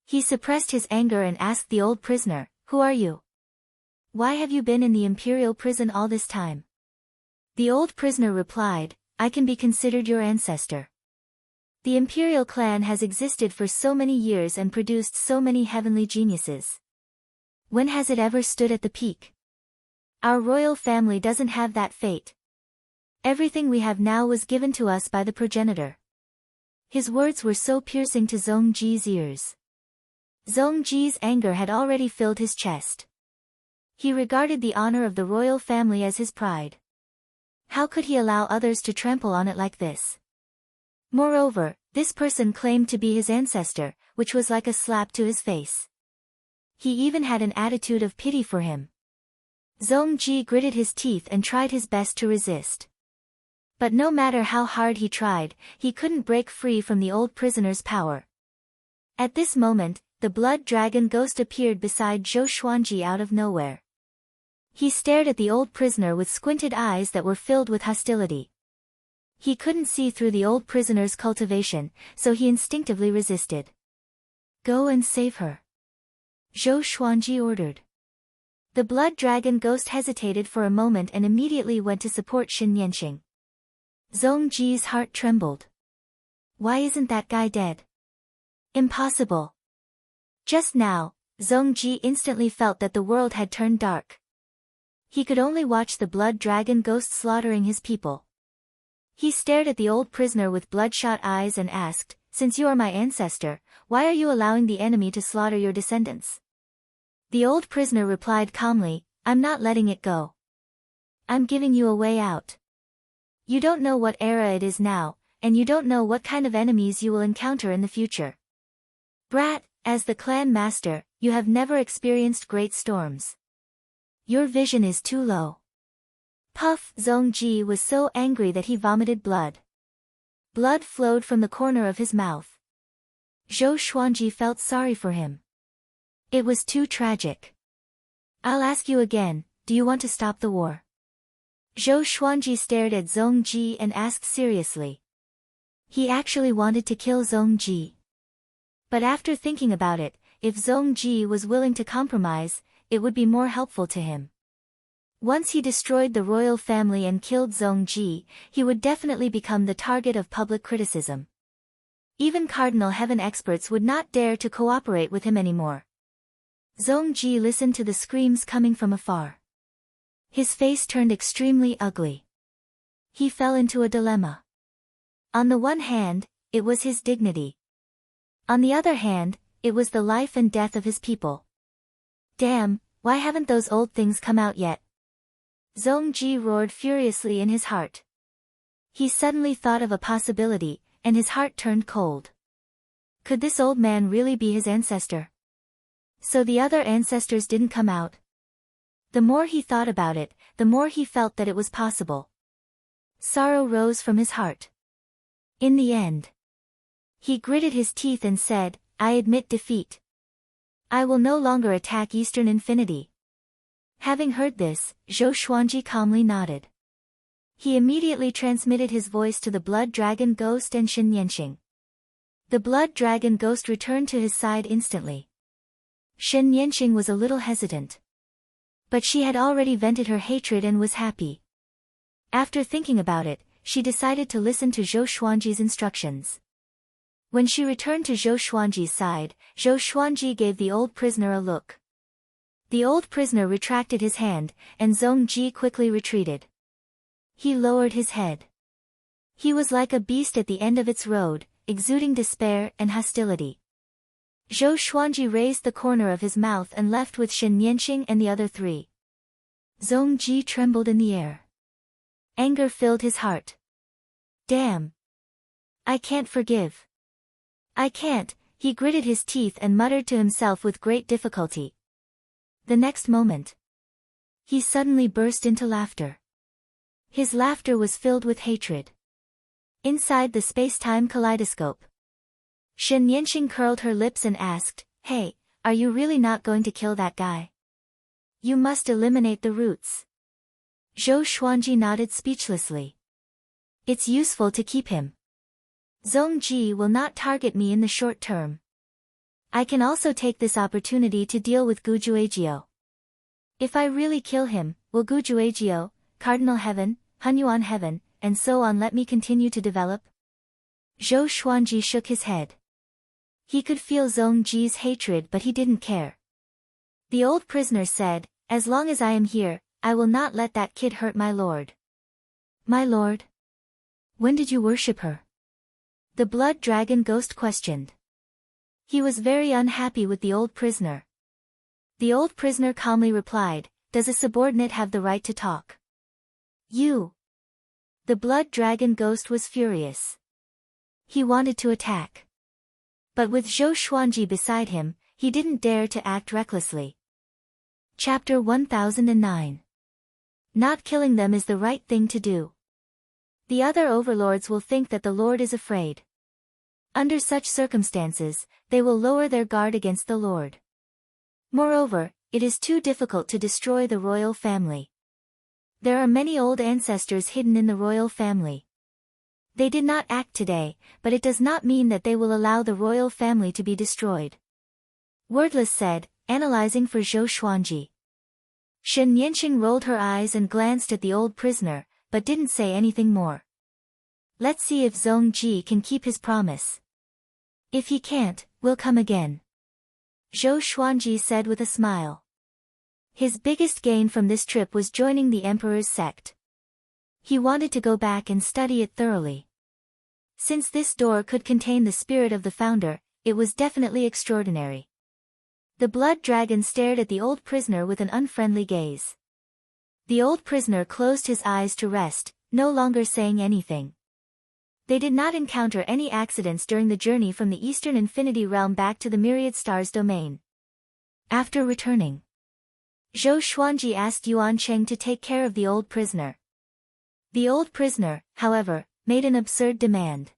He suppressed his anger and asked the old prisoner, Who are you? Why have you been in the imperial prison all this time? The old prisoner replied, I can be considered your ancestor. The imperial clan has existed for so many years and produced so many heavenly geniuses. When has it ever stood at the peak? Our royal family doesn't have that fate. Everything we have now was given to us by the progenitor. His words were so piercing to Zhongji's ears. Zhongji's anger had already filled his chest. He regarded the honor of the royal family as his pride. How could he allow others to trample on it like this? Moreover, this person claimed to be his ancestor, which was like a slap to his face. He even had an attitude of pity for him. Zhongji gritted his teeth and tried his best to resist. But no matter how hard he tried, he couldn't break free from the old prisoner's power. At this moment, the blood dragon ghost appeared beside Zhou Xuanji out of nowhere. He stared at the old prisoner with squinted eyes that were filled with hostility. He couldn't see through the old prisoner's cultivation, so he instinctively resisted. Go and save her, Zhou Xuanji ordered. The blood dragon ghost hesitated for a moment and immediately went to support Xin Yanqing. Zhongji's heart trembled. Why isn't that guy dead? Impossible. Just now, Zhongji instantly felt that the world had turned dark. He could only watch the blood dragon ghost slaughtering his people. He stared at the old prisoner with bloodshot eyes and asked, Since you are my ancestor, why are you allowing the enemy to slaughter your descendants? The old prisoner replied calmly, I'm not letting it go. I'm giving you a way out. You don't know what era it is now, and you don't know what kind of enemies you will encounter in the future. Brat, as the clan master, you have never experienced great storms. Your vision is too low. Puff! Zhongji was so angry that he vomited blood. Blood flowed from the corner of his mouth. Zhou Xuanji felt sorry for him. It was too tragic. I'll ask you again, do you want to stop the war? Zhou Xuanji stared at Zhongji and asked seriously. He actually wanted to kill Zhongji. But after thinking about it, if Zhongji was willing to compromise, it would be more helpful to him. Once he destroyed the royal family and killed Zhongji, he would definitely become the target of public criticism. Even Cardinal Heaven experts would not dare to cooperate with him anymore. Zhongji listened to the screams coming from afar. His face turned extremely ugly. He fell into a dilemma. On the one hand, it was his dignity. On the other hand, it was the life and death of his people. Damn, why haven't those old things come out yet? Zhongji roared furiously in his heart. He suddenly thought of a possibility, and his heart turned cold. Could this old man really be his ancestor? So the other ancestors didn't come out. The more he thought about it, the more he felt that it was possible. Sorrow rose from his heart. In the end, he gritted his teeth and said, I admit defeat. I will no longer attack Eastern Infinity. Having heard this, Zhou Xuanji calmly nodded. He immediately transmitted his voice to the blood dragon ghost and Xin Yanqing. The blood dragon ghost returned to his side instantly. Xin Yanqing was a little hesitant. But she had already vented her hatred and was happy. After thinking about it, she decided to listen to Zhou Xuanji's instructions. When she returned to Zhou Xuanji's side, Zhou Xuanji gave the old prisoner a look. The old prisoner retracted his hand, and Zhongji quickly retreated. He lowered his head. He was like a beast at the end of its road, exuding despair and hostility. Zhou Xuanji raised the corner of his mouth and left with Xin Yanqing and the other three. Zhongji trembled in the air. Anger filled his heart. Damn! I can't forgive. I can't, he gritted his teeth and muttered to himself with great difficulty. The next moment, he suddenly burst into laughter. His laughter was filled with hatred. Inside the space-time kaleidoscope, Shen Yanqing curled her lips and asked, "Hey, are you really not going to kill that guy? You must eliminate the roots." Zhou Xuanji nodded speechlessly. "It's useful to keep him. Zhongji will not target me in the short term. I can also take this opportunity to deal with Gujuejiu. If I really kill him, will Gujuejiu, Cardinal Heaven, Hunyuan Heaven, and so on let me continue to develop?" Zhou Xuanji shook his head. He could feel Zhongji's hatred but he didn't care. The old prisoner said, "As long as I am here, I will not let that kid hurt my lord." "My lord? When did you worship her?" The blood dragon ghost questioned. He was very unhappy with the old prisoner. The old prisoner calmly replied, "Does a subordinate have the right to talk?" "You." The blood dragon ghost was furious. He wanted to attack. But with Zhou Xuanji beside him, he didn't dare to act recklessly. Chapter 1009. Not killing them is the right thing to do. The other overlords will think that the Lord is afraid. Under such circumstances, they will lower their guard against the Lord. Moreover, it is too difficult to destroy the royal family. There are many old ancestors hidden in the royal family. They did not act today, but it does not mean that they will allow the royal family to be destroyed. Wordless said, analyzing for Zhou Xuanji. Shen Yanqing rolled her eyes and glanced at the old prisoner, but didn't say anything more. Let's see if Zhongji can keep his promise. If he can't, we'll come again. Zhou Xuanji said with a smile. His biggest gain from this trip was joining the emperor's sect. He wanted to go back and study it thoroughly. Since this door could contain the spirit of the founder, it was definitely extraordinary. The blood dragon stared at the old prisoner with an unfriendly gaze. The old prisoner closed his eyes to rest, no longer saying anything. They did not encounter any accidents during the journey from the Eastern Infinity Realm back to the Myriad Stars domain. After returning, Zhou Xuanji asked Yuan Cheng to take care of the old prisoner. The old prisoner, however, made an absurd demand.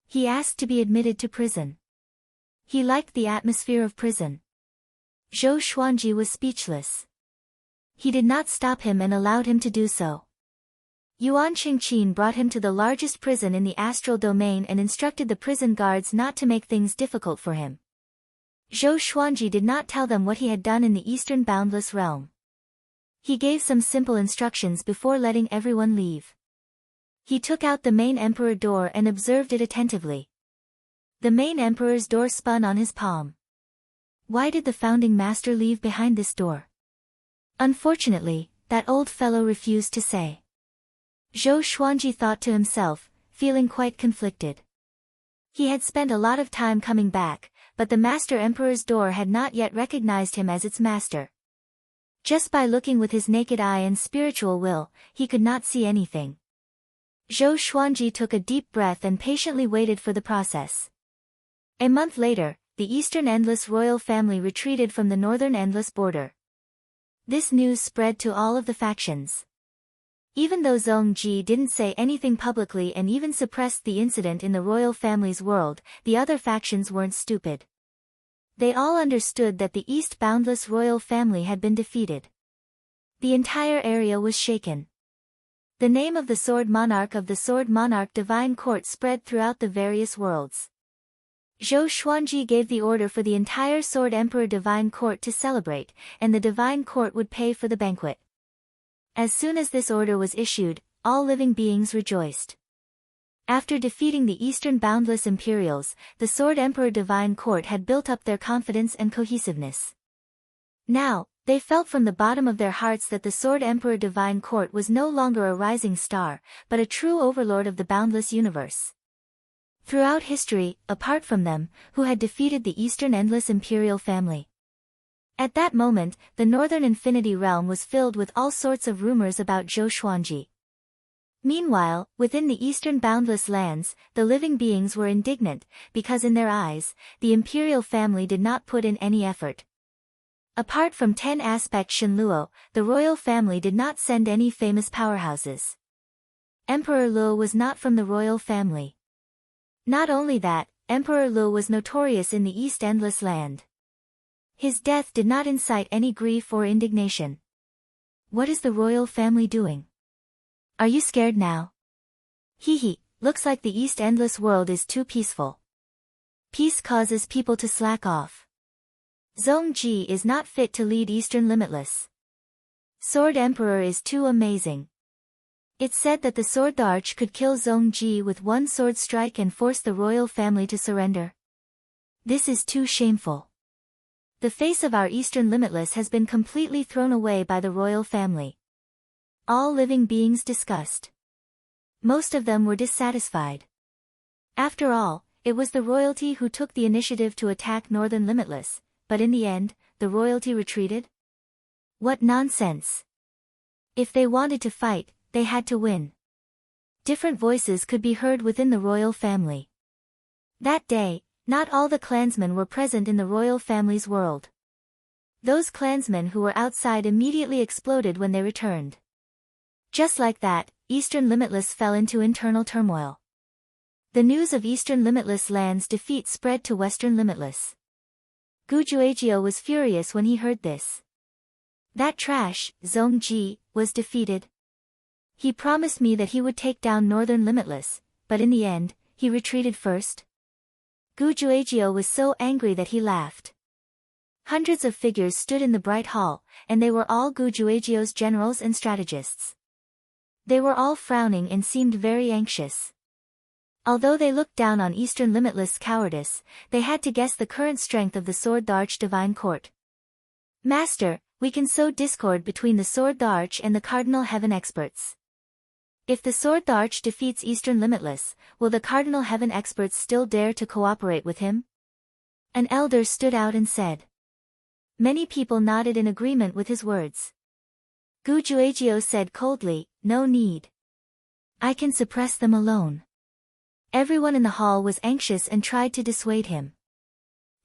He asked to be admitted to prison. He liked the atmosphere of prison. Zhou Xuanji was speechless. He did not stop him and allowed him to do so. Yuan Qingqin brought him to the largest prison in the astral domain and instructed the prison guards not to make things difficult for him. Zhou Xuanji did not tell them what he had done in the Eastern Boundless Realm. He gave some simple instructions before letting everyone leave. He took out the main emperor door and observed it attentively. The main emperor's door spun on his palm. Why did the founding master leave behind this door? Unfortunately, that old fellow refused to say. Zhou Xuanji thought to himself, feeling quite conflicted. He had spent a lot of time coming back, but the master emperor's door had not yet recognized him as its master. Just by looking with his naked eye and spiritual will, he could not see anything. Zhou Xuanji took a deep breath and patiently waited for the process. A month later, the Eastern Endless royal family retreated from the Northern Endless border. This news spread to all of the factions. Even though Zhongji didn't say anything publicly and even suppressed the incident in the royal family's world, the other factions weren't stupid. They all understood that the East Boundless royal family had been defeated. The entire area was shaken. The name of the Sword Monarch Divine Court spread throughout the various worlds. Zhou Xuanji gave the order for the entire Sword Emperor Divine Court to celebrate, and the Divine Court would pay for the banquet. As soon as this order was issued, all living beings rejoiced. After defeating the Eastern Boundless Imperials, the Sword Emperor Divine Court had built up their confidence and cohesiveness. Now, they felt from the bottom of their hearts that the Sword Emperor Divine Court was no longer a rising star, but a true overlord of the boundless universe. Throughout history, apart from them, who had defeated the Eastern Endless Imperial family? At that moment, the Northern Infinity Realm was filled with all sorts of rumors about Zhou Xuanji. Meanwhile, within the Eastern Boundless Lands, the living beings were indignant, because in their eyes, the Imperial family did not put in any effort. Apart from 10 aspect Shenluo, the royal family did not send any famous powerhouses. Emperor Luo was not from the royal family. Not only that, Emperor Luo was notorious in the East Endless Land. His death did not incite any grief or indignation. What is the royal family doing? Are you scared now? Hehe, looks like the East Endless world is too peaceful. Peace causes people to slack off. Zhongji is not fit to lead Eastern Limitless. Sword Emperor is too amazing. It's said that the Sword Arch could kill Zhongji with one sword strike and force the royal family to surrender. This is too shameful. The face of our Eastern Limitless has been completely thrown away by the royal family. All living beings discussed. Most of them were dissatisfied. After all, it was the royalty who took the initiative to attack Northern Limitless, but in the end, the royalty retreated? What nonsense! If they wanted to fight, they had to win. Different voices could be heard within the royal family. That day, not all the clansmen were present in the royal family's world. Those clansmen who were outside immediately exploded when they returned. Just like that, Eastern Limitless fell into internal turmoil. The news of Eastern Limitless Land's defeat spread to Western Limitless. Gujuejiao was furious when he heard this. That trash, Zhongji, was defeated. He promised me that he would take down Northern Limitless, but in the end, he retreated first. Gujuejiao was so angry that he laughed. Hundreds of figures stood in the bright hall, and they were all Gujuejiao's generals and strategists. They were all frowning and seemed very anxious. Although they looked down on Eastern Limitless cowardice, they had to guess the current strength of the Sword Arch Divine Court. Master, we can sow discord between the Sword Arch and the Cardinal Heaven experts. If the Sword Arch defeats Eastern Limitless, will the Cardinal Heaven experts still dare to cooperate with him? An elder stood out and said. Many people nodded in agreement with his words. Gujuejiao said coldly, no need. I can suppress them alone. Everyone in the hall was anxious and tried to dissuade him.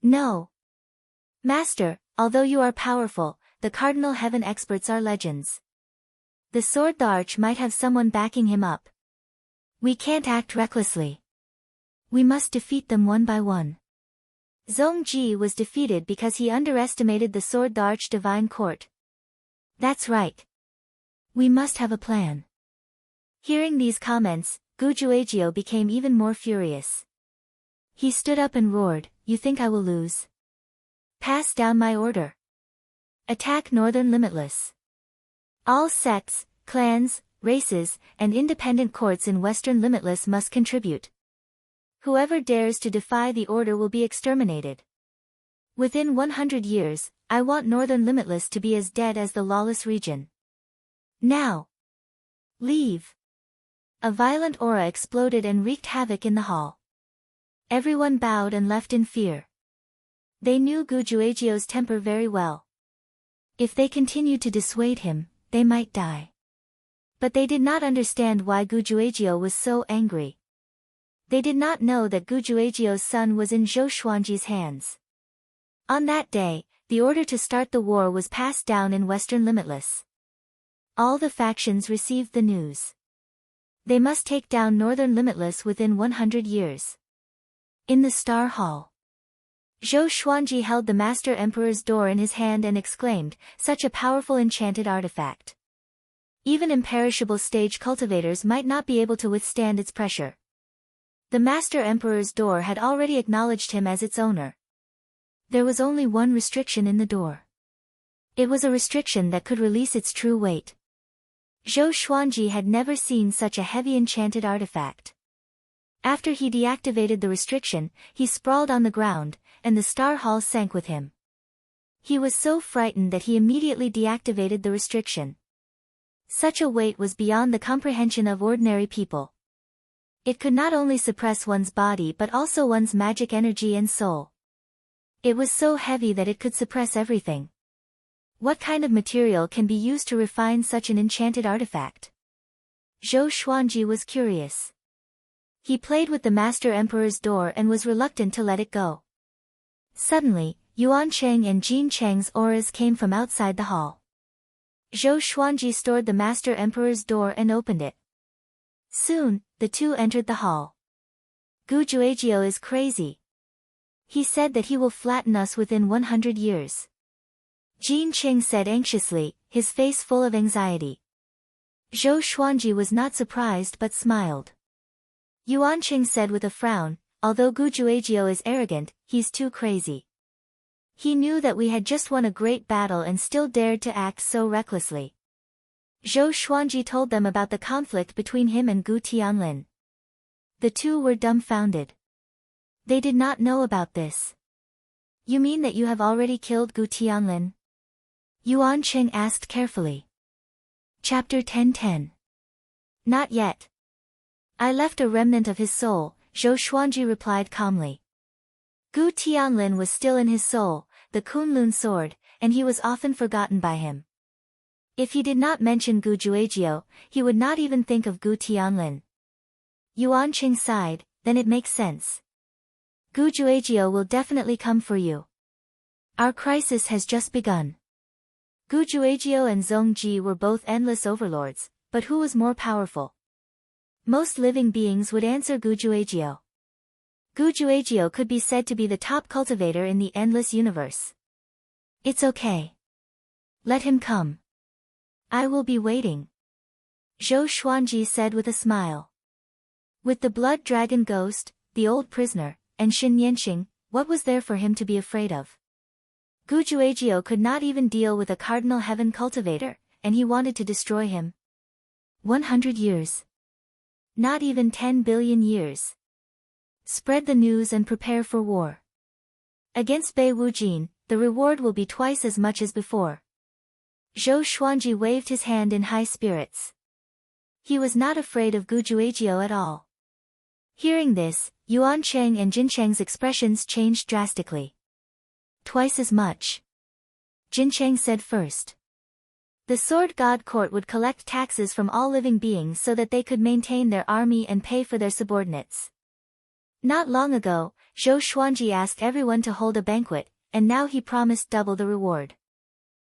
No. Master, although you are powerful, the Cardinal Heaven experts are legends. The Sword Arch might have someone backing him up. We can't act recklessly. We must defeat them one by one. Zhongji was defeated because he underestimated the Sword Arch Divine Court. That's right. We must have a plan. Hearing these comments, Gujuejiao became even more furious. He stood up and roared, you think I will lose? Pass down my order. Attack Northern Limitless. All sects, clans, races, and independent courts in Western Limitless must contribute. Whoever dares to defy the order will be exterminated. Within 100 years, I want Northern Limitless to be as dead as the lawless region. Now! Leave! A violent aura exploded and wreaked havoc in the hall. Everyone bowed and left in fear. They knew Gujuejiao's temper very well. If they continued to dissuade him, they might die. But they did not understand why Gujuejiao was so angry. They did not know that Gujuejiao's son was in Zhou Xuanji's hands. On that day, the order to start the war was passed down in Western Limitless. All the factions received the news. They must take down Northern Limitless within 100 years. In the Star Hall. Zhou Xuanji held the Master Emperor's door in his hand and exclaimed, such a powerful enchanted artifact. Even imperishable stage cultivators might not be able to withstand its pressure. The Master Emperor's door had already acknowledged him as its owner. There was only one restriction in the door. It was a restriction that could release its true weight. Zhou Xuanji had never seen such a heavy enchanted artifact. After he deactivated the restriction, he sprawled on the ground, and the Star Hall sank with him. He was so frightened that he immediately deactivated the restriction. Such a weight was beyond the comprehension of ordinary people. It could not only suppress one's body but also one's magic energy and soul. It was so heavy that it could suppress everything. What kind of material can be used to refine such an enchanted artifact? Zhou Xuanji was curious. He played with the Master Emperor's door and was reluctant to let it go. Suddenly, Yuan Cheng and Jin Cheng's auras came from outside the hall. Zhou Xuanji stored the Master Emperor's door and opened it. Soon, the two entered the hall. Gu Juejiu is crazy. He said that he will flatten us within 100 years. Jin Qing said anxiously, his face full of anxiety. Zhou Xuanji was not surprised but smiled. Yuan Qing said with a frown, although Gu Juejiu is arrogant, he's too crazy. He knew that we had just won a great battle and still dared to act so recklessly. Zhou Xuanji told them about the conflict between him and Gu Tianlin. The two were dumbfounded. They did not know about this. You mean that you have already killed Gu Tianlin? Yuan Qing asked carefully. Chapter 10:10. Not yet. I left a remnant of his soul, Zhou Xuanji replied calmly. Gu Tianlin was still in his soul, the Kunlun sword, and he was often forgotten by him. If he did not mention Gu Juejiu, he would not even think of Gu Tianlin. Yuan Qing sighed, then it makes sense. Gu Juejiu will definitely come for you. Our crisis has just begun. Gu Juejiu and Zong Ji were both endless overlords, but who was more powerful? Most living beings would answer Gu Juejiu. Gu Juejiu could be said to be the top cultivator in the endless universe. It's okay. Let him come. I will be waiting. Zhou Xuanji said with a smile. With the blood dragon ghost, the old prisoner, and Xin Yanqing, what was there for him to be afraid of? Gu Juejiu could not even deal with a cardinal heaven cultivator, and he wanted to destroy him. 100 years. Not even 10 billion years. Spread the news and prepare for war. Against Bei Wujin, the reward will be twice as much as before. Zhou Xuanji waved his hand in high spirits. He was not afraid of Gu Juejiu at all. Hearing this, Yuan Qing and Jin Cheng's expressions changed drastically. Twice as much. Jin Cheng said first. The Sword God Court would collect taxes from all living beings so that they could maintain their army and pay for their subordinates. Not long ago, Zhou Xuanji asked everyone to hold a banquet, and now he promised double the reward.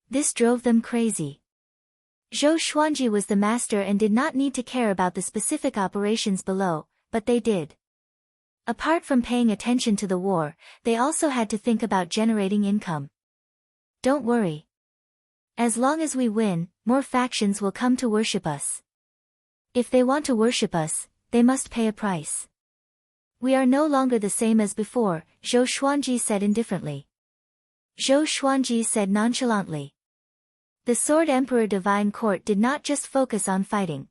This drove them crazy. Zhou Xuanji was the master and did not need to care about the specific operations below, but they did. Apart from paying attention to the war, they also had to think about generating income. Don't worry. As long as we win, more factions will come to worship us. If they want to worship us, they must pay a price. We are no longer the same as before, Zhou Xuanji said indifferently. Zhou Xuanji said nonchalantly. The Sword Emperor Divine Court did not just focus on fighting.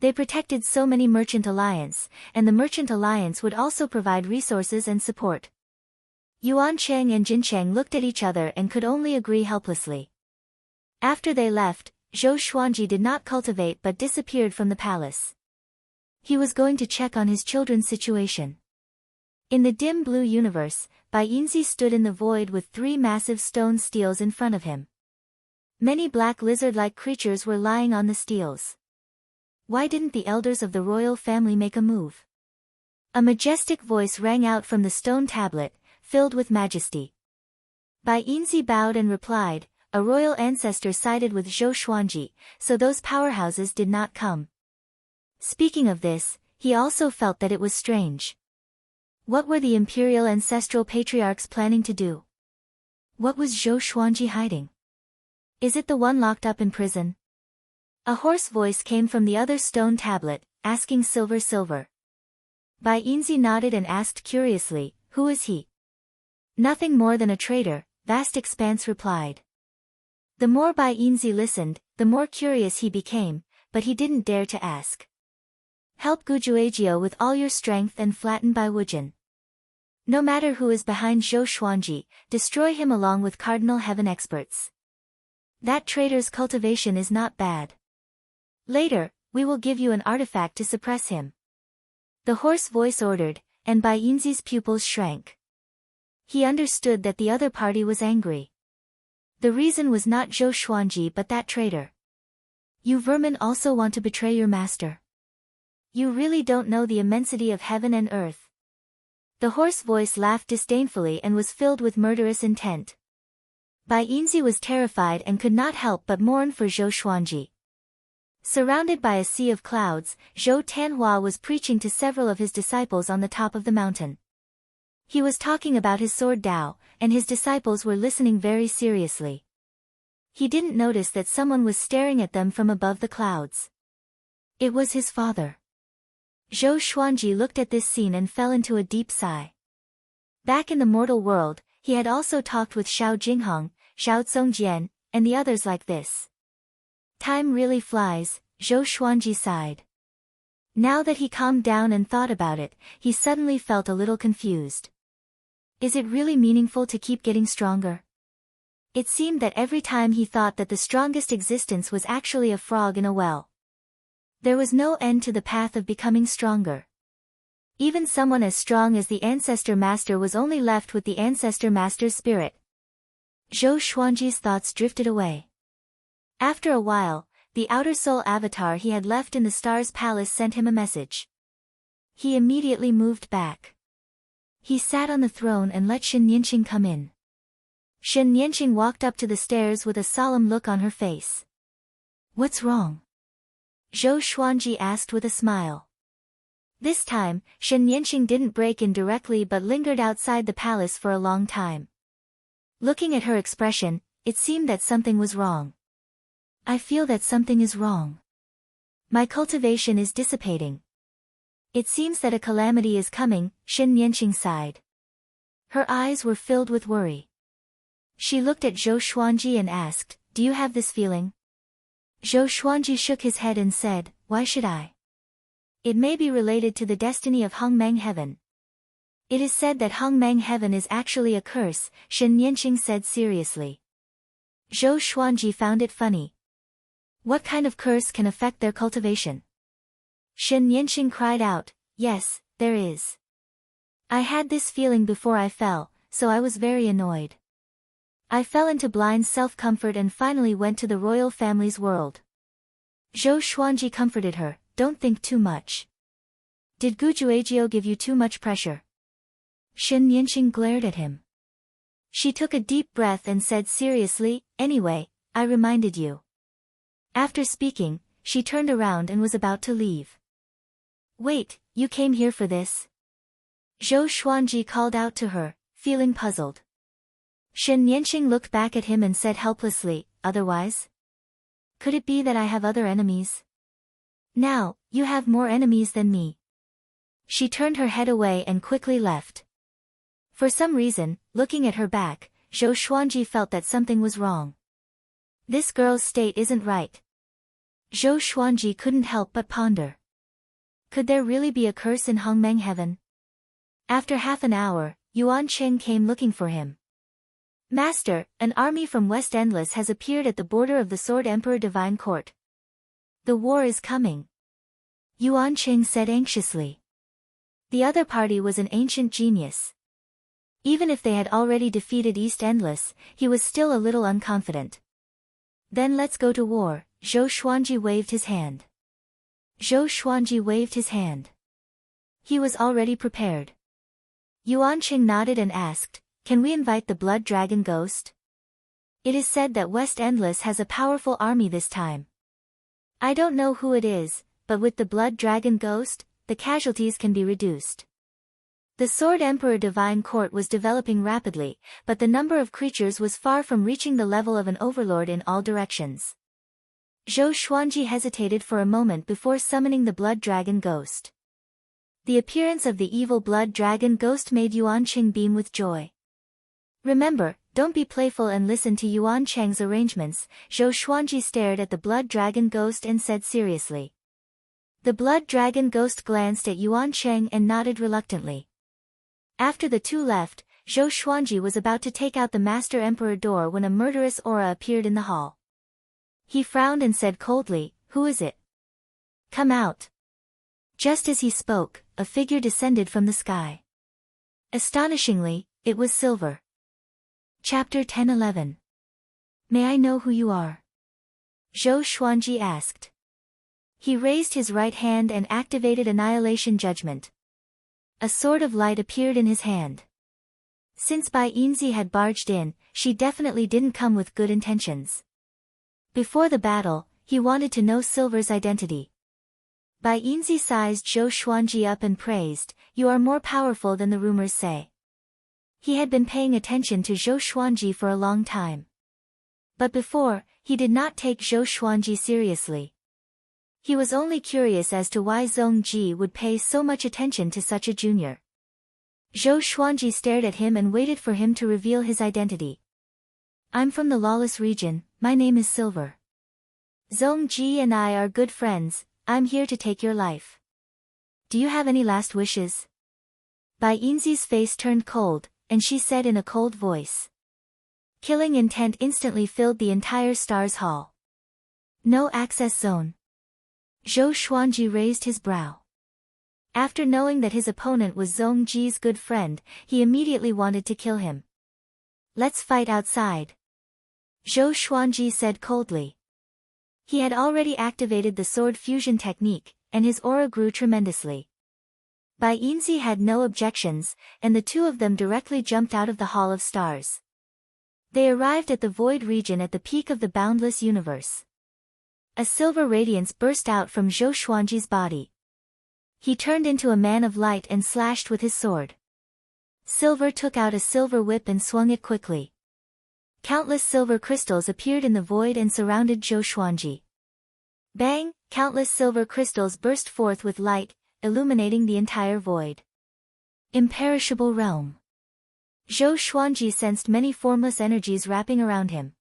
They protected so many merchant alliance, and the merchant alliance would also provide resources and support. Yuan Cheng and Jin Cheng looked at each other and could only agree helplessly. After they left, Zhou Xuanji did not cultivate but disappeared from the palace. He was going to check on his children's situation. In the dim blue universe, Bai Yinzi stood in the void with 3 massive stone steels in front of him. Many black lizard-like creatures were lying on the steels. Why didn't the elders of the royal family make a move? A majestic voice rang out from the stone tablet, filled with majesty. Bai Yinzi bowed and replied, a royal ancestor sided with Zhou Xuanji, so those powerhouses did not come. Speaking of this, he also felt that it was strange. What were the imperial ancestral patriarchs planning to do? What was Zhou Xuanji hiding? Is it the one locked up in prison? A hoarse voice came from the other stone tablet, asking Silver. Bai Yinzi nodded and asked curiously, who is he? Nothing more than a traitor, Vast Expanse replied. The more Bai Yinzi listened, the more curious he became, but he didn't dare to ask. Help Gu Juejiu with all your strength and flatten Bai Wujin. No matter who is behind Zhou Xuanji, destroy him along with Cardinal Heaven experts. That traitor's cultivation is not bad. Later, we will give you an artifact to suppress him. The hoarse voice ordered, and Bai Yinzi's pupils shrank. He understood that the other party was angry. The reason was not Zhou Xuanji but that traitor. You vermin also want to betray your master. You really don't know the immensity of heaven and earth. The hoarse voice laughed disdainfully and was filled with murderous intent. Bai Yinzi was terrified and could not help but mourn for Zhou Xuanji. Surrounded by a sea of clouds, Zhou Tianhua was preaching to several of his disciples on the top of the mountain. He was talking about his sword Dao, and his disciples were listening very seriously. He didn't notice that someone was staring at them from above the clouds. It was his father. Zhou Xuanji looked at this scene and fell into a deep sigh. Back in the mortal world, he had also talked with Xiao Jinghong, Xiao Zongjian, and the others like this. Time really flies, Zhou Xuanji sighed. Now that he calmed down and thought about it, he suddenly felt a little confused. Is it really meaningful to keep getting stronger? It seemed that every time he thought that the strongest existence was actually a frog in a well. There was no end to the path of becoming stronger. Even someone as strong as the Ancestor Master was only left with the Ancestor Master's spirit. Zhou Xuanji's thoughts drifted away. After a while, the outer soul avatar he had left in the star's palace sent him a message. He immediately moved back. He sat on the throne and let Shen Nianqing come in. Shen Nianqing walked up to the stairs with a solemn look on her face. What's wrong? Zhou Xuanji asked with a smile. This time, Shen Nianqing didn't break in directly but lingered outside the palace for a long time. Looking at her expression, it seemed that something was wrong. I feel that something is wrong. My cultivation is dissipating. It seems that a calamity is coming, Shen Nianqing sighed. Her eyes were filled with worry. She looked at Zhou Xuanji and asked, do you have this feeling? Zhou Xuanji shook his head and said, why should I? It may be related to the destiny of Hongmeng Heaven. It is said that Hongmeng Heaven is actually a curse, Shen Nianqing said seriously. Zhou Xuanji found it funny. What kind of curse can affect their cultivation? Shen Nianqing cried out, yes, there is. I had this feeling before I fell, so I was very annoyed. I fell into blind self-comfort and finally went to the royal family's world. Zhou Xuanji comforted her, don't think too much. Did Gujuejiu give you too much pressure? Shen Nianqing glared at him. She took a deep breath and said seriously, anyway, I reminded you. After speaking, she turned around and was about to leave. Wait, you came here for this? Zhou Xuanji called out to her, feeling puzzled. Shen Nianqing looked back at him and said helplessly, otherwise? Could it be that I have other enemies? Now, you have more enemies than me. She turned her head away and quickly left. For some reason, looking at her back, Zhou Xuanji felt that something was wrong. This girl's state isn't right. Zhou Xuanji couldn't help but ponder. Could there really be a curse in Hongmeng Heaven? After half an hour, Yuan Cheng came looking for him. Master, an army from West Endless has appeared at the border of the Sword Emperor Divine Court. The war is coming. Yuan Cheng said anxiously. The other party was an ancient genius. Even if they had already defeated East Endless, he was still a little unconfident. Then let's go to war, Zhou Xuanji waved his hand. Zhou Xuanji waved his hand. He was already prepared. Yuan Cheng nodded and asked, can we invite the Blood Dragon Ghost? It is said that West Endless has a powerful army this time. I don't know who it is, but with the Blood Dragon Ghost, the casualties can be reduced. The Sword Emperor Divine Court was developing rapidly, but the number of creatures was far from reaching the level of an overlord in all directions. Zhou Xuanji hesitated for a moment before summoning the Blood Dragon Ghost. The appearance of the evil Blood Dragon Ghost made Yuan Cheng beam with joy. Remember, don't be playful and listen to Yuan Cheng's arrangements, Zhou Xuanji stared at the Blood Dragon Ghost and said seriously. The Blood Dragon Ghost glanced at Yuan Cheng and nodded reluctantly. After the two left, Zhou Xuanji was about to take out the Master Emperor door when a murderous aura appeared in the hall. He frowned and said coldly, who is it? Come out. Just as he spoke, a figure descended from the sky. Astonishingly, it was silver. Chapter 10-11. May I know who you are? Zhou Xuanji asked. He raised his right hand and activated Annihilation Judgment. A sword of light appeared in his hand. Since Bai Yinzi had barged in, she definitely didn't come with good intentions. Before the battle, he wanted to know Silver's identity. Bai Yinzi sized Zhou Xuanji up and praised, "You are more powerful than the rumors say." He had been paying attention to Zhou Xuanji for a long time. But before, he did not take Zhou Xuanji seriously. He was only curious as to why Zhong Ji would pay so much attention to such a junior. Zhou Xuanji stared at him and waited for him to reveal his identity. "I'm from the lawless region, my name is Silver. Zhong Ji and I are good friends, I'm here to take your life. Do you have any last wishes?" Bai Yinzi's face turned cold, and she said in a cold voice. Killing intent instantly filled the entire Stars Hall. "No access zone." Zhou Xuanji raised his brow. After knowing that his opponent was Zhong Ji's good friend, he immediately wanted to kill him. "Let's fight outside," Zhou Xuanji said coldly. He had already activated the sword fusion technique, and his aura grew tremendously. Bai Yinzi had no objections, and the two of them directly jumped out of the Hall of Stars. They arrived at the Void region at the peak of the boundless universe. A silver radiance burst out from Zhou Xuanji's body. He turned into a man of light and slashed with his sword. Silver took out a silver whip and swung it quickly. Countless silver crystals appeared in the void and surrounded Zhou Xuanji. Bang! Countless silver crystals burst forth with light, illuminating the entire void. Imperishable realm. Zhou Xuanji sensed many formless energies wrapping around him.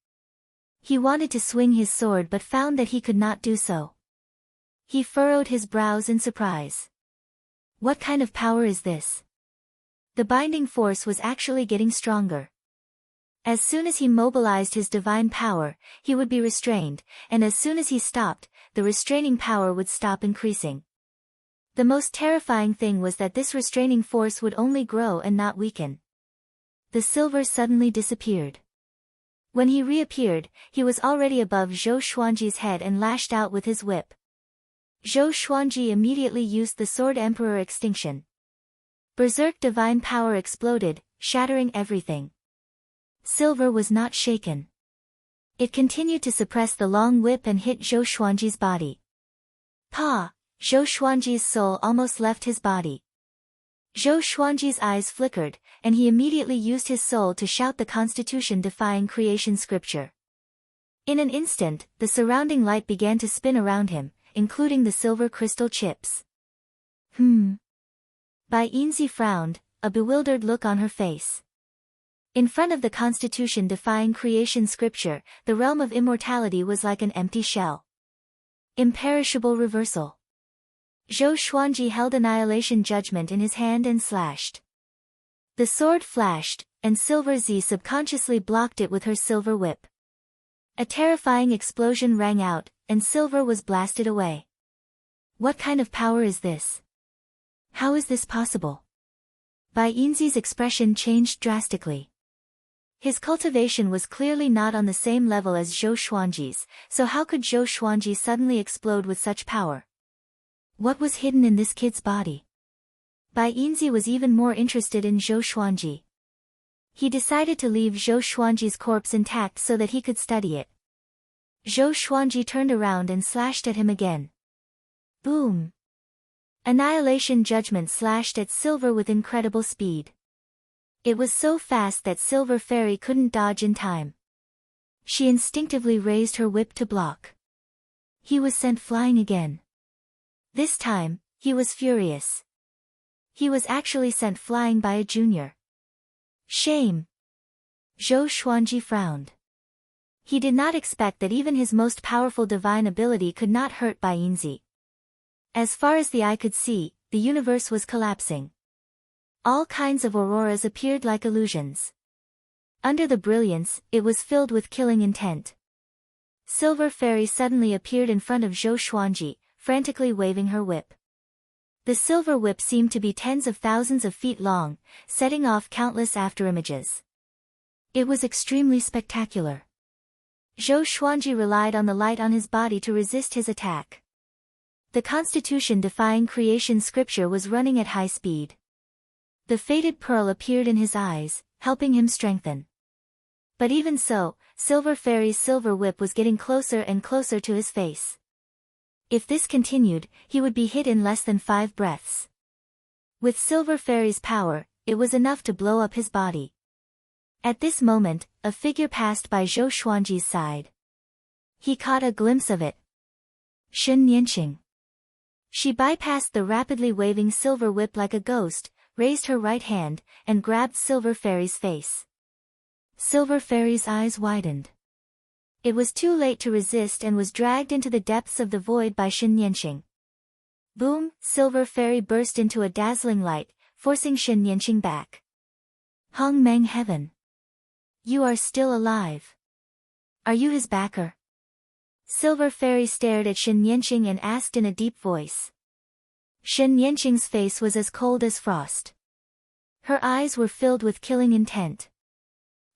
He wanted to swing his sword but found that he could not do so. He furrowed his brows in surprise. What kind of power is this? The binding force was actually getting stronger. As soon as he mobilized his divine power, he would be restrained, and as soon as he stopped, the restraining power would stop increasing. The most terrifying thing was that this restraining force would only grow and not weaken. The silver suddenly disappeared. When he reappeared, he was already above Zhou Xuanji's head and lashed out with his whip. Zhou Xuanji immediately used the Sword Emperor Extinction. Berserk divine power exploded, shattering everything. Silver was not shaken. It continued to suppress the long whip and hit Zhou Xuanji's body. Pa! Zhou Xuanji's soul almost left his body. Zhou Xuanji's eyes flickered, and he immediately used his soul to shout the constitution-defying creation scripture. In an instant, the surrounding light began to spin around him, including the silver crystal chips. Bai Yinzi frowned, a bewildered look on her face. In front of the constitution-defying creation scripture, the realm of immortality was like an empty shell. Imperishable reversal. Zhou Xuanji held Annihilation Judgment in his hand and slashed. The sword flashed, and Silver Z subconsciously blocked it with her silver whip. A terrifying explosion rang out, and Silver was blasted away. What kind of power is this? How is this possible? Bai Yinzi's expression changed drastically. His cultivation was clearly not on the same level as Zhou Xuanji's, so how could Zhou Xuanji suddenly explode with such power? What was hidden in this kid's body? Bai Yinzi was even more interested in Zhou Xuanji. He decided to leave Zhou Xuanji's corpse intact so that he could study it. Zhou Xuanji turned around and slashed at him again. Boom! Annihilation Judgment slashed at Silver with incredible speed. It was so fast that Silver Fairy couldn't dodge in time. She instinctively raised her whip to block. He was sent flying again. This time, he was furious. He was actually sent flying by a junior. Shame! Zhou Xuanji frowned. He did not expect that even his most powerful divine ability could not hurt Bai Yinzi. As far as the eye could see, the universe was collapsing. All kinds of auroras appeared like illusions. Under the brilliance, it was filled with killing intent. Silver Fairy suddenly appeared in front of Zhou Xuanji, frantically waving her whip. The silver whip seemed to be tens of thousands of feet long, setting off countless afterimages. It was extremely spectacular. Zhou Xuanji relied on the light on his body to resist his attack. The constitution-defying creation scripture was running at high speed. The fated pearl appeared in his eyes, helping him strengthen. But even so, Silver Fairy's silver whip was getting closer and closer to his face. If this continued, he would be hit in less than 5 breaths. With Silver Fairy's power, it was enough to blow up his body. At this moment, a figure passed by Zhou Xuanji's side. He caught a glimpse of it. Shen Nianqing. She bypassed the rapidly waving silver whip like a ghost, raised her right hand, and grabbed Silver Fairy's face. Silver Fairy's eyes widened. It was too late to resist and was dragged into the depths of the void by Shen Nianqing. Boom! Silver Fairy burst into a dazzling light, forcing Shen Nianqing back. Hong Meng Heaven. You are still alive. Are you his backer? Silver Fairy stared at Shen Nianqing and asked in a deep voice. Shen Nianqing's face was as cold as frost. Her eyes were filled with killing intent.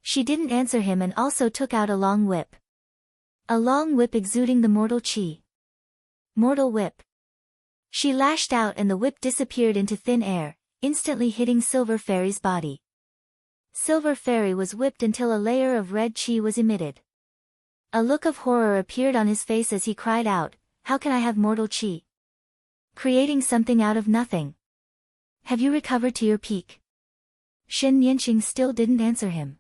She didn't answer him and also took out a long whip. A long whip exuding the mortal chi. Mortal whip. She lashed out and the whip disappeared into thin air, instantly hitting Silver Fairy's body. Silver Fairy was whipped until a layer of red chi was emitted. A look of horror appeared on his face as he cried out, "How can I have mortal chi? Creating something out of nothing. Have you recovered to your peak?" Shen Nianqing still didn't answer him.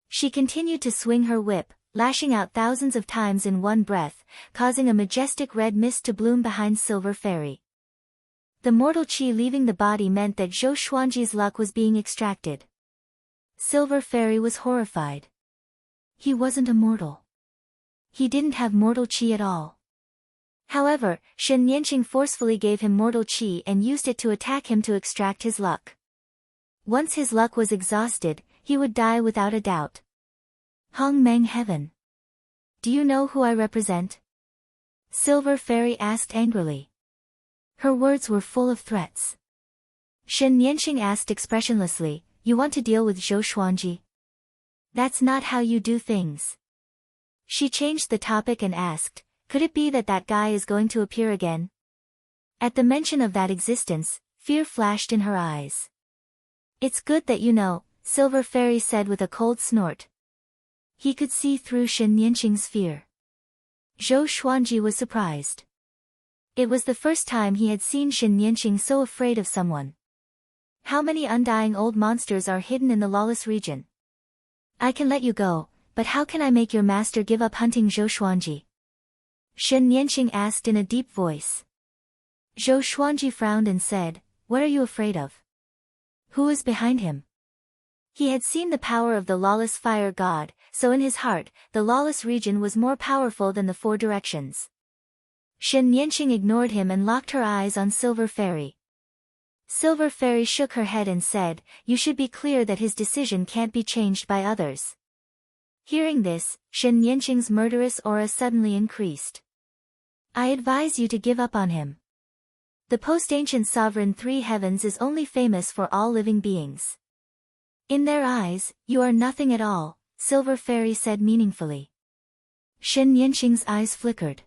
She continued to swing her whip, lashing out thousands of times in one breath, causing a majestic red mist to bloom behind Silver Fairy. The mortal chi leaving the body meant that Zhou Xuanji's luck was being extracted. Silver Fairy was horrified. He wasn't immortal. He didn't have mortal chi at all. However, Shen Nianqing forcefully gave him mortal chi and used it to attack him to extract his luck. Once his luck was exhausted, he would die without a doubt. Hong Meng Heaven. Do you know who I represent? Silver Fairy asked angrily. Her words were full of threats. Shen Nianqing asked expressionlessly, "You want to deal with Zhou Xuanji? That's not how you do things." She changed the topic and asked, "Could it be that that guy is going to appear again?" At the mention of that existence, fear flashed in her eyes. "It's good that you know," Silver Fairy said with a cold snort. He could see through Shen Nianqing's fear. Zhou Xuanji was surprised. It was the first time he had seen Shen Nianqing so afraid of someone. How many undying old monsters are hidden in the lawless region? "I can let you go, but how can I make your master give up hunting Zhou Xuanji?" Shen Nianqing asked in a deep voice. Zhou Xuanji frowned and said, "What are you afraid of? Who is behind him?" He had seen the power of the lawless fire god, so in his heart, the lawless region was more powerful than the 4 directions. Shen Nianqing ignored him and locked her eyes on Silver Fairy. Silver Fairy shook her head and said, "You should be clear that his decision can't be changed by others." Hearing this, Shen Nianqing's murderous aura suddenly increased. "I advise you to give up on him. The post-ancient sovereign 3 heavens is only famous for all living beings. In their eyes, you are nothing at all," Silver Fairy said meaningfully. Shen Nianqing's eyes flickered.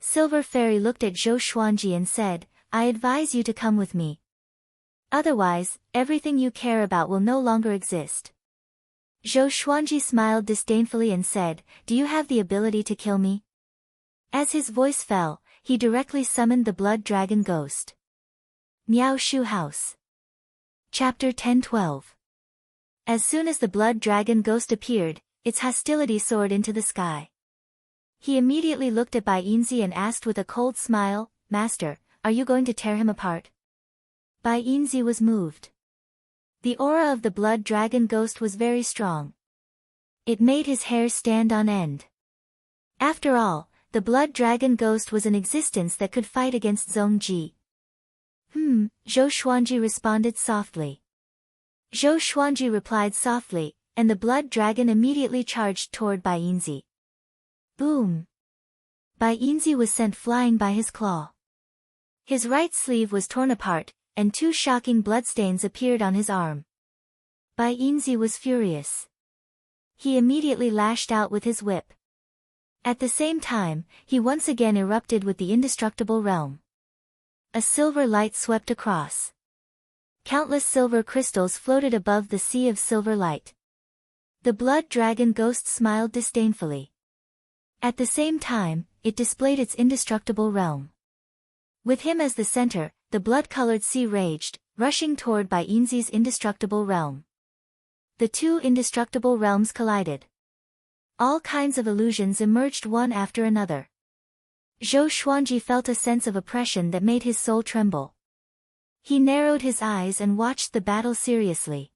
Silver Fairy looked at Zhou Xuanji and said, "I advise you to come with me. Otherwise, everything you care about will no longer exist." Zhou Xuanji smiled disdainfully and said, "Do you have the ability to kill me?" As his voice fell, he directly summoned the blood dragon ghost. Miao Shu House. Chapter 10-12. As soon as the blood dragon ghost appeared, its hostility soared into the sky. He immediately looked at Bai Yinzi and asked with a cold smile, "Master, are you going to tear him apart?" Bai Yinzi was moved. The aura of the blood dragon ghost was very strong. It made his hair stand on end. After all, the blood dragon ghost was an existence that could fight against Zhong Ji. Zhou Xuanji responded softly. Zhou Xuanji replied softly, and the blood dragon immediately charged toward Bai Yinzi. Boom! Bai Yinzi was sent flying by his claw. His right sleeve was torn apart, and 2 shocking bloodstains appeared on his arm. Bai Yinzi was furious. He immediately lashed out with his whip. At the same time, he once again erupted with the indestructible realm. A silver light swept across. Countless silver crystals floated above the sea of silver light. The blood dragon ghost smiled disdainfully. At the same time, it displayed its indestructible realm. With him as the center, the blood-colored sea raged, rushing toward Bainzi's indestructible realm. The two indestructible realms collided. All kinds of illusions emerged one after another. Zhou Xuanji felt a sense of oppression that made his soul tremble. He narrowed his eyes and watched the battle seriously.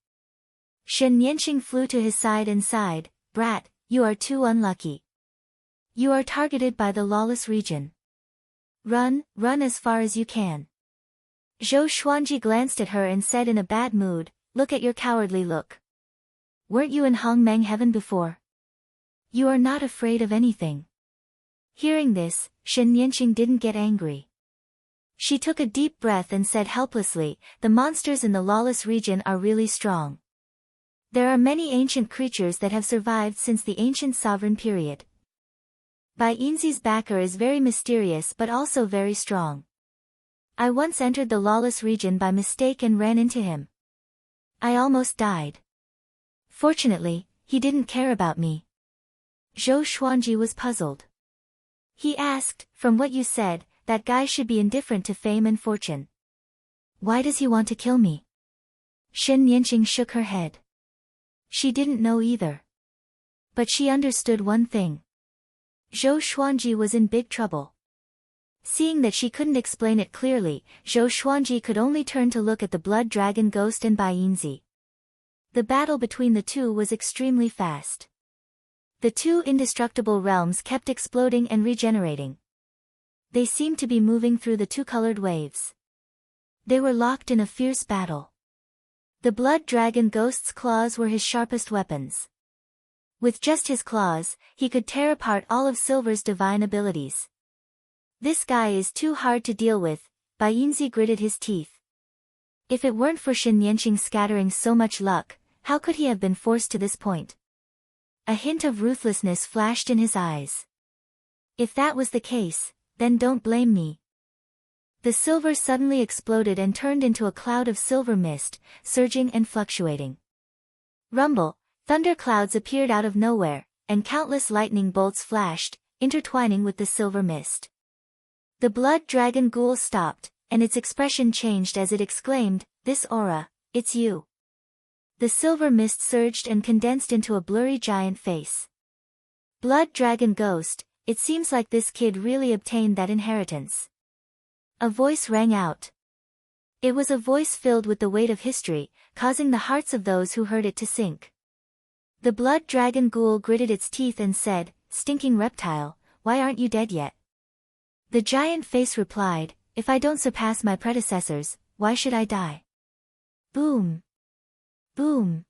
Shen Nianqing flew to his side and sighed, "Brat, you are too unlucky. You are targeted by the lawless region. Run as far as you can." Zhou Xuanji glanced at her and said in a bad mood, "Look at your cowardly look. Weren't you in Hongmeng heaven before? You are not afraid of anything." Hearing this, Shen Nianqing didn't get angry. She took a deep breath and said helplessly, "The monsters in the lawless region are really strong. There are many ancient creatures that have survived since the ancient sovereign period. Bainzi's backer is very mysterious but also very strong. I once entered the lawless region by mistake and ran into him. I almost died. Fortunately, he didn't care about me." Zhou Xuanji was puzzled. He asked, "From what you said, that guy should be indifferent to fame and fortune. Why does he want to kill me?" Shen Nianqing shook her head. She didn't know either. But she understood one thing. Zhou Xuanji was in big trouble. Seeing that she couldn't explain it clearly, Zhou Xuanji could only turn to look at the blood dragon ghost and Bainzi. The battle between the two was extremely fast. The two indestructible realms kept exploding and regenerating. They seemed to be moving through the two-colored waves. They were locked in a fierce battle. The blood dragon ghost's claws were his sharpest weapons. With just his claws, he could tear apart all of Silver's divine abilities. "This guy is too hard to deal with," Bainzi gritted his teeth. If it weren't for Shen Nianqing scattering so much luck, how could he have been forced to this point? A hint of ruthlessness flashed in his eyes. "If that was the case, then don't blame me." The silver suddenly exploded and turned into a cloud of silver mist, surging and fluctuating. Rumble, thunderclouds appeared out of nowhere, and countless lightning bolts flashed, intertwining with the silver mist. The blood dragon ghoul stopped, and its expression changed as it exclaimed, "This aura, it's you." The silver mist surged and condensed into a blurry giant face. "Blood dragon ghost, it seems like this kid really obtained that inheritance." A voice rang out. It was a voice filled with the weight of history, causing the hearts of those who heard it to sink. The blood dragon ghoul gritted its teeth and said, "Stinking reptile, why aren't you dead yet?" The giant face replied, "If I don't surpass my predecessors, why should I die?" Boom! Boom!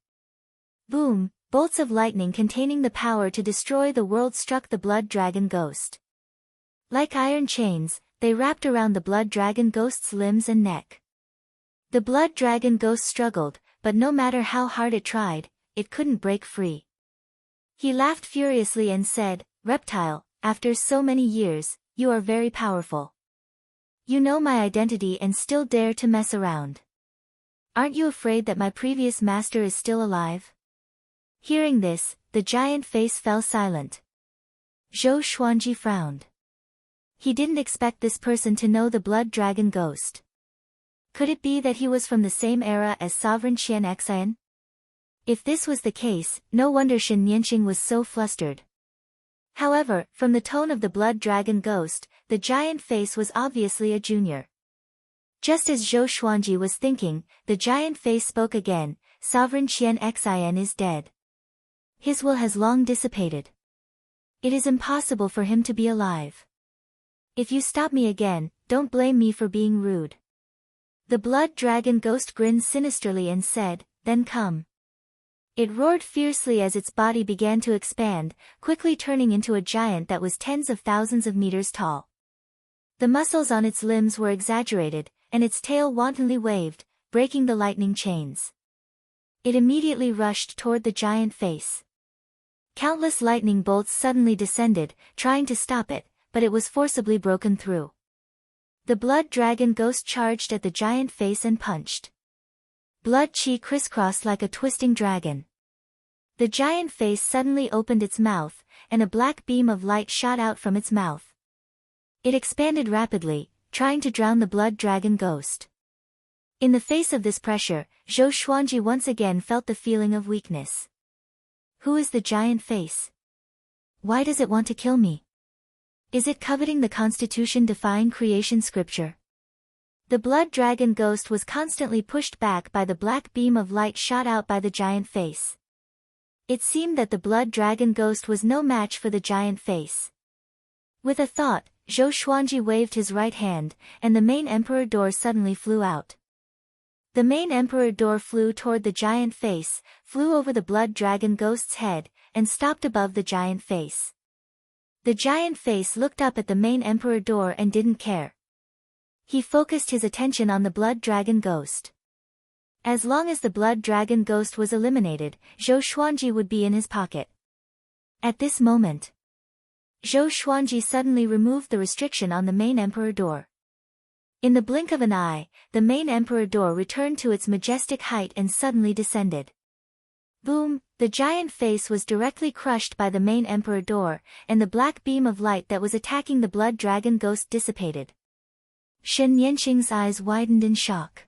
Boom! Bolts of lightning containing the power to destroy the world struck the blood dragon ghost. Like iron chains, they wrapped around the blood dragon ghost's limbs and neck. The blood dragon ghost struggled, but no matter how hard it tried, it couldn't break free. He laughed furiously and said, "Reptile, after so many years, you are very powerful. You know my identity and still dare to mess around. Aren't you afraid that my previous master is still alive?" Hearing this, the giant face fell silent. Zhou Xuanji frowned. He didn't expect this person to know the blood dragon ghost. Could it be that he was from the same era as Sovereign Qian Xian? If this was the case, no wonder Shen Nianqing was so flustered. However, from the tone of the blood dragon ghost, the giant face was obviously a junior. Just as Zhou Xuanji was thinking, the giant face spoke again, "Sovereign Qian Xian is dead. His will has long dissipated. It is impossible for him to be alive. If you stop me again, don't blame me for being rude." The blood dragon ghost grinned sinisterly and said, "Then come." It roared fiercely as its body began to expand, quickly turning into a giant that was tens of thousands of meters tall. The muscles on its limbs were exaggerated, and its tail wantonly waved, breaking the lightning chains. It immediately rushed toward the giant face. Countless lightning bolts suddenly descended, trying to stop it, but it was forcibly broken through. The blood dragon ghost charged at the giant face and punched. Blood chi crisscrossed like a twisting dragon. The giant face suddenly opened its mouth, and a black beam of light shot out from its mouth. It expanded rapidly, trying to drown the blood dragon ghost. In the face of this pressure, Zhou Xuanji once again felt the feeling of weakness. Who is the giant face? Why does it want to kill me? Is it coveting the constitution-defying creation scripture? The blood dragon ghost was constantly pushed back by the black beam of light shot out by the giant face. It seemed that the blood dragon ghost was no match for the giant face. With a thought, Zhou Xuanji waved his right hand, and the main emperor door suddenly flew out. The main emperor door flew toward the giant face, flew over the blood dragon ghost's head, and stopped above the giant face. The giant face looked up at the main emperor door and didn't care. He focused his attention on the blood dragon ghost. As long as the blood dragon ghost was eliminated, Zhou Xuanji would be in his pocket. At this moment, Zhou Xuanji suddenly removed the restriction on the main emperor door. In the blink of an eye, the main emperor door returned to its majestic height and suddenly descended. Boom! The giant face was directly crushed by the main emperor door, and the black beam of light that was attacking the blood dragon ghost dissipated. Shen Yanqing's eyes widened in shock.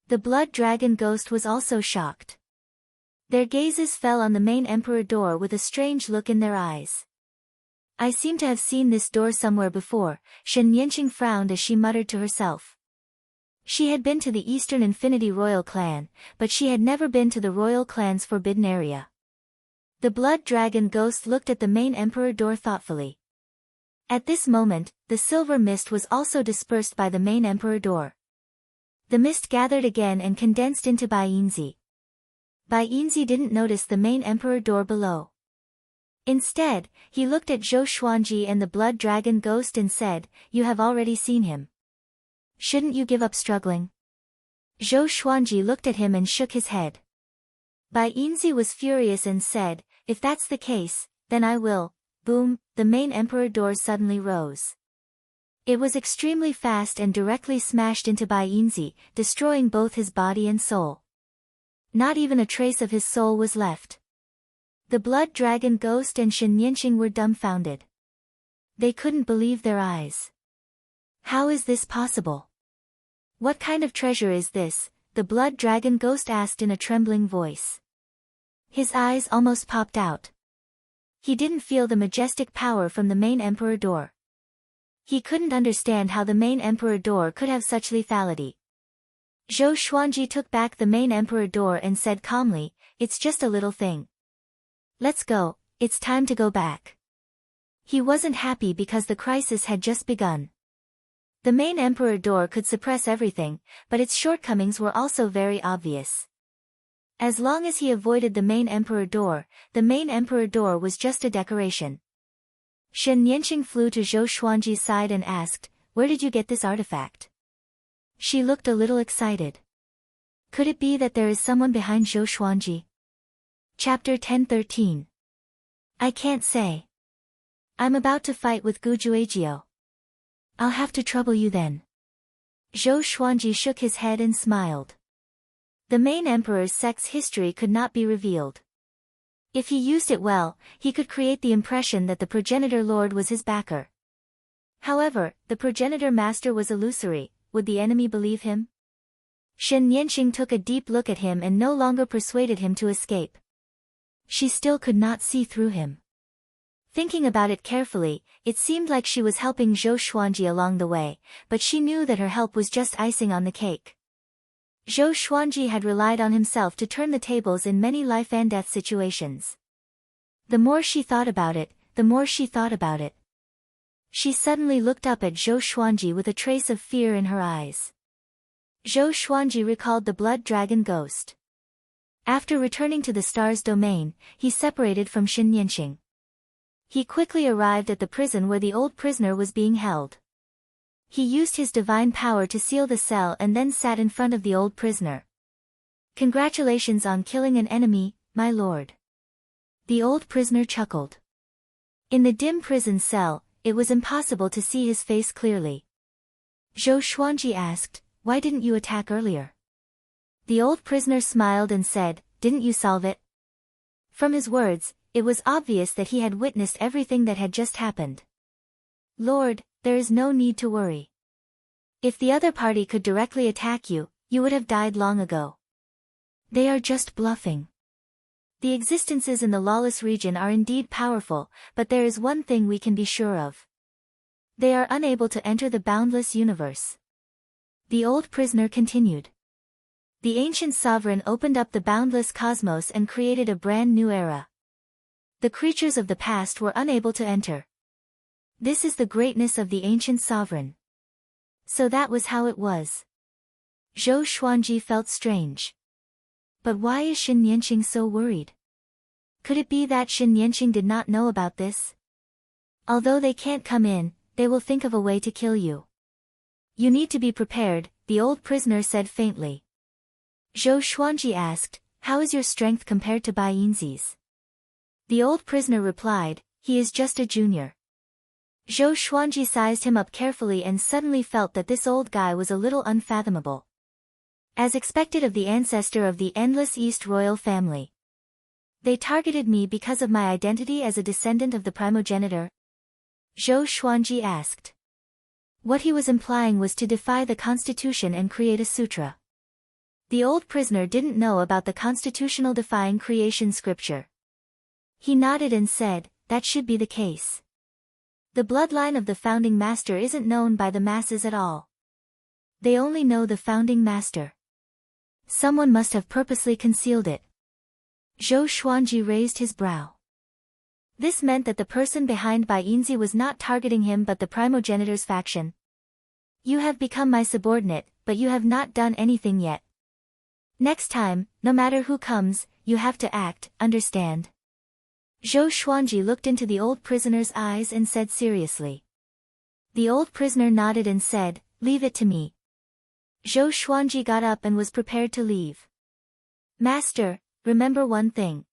The blood dragon ghost was also shocked. Their gazes fell on the main emperor door with a strange look in their eyes. I seem to have seen this door somewhere before, Shen Yanqing frowned as she muttered to herself. She had been to the Eastern Infinity Royal Clan, but she had never been to the Royal Clan's forbidden area. The blood dragon ghost looked at the main emperor door thoughtfully. At this moment, the silver mist was also dispersed by the main emperor door. The mist gathered again and condensed into Bainzi. Bainzi didn't notice the main emperor door below. Instead, he looked at Zhou Xuanji and the blood dragon ghost and said, "You have already seen him. Shouldn't you give up struggling?" Zhou Xuanji looked at him and shook his head. Bainzi was furious and said, "If that's the case, then I will." Boom! The main emperor door suddenly rose. It was extremely fast and directly smashed into Bainzi, destroying both his body and soul. Not even a trace of his soul was left. The blood dragon ghost and Shen Yanqing were dumbfounded. They couldn't believe their eyes. How is this possible? What kind of treasure is this? The blood dragon ghost asked in a trembling voice. His eyes almost popped out. He didn't feel the majestic power from the main emperor door. He couldn't understand how the main emperor door could have such lethality. Zhou Xuanji took back the main emperor door and said calmly, "It's just a little thing. Let's go, it's time to go back." He wasn't happy because the crisis had just begun. The main emperor door could suppress everything, but its shortcomings were also very obvious. As long as he avoided the main emperor door was just a decoration. Shen Yanqing flew to Zhou Xuanji's side and asked, "Where did you get this artifact?" She looked a little excited. Could it be that there is someone behind Zhou Xuanji? Chapter 10:13. I can't say. I'm about to fight with Gu Juejiu. I'll have to trouble you then. Zhou Xuanji shook his head and smiled. The main emperor's sex history could not be revealed. If he used it well, he could create the impression that the progenitor lord was his backer. However, the progenitor master was illusory. Would the enemy believe him? Shen Yanqing took a deep look at him and no longer persuaded him to escape. She still could not see through him. Thinking about it carefully, it seemed like she was helping Zhou Xuanji along the way, but she knew that her help was just icing on the cake. Zhou Xuanji had relied on himself to turn the tables in many life and death situations. The more she thought about it, the more she thought about it. She suddenly looked up at Zhou Xuanji with a trace of fear in her eyes. Zhou Xuanji recalled the blood dragon ghost. After returning to the star's domain, he separated from Shen Yanqing. He quickly arrived at the prison where the old prisoner was being held. He used his divine power to seal the cell and then sat in front of the old prisoner. "Congratulations on killing an enemy, my lord." The old prisoner chuckled. In the dim prison cell, it was impossible to see his face clearly. Zhou Xuanji asked, "Why didn't you attack earlier?" The old prisoner smiled and said, "Didn't you solve it?" From his words, it was obvious that he had witnessed everything that had just happened. Lord, there is no need to worry. If the other party could directly attack you, you would have died long ago. They are just bluffing. The existences in the lawless region are indeed powerful, but there is one thing we can be sure of. They are unable to enter the boundless universe. The old prisoner continued. The ancient sovereign opened up the boundless cosmos and created a brand new era. The creatures of the past were unable to enter. This is the greatness of the ancient sovereign. So that was how it was. Zhou Xuanji felt strange. But why is Shen Nianqing so worried? Could it be that Shen Nianqing did not know about this? Although they can't come in, they will think of a way to kill you. You need to be prepared, the old prisoner said faintly. Zhou Xuanji asked, how is your strength compared to Bai Yinzi's? The old prisoner replied, he is just a junior. Zhou Xuanji sized him up carefully and suddenly felt that this old guy was a little unfathomable. As expected of the ancestor of the Endless East royal family. They targeted me because of my identity as a descendant of the primogenitor? Zhou Xuanji asked. What he was implying was to defy the constitution and create a sutra. The old prisoner didn't know about the constitutional defying creation scripture. He nodded and said, that should be the case. The bloodline of the founding master isn't known by the masses at all. They only know the founding master. Someone must have purposely concealed it. Zhou Xuanji raised his brow. This meant that the person behind Bai Yinzi was not targeting him but the primogenitor's faction. You have become my subordinate, but you have not done anything yet. Next time, no matter who comes, you have to act, understand? Zhou Xuanji looked into the old prisoner's eyes and said seriously. The old prisoner nodded and said, leave it to me. Zhou Xuanji got up and was prepared to leave. Master, remember one thing.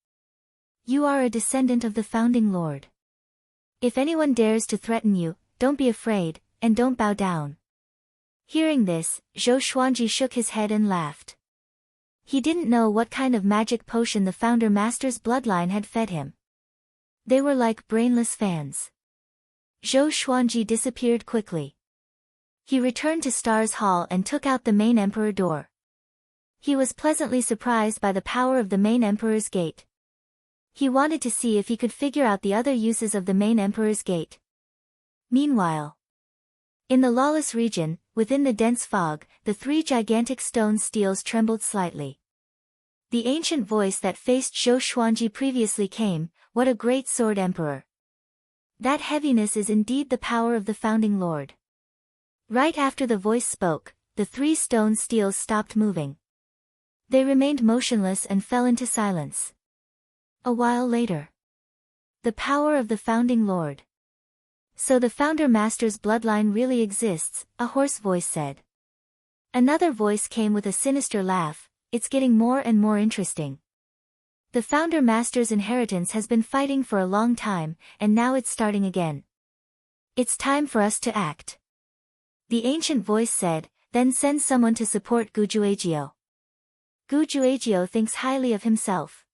You are a descendant of the founding lord. If anyone dares to threaten you, don't be afraid, and don't bow down. Hearing this, Zhou Xuanji shook his head and laughed. He didn't know what kind of magic potion the founder master's bloodline had fed him. They were like brainless fans. Zhou Xuanji disappeared quickly. He returned to Stars Hall and took out the main emperor door. He was pleasantly surprised by the power of the main emperor's gate. He wanted to see if he could figure out the other uses of the main emperor's gate. Meanwhile, in the lawless region, within the dense fog, the three gigantic stone steels trembled slightly. The ancient voice that faced Zhou Xuanji previously came, what a great sword emperor. That heaviness is indeed the power of the founding lord. Right after the voice spoke, the three stone steels stopped moving. They remained motionless and fell into silence. A while later. The power of the founding lord. So the founder master's bloodline really exists, a hoarse voice said. Another voice came with a sinister laugh, it's getting more and more interesting. The founder master's inheritance has been fighting for a long time, and now it's starting again. It's time for us to act. The ancient voice said, then send someone to support Gujuejiu. Gujuejiu thinks highly of himself.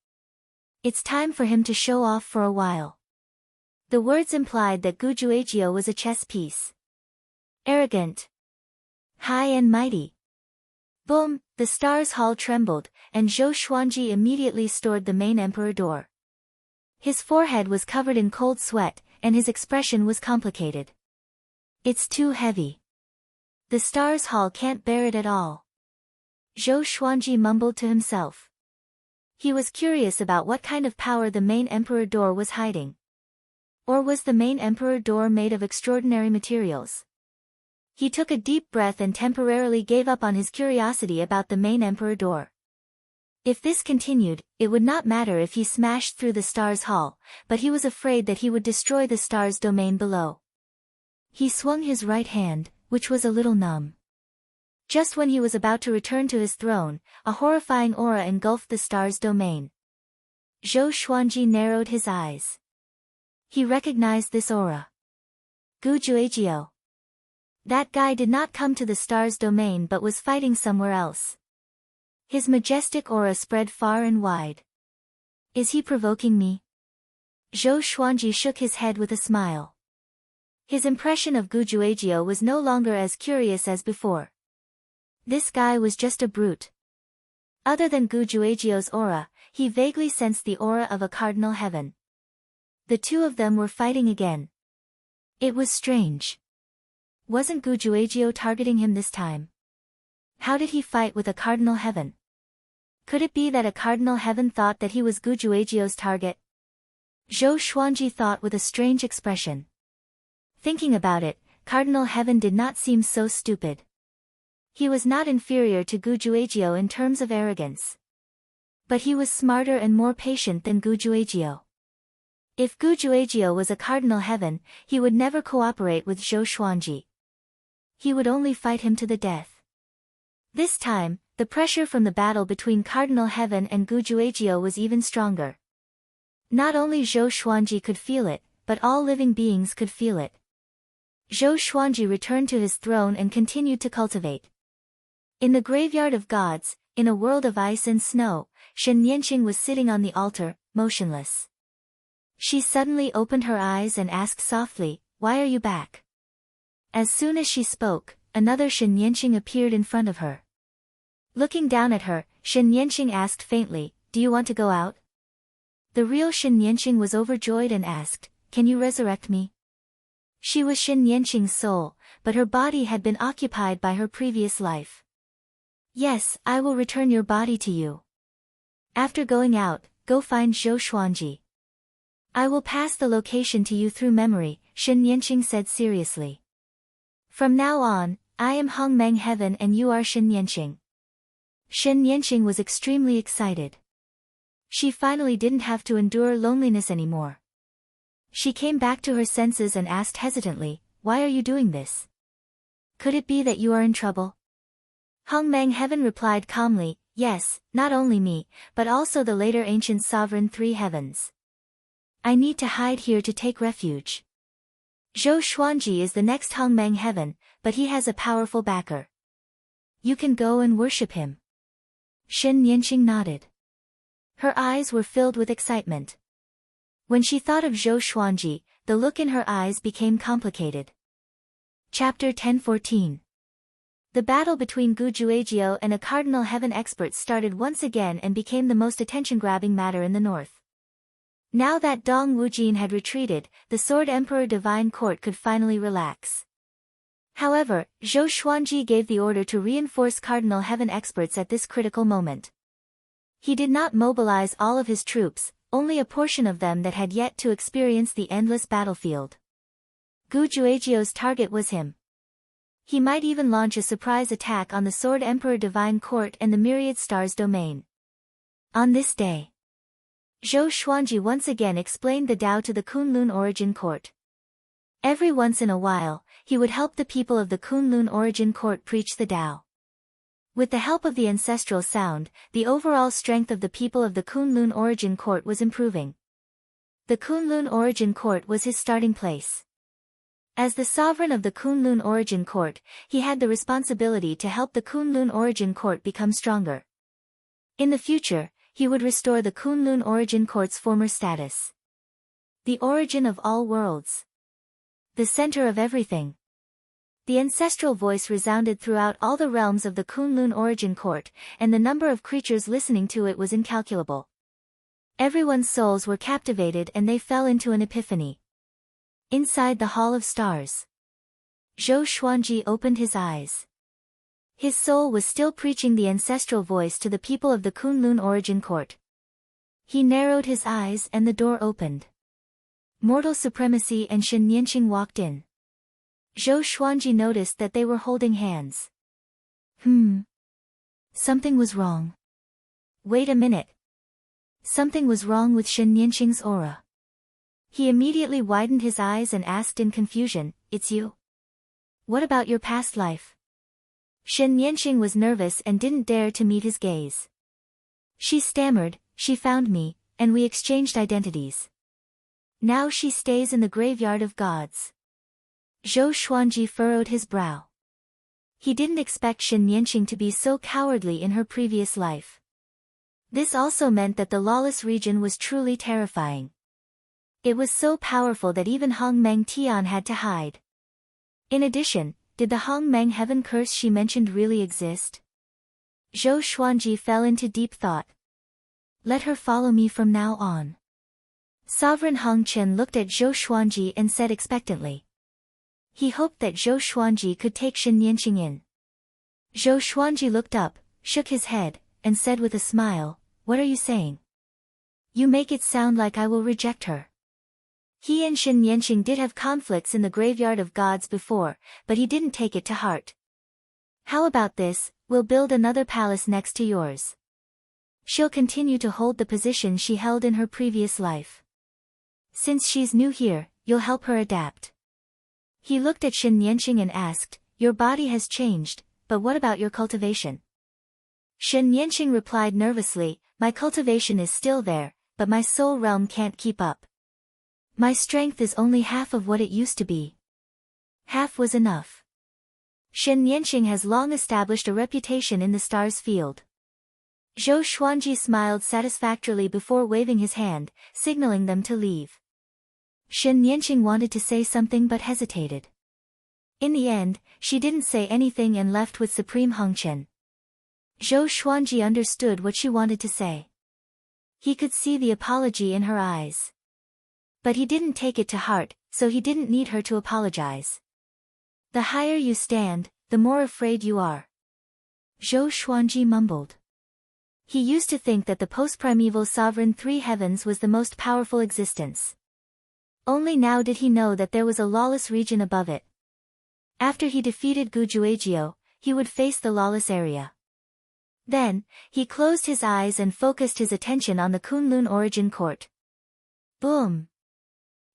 It's time for him to show off for a while. The words implied that Gujuejiu was a chess piece. Arrogant. High and mighty. Boom, the Stars Hall trembled, and Zhou Xuanji immediately stored the main emperor door. His forehead was covered in cold sweat, and his expression was complicated. It's too heavy. The Stars Hall can't bear it at all. Zhou Xuanji mumbled to himself. He was curious about what kind of power the main emperor door was hiding. Or was the main emperor door made of extraordinary materials? He took a deep breath and temporarily gave up on his curiosity about the main emperor door. If this continued, it would not matter if he smashed through the Stars Hall, but he was afraid that he would destroy the Stars domain below. He swung his right hand, which was a little numb. Just when he was about to return to his throne, a horrifying aura engulfed the Stars domain. Zhou Xuanji narrowed his eyes. He recognized this aura. Gujuejiu. That guy did not come to the Stars domain but was fighting somewhere else. His majestic aura spread far and wide. Is he provoking me? Zhou Xuanji shook his head with a smile. His impression of Gujuejiu was no longer as curious as before. This guy was just a brute. Other than Gujuejiu's aura, he vaguely sensed the aura of a cardinal heaven. The two of them were fighting again. It was strange. Wasn't Gujuejiu targeting him this time? How did he fight with a cardinal heaven? Could it be that a cardinal heaven thought that he was Gujuejiu's target? Zhou Xuanji thought with a strange expression. Thinking about it, cardinal heaven did not seem so stupid. He was not inferior to Gujuejiu in terms of arrogance. But he was smarter and more patient than Gujuejiu. If Gujuejiu was a cardinal heaven, he would never cooperate with Zhou Xuanji. He would only fight him to the death. This time, the pressure from the battle between cardinal heaven and Gujuejiu was even stronger. Not only Zhou Xuanji could feel it, but all living beings could feel it. Zhou Xuanji returned to his throne and continued to cultivate. In the graveyard of gods, in a world of ice and snow, Shen Yanqing was sitting on the altar, motionless. She suddenly opened her eyes and asked softly, "Why are you back?" As soon as she spoke, another Shen Yanqing appeared in front of her. Looking down at her, Shen Yanqing asked faintly, "Do you want to go out?" The real Shen Yanqing was overjoyed and asked, "Can you resurrect me?" She was Shen Yanqing's soul, but her body had been occupied by her previous life. "Yes, I will return your body to you. After going out, go find Zhou Xuanji. I will pass the location to you through memory," Shen Yanqing said seriously. "From now on, I am Hongmeng Heaven and you are Shen Yanqing." Shen Yanqing was extremely excited. She finally didn't have to endure loneliness anymore. She came back to her senses and asked hesitantly, "Why are you doing this? Could it be that you are in trouble?" Hongmeng Heaven replied calmly, "Yes, not only me, but also the later ancient sovereign three heavens. I need to hide here to take refuge. Zhou Xuanji is the next Hongmeng Heaven, but he has a powerful backer. You can go and worship him." Shen Yanqing nodded. Her eyes were filled with excitement. When she thought of Zhou Xuanji, the look in her eyes became complicated. Chapter 1014. The battle between Gujuejiu and a cardinal heaven expert started once again and became the most attention-grabbing matter in the north. Now that Dong Wujin had retreated, the Sword Emperor Divine Court could finally relax. However, Zhou Xuanji gave the order to reinforce cardinal heaven experts at this critical moment. He did not mobilize all of his troops, only a portion of them that had yet to experience the endless battlefield. Gujuejiu's target was him. He might even launch a surprise attack on the Sword Emperor Divine Court and the Myriad Stars domain. On this day, Zhou Xuanji once again explained the Tao to the Kunlun Origin Court. Every once in a while, he would help the people of the Kunlun Origin Court preach the Tao. With the help of the ancestral sound, the overall strength of the people of the Kunlun Origin Court was improving. The Kunlun Origin Court was his starting place. As the sovereign of the Kunlun Origin Court, he had the responsibility to help the Kunlun Origin Court become stronger. In the future, he would restore the Kunlun Origin Court's former status. The origin of all worlds. The center of everything. The ancestral voice resounded throughout all the realms of the Kunlun Origin Court, and the number of creatures listening to it was incalculable. Everyone's souls were captivated and they fell into an epiphany. Inside the Hall of Stars, Zhou Xuanji opened his eyes. His soul was still preaching the ancestral voice to the people of the Kunlun Origin Court. He narrowed his eyes and the door opened. Mortal Supremacy and Shen Yanqing walked in. Zhou Xuanji noticed that they were holding hands. Something was wrong. Wait a minute. Something was wrong with Shen Yanqing's aura. He immediately widened his eyes and asked in confusion, "It's you? What about your past life?" Shen Yanqing was nervous and didn't dare to meet his gaze. She stammered, "She found me, and we exchanged identities. Now she stays in the graveyard of gods." Zhou Xuanji furrowed his brow. He didn't expect Shen Yanqing to be so cowardly in her previous life. This also meant that the lawless region was truly terrifying. It was so powerful that even Hong Meng Tian had to hide. In addition, did the Hong Meng heaven curse she mentioned really exist? Zhou Xuanji fell into deep thought. Let her follow me from now on. Sovereign Hong Chen looked at Zhou Xuanji and said expectantly. He hoped that Zhou Xuanji could take Shen Nianqing in. Zhou Xuanji looked up, shook his head, and said with a smile, "What are you saying? You make it sound like I will reject her." He and Shen Nianqing did have conflicts in the graveyard of gods before, but he didn't take it to heart. How about this, we'll build another palace next to yours. She'll continue to hold the position she held in her previous life. Since she's new here, you'll help her adapt. He looked at Shen Nianqing and asked, "Your body has changed, but what about your cultivation?" Shen Nianqing replied nervously, "My cultivation is still there, but my soul realm can't keep up. My strength is only half of what it used to be." Half was enough. Shen Nianqing has long established a reputation in the stars field. Zhou Xuanji smiled satisfactorily before waving his hand, signaling them to leave. Shen Nianqing wanted to say something but hesitated. In the end, she didn't say anything and left with Supreme Hong Chen. Zhou Xuanji understood what she wanted to say. He could see the apology in her eyes. But he didn't take it to heart, so he didn't need her to apologize. The higher you stand, the more afraid you are. Zhou Xuanji mumbled. He used to think that the post-primeval sovereign three heavens was the most powerful existence. Only now did he know that there was a lawless region above it. After he defeated Gujuejiu, he would face the lawless area. Then, he closed his eyes and focused his attention on the Kunlun origin court. Boom!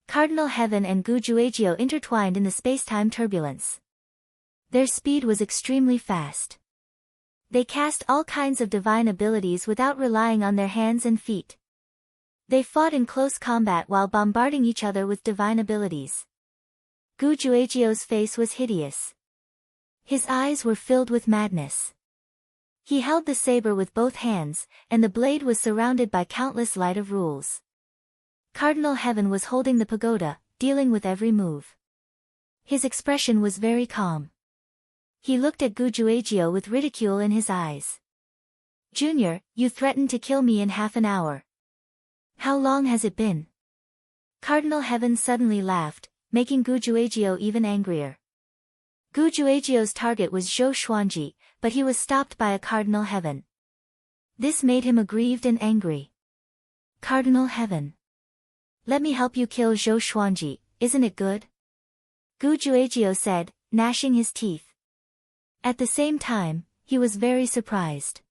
Cardinal Heaven and Gujuejiu intertwined in the space-time turbulence. Their speed was extremely fast. They cast all kinds of divine abilities without relying on their hands and feet. They fought in close combat while bombarding each other with divine abilities. Gujuejiu's face was hideous. His eyes were filled with madness. He held the saber with both hands, and the blade was surrounded by countless light of rules. Cardinal Heaven was holding the pagoda, dealing with every move. His expression was very calm. He looked at Gujuejiu with ridicule in his eyes. "Junior, you threatened to kill me in half an hour. How long has it been?" Cardinal Heaven suddenly laughed, making Gujuejiu even angrier. Gujuejiu's target was Zhou Xuanji, but he was stopped by a Cardinal Heaven. This made him aggrieved and angry. "Cardinal Heaven. Let me help you kill Zhou Xuanji, isn't it good?" Gujuejiu said, gnashing his teeth. At the same time, he was very surprised.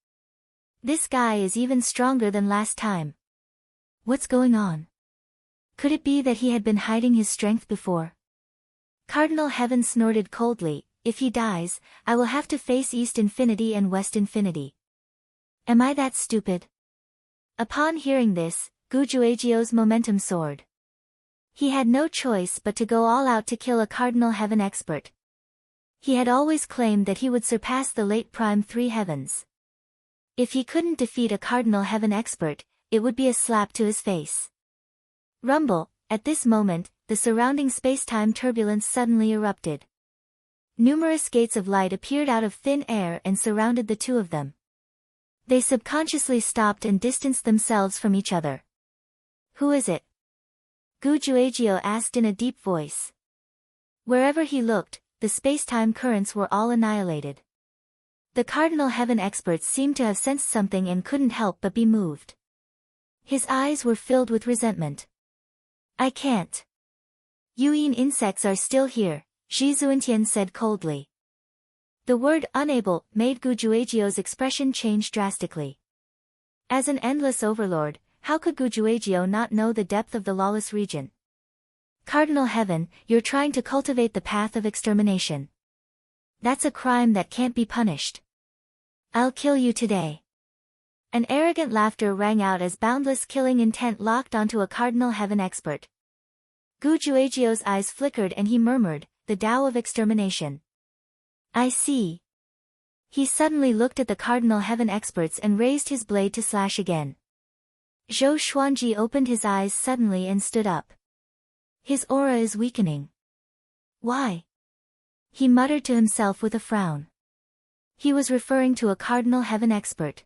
This guy is even stronger than last time. What's going on? Could it be that he had been hiding his strength before? Cardinal Heaven snorted coldly, "If he dies, I will have to face East Infinity and West Infinity. Am I that stupid?" Upon hearing this, Gujuejiu's momentum soared. He had no choice but to go all out to kill a Cardinal Heaven expert. He had always claimed that he would surpass the late Prime Three Heavens. If he couldn't defeat a Cardinal Heaven expert, it would be a slap to his face. Rumble, at this moment, the surrounding space-time turbulence suddenly erupted. Numerous gates of light appeared out of thin air and surrounded the two of them. They subconsciously stopped and distanced themselves from each other. "Who is it?" Gujuejiu asked in a deep voice. Wherever he looked, the space-time currents were all annihilated. The Cardinal Heaven experts seemed to have sensed something and couldn't help but be moved. His eyes were filled with resentment. "I can't. Yuan insects are still here," Zhi Zuentian said coldly. The word "unable" made Gujuejiu's expression change drastically. As an endless overlord, how could Gujuejiu not know the depth of the lawless region? "Cardinal Heaven, you're trying to cultivate the path of extermination. That's a crime that can't be punished. I'll kill you today." An arrogant laughter rang out as boundless killing intent locked onto a Cardinal Heaven expert. Gujuejiu's eyes flickered and he murmured, "The Tao of extermination. I see." He suddenly looked at the Cardinal Heaven experts and raised his blade to slash again. Zhou Xuanji opened his eyes suddenly and stood up. His aura is weakening. Why? He muttered to himself with a frown. He was referring to a Cardinal Heaven expert.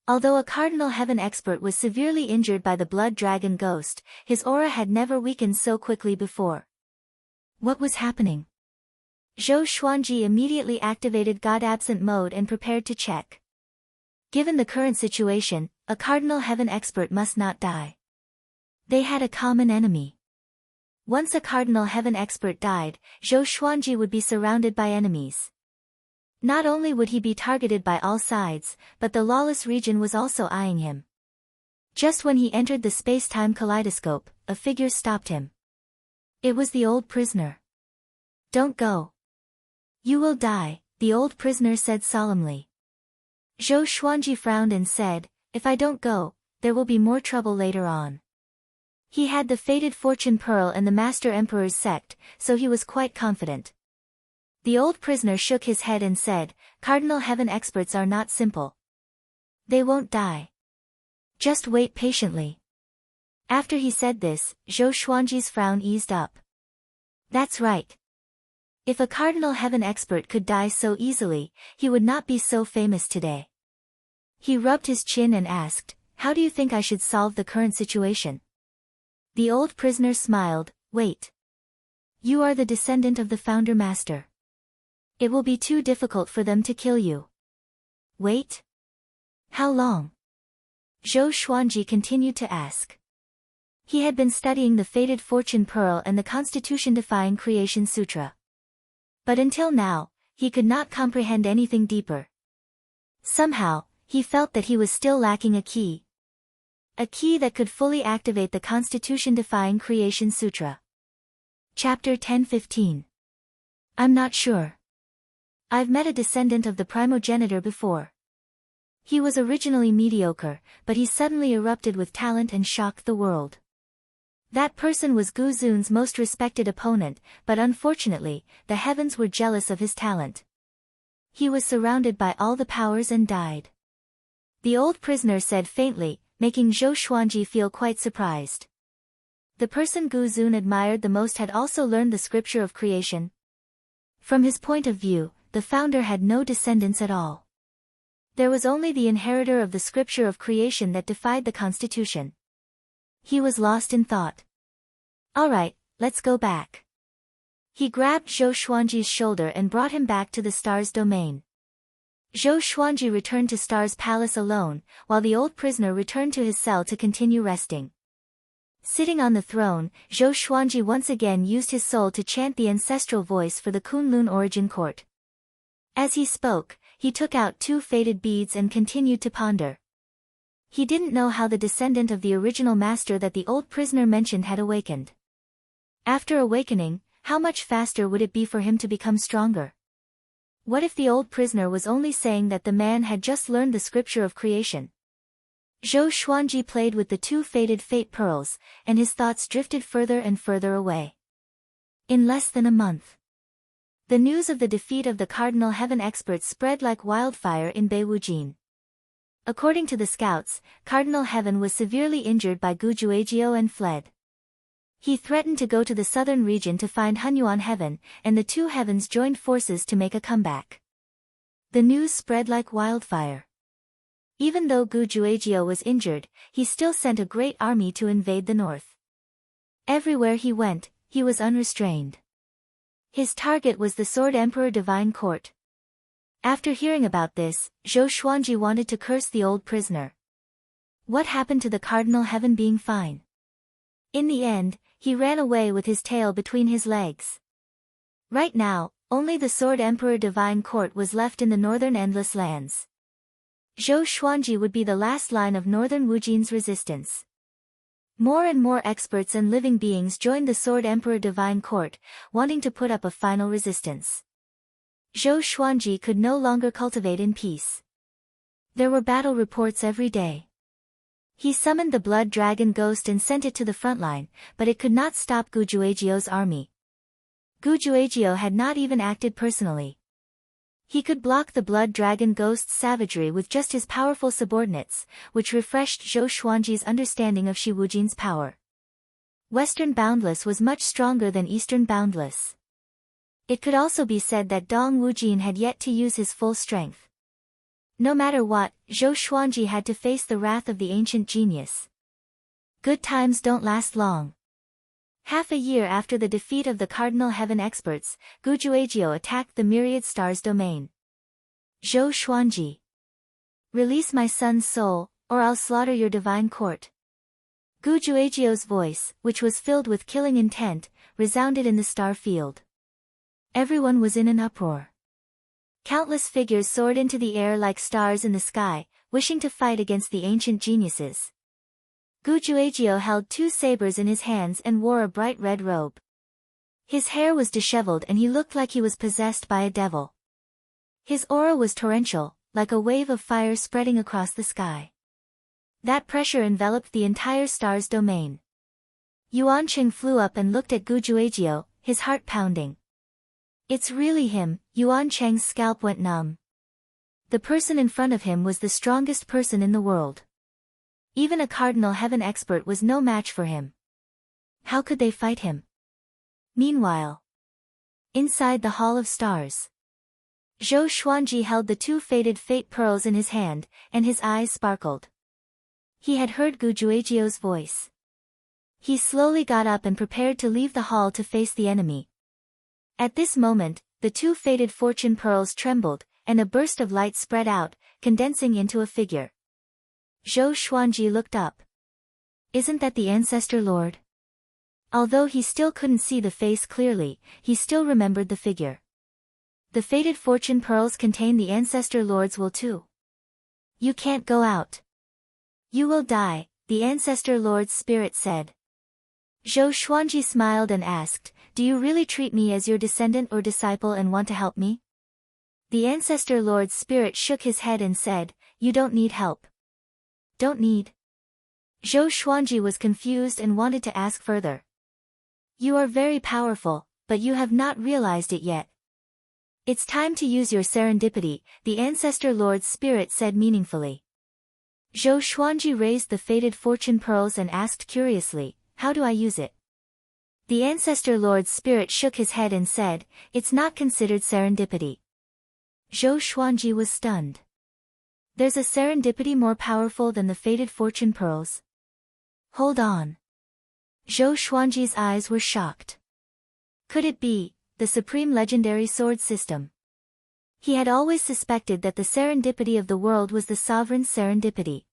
Although a Cardinal Heaven expert was severely injured by the blood dragon ghost, his aura had never weakened so quickly before. What was happening? Zhou Xuanji immediately activated God-Absent mode and prepared to check. Given the current situation, a Cardinal Heaven expert must not die. They had a common enemy. Once a Cardinal Heaven expert died, Zhou Xuanji would be surrounded by enemies. Not only would he be targeted by all sides, but the lawless region was also eyeing him. Just when he entered the space-time kaleidoscope, a figure stopped him. It was the old prisoner. Don't go. You will die, the old prisoner said solemnly. Zhou Xuanji frowned and said, if I don't go, there will be more trouble later on. He had the fated fortune pearl and the Master Emperor's sect, so he was quite confident. The old prisoner shook his head and said, Cardinal Heaven experts are not simple. They won't die. Just wait patiently. After he said this, Zhou Xuanji's frown eased up. That's right. If a Cardinal Heaven expert could die so easily, he would not be so famous today. He rubbed his chin and asked, how do you think I should solve the current situation? The old prisoner smiled, wait. You are the descendant of the Founder Master. It will be too difficult for them to kill you. Wait? How long? Zhou Xuanji continued to ask. He had been studying the Fated Fortune Pearl and the Constitution-defying Creation Sutra. But until now, he could not comprehend anything deeper. Somehow, he felt that he was still lacking a key. A key that could fully activate the Constitution-defying Creation Sutra. Chapter 10-15. I'm not sure. I've met a descendant of the primogenitor before. He was originally mediocre, but he suddenly erupted with talent and shocked the world. That person was Gu Zun's most respected opponent, but unfortunately, the heavens were jealous of his talent. He was surrounded by all the powers and died. The old prisoner said faintly, making Zhou Xuanji feel quite surprised. The person Gu Zun admired the most had also learned the scripture of creation. From his point of view, the founder had no descendants at all. There was only the inheritor of the scripture of creation that defied the constitution. He was lost in thought. All right, let's go back. He grabbed Zhou Xuanji's shoulder and brought him back to the star's domain. Zhou Xuanji returned to Star's palace alone, while the old prisoner returned to his cell to continue resting. Sitting on the throne, Zhou Xuanji once again used his soul to chant the ancestral voice for the Kunlun origin court. As he spoke, he took out 2 faded beads and continued to ponder. He didn't know how the descendant of the original master that the old prisoner mentioned had awakened. After awakening, how much faster would it be for him to become stronger? What if the old prisoner was only saying that the man had just learned the scripture of creation? Zhou Xuanji played with the 2 faded fate pearls, and his thoughts drifted further and further away. In less than a month, the news of the defeat of the Cardinal Heaven experts spread like wildfire in Beiwujin. According to the scouts, Cardinal Heaven was severely injured by Gu Juejiao and fled. He threatened to go to the southern region to find Hunyuan Heaven, and the 2 heavens joined forces to make a comeback. The news spread like wildfire. Even though Gu Juejiao was injured, he still sent a great army to invade the north. Everywhere he went, he was unrestrained. His target was the Sword Emperor Divine Court. After hearing about this, Zhou Xuanji wanted to curse the old prisoner. What happened to the Cardinal Heaven being fine? In the end, he ran away with his tail between his legs. Right now, only the Sword Emperor Divine Court was left in the northern Endless Lands. Zhou Xuanji would be the last line of northern Wujin's resistance. More and more experts and living beings joined the Sword Emperor Divine Court, wanting to put up a final resistance. Zhou Xuanji could no longer cultivate in peace. There were battle reports every day. He summoned the blood dragon ghost and sent it to the front line, but it could not stop Gu Juejiao's army. Gu Juejiao had not even acted personally. He could block the blood dragon ghost's savagery with just his powerful subordinates, which refreshed Zhou Xuanji's understanding of Shi Wujin's power. Western Boundless was much stronger than Eastern Boundless. It could also be said that Dong Wujin had yet to use his full strength. No matter what, Zhou Xuanji had to face the wrath of the ancient genius. Good times don't last long. Half a year after the defeat of the Cardinal Heaven experts, Gujuejiu attacked the Myriad Stars domain. Zhou Xuanji. Release my son's soul, or I'll slaughter your divine court. Gujuejiu's voice, which was filled with killing intent, resounded in the star field. Everyone was in an uproar. Countless figures soared into the air like stars in the sky, wishing to fight against the ancient geniuses. Gujuejiu held 2 sabers in his hands and wore a bright red robe. His hair was disheveled and he looked like he was possessed by a devil. His aura was torrential, like a wave of fire spreading across the sky. That pressure enveloped the entire star's domain. Yuan Qing flew up and looked at Gujuejiu, his heart pounding. It's really him. Yuan Cheng's scalp went numb. The person in front of him was the strongest person in the world. Even a Cardinal Heaven expert was no match for him. How could they fight him? Meanwhile, inside the Hall of Stars, Zhou Xuanji held the 2 faded fate pearls in his hand, and his eyes sparkled. He had heard Gujuejiu's voice. He slowly got up and prepared to leave the hall to face the enemy. At this moment, the 2 faded fortune pearls trembled, and a burst of light spread out, condensing into a figure. Zhou Xuanji looked up. Isn't that the Ancestor Lord? Although he still couldn't see the face clearly, he still remembered the figure. The faded fortune pearls contain the Ancestor Lord's will too. You can't go out. You will die, the Ancestor Lord's spirit said. Zhou Xuanji smiled and asked, do you really treat me as your descendant or disciple and want to help me? The Ancestor Lord's spirit shook his head and said, you don't need help. Don't need? Zhou Xuanji was confused and wanted to ask further. You are very powerful, but you have not realized it yet. It's time to use your serendipity, the Ancestor Lord's spirit said meaningfully. Zhou Xuanji raised the faded fortune pearls and asked curiously, how do I use it? The Ancestor Lord's spirit shook his head and said, it's not considered serendipity. Zhou Xuanji was stunned. There's a serendipity more powerful than the faded fortune pearls? Hold on. Zhou Xuanji's eyes were shocked. Could it be the supreme legendary sword system? He had always suspected that the serendipity of the world was the sovereign's serendipity.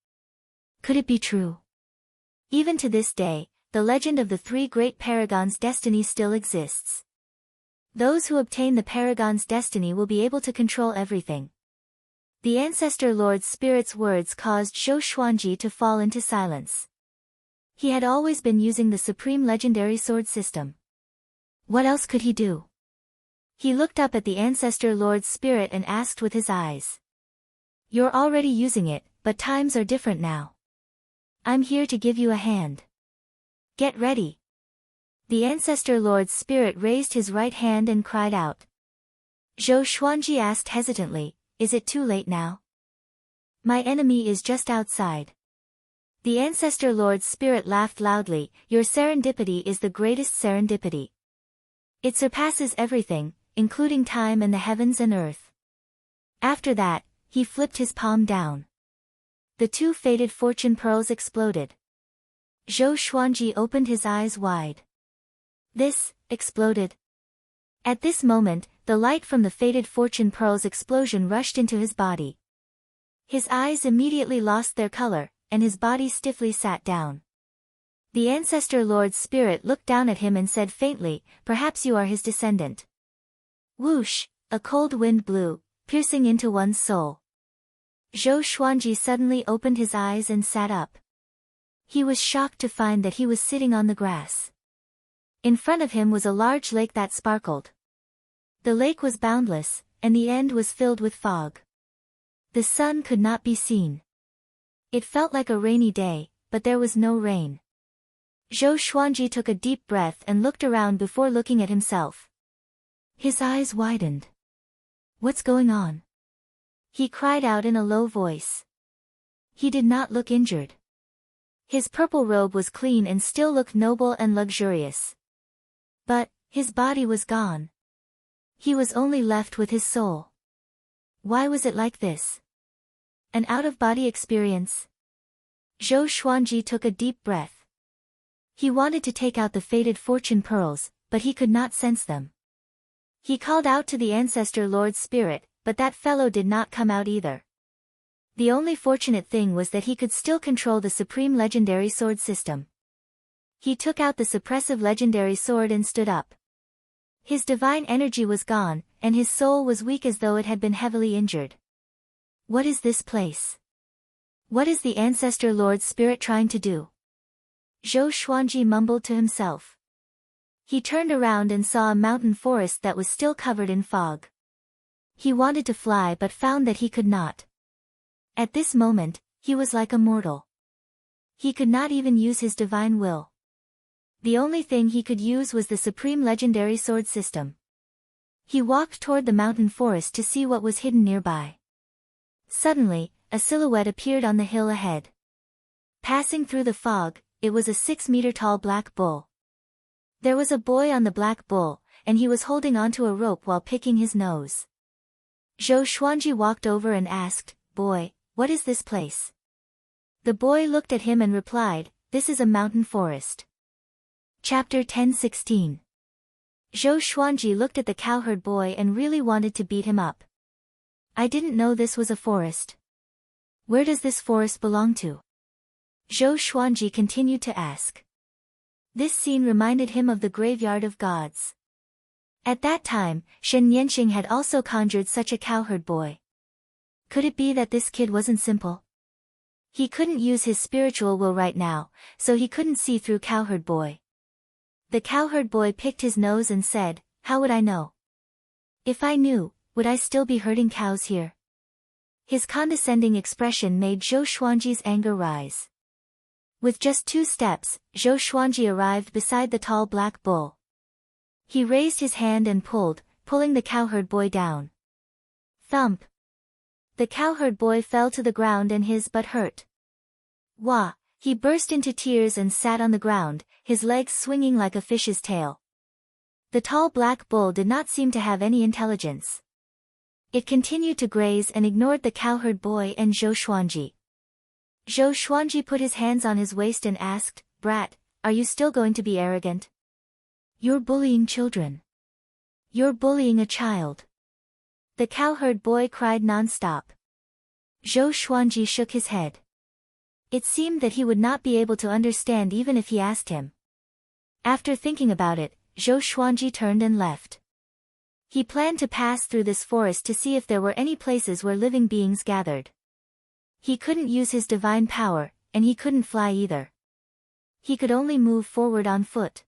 Could it be true? Even to this day, the legend of the 3 great paragons' destiny still exists. Those who obtain the paragon's destiny will be able to control everything. The Ancestor Lord's spirit's words caused Zhou Xuanji to fall into silence. He had always been using the supreme legendary sword system. What else could he do? He looked up at the Ancestor Lord's spirit and asked with his eyes. You're already using it, but times are different now. I'm here to give you a hand. Get ready. The Ancestor Lord's spirit raised his right hand and cried out. Zhou Xuanji asked hesitantly, is it too late now? My enemy is just outside. The Ancestor Lord's spirit laughed loudly, your serendipity is the greatest serendipity. It surpasses everything, including time and the heavens and earth. After that, he flipped his palm down. The 2 faded fortune pearls exploded. Zhou Xuanji opened his eyes wide. This exploded. At this moment, the light from the faded fortune pearls explosion rushed into his body. His eyes immediately lost their color, and his body stiffly sat down. The Ancestor Lord's spirit looked down at him and said faintly, perhaps you are his descendant. Whoosh, a cold wind blew, piercing into one's soul. Zhou Xuanji suddenly opened his eyes and sat up. He was shocked to find that he was sitting on the grass. In front of him was a large lake that sparkled. The lake was boundless, and the end was filled with fog. The sun could not be seen. It felt like a rainy day, but there was no rain. Zhou Xuanji took a deep breath and looked around before looking at himself. His eyes widened. What's going on? He cried out in a low voice. He did not look injured. His purple robe was clean and still looked noble and luxurious. But his body was gone. He was only left with his soul. Why was it like this? An out-of-body experience? Zhou Xuanji took a deep breath. He wanted to take out the fated fortune pearls, but he could not sense them. He called out to the ancestor Lord's spirit, but that fellow did not come out either. The only fortunate thing was that he could still control the supreme legendary sword system. He took out the suppressive legendary sword and stood up. His divine energy was gone, and his soul was weak as though it had been heavily injured. What is this place? What is the ancestor Lord's spirit trying to do? Zhou Xuanji mumbled to himself. He turned around and saw a mountain forest that was still covered in fog. He wanted to fly but found that he could not. At this moment, he was like a mortal. He could not even use his divine will. The only thing he could use was the supreme legendary sword system. He walked toward the mountain forest to see what was hidden nearby. Suddenly, a silhouette appeared on the hill ahead. Passing through the fog, it was a 6-meter-tall black bull. There was a boy on the black bull, and he was holding onto a rope while picking his nose. Zhou Xuanji walked over and asked, "Boy, what is this place?" The boy looked at him and replied, "This is a mountain forest." Chapter 10:16. Zhou Xuanji looked at the cowherd boy and really wanted to beat him up. I didn't know this was a forest. Where does this forest belong to? Zhou Xuanji continued to ask. This scene reminded him of the graveyard of gods. At that time, Shen Yanxing had also conjured such a cowherd boy. Could it be that this kid wasn't simple? He couldn't use his spiritual will right now, so he couldn't see through cowherd boy. The cowherd boy picked his nose and said, "How would I know? If I knew, would I still be herding cows here?" His condescending expression made Zhou Xuanji's anger rise. With just 2 steps, Zhou Xuanji arrived beside the tall black bull. He raised his hand and pulling the cowherd boy down. Thump! The cowherd boy fell to the ground and his butt hurt. Wah! He burst into tears and sat on the ground, his legs swinging like a fish's tail. The tall black bull did not seem to have any intelligence. It continued to graze and ignored the cowherd boy and Zhou Xuanji. Zhou Xuanji put his hands on his waist and asked, "Brat, are you still going to be arrogant? You're bullying children. You're bullying a child." The cowherd boy cried non-stop. Zhou Xuanji shook his head. It seemed that he would not be able to understand even if he asked him. After thinking about it, Zhou Xuanji turned and left. He planned to pass through this forest to see if there were any places where living beings gathered. He couldn't use his divine power, and he couldn't fly either. He could only move forward on foot.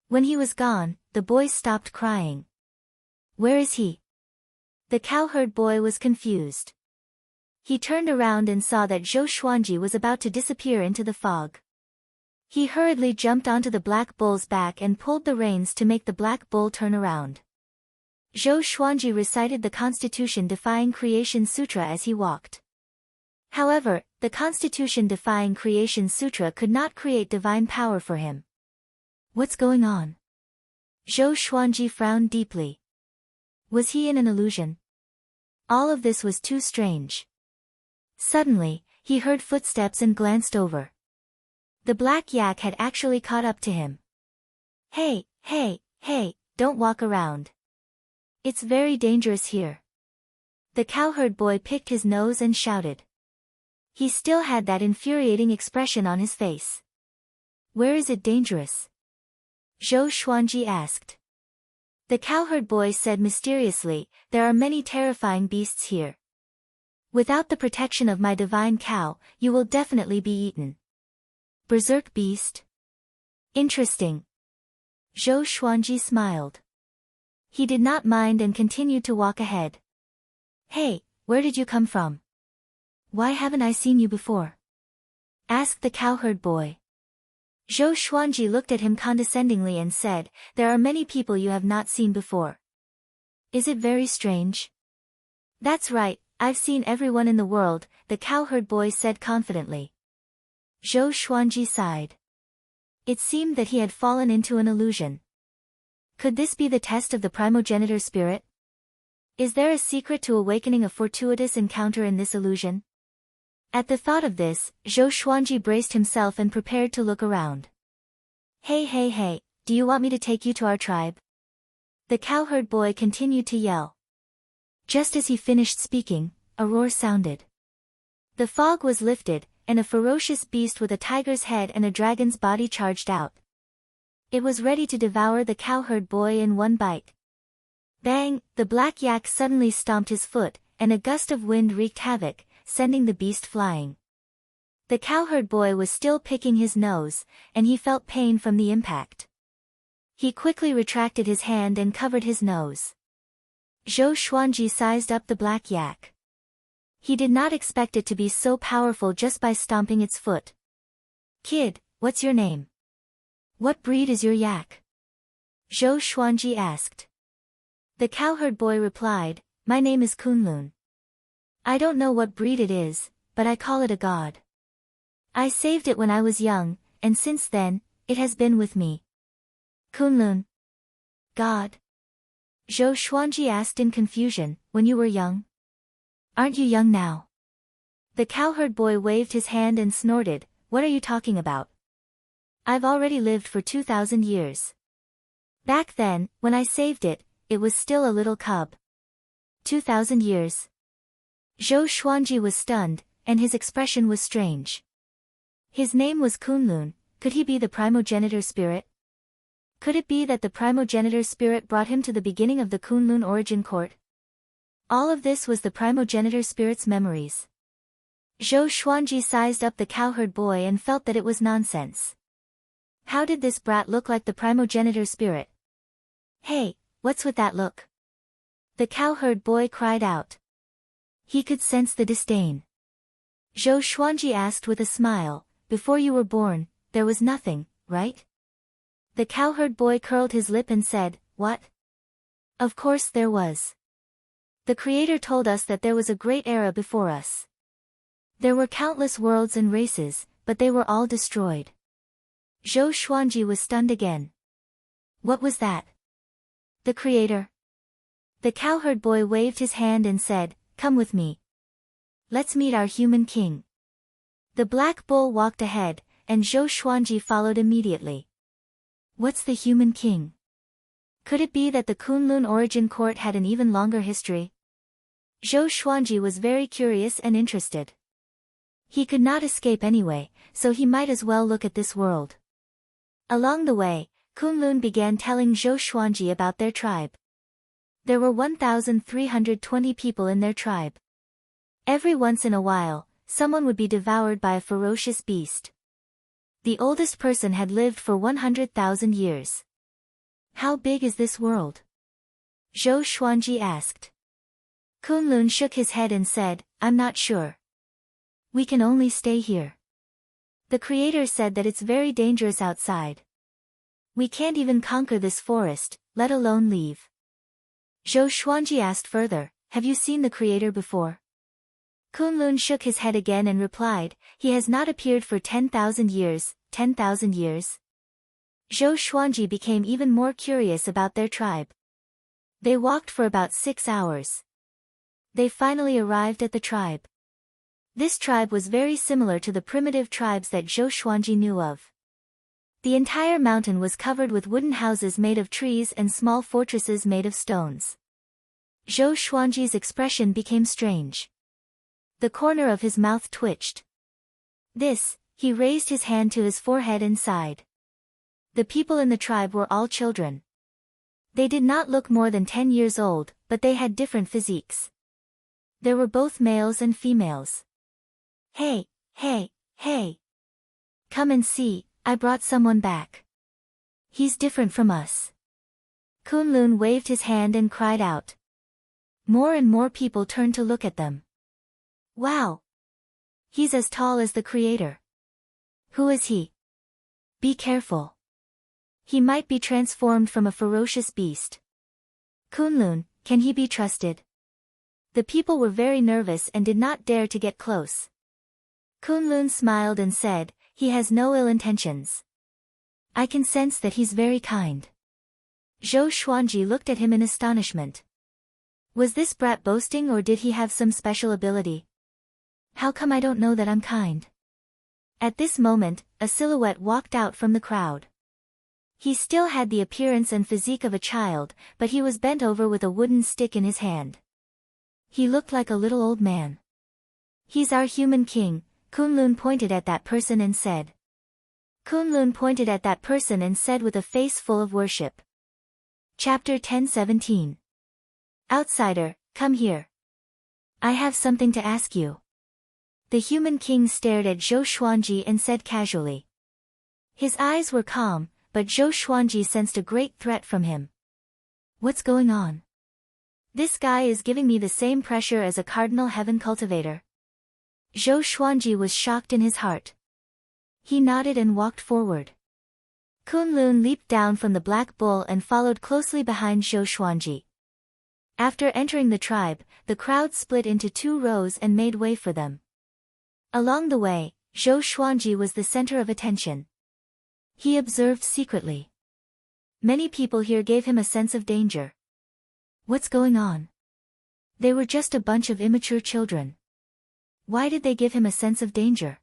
When he was gone, the boy stopped crying. Where is he? The cowherd boy was confused. He turned around and saw that Zhou Xuanji was about to disappear into the fog. He hurriedly jumped onto the black bull's back and pulled the reins to make the black bull turn around. Zhou Xuanji recited the Constitution-defying Creation Sutra as he walked. However, the Constitution-defying Creation Sutra could not create divine power for him. What's going on? Zhou Xuanji frowned deeply. Was he in an illusion? All of this was too strange. Suddenly, he heard footsteps and glanced over. The black yak had actually caught up to him. Hey, don't walk around. It's very dangerous here. The cowherd boy picked his nose and shouted. He still had that infuriating expression on his face. Where is it dangerous? Zhou Xuanji asked. The cowherd boy said mysteriously, there are many terrifying beasts here. Without the protection of my divine cow, you will definitely be eaten. Berserk beast? Interesting. Zhou Xuanji smiled. He did not mind and continued to walk ahead. Hey, where did you come from? Why haven't I seen you before? Asked the cowherd boy. Zhou Xuanji looked at him condescendingly and said, there are many people you have not seen before. Is it very strange? That's right, I've seen everyone in the world, the cowherd boy said confidently. Zhou Xuanji sighed. It seemed that he had fallen into an illusion. Could this be the test of the primogenitor spirit? Is there a secret to awakening a fortuitous encounter in this illusion? At the thought of this, Zhou Xuanji braced himself and prepared to look around. Hey, do you want me to take you to our tribe? The cowherd boy continued to yell. Just as he finished speaking, a roar sounded. The fog was lifted, and a ferocious beast with a tiger's head and a dragon's body charged out. It was ready to devour the cowherd boy in one bite. Bang! The black yak suddenly stomped his foot, and a gust of wind wreaked havoc, sending the beast flying. The cowherd boy was still picking his nose, and he felt pain from the impact. He quickly retracted his hand and covered his nose. Zhou Xuanji sized up the black yak. He did not expect it to be so powerful just by stomping its foot. Kid, what's your name? What breed is your yak? Zhou Xuanji asked. The cowherd boy replied, My name is Kunlun. I don't know what breed it is, but I call it a god. I saved it when I was young, and since then, it has been with me. Kunlun. God? Zhou Xuanji asked in confusion, when you were young? Aren't you young now? The cowherd boy waved his hand and snorted, What are you talking about? I've already lived for 2,000 years. Back then, when I saved it, it was still a little cub. 2,000 years. Zhou Xuanji was stunned, and his expression was strange. His name was Kunlun, could he be the primogenitor spirit? Could it be that the primogenitor spirit brought him to the beginning of the Kunlun origin court? All of this was the primogenitor spirit's memories. Zhou Xuanji sized up the cowherd boy and felt that it was nonsense. How did this brat look like the primogenitor spirit? Hey, what's with that look? The cowherd boy cried out. He could sense the disdain. Zhou Xuanji asked with a smile, Before you were born, there was nothing, right? The cowherd boy curled his lip and said, What? Of course there was. The Creator told us that there was a great era before us. There were countless worlds and races, but they were all destroyed. Zhou Xuanji was stunned again. What was that? The Creator? The cowherd boy waved his hand and said, Come with me. Let's meet our human king. The black bull walked ahead, and Zhou Xuanji followed immediately. What's the human king? Could it be that the Kunlun origin court had an even longer history? Zhou Xuanji was very curious and interested. He could not escape anyway, so he might as well look at this world. Along the way, Kunlun began telling Zhou Xuanji about their tribe. There were 1,320 people in their tribe. Every once in a while, someone would be devoured by a ferocious beast. The oldest person had lived for 100,000 years. How big is this world? Zhou Xuanji asked. Kunlun shook his head and said, I'm not sure. We can only stay here. The Creator said that it's very dangerous outside. We can't even conquer this forest, let alone leave. Zhou Xuanji asked further, Have you seen the Creator before? Kunlun shook his head again and replied, He has not appeared for 10,000 years, 10,000 years. Zhou Xuanji became even more curious about their tribe. They walked for about 6 hours. They finally arrived at the tribe. This tribe was very similar to the primitive tribes that Zhou Xuanji knew of. The entire mountain was covered with wooden houses made of trees and small fortresses made of stones. Zhou Xuanji's expression became strange. The corner of his mouth twitched. He raised his hand to his forehead and sighed. The people in the tribe were all children. They did not look more than 10 years old, but they had different physiques. There were both males and females. Hey! Come and see, I brought someone back. He's different from us. Kunlun waved his hand and cried out. More and more people turned to look at them. Wow! He's as tall as the Creator. Who is he? Be careful. He might be transformed from a ferocious beast. Kunlun, can he be trusted? The people were very nervous and did not dare to get close. Kunlun smiled and said, "He has no ill intentions. I can sense that he's very kind." Zhou Xuanji looked at him in astonishment. Was this brat boasting, or did he have some special ability? How come I don't know that I'm kind? At this moment, a silhouette walked out from the crowd. He still had the appearance and physique of a child, but he was bent over with a wooden stick in his hand. He looked like a little old man. "He's our human king," Kunlun pointed at that person and said. Kunlun pointed at that person and said with a face full of worship. Chapter 10:17. Outsider, come here. I have something to ask you. The human king stared at Zhou Xuanji and said casually. His eyes were calm, but Zhou Xuanji sensed a great threat from him. What's going on? This guy is giving me the same pressure as a cardinal heaven cultivator. Zhou Xuanji was shocked in his heart. He nodded and walked forward. Kunlun leaped down from the black bull and followed closely behind Zhou Xuanji. After entering the tribe, the crowd split into 2 rows and made way for them. Along the way, Zhou Xuanji was the center of attention. He observed secretly. Many people here gave him a sense of danger. What's going on? They were just a bunch of immature children. Why did they give him a sense of danger?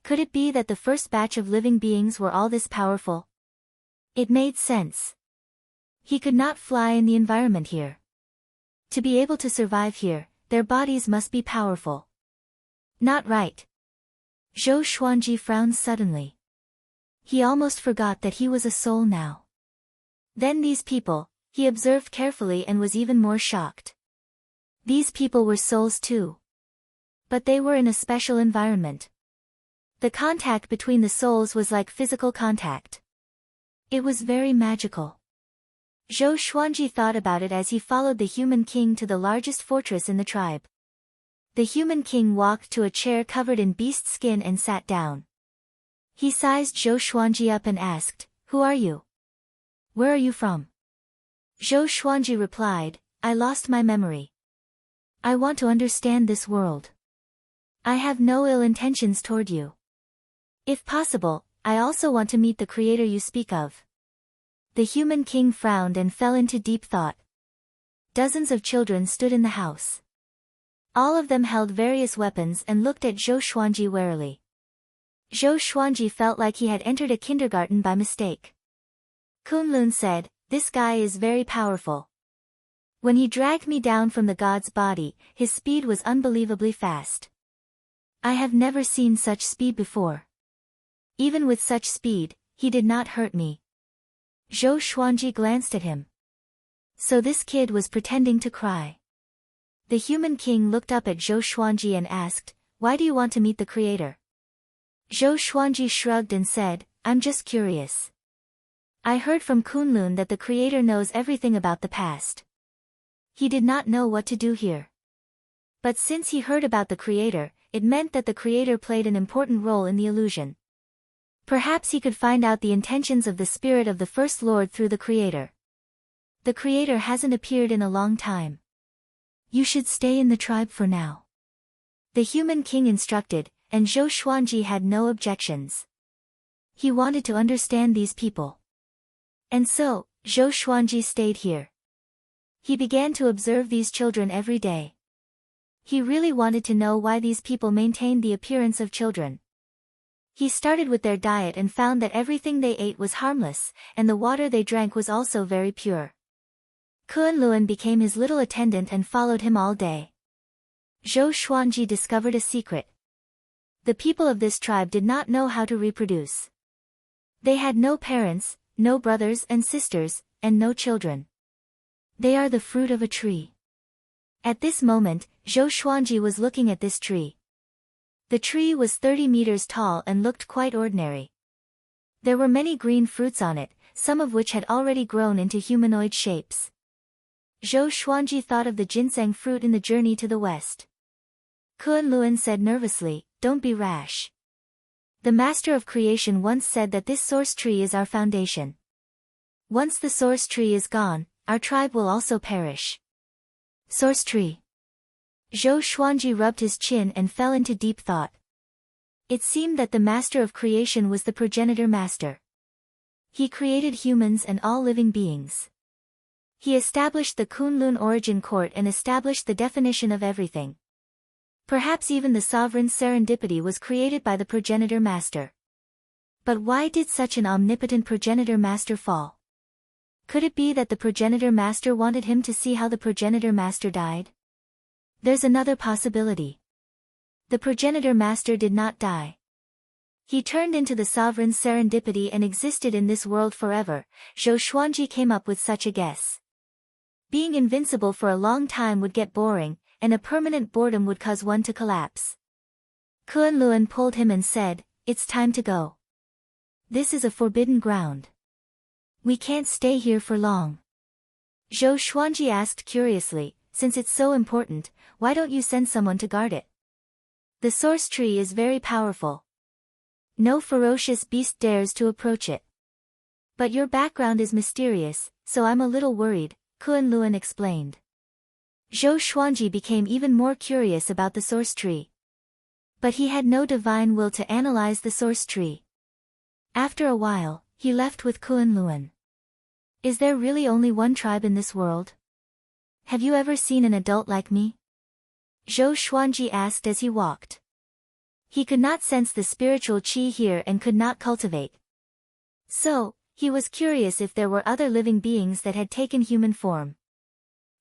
Could it be that the first batch of living beings were all this powerful? It made sense. He could not fly in the environment here. To be able to survive here, their bodies must be powerful. Not right. Zhou Xuanji frowned suddenly. He almost forgot that he was a soul now. Then these people, he observed carefully and was even more shocked. These people were souls too. But they were in a special environment. The contact between the souls was like physical contact. It was very magical. Zhou Xuanji thought about it as he followed the human king to the largest fortress in the tribe. The human king walked to a chair covered in beast skin and sat down. He sized Zhou Xuanji up and asked, "Who are you? Where are you from?" Zhou Xuanji replied, "I lost my memory. I want to understand this world. I have no ill intentions toward you. If possible, I also want to meet the creator you speak of." The human king frowned and fell into deep thought. Dozens of children stood in the house. All of them held various weapons and looked at Zhou Xuanji warily. Zhou Xuanji felt like he had entered a kindergarten by mistake. Kunlun said, "This guy is very powerful. When he dragged me down from the god's body, his speed was unbelievably fast. I have never seen such speed before. Even with such speed, he did not hurt me." Zhou Xuanji glanced at him. So this kid was pretending to cry. The human king looked up at Zhou Xuanji and asked, "Why do you want to meet the creator?" Zhou Xuanji shrugged and said, "I'm just curious. I heard from Kunlun that the creator knows everything about the past. He did not know what to do here. But since he heard about the creator, it meant that the creator played an important role in the illusion. Perhaps he could find out the intentions of the spirit of the First Lord through the creator. The creator hasn't appeared in a long time. You should stay in the tribe for now." The human king instructed, and Zhou Xuanji had no objections. He wanted to understand these people. And so, Zhou Xuanji stayed here. He began to observe these children every day. He really wanted to know why these people maintained the appearance of children. He started with their diet and found that everything they ate was harmless, and the water they drank was also very pure. Kunlun became his little attendant and followed him all day. Zhou Xuanji discovered a secret. The people of this tribe did not know how to reproduce. They had no parents, no brothers and sisters, and no children. They are the fruit of a tree. At this moment, Zhou Xuanji was looking at this tree. The tree was 30 meters tall and looked quite ordinary. There were many green fruits on it, some of which had already grown into humanoid shapes. Zhou Xuanji thought of the ginseng fruit in the journey to the west. Kunlun said nervously, "Don't be rash. The master of creation once said that this source tree is our foundation. Once the source tree is gone, our tribe will also perish." Source tree. Zhou Xuanji rubbed his chin and fell into deep thought. It seemed that the master of creation was the progenitor master. He created humans and all living beings. He established the Kunlun origin court and established the definition of everything. Perhaps even the sovereign serendipity was created by the progenitor master. But why did such an omnipotent progenitor master fall? Could it be that the progenitor master wanted him to see how the progenitor master died? There's another possibility. The progenitor master did not die. He turned into the sovereign serendipity and existed in this world forever. Zhou Xuanji came up with such a guess. Being invincible for a long time would get boring, and a permanent boredom would cause one to collapse. Kunlun pulled him and said, "It's time to go. This is a forbidden ground. We can't stay here for long." Zhou Xuanji asked curiously, "Since it's so important, why don't you send someone to guard it? The source tree is very powerful. No ferocious beast dares to approach it. But your background is mysterious, so I'm a little worried," Kunlun explained. Zhou Xuanji became even more curious about the source tree. But he had no divine will to analyze the source tree. After a while, he left with Kunlun. "Is there really only one tribe in this world? Have you ever seen an adult like me?" Zhou Xuanji asked as he walked. He could not sense the spiritual qi here and could not cultivate. So, he was curious if there were other living beings that had taken human form.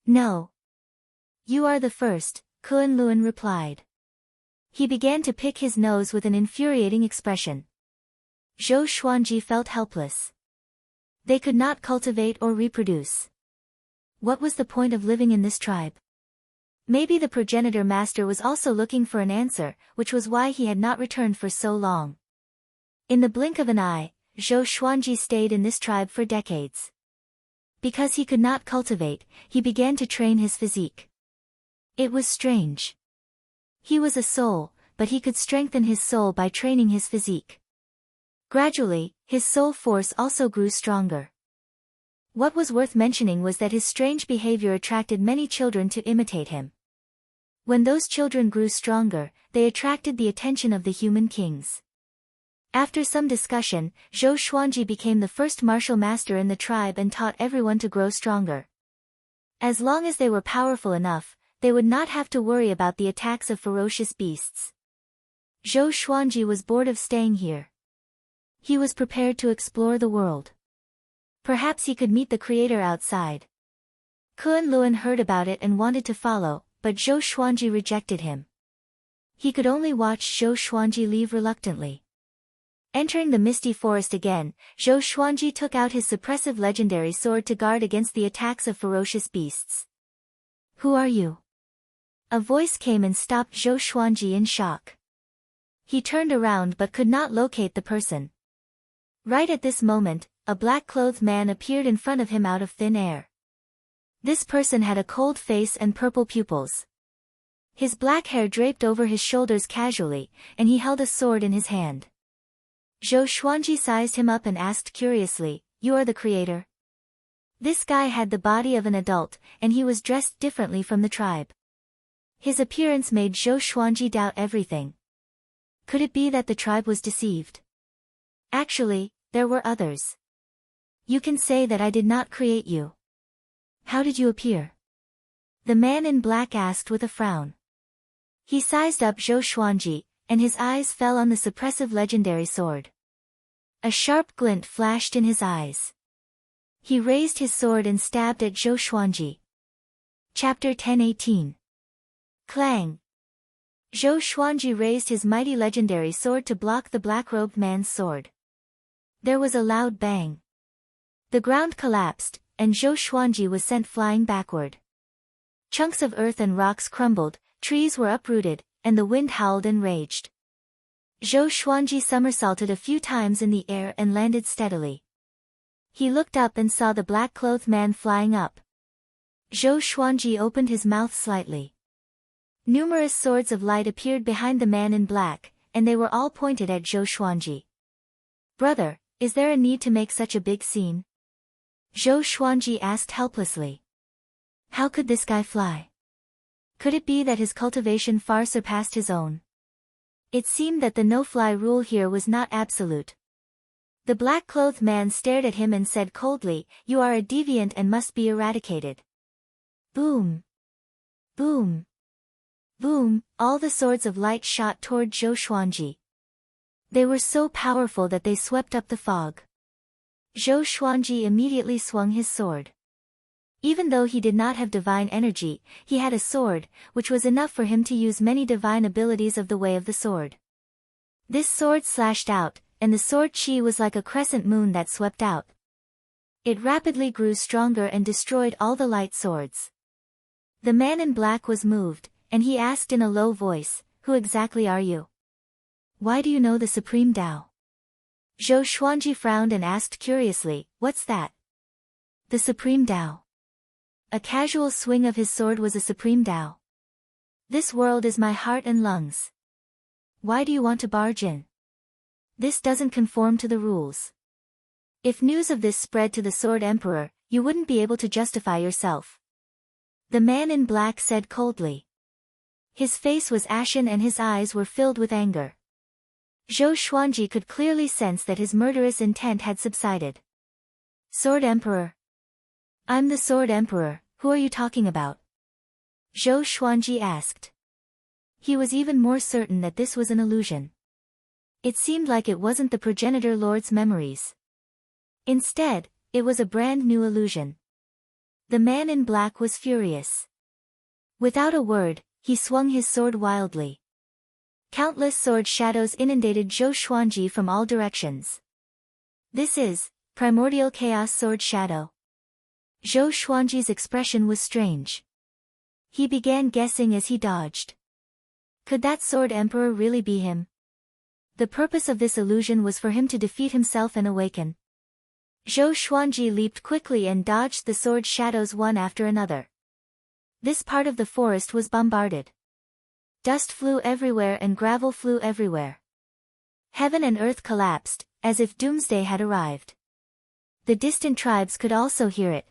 "No. You are the first," Kunlun replied. He began to pick his nose with an infuriating expression. Zhou Xuanji felt helpless. They could not cultivate or reproduce. What was the point of living in this tribe? Maybe the progenitor master was also looking for an answer, which was why he had not returned for so long. In the blink of an eye, Zhou Xuanji stayed in this tribe for decades. Because he could not cultivate, he began to train his physique. It was strange. He was a soul, but he could strengthen his soul by training his physique. Gradually, his soul force also grew stronger. What was worth mentioning was that his strange behavior attracted many children to imitate him. When those children grew stronger, they attracted the attention of the human kings. After some discussion, Zhou Xuanji became the first martial master in the tribe and taught everyone to grow stronger. As long as they were powerful enough, they would not have to worry about the attacks of ferocious beasts. Zhou Xuanji was bored of staying here. He was prepared to explore the world. Perhaps he could meet the creator outside. Kunlun heard about it and wanted to follow, but Zhou Xuanji rejected him. He could only watch Zhou Xuanji leave reluctantly. Entering the misty forest again, Zhou Xuanji took out his suppressive legendary sword to guard against the attacks of ferocious beasts. "Who are you?" A voice came and stopped Zhou Xuanji in shock. He turned around but could not locate the person. Right at this moment, a black-clothed man appeared in front of him out of thin air. This person had a cold face and purple pupils. His black hair draped over his shoulders casually, and he held a sword in his hand. Zhou Xuanji sized him up and asked curiously, "You are the creator?" This guy had the body of an adult, and he was dressed differently from the tribe. His appearance made Zhou Xuanji doubt everything. Could it be that the tribe was deceived? Actually, there were others. "You can say that I did not create you. How did you appear?" The man in black asked with a frown. He sized up Zhou Xuanji, and his eyes fell on the suppressive legendary sword. A sharp glint flashed in his eyes. He raised his sword and stabbed at Zhou Xuanji. Chapter 10:18. Clang! Zhou Xuanji raised his mighty legendary sword to block the black-robed man's sword. There was a loud bang. The ground collapsed, and Zhou Xuanji was sent flying backward. Chunks of earth and rocks crumbled, trees were uprooted, and the wind howled and raged. Zhou Xuanji somersaulted a few times in the air and landed steadily. He looked up and saw the black-clothed man flying up. Zhou Xuanji opened his mouth slightly. Numerous swords of light appeared behind the man in black, and they were all pointed at Zhou Xuanji. "Brother, is there a need to make such a big scene?" Zhou Xuanji asked helplessly. "How could this guy fly?" Could it be that his cultivation far surpassed his own? It seemed that the no-fly rule here was not absolute. The black-clothed man stared at him and said coldly, "You are a deviant and must be eradicated." Boom! Boom! Boom! All the swords of light shot toward Zhou Xuanji. They were so powerful that they swept up the fog. Zhou Xuanji immediately swung his sword. Even though he did not have divine energy, he had a sword, which was enough for him to use many divine abilities of the way of the sword. This sword slashed out, and the sword chi was like a crescent moon that swept out. It rapidly grew stronger and destroyed all the light swords. The man in black was moved, and he asked in a low voice, "Who exactly are you? Why do you know the Supreme Tao?" Zhou Xuanji frowned and asked curiously, "What's that?" "The Supreme Tao." A casual swing of his sword was a Supreme Tao. "This world is my heart and lungs. Why do you want to barge in? This doesn't conform to the rules. If news of this spread to the Sword Emperor, you wouldn't be able to justify yourself." The man in black said coldly. His face was ashen and his eyes were filled with anger. Zhou Xuanji could clearly sense that his murderous intent had subsided. "Sword Emperor? I'm the Sword Emperor, who are you talking about?" Zhou Xuanji asked. He was even more certain that this was an illusion. It seemed like it wasn't the progenitor lord's memories. Instead, it was a brand new illusion. The man in black was furious. Without a word, he swung his sword wildly. Countless sword shadows inundated Zhou Xuanji from all directions. "This is Primordial Chaos Sword Shadow." Zhou Xuanji's expression was strange. He began guessing as he dodged. Could that Sword Emperor really be him? The purpose of this illusion was for him to defeat himself and awaken. Zhou Xuanji leaped quickly and dodged the sword shadows one after another. This part of the forest was bombarded. Dust flew everywhere and gravel flew everywhere. Heaven and earth collapsed, as if doomsday had arrived. The distant tribes could also hear it.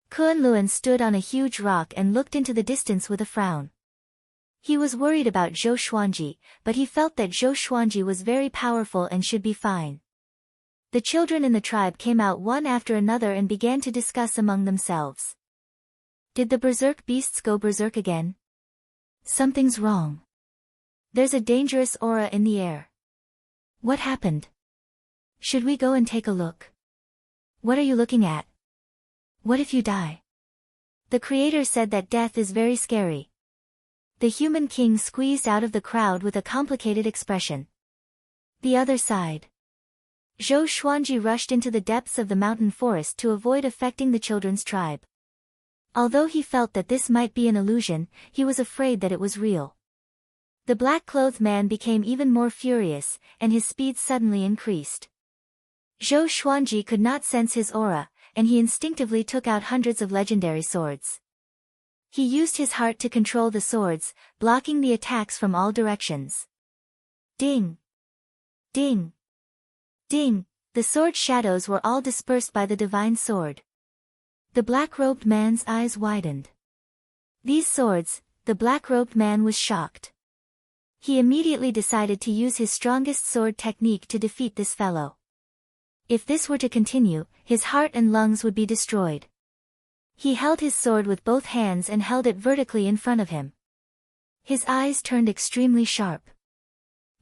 Kunlun stood on a huge rock and looked into the distance with a frown. He was worried about Zhou Xuanji, but he felt that Zhou Xuanji was very powerful and should be fine. The children in the tribe came out one after another and began to discuss among themselves. Did the berserk beasts go berserk again? Something's wrong. There's a dangerous aura in the air. What happened? Should we go and take a look? What are you looking at? What if you die? The creator said that death is very scary. The human king squeezed out of the crowd with a complicated expression. The other side. Zhou Xuanji rushed into the depths of the mountain forest to avoid affecting the children's tribe. Although he felt that this might be an illusion, he was afraid that it was real. The black-clothed man became even more furious, and his speed suddenly increased. Zhou Xuanji could not sense his aura, and he instinctively took out hundreds of legendary swords. He used his heart to control the swords, blocking the attacks from all directions. Ding! Ding! Ding! The sword shadows were all dispersed by the divine sword. The black-robed man's eyes widened. These swords, the black-robed man was shocked. He immediately decided to use his strongest sword technique to defeat this fellow. If this were to continue, his heart and lungs would be destroyed. He held his sword with both hands and held it vertically in front of him. His eyes turned extremely sharp.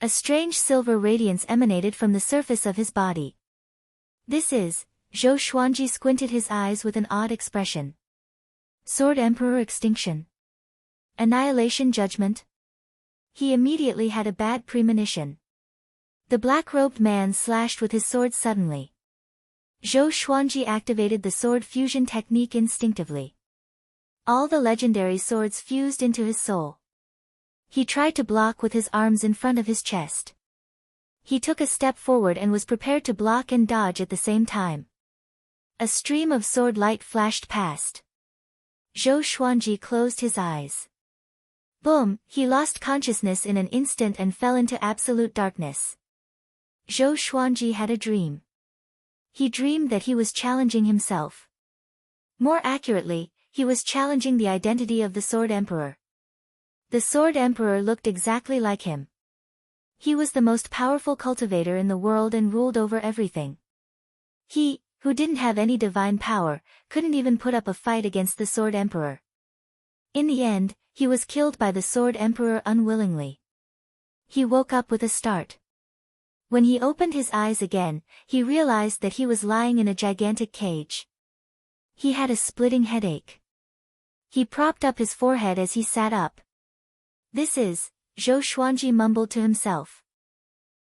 A strange silver radiance emanated from the surface of his body. "This is..." Zhou Xuanji squinted his eyes with an odd expression. "Sword Emperor Extinction? Annihilation Judgment?" He immediately had a bad premonition. The black-robed man slashed with his sword suddenly. Zhou Xuanji activated the sword fusion technique instinctively. All the legendary swords fused into his soul. He tried to block with his arms in front of his chest. He took a step forward and was prepared to block and dodge at the same time. A stream of sword light flashed past. Zhou Xuanji closed his eyes. Boom! He lost consciousness in an instant and fell into absolute darkness. Zhou Xuanji had a dream. He dreamed that he was challenging himself. More accurately, he was challenging the identity of the Sword Emperor. The Sword Emperor looked exactly like him. He was the most powerful cultivator in the world and ruled over everything. He, who didn't have any divine power, couldn't even put up a fight against the Sword Emperor. In the end, he was killed by the Sword Emperor unwillingly. He woke up with a start. When he opened his eyes again, he realized that he was lying in a gigantic cage. He had a splitting headache. He propped up his forehead as he sat up. "This is," Zhou Xuanji mumbled to himself.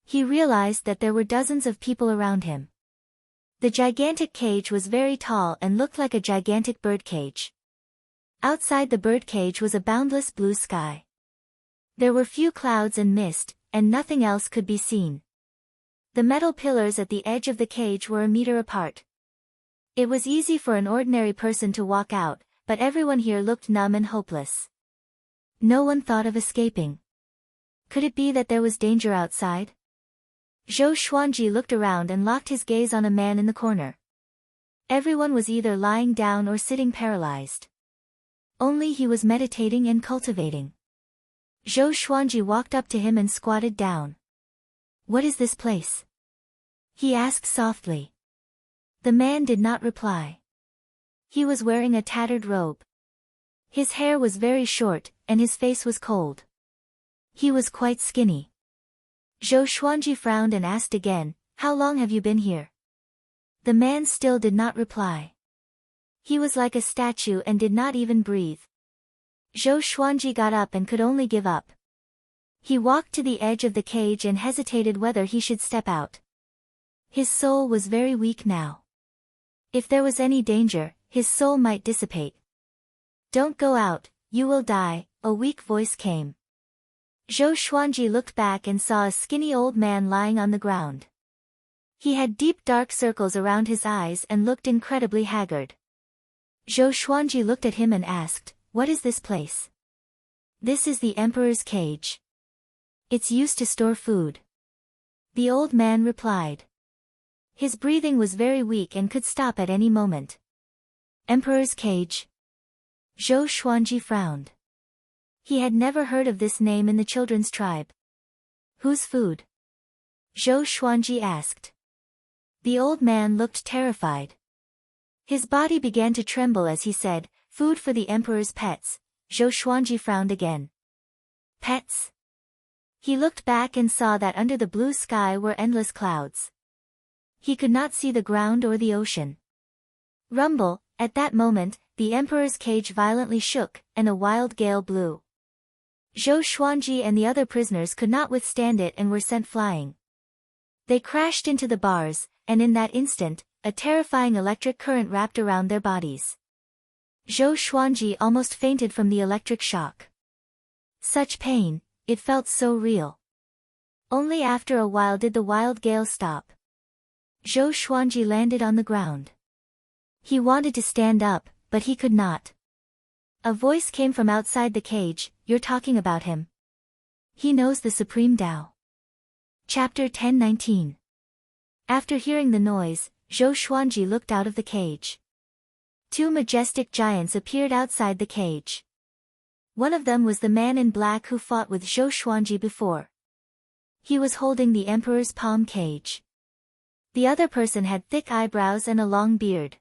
He realized that there were dozens of people around him. The gigantic cage was very tall and looked like a gigantic birdcage. Outside the birdcage was a boundless blue sky. There were few clouds and mist, and nothing else could be seen. The metal pillars at the edge of the cage were a meter apart. It was easy for an ordinary person to walk out, but everyone here looked numb and hopeless. No one thought of escaping. Could it be that there was danger outside? Zhou Xuanji looked around and locked his gaze on a man in the corner. Everyone was either lying down or sitting paralyzed. Only he was meditating and cultivating. Zhou Xuanji walked up to him and squatted down. "What is this place?" he asked softly. The man did not reply. He was wearing a tattered robe. His hair was very short, and his face was cold. He was quite skinny. Zhou Xuanji frowned and asked again, "How long have you been here?" The man still did not reply. He was like a statue and did not even breathe. Zhou Xuanji got up and could only give up. He walked to the edge of the cage and hesitated whether he should step out. His soul was very weak now. If there was any danger, his soul might dissipate. "Don't go out, you will die," a weak voice came. Zhou Xuanji looked back and saw a skinny old man lying on the ground. He had deep dark circles around his eyes and looked incredibly haggard. Zhou Xuanji looked at him and asked, "What is this place?" "This is the Emperor's cage. It's used to store food." The old man replied. His breathing was very weak and could stop at any moment. "Emperor's cage?" Zhou Xuanji frowned. He had never heard of this name in the children's tribe. "Whose food?" Zhou Xuanji asked. The old man looked terrified. His body began to tremble as he said, "Food for the Emperor's pets." Zhou Xuanji frowned again. "Pets?" He looked back and saw that under the blue sky were endless clouds. He could not see the ground or the ocean. Rumble, at that moment, the Emperor's cage violently shook, and a wild gale blew. Zhou Xuanji and the other prisoners could not withstand it and were sent flying. They crashed into the bars, and in that instant, a terrifying electric current wrapped around their bodies. Zhou Xuanji almost fainted from the electric shock. Such pain, it felt so real. Only after a while did the wild gale stop. Zhou Xuanji landed on the ground. He wanted to stand up, but he could not. A voice came from outside the cage, "You're talking about him. He knows the Supreme Tao." Chapter 10:19. After hearing the noise, Zhou Xuanji looked out of the cage. Two majestic giants appeared outside the cage. One of them was the man in black who fought with Zhou Xuanji before. He was holding the Emperor's palm cage. The other person had thick eyebrows and a long beard.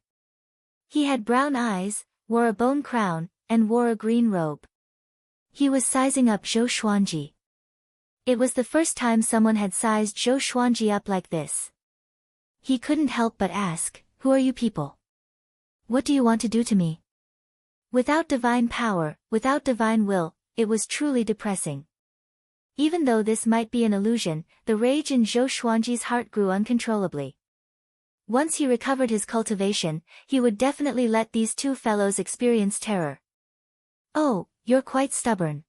He had brown eyes, wore a bone crown, and wore a green robe. He was sizing up Zhou Xuanji. It was the first time someone had sized Zhou Xuanji up like this. He couldn't help but ask, "Who are you people? What do you want to do to me?" Without divine power, without divine will, it was truly depressing. Even though this might be an illusion, the rage in Zhou Xuanji's heart grew uncontrollably. Once he recovered his cultivation, he would definitely let these two fellows experience terror. "Oh, you're quite stubborn.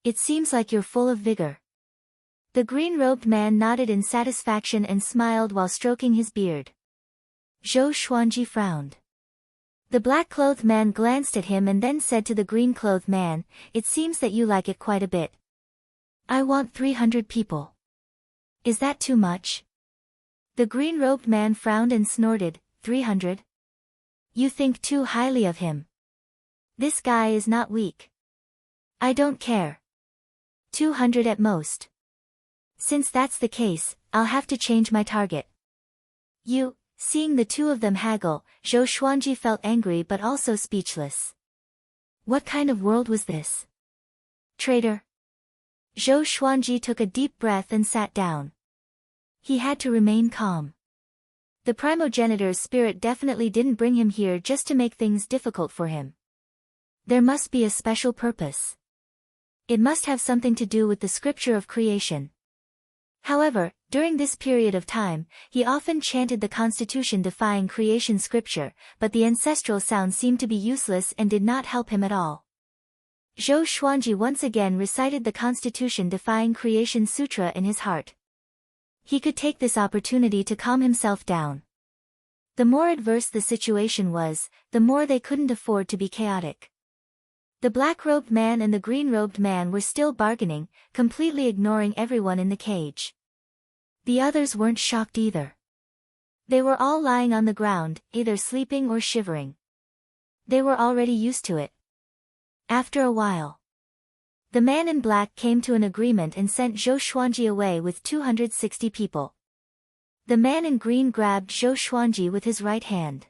It seems like you're full of vigor." The green-robed man nodded in satisfaction and smiled while stroking his beard. Zhou Xuanji frowned. The black-clothed man glanced at him and then said to the green-clothed man, "It seems that you like it quite a bit. I want 300 people. Is that too much?" The green-robed man frowned and snorted, 300? You think too highly of him. This guy is not weak. I don't care. 200 at most. Since that's the case, I'll have to change my target. Seeing the two of them haggle, Zhou Xuanji felt angry but also speechless. What kind of world was this? Traitor. Zhou Xuanji took a deep breath and sat down. He had to remain calm. The primogenitor's spirit definitely didn't bring him here just to make things difficult for him. There must be a special purpose. It must have something to do with the scripture of creation. However, during this period of time, he often chanted the constitution-defying creation scripture, but the ancestral sound seemed to be useless and did not help him at all. Zhou Xuanji once again recited the constitution-defying creation sutra in his heart. He could take this opportunity to calm himself down. The more adverse the situation was, the more they couldn't afford to be chaotic. The black-robed man and the green-robed man were still bargaining, completely ignoring everyone in the cage. The others weren't shocked either. They were all lying on the ground, either sleeping or shivering. They were already used to it. After a while, the man in black came to an agreement and sent Zhou Xuanji away with 260 people. The man in green grabbed Zhou Xuanji with his right hand.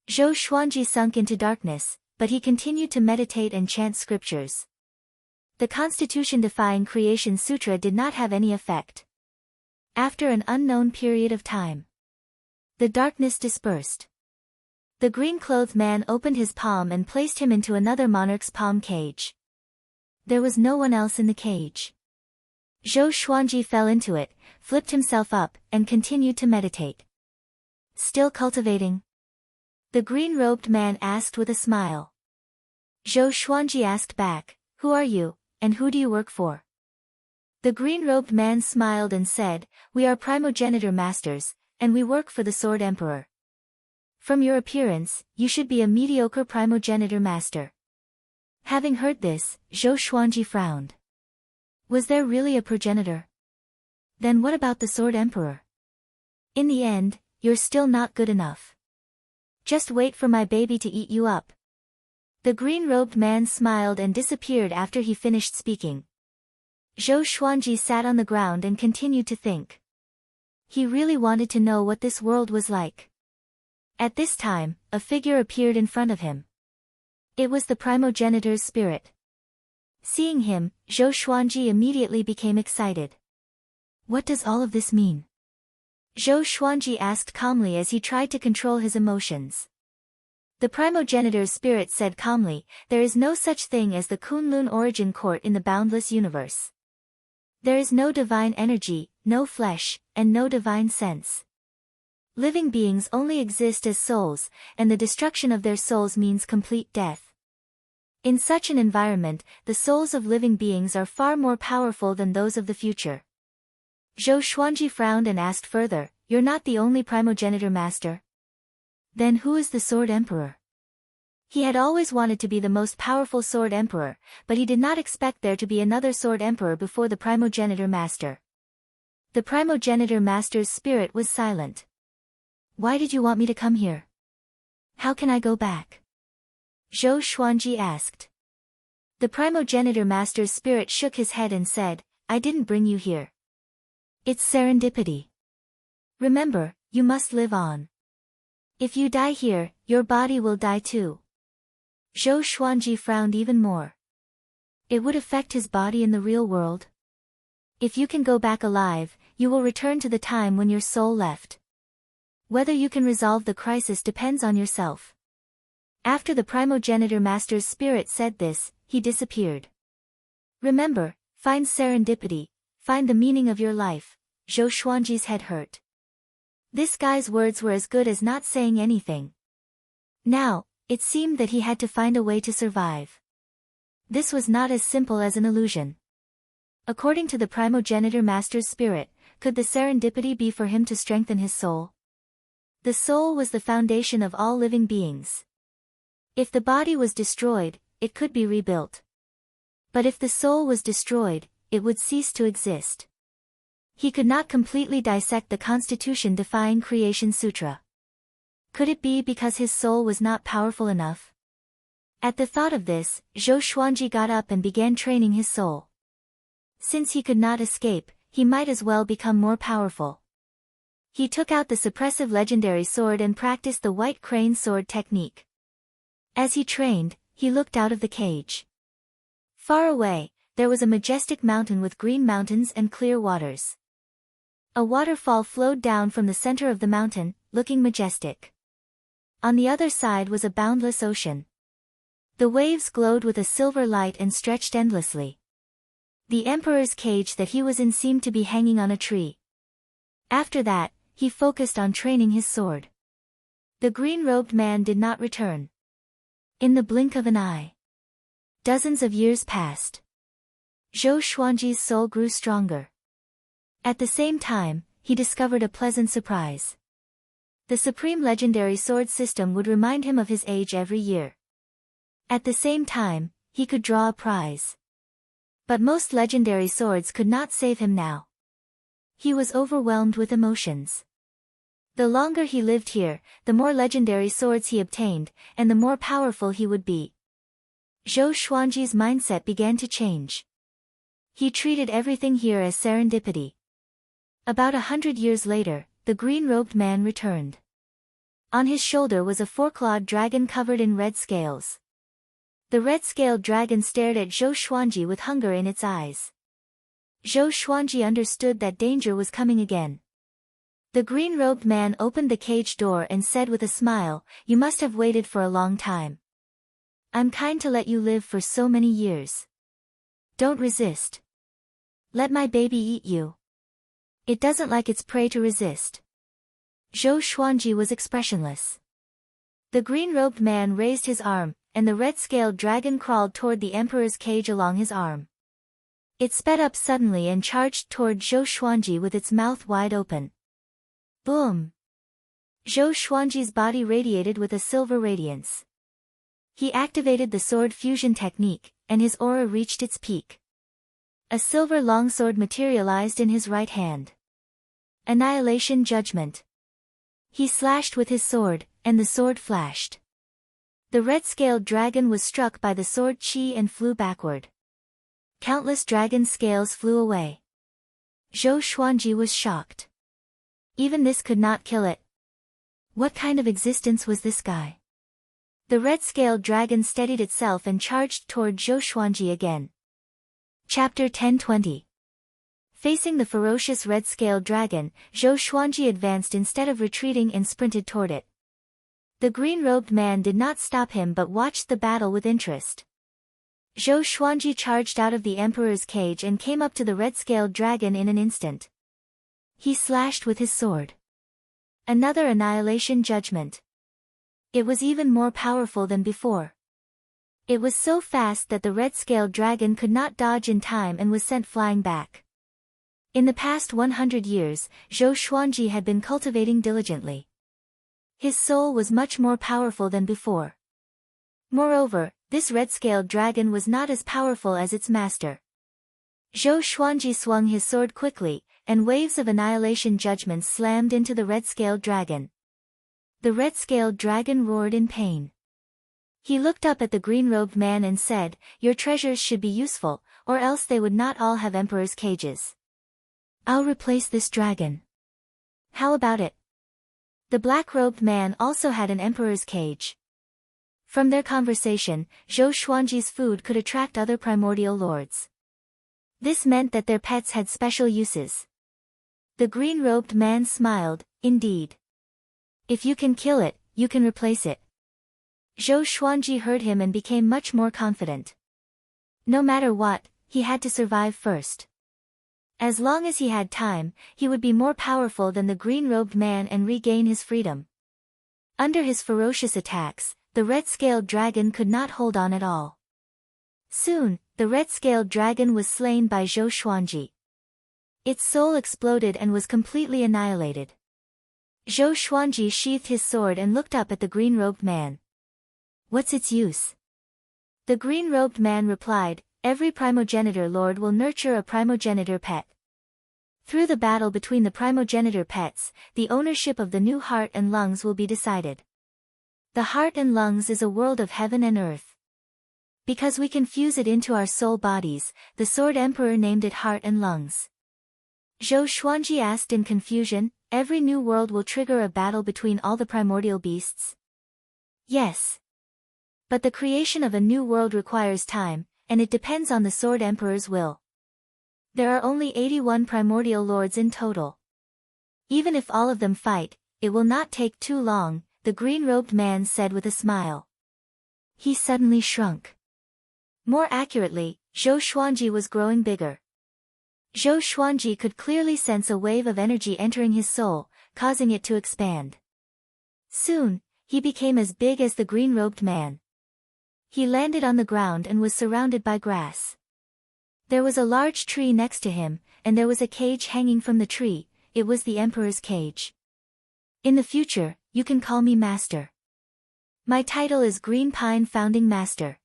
Zhou Xuanji sunk into darkness, but he continued to meditate and chant scriptures. The constitution-defying creation sutra did not have any effect. After an unknown period of time, the darkness dispersed. The green-clothed man opened his palm and placed him into another monarch's palm cage. There was no one else in the cage. Zhou Xuanji fell into it, flipped himself up, and continued to meditate. Still cultivating? The green-robed man asked with a smile. Zhou Xuanji asked back, "Who are you, and who do you work for?" The green-robed man smiled and said, "We are primogenitor masters, and we work for the Sword Emperor. From your appearance, you should be a mediocre primogenitor master." Having heard this, Zhou Xuanji frowned. Was there really a progenitor? Then what about the Sword Emperor? In the end, you're still not good enough. Just wait for my baby to eat you up. The green-robed man smiled and disappeared after he finished speaking. Zhou Xuanji sat on the ground and continued to think. He really wanted to know what this world was like. At this time, a figure appeared in front of him. It was the primogenitor's spirit. Seeing him, Zhou Xuanji immediately became excited. What does all of this mean? Zhou Xuanji asked calmly as he tried to control his emotions. The primogenitor's spirit said calmly, "There is no such thing as the Kunlun origin court in the boundless universe. There is no divine energy, no flesh, and no divine sense. Living beings only exist as souls, and the destruction of their souls means complete death. In such an environment, the souls of living beings are far more powerful than those of the future." Zhou Xuanji frowned and asked further, "You're not the only primogenitor master? Then who is the Sword Emperor?" He had always wanted to be the most powerful Sword Emperor, but he did not expect there to be another Sword Emperor before the primogenitor master. The primogenitor master's spirit was silent. "Why did you want me to come here? How can I go back?" Zhou Xuanji asked. The primogenitor master's spirit shook his head and said, "I didn't bring you here. It's serendipity. Remember, you must live on. If you die here, your body will die too." Zhou Xuanji frowned even more. It would affect his body in the real world. If you can go back alive, you will return to the time when your soul left. Whether you can resolve the crisis depends on yourself. After the primogenitor master's spirit said this, he disappeared. Remember, find serendipity, find the meaning of your life. Zhou Xuanji's head hurt. This guy's words were as good as not saying anything. Now, it seemed that he had to find a way to survive. This was not as simple as an illusion. According to the primogenitor master's spirit, could the serendipity be for him to strengthen his soul? The soul was the foundation of all living beings. If the body was destroyed, it could be rebuilt. But if the soul was destroyed, it would cease to exist. He could not completely dissect the constitution-defying creation sutra. Could it be because his soul was not powerful enough? At the thought of this, Zhou Xuanji got up and began training his soul. Since he could not escape, he might as well become more powerful. He took out the suppressive legendary sword and practiced the white crane sword technique. As he trained, he looked out of the cage. Far away, there was a majestic mountain with green mountains and clear waters. A waterfall flowed down from the center of the mountain, looking majestic. On the other side was a boundless ocean. The waves glowed with a silver light and stretched endlessly. The emperor's cage that he was in seemed to be hanging on a tree. After that, he focused on training his sword. The green-robed man did not return. In the blink of an eye. Dozens of years passed. Zhou Xuanji's soul grew stronger. At the same time, he discovered a pleasant surprise. The supreme legendary sword system would remind him of his age every year. At the same time, he could draw a prize. But most legendary swords could not save him now. He was overwhelmed with emotions. The longer he lived here, the more legendary swords he obtained, and the more powerful he would be. Zhou Xuanji's mindset began to change. He treated everything here as serendipity. About 100 years later, the green-robed man returned. On his shoulder was a four-clawed dragon covered in red scales. The red-scaled dragon stared at Zhou Xuanji with hunger in its eyes. Zhou Xuanji understood that danger was coming again. The green-robed man opened the cage door and said with a smile, "You must have waited for a long time. I'm kind to let you live for so many years. Don't resist. Let my baby eat you. It doesn't like its prey to resist." Zhou Xuanji was expressionless. The green-robed man raised his arm, and the red-scaled dragon crawled toward the emperor's cage along his arm. It sped up suddenly and charged toward Zhou Xuanji with its mouth wide open. Boom! Zhou Xuanji's body radiated with a silver radiance. He activated the sword fusion technique, and his aura reached its peak. A silver longsword materialized in his right hand. Annihilation Judgment. He slashed with his sword, and the sword flashed. The red-scaled dragon was struck by the sword chi and flew backward. Countless dragon scales flew away. Zhou Xuanji was shocked. Even this could not kill it. What kind of existence was this guy? The red-scaled dragon steadied itself and charged toward Zhou Xuanji again. Chapter 1020. Facing the ferocious red-scaled dragon, Zhou Xuanji advanced instead of retreating and sprinted toward it. The green-robed man did not stop him but watched the battle with interest. Zhou Xuanji charged out of the emperor's cage and came up to the red-scaled dragon in an instant. He slashed with his sword. Another annihilation judgment. It was even more powerful than before. It was so fast that the red-scaled dragon could not dodge in time and was sent flying back. In the past 100 years, Zhou Xuanji had been cultivating diligently. His soul was much more powerful than before. Moreover, this red-scaled dragon was not as powerful as its master. Zhou Xuanji swung his sword quickly, and waves of annihilation judgments slammed into the red-scaled dragon. The red-scaled dragon roared in pain. He looked up at the green-robed man and said, "Your treasures should be useful, or else they would not all have emperor's cages. I'll replace this dragon. How about it?" The black-robed man also had an emperor's cage. From their conversation, Zhou Xuanji's food could attract other primordial lords. This meant that their pets had special uses. The green-robed man smiled, "Indeed. If you can kill it, you can replace it." Zhou Xuanji heard him and became much more confident. No matter what, he had to survive first. As long as he had time, he would be more powerful than the green-robed man and regain his freedom. Under his ferocious attacks, the red-scaled dragon could not hold on at all. Soon, the red-scaled dragon was slain by Zhou Xuanji. Its soul exploded and was completely annihilated. Zhou Xuanji sheathed his sword and looked up at the green-robed man. "What's its use?" The green-robed man replied, "Every primogenitor lord will nurture a primogenitor pet. Through the battle between the primogenitor pets, the ownership of the new heart and lungs will be decided. The heart and lungs is a world of heaven and earth. Because we can fuse it into our soul bodies, the Sword Emperor named it Heart and Lungs. Zhou Xuanji asked in confusion, every new world will trigger a battle between all the primordial beasts? Yes. But the creation of a new world requires time, and it depends on the Sword Emperor's will. There are only 81 primordial lords in total. Even if all of them fight, it will not take too long, the green-robed man said with a smile. He suddenly shrunk. More accurately, Zhou Xuanji was growing bigger. Zhou Xuanji could clearly sense a wave of energy entering his soul, causing it to expand. Soon, he became as big as the green-robed man. He landed on the ground and was surrounded by grass. There was a large tree next to him, and there was a cage hanging from the tree. It was the Emperor's cage. In the future, you can call me Master. My title is Green Pine Founding Master.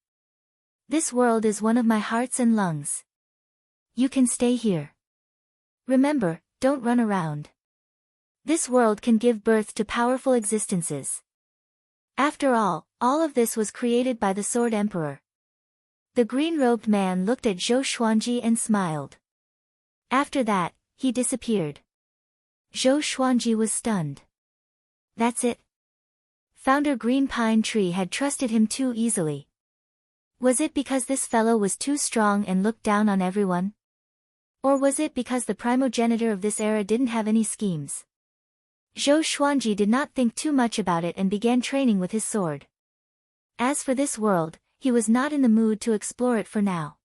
This world is one of my hearts and lungs. You can stay here. Remember, don't run around. This world can give birth to powerful existences. After all of this was created by the Sword Emperor. The green-robed man looked at Zhou Xuanji and smiled. After that, he disappeared. Zhou Xuanji was stunned. That's it. Founder Green Pine Tree had trusted him too easily. Was it because this fellow was too strong and looked down on everyone? Or was it because the primogenitor of this era didn't have any schemes? Zhou Xuanji did not think too much about it and began training with his sword. As for this world, he was not in the mood to explore it for now.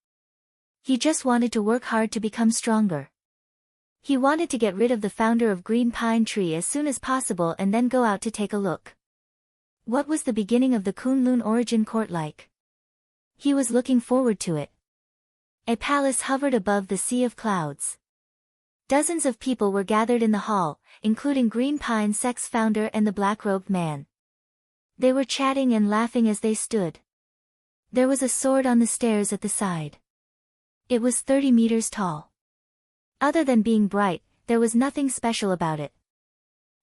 He just wanted to work hard to become stronger. He wanted to get rid of the founder of Green Pine Tree as soon as possible and then go out to take a look. What was the beginning of the Kunlun Origin Court like? He was looking forward to it. A palace hovered above the sea of clouds. Dozens of people were gathered in the hall, including Green Pine Sect's founder and the black-robed man. They were chatting and laughing as they stood. There was a sword on the stairs at the side. It was 30 meters tall. Other than being bright, there was nothing special about it.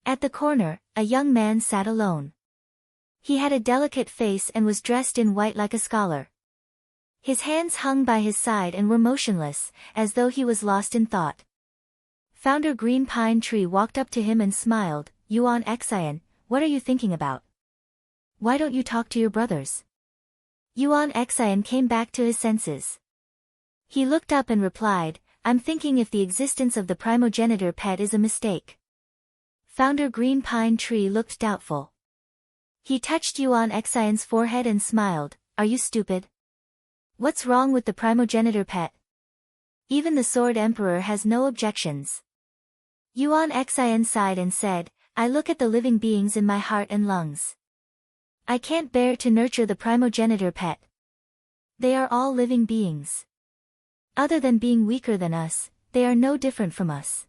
At the corner, a young man sat alone. He had a delicate face and was dressed in white like a scholar. His hands hung by his side and were motionless, as though he was lost in thought. Founder Green Pine Tree walked up to him and smiled. Yuan Xian, what are you thinking about? Why don't you talk to your brothers? Yuan Xian came back to his senses. He looked up and replied, I'm thinking if the existence of the primogenitor pet is a mistake. Founder Green Pine Tree looked doubtful. He touched Yuan Xian's forehead and smiled. Are you stupid? What's wrong with the primogenitor pet? Even the Sword Emperor has no objections. Yuan Xian sighed and said, I look at the living beings in my heart and lungs. I can't bear to nurture the primogenitor pet. They are all living beings. Other than being weaker than us, they are no different from us.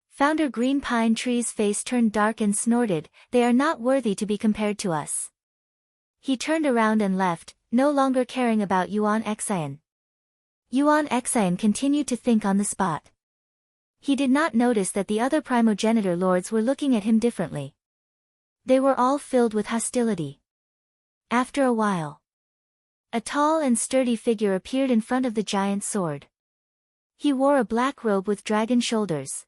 Founder Green Pine Tree's face turned dark and snorted, they are not worthy to be compared to us. He turned around and left, no longer caring about Yuan Xian. Yuan Xian continued to think on the spot. He did not notice that the other primogenitor lords were looking at him differently. They were all filled with hostility. After a while, a tall and sturdy figure appeared in front of the giant sword. He wore a black robe with dragon shoulders.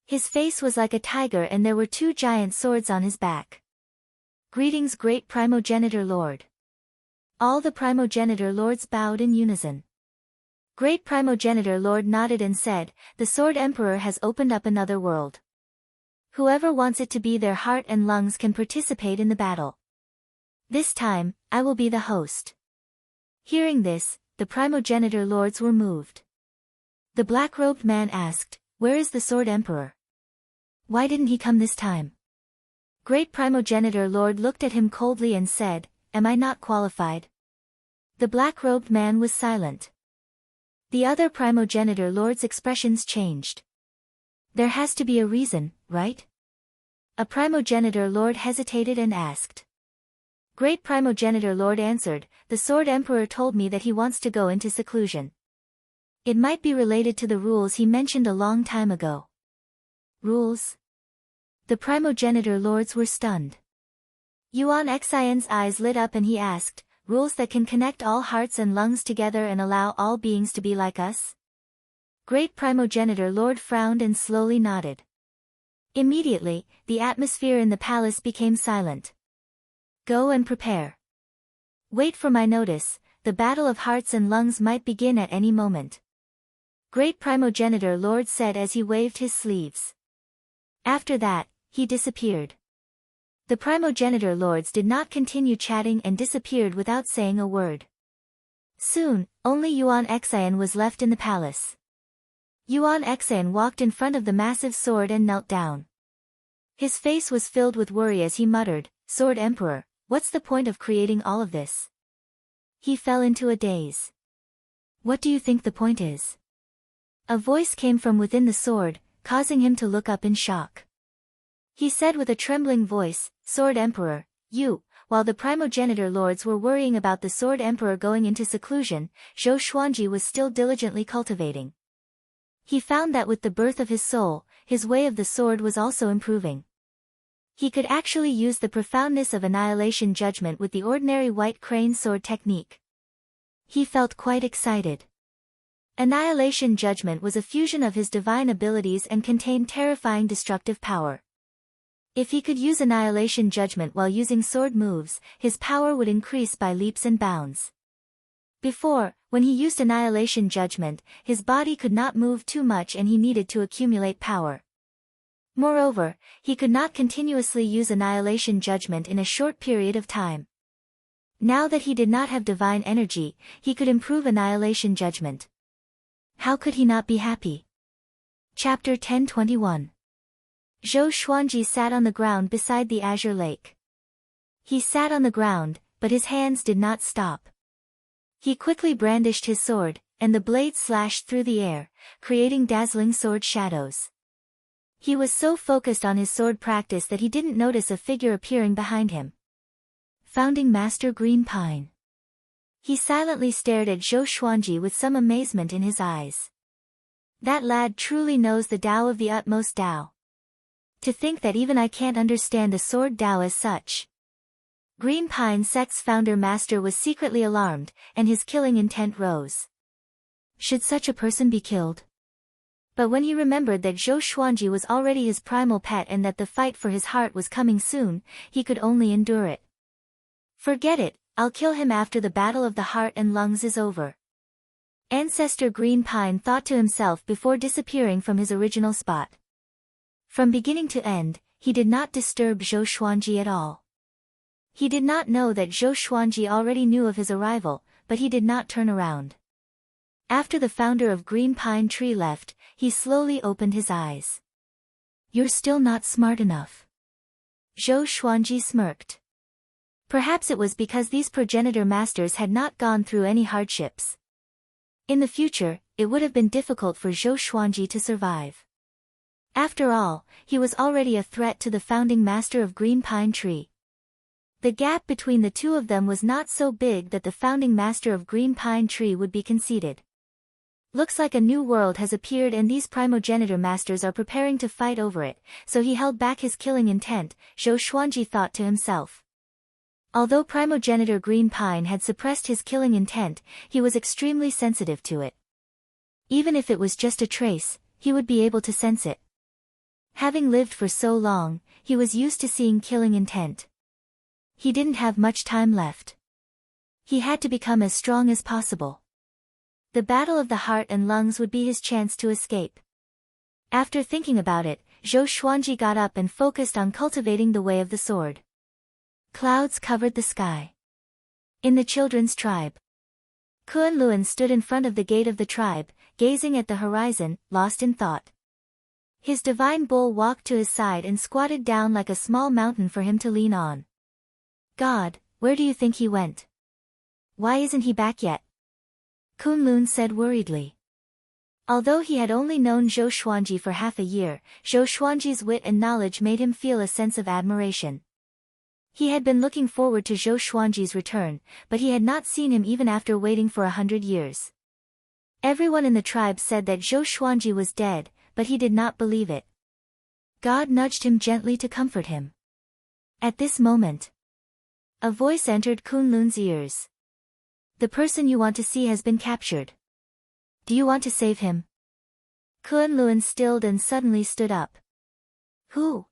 His face was like a tiger and there were two giant swords on his back. Greetings, great primogenitor lord. All the primogenitor lords bowed in unison. Great primogenitor lord nodded and said, the Sword Emperor has opened up another world. Whoever wants it to be their heart and lungs can participate in the battle. This time, I will be the host. Hearing this, the primogenitor lords were moved. The black-robed man asked, where is the Sword Emperor? Why didn't he come this time? Great primogenitor lord looked at him coldly and said, am I not qualified? The black-robed man was silent. The other primogenitor lord's expressions changed. There has to be a reason, right? A primogenitor lord hesitated and asked. Great primogenitor lord answered, the Sword Emperor told me that he wants to go into seclusion. It might be related to the rules he mentioned a long time ago. Rules? The primogenitor lords were stunned. Yuan Xian's eyes lit up and he asked, rules that can connect all hearts and lungs together and allow all beings to be like us? Great Primogenitor Lord frowned and slowly nodded. Immediately, the atmosphere in the palace became silent. Go and prepare. Wait for my notice, the battle of hearts and lungs might begin at any moment. Great Primogenitor Lord said as he waved his sleeves. After that, he disappeared. The Primogenitor Lords did not continue chatting and disappeared without saying a word. Soon, only Yuan Xian was left in the palace. Yuan Xian walked in front of the massive sword and knelt down. His face was filled with worry as he muttered, "Sword Emperor, what's the point of creating all of this?" He fell into a daze. What do you think the point is? A voice came from within the sword, causing him to look up in shock. He said with a trembling voice, "Sword Emperor, while the Primogenitor Lords were worrying about the Sword Emperor going into seclusion, Zhou Xuanji was still diligently cultivating. He found that with the birth of his soul, his way of the sword was also improving. He could actually use the profoundness of Annihilation Judgment with the ordinary white crane sword technique. He felt quite excited. Annihilation Judgment was a fusion of his divine abilities and contained terrifying destructive power. If he could use Annihilation Judgment while using sword moves, his power would increase by leaps and bounds. Before, when he used Annihilation Judgment, his body could not move too much and he needed to accumulate power. Moreover, he could not continuously use Annihilation Judgment in a short period of time. Now that he did not have divine energy, he could improve Annihilation Judgment. How could he not be happy? Chapter 10:21. Zhou Xuanji sat on the ground beside the Azure Lake. He sat on the ground, but his hands did not stop. He quickly brandished his sword, and the blade slashed through the air, creating dazzling sword shadows. He was so focused on his sword practice that he didn't notice a figure appearing behind him. Founding Master Green Pine. He silently stared at Zhou Xuanji with some amazement in his eyes. That lad truly knows the Tao of the utmost Tao. To think that even I can't understand the sword Tao as such. Green Pine Sect's founder master was secretly alarmed, and his killing intent rose. Should such a person be killed? But when he remembered that Zhou Xuanji was already his primal pet and that the fight for his heart was coming soon, he could only endure it. Forget it, I'll kill him after the battle of the heart and lungs is over. Ancestor Green Pine thought to himself before disappearing from his original spot. From beginning to end, he did not disturb Zhou Xuanji at all. He did not know that Zhou Xuanji already knew of his arrival, but he did not turn around. After the founder of Green Pine Tree left, he slowly opened his eyes. You're still not smart enough. Zhou Xuanji smirked. Perhaps it was because these progenitor masters had not gone through any hardships. In the future, it would have been difficult for Zhou Xuanji to survive. After all, he was already a threat to the founding master of Green Pine Tree. The gap between the two of them was not so big that the founding master of Green Pine Tree would be conceited. Looks like a new world has appeared and these primogenitor masters are preparing to fight over it, so he held back his killing intent, Zhou Xuanji thought to himself. Although primogenitor Green Pine had suppressed his killing intent, he was extremely sensitive to it. Even if it was just a trace, he would be able to sense it. Having lived for so long, he was used to seeing killing intent. He didn't have much time left. He had to become as strong as possible. The battle of the heart and lungs would be his chance to escape. After thinking about it, Zhou Xuanji got up and focused on cultivating the way of the sword. Clouds covered the sky. In the children's tribe. Kunlun stood in front of the gate of the tribe, gazing at the horizon, lost in thought. His divine bull walked to his side and squatted down like a small mountain for him to lean on. God, where do you think he went? Why isn't he back yet? Kunlun said worriedly. Although he had only known Zhou Xuanji for half a year, Zhou Xuanji's wit and knowledge made him feel a sense of admiration. He had been looking forward to Zhou Xuanji's return, but he had not seen him even after waiting for 100 years. Everyone in the tribe said that Zhou Xuanji was dead, but he did not believe it. God nudged him gently to comfort him. At this moment, a voice entered Kunlun's ears. The person you want to see has been captured. Do you want to save him? Kunlun stilled and suddenly stood up. Who?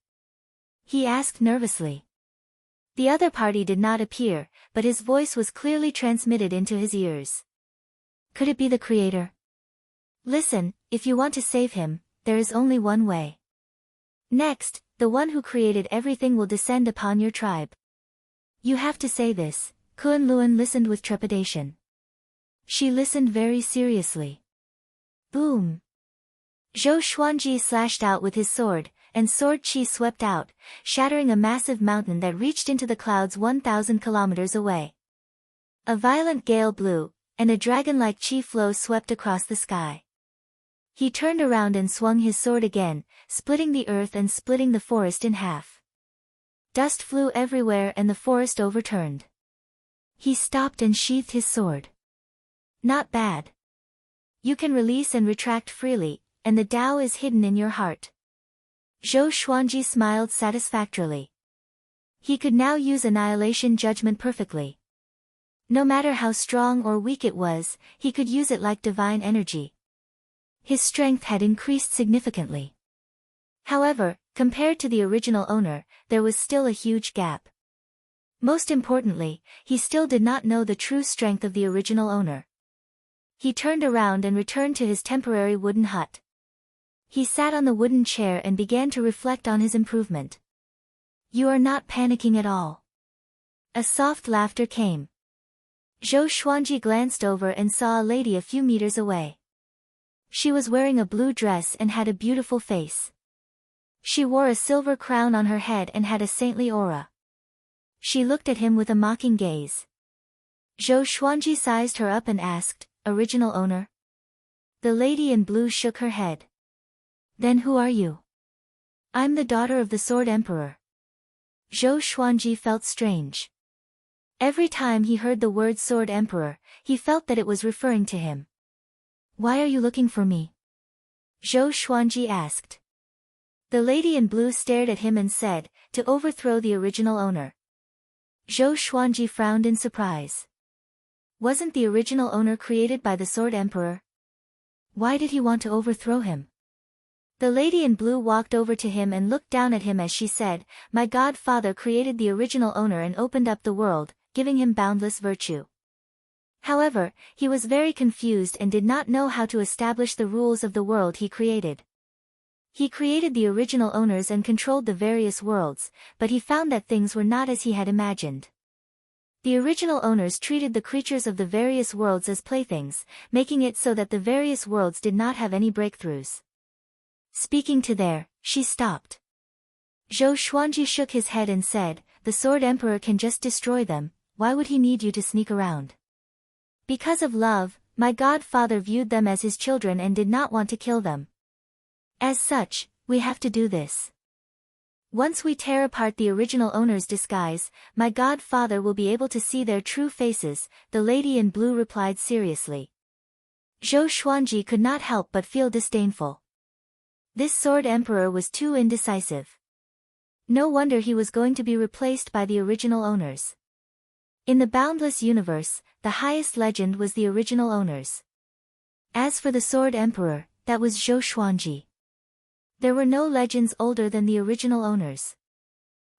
He asked nervously. The other party did not appear, but his voice was clearly transmitted into his ears. Could it be the creator? Listen, if you want to save him, there is only one way. Next, the one who created everything will descend upon your tribe. You have to say this. Kunlun listened with trepidation. She listened very seriously. Boom! Zhou Xuanji slashed out with his sword, and sword chi swept out, shattering a massive mountain that reached into the clouds 1,000 kilometers away. A violent gale blew, and a dragon-like chi flow swept across the sky. He turned around and swung his sword again, splitting the earth and splitting the forest in half. Dust flew everywhere and the forest overturned. He stopped and sheathed his sword. Not bad. You can release and retract freely, and the Tao is hidden in your heart. Zhou Xuanji smiled satisfactorily. He could now use annihilation judgment perfectly. No matter how strong or weak it was, he could use it like divine energy. His strength had increased significantly. However, compared to the original owner, there was still a huge gap. Most importantly, he still did not know the true strength of the original owner. He turned around and returned to his temporary wooden hut. He sat on the wooden chair and began to reflect on his improvement. You are not panicking at all. A soft laughter came. Zhou Xuanji glanced over and saw a lady a few meters away. She was wearing a blue dress and had a beautiful face. She wore a silver crown on her head and had a saintly aura. She looked at him with a mocking gaze. Zhou Xuanji sized her up and asked, "Original owner?" The lady in blue shook her head. "Then who are you?" "I'm the daughter of the Sword Emperor." Zhou Xuanji felt strange. Every time he heard the word Sword Emperor, he felt that it was referring to him. "Why are you looking for me?" Zhou Xuanji asked. The lady in blue stared at him and said, "To overthrow the original owner." Zhou Xuanji frowned in surprise. Wasn't the original owner created by the Sword Emperor? Why did he want to overthrow him? The lady in blue walked over to him and looked down at him as she said, "My godfather created the original owner and opened up the world, giving him boundless virtue. However, he was very confused and did not know how to establish the rules of the world he created. He created the original owners and controlled the various worlds, but he found that things were not as he had imagined. The original owners treated the creatures of the various worlds as playthings, making it so that the various worlds did not have any breakthroughs." Speaking to there, she stopped. Zhou Xuanji shook his head and said, "The Sword Emperor can just destroy them, why would he need you to sneak around?" "Because of love, my godfather viewed them as his children and did not want to kill them. As such, we have to do this. Once we tear apart the original owner's disguise, my godfather will be able to see their true faces," the lady in blue replied seriously. Zhou Xuanji could not help but feel disdainful. This Sword Emperor was too indecisive. No wonder he was going to be replaced by the original owners. In the boundless universe, the highest legend was the original owners. As for the Sword Emperor, that was Zhou Xuanji. There were no legends older than the original owners.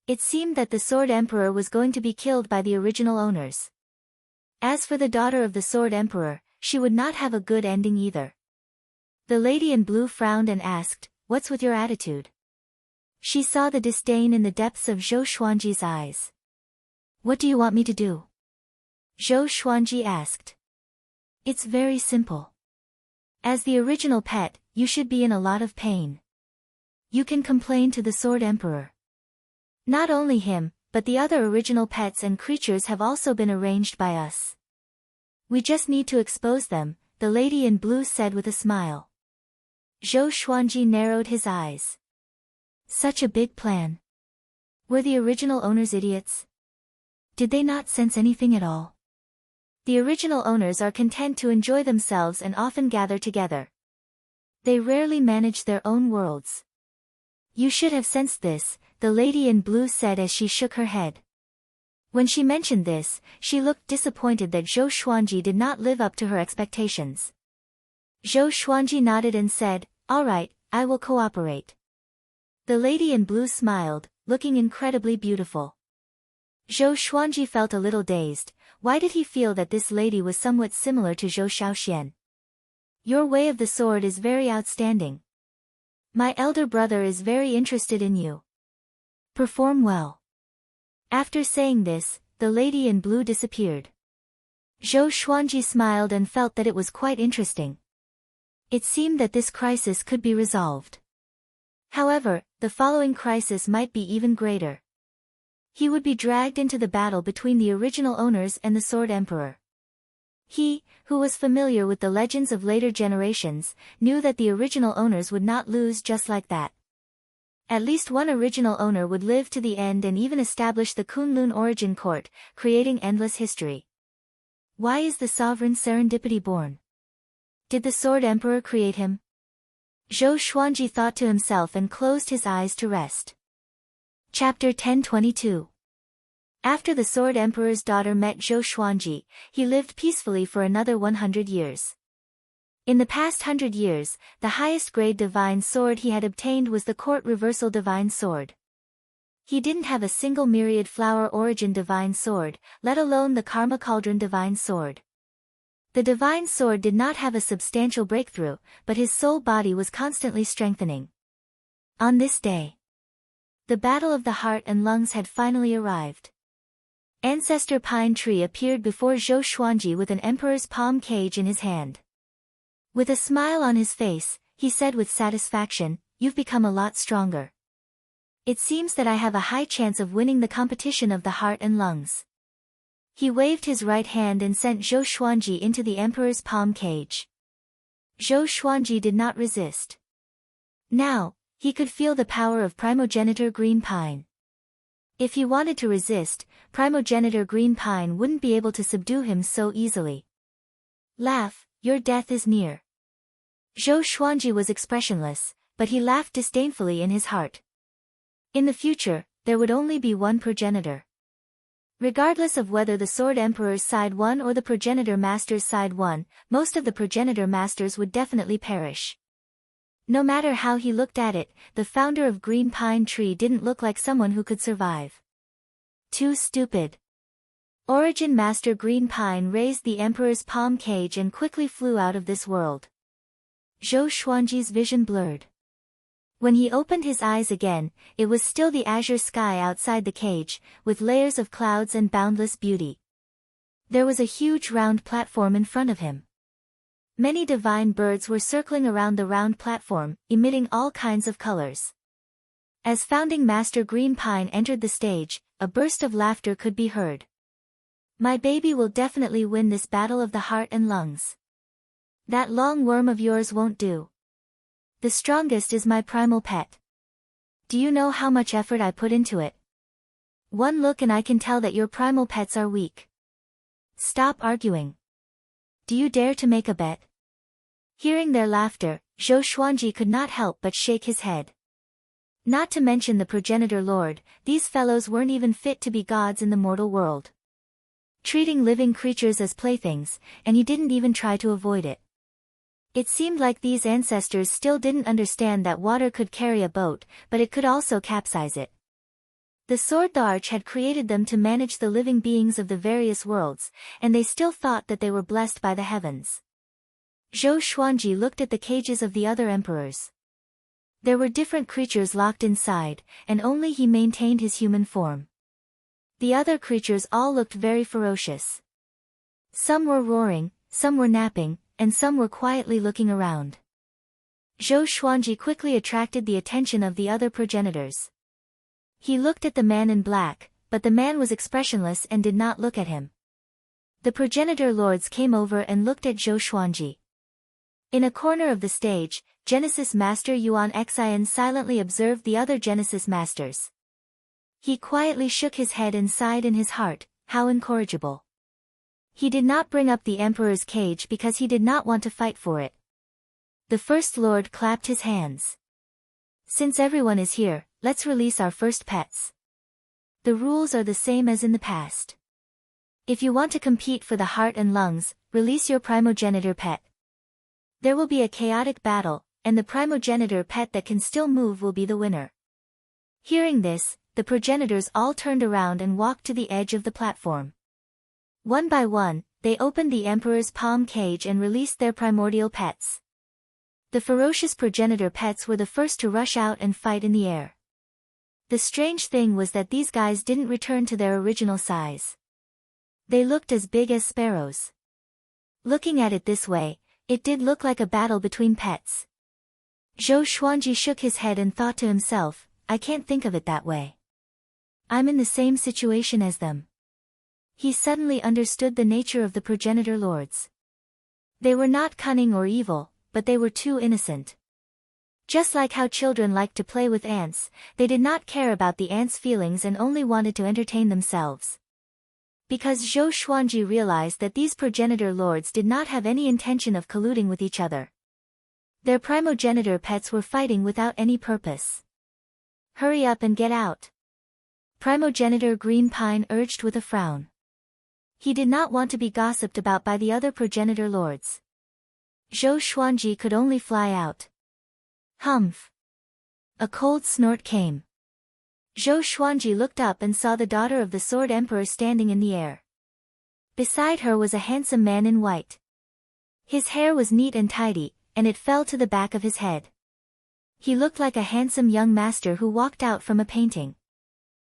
It seemed that the Sword Emperor was going to be killed by the original owners. As for the daughter of the Sword Emperor, she would not have a good ending either. The lady in blue frowned and asked, "What's with your attitude?" She saw the disdain in the depths of Zhou Xuanji's eyes. "What do you want me to do?" Zhou Xuanji asked. "It's very simple. As the original pet, you should be in a lot of pain. You can complain to the Sword Emperor. Not only him, but the other original pets and creatures have also been arranged by us. We just need to expose them," the lady in blue said with a smile. Zhou Xuanji narrowed his eyes. Such a big plan. Were the original owners idiots? Did they not sense anything at all? The original owners are content to enjoy themselves and often gather together. They rarely manage their own worlds. You should have sensed this, the lady in blue said as she shook her head. When she mentioned this, she looked disappointed that Zhou Xuanji did not live up to her expectations. Zhou Xuanji nodded and said, "All right, I will cooperate." The lady in blue smiled, looking incredibly beautiful. Zhou Xuanji felt a little dazed. Why did he feel that this lady was somewhat similar to Zhou Shaoxian? "Your way of the sword is very outstanding. My elder brother is very interested in you. Perform well." After saying this, the lady in blue disappeared. Zhou Xuanji smiled and felt that it was quite interesting. It seemed that this crisis could be resolved. However, the following crisis might be even greater. He would be dragged into the battle between the original owners and the Sword Emperor. He, who was familiar with the legends of later generations, knew that the original owners would not lose just like that. At least one original owner would live to the end and even establish the Kunlun origin court, creating endless history. Why is the sovereign serendipity born? Did the Sword Emperor create him? Zhou Xuanji thought to himself and closed his eyes to rest. Chapter 1022. After the Sword Emperor's daughter met Zhou Xuanji, he lived peacefully for another 100 years. In the past 100 years, the highest grade divine sword he had obtained was the Court Reversal Divine Sword. He didn't have a single Myriad Flower Origin Divine Sword, let alone the Karma Cauldron Divine Sword. The Divine Sword did not have a substantial breakthrough, but his soul body was constantly strengthening. On this day, the Battle of the Heart and Lungs had finally arrived. Ancestor Pine Tree appeared before Zhou Xuanji with an Emperor's palm cage in his hand. With a smile on his face, he said with satisfaction, "You've become a lot stronger. It seems that I have a high chance of winning the competition of the heart and lungs." He waved his right hand and sent Zhou Xuanji into the Emperor's palm cage. Zhou Xuanji did not resist. Now, he could feel the power of Primogenitor Green Pine. If he wanted to resist, Primogenitor Green Pine wouldn't be able to subdue him so easily. "Laugh, your death is near." Zhou Xuanji was expressionless, but he laughed disdainfully in his heart. In the future, there would only be one progenitor. Regardless of whether the Sword Emperor's side won or the Progenitor Master's side won, most of the Progenitor Masters would definitely perish. No matter how he looked at it, the founder of Green Pine Tree didn't look like someone who could survive. Too stupid. Origin Master Green Pine raised the Emperor's palm cage and quickly flew out of this world. Zhou Xuanji's vision blurred. When he opened his eyes again, it was still the azure sky outside the cage, with layers of clouds and boundless beauty. There was a huge round platform in front of him. Many divine birds were circling around the round platform, emitting all kinds of colors. As Founding Master Green Pine entered the stage, a burst of laughter could be heard. "My baby will definitely win this battle of the heart and lungs. That long worm of yours won't do. The strongest is my primal pet. Do you know how much effort I put into it? One look and I can tell that your primal pets are weak. Stop arguing. Do you dare to make a bet?" Hearing their laughter, Zhou Xuanji could not help but shake his head. Not to mention the Progenitor Lord, these fellows weren't even fit to be gods in the mortal world. Treating living creatures as playthings, and he didn't even try to avoid it. It seemed like these ancestors still didn't understand that water could carry a boat, but it could also capsize it. The Sword the Arch had created them to manage the living beings of the various worlds, and they still thought that they were blessed by the heavens. Zhou Xuanji looked at the cages of the other emperors. There were different creatures locked inside, and only he maintained his human form. The other creatures all looked very ferocious. Some were roaring, some were napping, and some were quietly looking around. Zhou Xuanji quickly attracted the attention of the other progenitors. He looked at the man in black, but the man was expressionless and did not look at him. The progenitor lords came over and looked at Zhou Xuanji. In a corner of the stage, Genesis Master Yuan Xian silently observed the other Genesis Masters. He quietly shook his head and sighed in his heart, how incorrigible. He did not bring up the Emperor's cage because he did not want to fight for it. The First Lord clapped his hands. "Since everyone is here, let's release our first pets." The rules are the same as in the past. If you want to compete for the heart and lungs, release your primogenitor pet. There will be a chaotic battle, and the primogenitor pet that can still move will be the winner. Hearing this, the progenitors all turned around and walked to the edge of the platform. One by one, they opened the emperor's palm cage and released their primordial pets. The ferocious progenitor pets were the first to rush out and fight in the air. The strange thing was that these guys didn't return to their original size. They looked as big as sparrows. Looking at it this way, it did look like a battle between pets. Zhou Xuanji shook his head and thought to himself, I can't think of it that way. I'm in the same situation as them. He suddenly understood the nature of the progenitor lords. They were not cunning or evil, but they were too innocent. Just like how children like to play with ants, they did not care about the ants' feelings and only wanted to entertain themselves. Because Zhou Xuanji realized that these progenitor lords did not have any intention of colluding with each other. Their primogenitor pets were fighting without any purpose. Hurry up and get out. Primogenitor Green Pine urged with a frown. He did not want to be gossiped about by the other progenitor lords. Zhou Xuanji could only fly out. Humph! A cold snort came. Zhou Xuanji looked up and saw the daughter of the Sword Emperor standing in the air. Beside her was a handsome man in white. His hair was neat and tidy, and it fell to the back of his head. He looked like a handsome young master who walked out from a painting.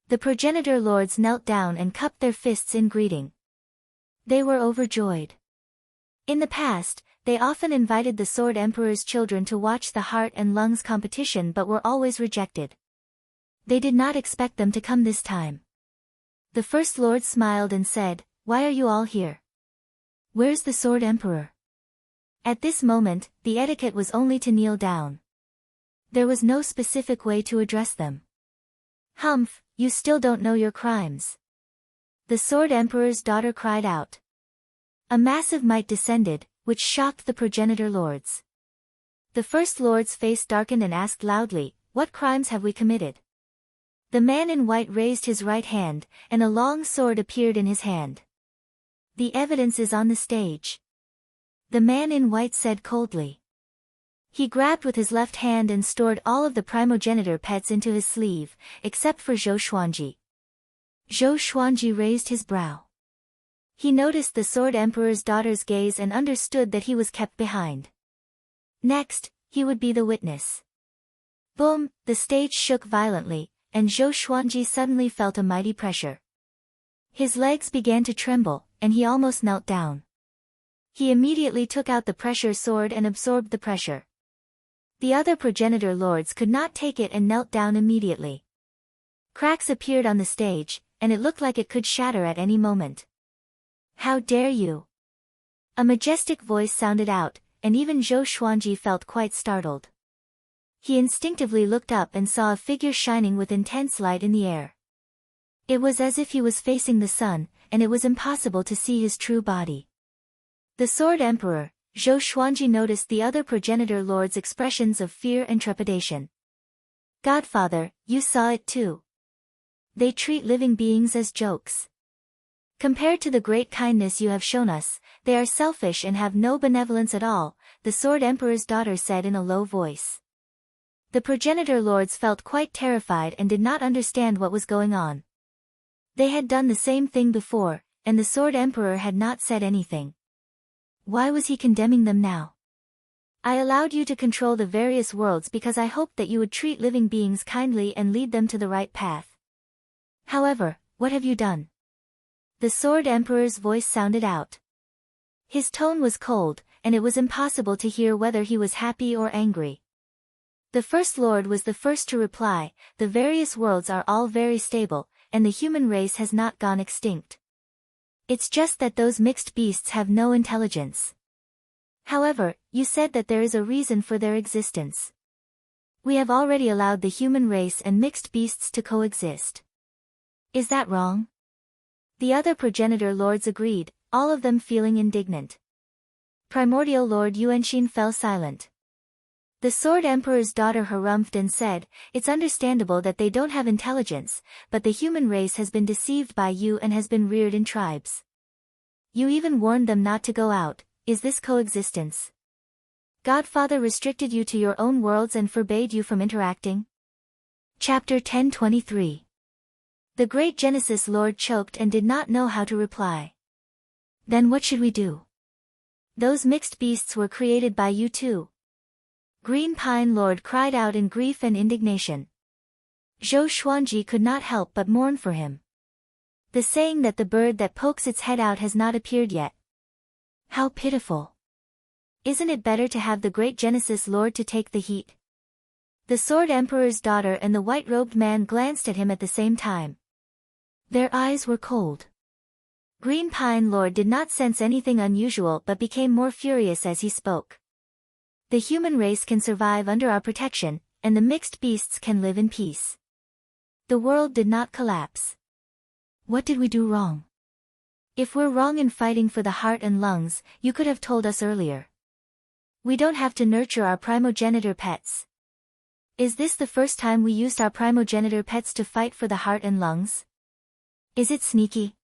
The progenitor lords knelt down and cupped their fists in greeting. They were overjoyed. In the past, they often invited the Sword Emperor's children to watch the heart and lungs competition but were always rejected. They did not expect them to come this time. The First Lord smiled and said, Why are you all here? Where's the Sword Emperor? At this moment, the etiquette was only to kneel down. There was no specific way to address them. Humph, you still don't know your crimes. The Sword Emperor's daughter cried out. A massive might descended, which shocked the progenitor lords. The First Lord's face darkened and asked loudly, What crimes have we committed? The man in white raised his right hand, and a long sword appeared in his hand. The evidence is on the stage. The man in white said coldly. He grabbed with his left hand and stored all of the primogenitor pets into his sleeve, except for Zhou Xuanji. Zhou Xuanji raised his brow. He noticed the Sword Emperor's daughter's gaze and understood that he was kept behind. Next, he would be the witness. Boom, the stage shook violently, and Zhou Xuanji suddenly felt a mighty pressure. His legs began to tremble, and he almost knelt down. He immediately took out the pressure sword and absorbed the pressure. The other progenitor lords could not take it and knelt down immediately. Cracks appeared on the stage, and it looked like it could shatter at any moment. How dare you? A majestic voice sounded out, and even Zhou Xuanji felt quite startled. He instinctively looked up and saw a figure shining with intense light in the air. It was as if he was facing the sun, and it was impossible to see his true body. The Sword Emperor, Zhou Xuanji noticed the other progenitor lords' expressions of fear and trepidation. Godfather, you saw it too. They treat living beings as jokes. Compared to the great kindness you have shown us, they are selfish and have no benevolence at all, the Sword Emperor's daughter said in a low voice. The progenitor lords felt quite terrified and did not understand what was going on. They had done the same thing before, and the Sword Emperor had not said anything. Why was he condemning them now? I allowed you to control the various worlds because I hoped that you would treat living beings kindly and lead them to the right path. However, what have you done? The Sword Emperor's voice sounded out. His tone was cold, and it was impossible to hear whether he was happy or angry. The First Lord was the first to reply, the various worlds are all very stable, and the human race has not gone extinct. It's just that those mixed beasts have no intelligence. However, you said that there is a reason for their existence. We have already allowed the human race and mixed beasts to coexist. Is that wrong? The other progenitor lords agreed, all of them feeling indignant. Primordial Lord Yuanxin fell silent. The Sword Emperor's daughter harumphed and said, "It's understandable that they don't have intelligence, but the human race has been deceived by you and has been reared in tribes. You even warned them not to go out. Is this coexistence? Godfather restricted you to your own worlds and forbade you from interacting?" Chapter 1023. The great Genesis Lord choked and did not know how to reply. "Then what should we do? Those mixed beasts were created by you too." Green Pine Lord cried out in grief and indignation. Zhou Xuanji could not help but mourn for him. The saying that the bird that pokes its head out has not appeared yet. How pitiful. Isn't it better to have the great Genesis Lord to take the heat? The Sword Emperor's daughter and the white-robed man glanced at him at the same time. Their eyes were cold. Green Pine Lord did not sense anything unusual but became more furious as he spoke. The human race can survive under our protection, and the mixed beasts can live in peace. The world did not collapse. What did we do wrong? If we're wrong in fighting for the heart and lungs, you could have told us earlier. We don't have to nurture our primogenitor pets. Is this the first time we used our primogenitor pets to fight for the heart and lungs? Is it sneaky?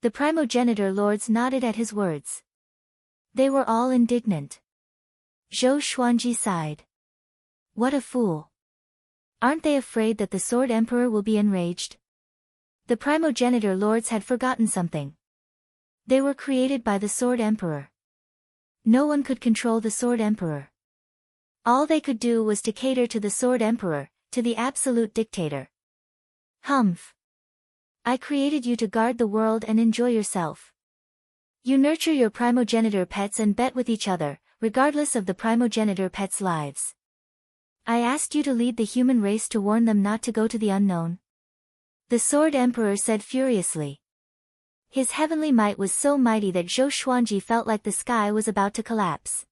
The primogenitor lords nodded at his words. They were all indignant. Zhou Xuanji sighed. What a fool. Aren't they afraid that the Sword Emperor will be enraged? The primogenitor lords had forgotten something. They were created by the Sword Emperor. No one could control the Sword Emperor. All they could do was to cater to the Sword Emperor, to the absolute dictator. Humph. I created you to guard the world and enjoy yourself. You nurture your primogenitor pets and bet with each other, regardless of the primogenitor pets' lives. I asked you to lead the human race to warn them not to go to the unknown. The Sword Emperor said furiously. His heavenly might was so mighty that Zhou Xuanji felt like the sky was about to collapse.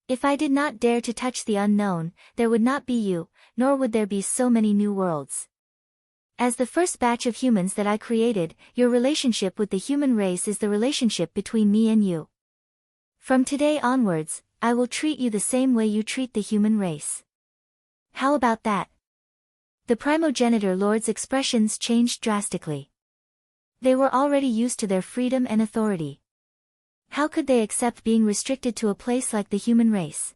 If I did not dare to touch the unknown, there would not be you, nor would there be so many new worlds. As the first batch of humans that I created, your relationship with the human race is the relationship between me and you. From today onwards, I will treat you the same way you treat the human race. How about that? The primogenitor lords' expressions changed drastically. They were already used to their freedom and authority. How could they accept being restricted to a place like the human race?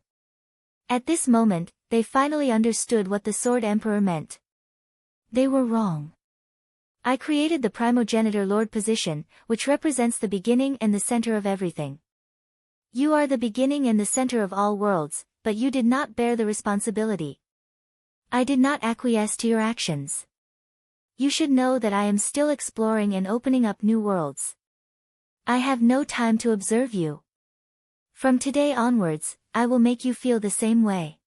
At this moment, they finally understood what the Sword Emperor meant. They were wrong. I created the primogenitor lord position, which represents the beginning and the center of everything. You are the beginning and the center of all worlds, but you did not bear the responsibility. I did not acquiesce to your actions. You should know that I am still exploring and opening up new worlds. I have no time to observe you. From today onwards, I will make you feel the same way.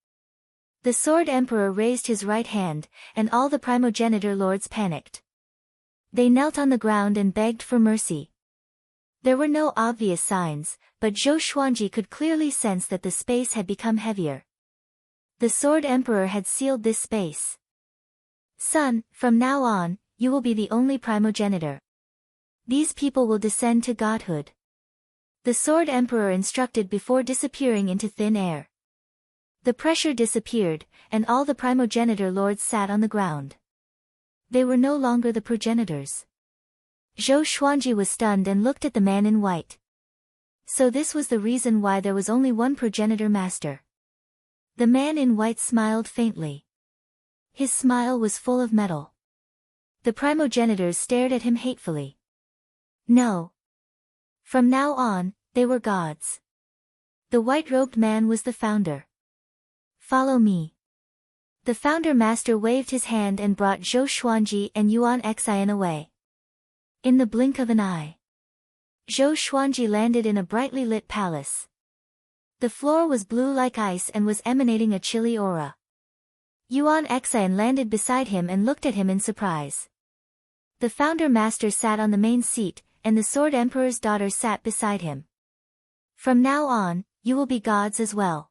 The Sword Emperor raised his right hand, and all the primogenitor lords panicked. They knelt on the ground and begged for mercy. There were no obvious signs, but Zhou Xuanji could clearly sense that the space had become heavier. The Sword Emperor had sealed this space. Son, from now on, you will be the only primogenitor. These people will descend to godhood. The Sword Emperor instructed before disappearing into thin air. The pressure disappeared, and all the primogenitor lords sat on the ground. They were no longer the progenitors. Zhou Xuanji was stunned and looked at the man in white. So this was the reason why there was only one progenitor master. The man in white smiled faintly. His smile was full of metal. The primogenitors stared at him hatefully. No. From now on, they were gods. The white-robed man was the founder. Follow me. The founder master waved his hand and brought Zhou Xuanji and Yuan Xian away. In the blink of an eye, Zhou Xuanji landed in a brightly lit palace. The floor was blue like ice and was emanating a chilly aura. Yuan Xian landed beside him and looked at him in surprise. The founder master sat on the main seat, and the Sword Emperor's daughter sat beside him. From now on, you will be gods as well.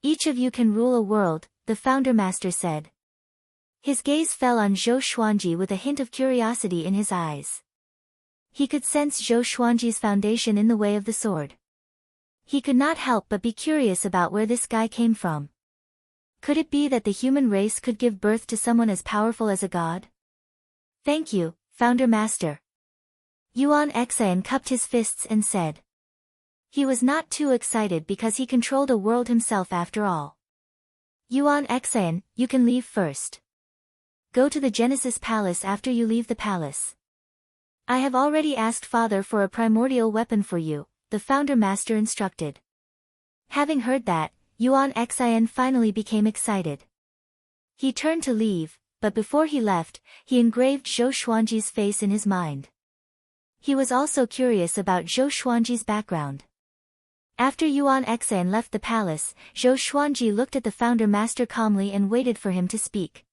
Each of you can rule a world, the founder master said. His gaze fell on Zhou Xuanji with a hint of curiosity in his eyes. He could sense Zhou Xuanji's foundation in the way of the sword. He could not help but be curious about where this guy came from. Could it be that the human race could give birth to someone as powerful as a god? Thank you, Founder Master. Yuan Xan cupped his fists and said. He was not too excited because he controlled a world himself after all. Yuan Xan, you can leave first. Go to the Genesis Palace after you leave the palace. I have already asked Father for a primordial weapon for you, the Founder Master instructed. Having heard that, Yuan Xian finally became excited. He turned to leave, but before he left, he engraved Zhou Xuanji's face in his mind. He was also curious about Zhou Xuanji's background. After Yuan Xian left the palace, Zhou Xuanji looked at the Founder Master calmly and waited for him to speak.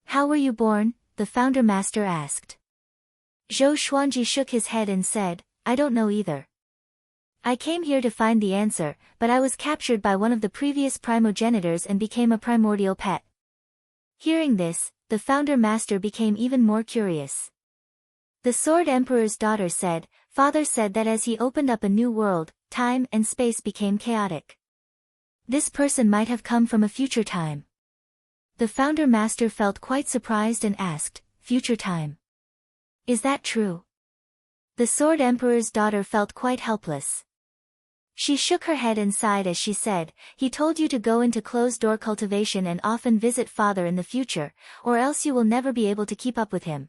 How were you born? The Founder Master asked. Zhou Xuanji shook his head and said, I don't know either. I came here to find the answer, but I was captured by one of the previous primogenitors and became a primordial pet. Hearing this, the Founder Master became even more curious. The Sword Emperor's daughter said, Father said that as he opened up a new world, time and space became chaotic. This person might have come from a future time. The Founder Master felt quite surprised and asked, Future time? Is that true? The Sword Emperor's daughter felt quite helpless. She shook her head and sighed as she said, He told you to go into closed-door cultivation and often visit Father in the future, or else you will never be able to keep up with him.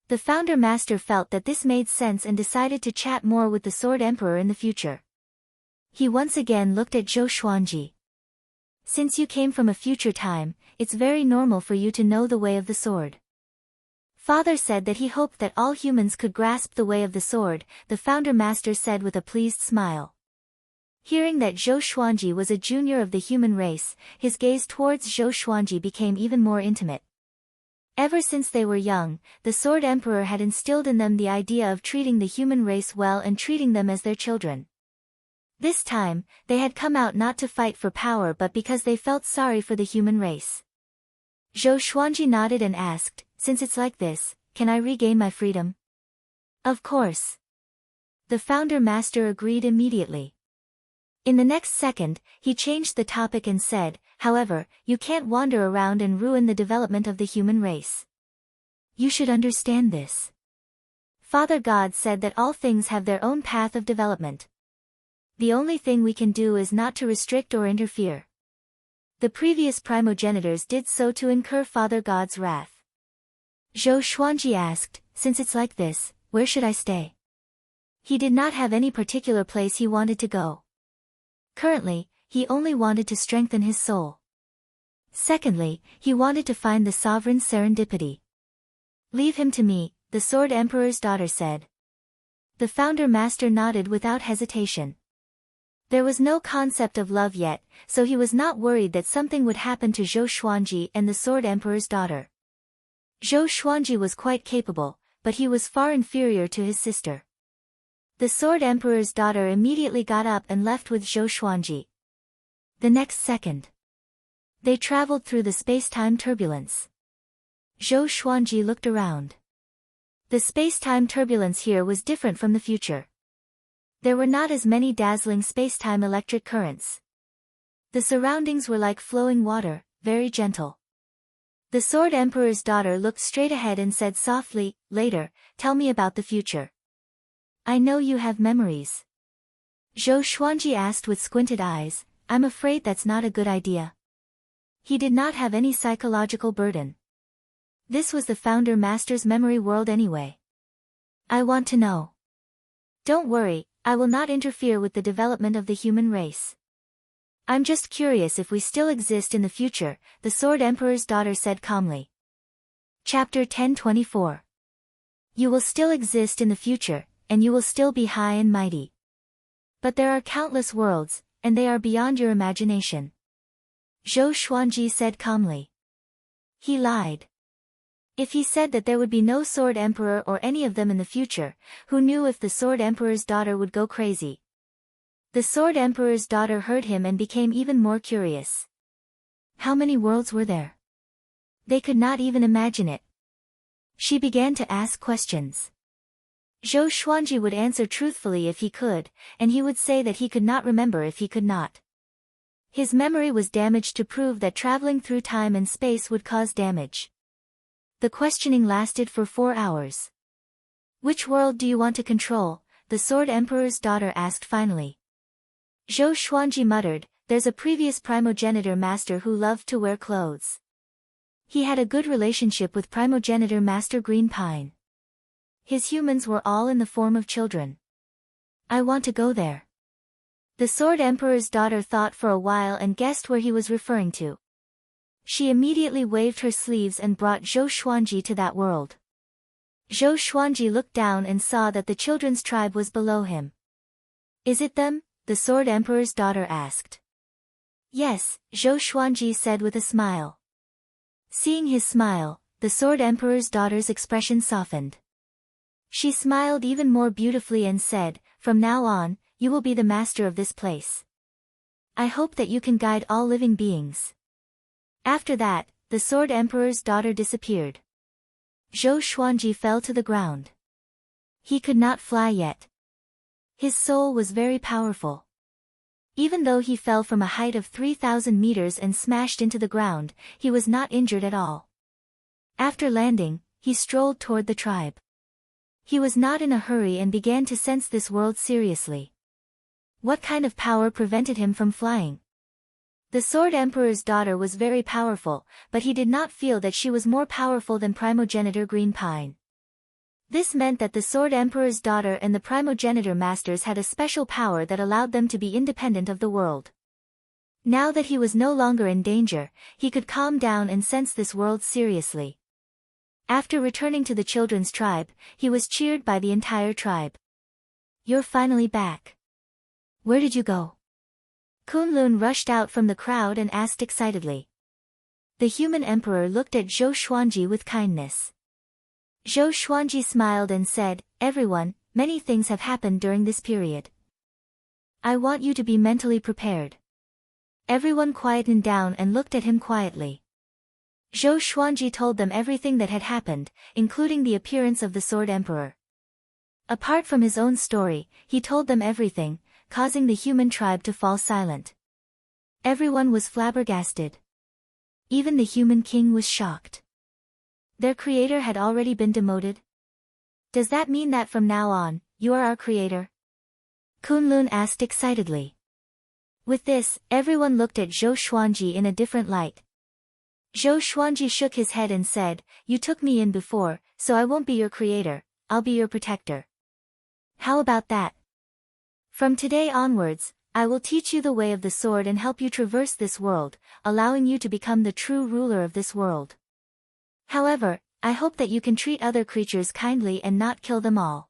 The Founder Master felt that this made sense and decided to chat more with the Sword Emperor in the future. He once again looked at Zhou Xuanji. Since you came from a future time, it's very normal for you to know the way of the sword. Father said that he hoped that all humans could grasp the way of the sword, the Founder Master said with a pleased smile. Hearing that Zhou Xuanji was a junior of the human race, his gaze towards Zhou Xuanji became even more intimate. Ever since they were young, the Sword Emperor had instilled in them the idea of treating the human race well and treating them as their children. This time, they had come out not to fight for power but because they felt sorry for the human race. Zhou Xuanji nodded and asked, Since it's like this, can I regain my freedom? Of course. The Founder Master agreed immediately. In the next second, he changed the topic and said, However, you can't wander around and ruin the development of the human race. You should understand this. Father God said that all things have their own path of development. The only thing we can do is not to restrict or interfere. The previous primogenitors did so to incur Father God's wrath. Zhou Xuanji asked, Since it's like this, where should I stay? He did not have any particular place he wanted to go. Currently, he only wanted to strengthen his soul. Secondly, he wanted to find the sovereign serendipity. Leave him to me, the Sword Emperor's daughter said. The Founder Master nodded without hesitation. There was no concept of love yet, so he was not worried that something would happen to Zhou Xuanji and the Sword Emperor's daughter. Zhou Xuanji was quite capable, but he was far inferior to his sister. The Sword Emperor's daughter immediately got up and left with Zhou Xuanji. The next second, they traveled through the space-time turbulence. Zhou Xuanji looked around. The space-time turbulence here was different from the future. There were not as many dazzling space-time electric currents. The surroundings were like flowing water, very gentle. The Sword Emperor's daughter looked straight ahead and said softly, Later, tell me about the future. I know you have memories. Zhou Xuanji asked with squinted eyes, I'm afraid that's not a good idea. He did not have any psychological burden. This was the Founder Master's memory world anyway. I want to know. Don't worry, I will not interfere with the development of the human race. I'm just curious if we still exist in the future, the Sword Emperor's daughter said calmly. Chapter 1024. You will still exist in the future, and you will still be high and mighty. But there are countless worlds, and they are beyond your imagination. Zhou Xuanji said calmly. He lied. If he said that there would be no Sword Emperor or any of them in the future, who knew if the Sword Emperor's daughter would go crazy? The Sword Emperor's daughter heard him and became even more curious. How many worlds were there? They could not even imagine it. She began to ask questions. Zhou Xuanji would answer truthfully if he could, and he would say that he could not remember if he could not. His memory was damaged to prove that traveling through time and space would cause damage. The questioning lasted for 4 hours. Which world do you want to control? The Sword Emperor's daughter asked finally. Zhou Xuanji muttered, there's a previous primogenitor master who loved to wear clothes. He had a good relationship with primogenitor Master Green Pine. His humans were all in the form of children. I want to go there. The Sword Emperor's daughter thought for a while and guessed where he was referring to. She immediately waved her sleeves and brought Zhou Xuanji to that world. Zhou Xuanji looked down and saw that the children's tribe was below him. Is it them? The Sword Emperor's daughter asked. Yes, Zhou Xuanji said with a smile. Seeing his smile, the Sword Emperor's daughter's expression softened. She smiled even more beautifully and said, from now on, you will be the master of this place. I hope that you can guide all living beings. After that, the Sword Emperor's daughter disappeared. Zhou Xuanji fell to the ground. He could not fly yet. His soul was very powerful. Even though he fell from a height of 3,000 meters and smashed into the ground, he was not injured at all. After landing, he strolled toward the tribe. He was not in a hurry and began to sense this world seriously. What kind of power prevented him from flying? The Sword Emperor's daughter was very powerful, but he did not feel that she was more powerful than primogenitor Green Pine. This meant that the Sword Emperor's daughter and the primogenitor masters had a special power that allowed them to be independent of the world. Now that he was no longer in danger, he could calm down and sense this world seriously. After returning to the children's tribe, he was cheered by the entire tribe. You're finally back. Where did you go? Kunlun rushed out from the crowd and asked excitedly. The human emperor looked at Zhou Xuanji with kindness. Zhou Xuanji smiled and said, everyone, many things have happened during this period. I want you to be mentally prepared. Everyone quietened down and looked at him quietly. Zhou Xuanji told them everything that had happened, including the appearance of the Sword Emperor. Apart from his own story, he told them everything, causing the human tribe to fall silent. Everyone was flabbergasted. Even the human king was shocked. Their creator had already been demoted? Does that mean that from now on, you are our creator? Kunlun asked excitedly. With this, everyone looked at Zhou Xuanji in a different light. Zhou Xuanji shook his head and said, you took me in before, so I won't be your creator, I'll be your protector. How about that? From today onwards, I will teach you the way of the sword and help you traverse this world, allowing you to become the true ruler of this world. However, I hope that you can treat other creatures kindly and not kill them all.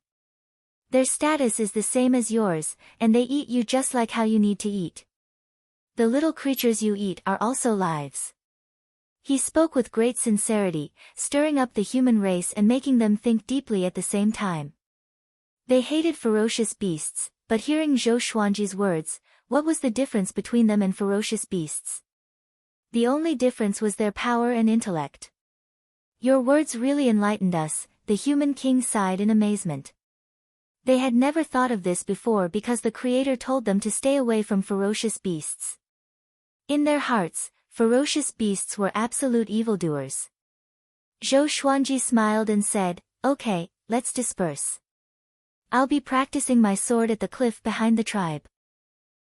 Their status is the same as yours, and they eat you just like how you need to eat. The little creatures you eat are also lives. He spoke with great sincerity, stirring up the human race and making them think deeply at the same time. They hated ferocious beasts, but hearing Zhou Xuanji's words, what was the difference between them and ferocious beasts? The only difference was their power and intellect. Your words really enlightened us, the human king sighed in amazement. They had never thought of this before because the creator told them to stay away from ferocious beasts. In their hearts, ferocious beasts were absolute evildoers. Zhou Xuanji smiled and said, okay, let's disperse. I'll be practicing my sword at the cliff behind the tribe.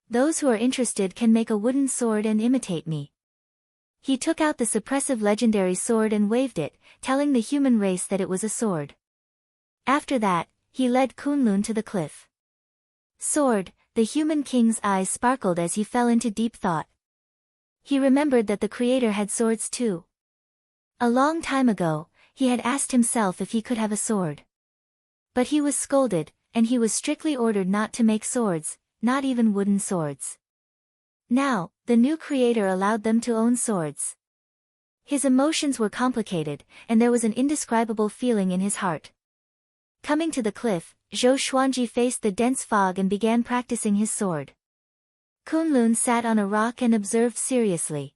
Those who are interested can make a wooden sword and imitate me. He took out the suppressive legendary sword and waved it, telling the human race that it was a sword. After that, he led Kunlun to the cliff. Sword, the human king's eyes sparkled as he fell into deep thought. He remembered that the creator had swords too. A long time ago, he had asked himself if he could have a sword. But he was scolded, and he was strictly ordered not to make swords, not even wooden swords. Now, the new creator allowed them to own swords. His emotions were complicated, and there was an indescribable feeling in his heart. Coming to the cliff, Zhou Xuanji faced the dense fog and began practicing his sword. Kunlun sat on a rock and observed seriously.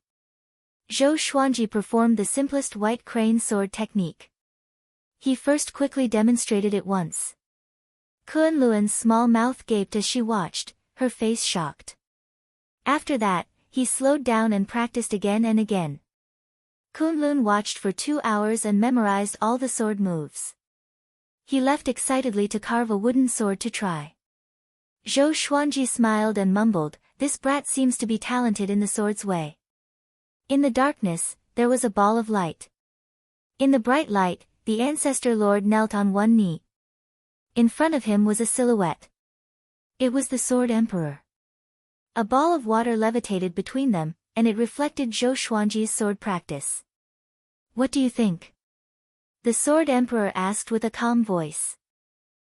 Zhou Xuanji performed the simplest white crane sword technique. He first quickly demonstrated it once. Kunluan's small mouth gaped as she watched, her face shocked. After that, he slowed down and practiced again and again. Kunlun watched for 2 hours and memorized all the sword moves. He left excitedly to carve a wooden sword to try. Zhou Xuanji smiled and mumbled, "This brat seems to be talented in the sword's way." In the darkness, there was a ball of light. In the bright light, the ancestor lord knelt on one knee. In front of him was a silhouette. It was the Sword Emperor. A ball of water levitated between them, and it reflected Zhou Xuanji's sword practice. "What do you think?" the Sword Emperor asked with a calm voice.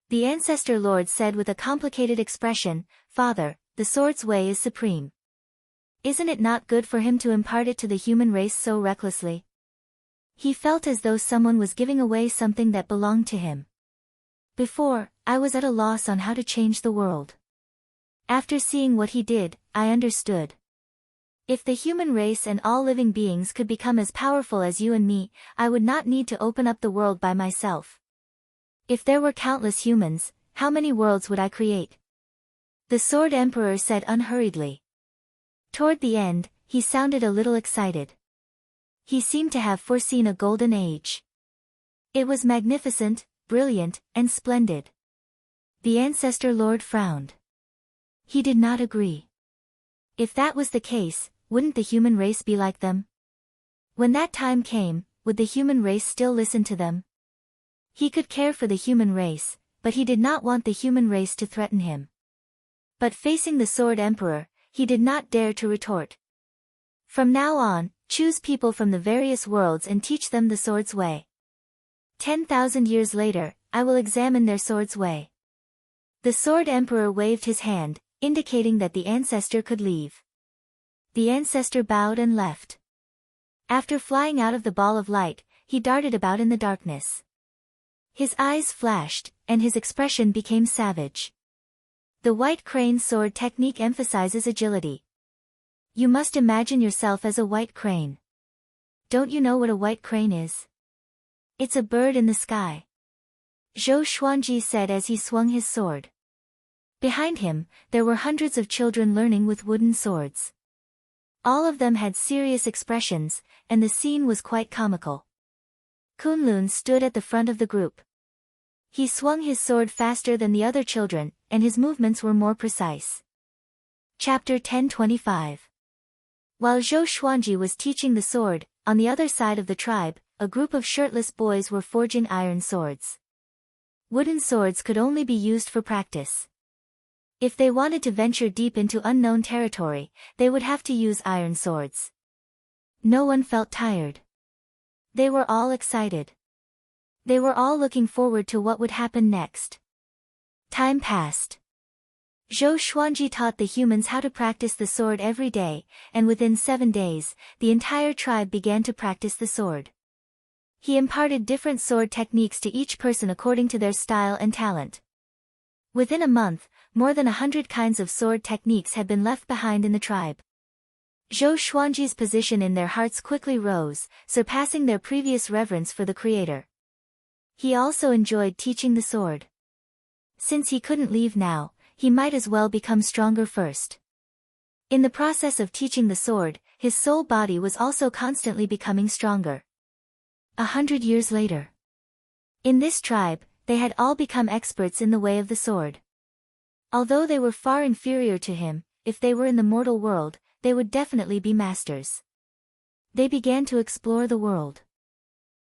The ancestor lord said with a complicated expression, "Father, the sword's way is supreme. Isn't it not good for him to impart it to the human race so recklessly?" He felt as though someone was giving away something that belonged to him. "Before, I was at a loss on how to change the world. After seeing what he did, I understood. If the human race and all living beings could become as powerful as you and me, I would not need to open up the world by myself. If there were countless humans, how many worlds would I create?" the Sword Emperor said unhurriedly. Toward the end, he sounded a little excited. He seemed to have foreseen a golden age. It was magnificent, brilliant, and splendid. The ancestor lord frowned. He did not agree. If that was the case, wouldn't the human race be like them? When that time came, would the human race still listen to them? He could care for the human race, but he did not want the human race to threaten him. But facing the Sword Emperor, he did not dare to retort. "From now on, choose people from the various worlds and teach them the sword's way. 10,000 years later, I will examine their sword's way." The Sword Emperor waved his hand, indicating that the ancestor could leave. The ancestor bowed and left. After flying out of the ball of light, he darted about in the darkness. His eyes flashed, and his expression became savage. The white crane sword technique emphasizes agility. You must imagine yourself as a white crane. Don't you know what a white crane is? It's a bird in the sky. Zhou Xuanji said as he swung his sword. Behind him, there were hundreds of children learning with wooden swords. All of them had serious expressions, and the scene was quite comical. Kunlun stood at the front of the group. He swung his sword faster than the other children, and his movements were more precise. Chapter 1025. While Zhou Xuanji was teaching the sword, on the other side of the tribe, a group of shirtless boys were forging iron swords. Wooden swords could only be used for practice. If they wanted to venture deep into unknown territory, they would have to use iron swords. No one felt tired. They were all excited. They were all looking forward to what would happen next. Time passed. Zhou Xuanji taught the humans how to practice the sword every day, and within 7 days, the entire tribe began to practice the sword. He imparted different sword techniques to each person according to their style and talent. Within a month, more than 100 kinds of sword techniques had been left behind in the tribe. Zhou Xuanji's position in their hearts quickly rose, surpassing their previous reverence for the Creator. He also enjoyed teaching the sword. Since he couldn't leave now, he might as well become stronger first. In the process of teaching the sword, his soul body was also constantly becoming stronger. 100 years later. In this tribe, they had all become experts in the way of the sword. Although they were far inferior to him, if they were in the mortal world, they would definitely be masters. They began to explore the world.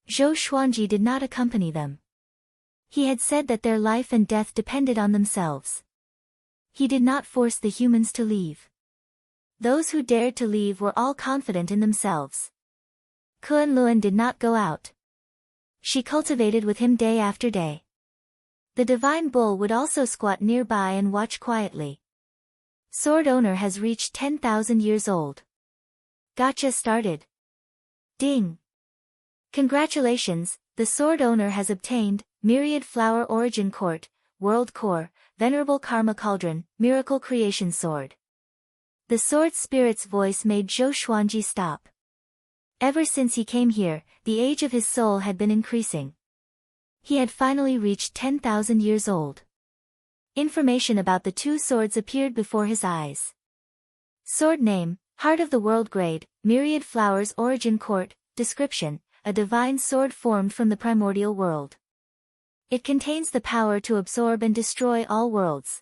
Zhou Xuanji did not accompany them. He had said that their life and death depended on themselves. He did not force the humans to leave. Those who dared to leave were all confident in themselves. Kunlun did not go out. She cultivated with him day after day. The divine bull would also squat nearby and watch quietly. Sword owner has reached 10,000 years old. Gacha started. Ding! Congratulations, the sword owner has obtained Myriad Flower Origin Court, World Core, Venerable Karma Cauldron, Miracle Creation Sword. The sword spirit's voice made Zhou Xuanji stop. Ever since he came here, the age of his soul had been increasing. He had finally reached 10,000 years old. Information about the two swords appeared before his eyes. Sword name, Heart of the World grade, Myriad Flowers origin court, description, a divine sword formed from the primordial world. It contains the power to absorb and destroy all worlds.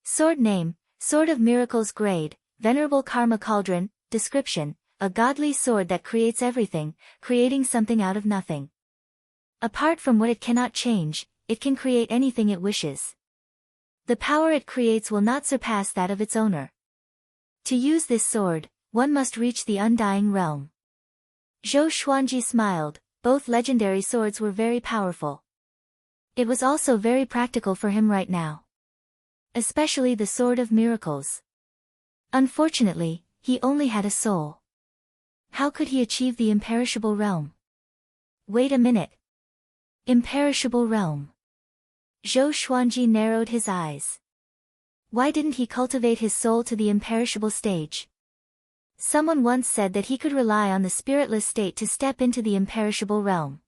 Sword name, Sword of Miracles grade, Venerable Karma Cauldron, description, a godly sword that creates everything, creating something out of nothing. Apart from what it cannot change, it can create anything it wishes. The power it creates will not surpass that of its owner. To use this sword, one must reach the undying realm. Zhou Xuanji smiled. Both legendary swords were very powerful. It was also very practical for him right now. Especially the Sword of Miracles. Unfortunately, he only had a soul. How could he achieve the imperishable realm? Wait a minute. Imperishable realm. Zhou Xuanji narrowed his eyes. Why didn't he cultivate his soul to the imperishable stage? Someone once said that he could rely on the spiritless state to step into the imperishable realm.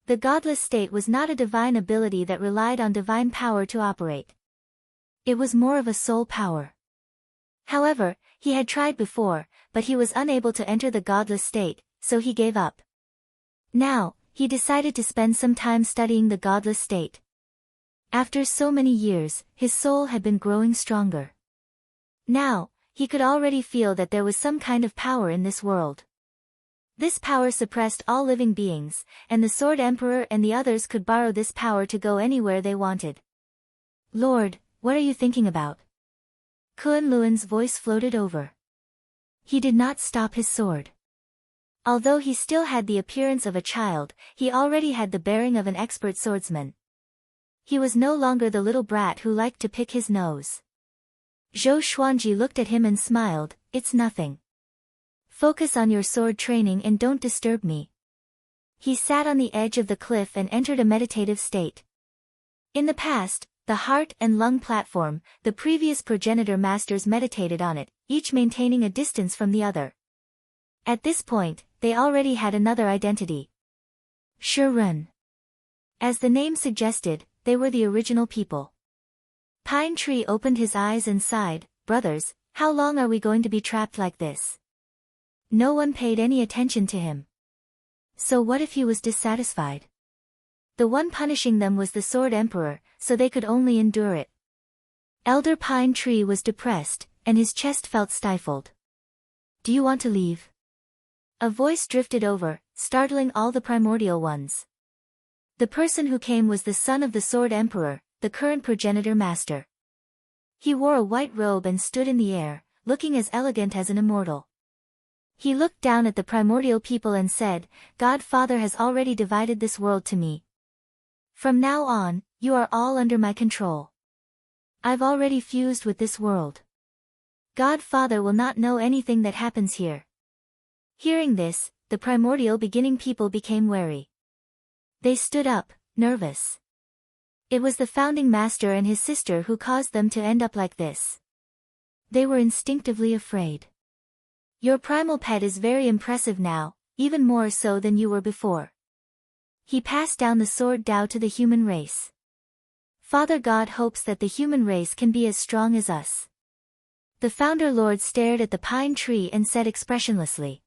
The godless state was not a divine ability that relied on divine power to operate. It was more of a soul power. However, he had tried before, but he was unable to enter the godless state, so he gave up. Now, he decided to spend some time studying the godless state. After so many years, his soul had been growing stronger. Now, he could already feel that there was some kind of power in this world. This power suppressed all living beings, and the Sword Emperor and the others could borrow this power to go anywhere they wanted. Lord, what are you thinking about? Kunluan's voice floated over. He did not stop his sword. Although he still had the appearance of a child, he already had the bearing of an expert swordsman. He was no longer the little brat who liked to pick his nose. Zhou Xuanji looked at him and smiled. It's nothing. Focus on your sword training and don't disturb me. He sat on the edge of the cliff and entered a meditative state. In the past, the heart and lung platform, the previous progenitor masters meditated on it, each maintaining a distance from the other. At this point, they already had another identity. Shurun. As the name suggested, they were the original people. Pine Tree opened his eyes and sighed. Brothers, how long are we going to be trapped like this? No one paid any attention to him. So what if he was dissatisfied? The one punishing them was the Sword Emperor, so they could only endure it. Elder Pine Tree was depressed, and his chest felt stifled. Do you want to leave? A voice drifted over, startling all the primordial ones. The person who came was the son of the Sword Emperor, the current progenitor master. He wore a white robe and stood in the air, looking as elegant as an immortal. He looked down at the primordial people and said, God Father has already divided this world to me. From now on, you are all under my control. I've already fused with this world. God Father will not know anything that happens here. Hearing this, the primordial beginning people became wary. They stood up, nervous. It was the founding master and his sister who caused them to end up like this. They were instinctively afraid. Your primal pet is very impressive now, even more so than you were before. He passed down the sword Dao to the human race. Father God hopes that the human race can be as strong as us. The founder lord stared at the pine tree and said expressionlessly.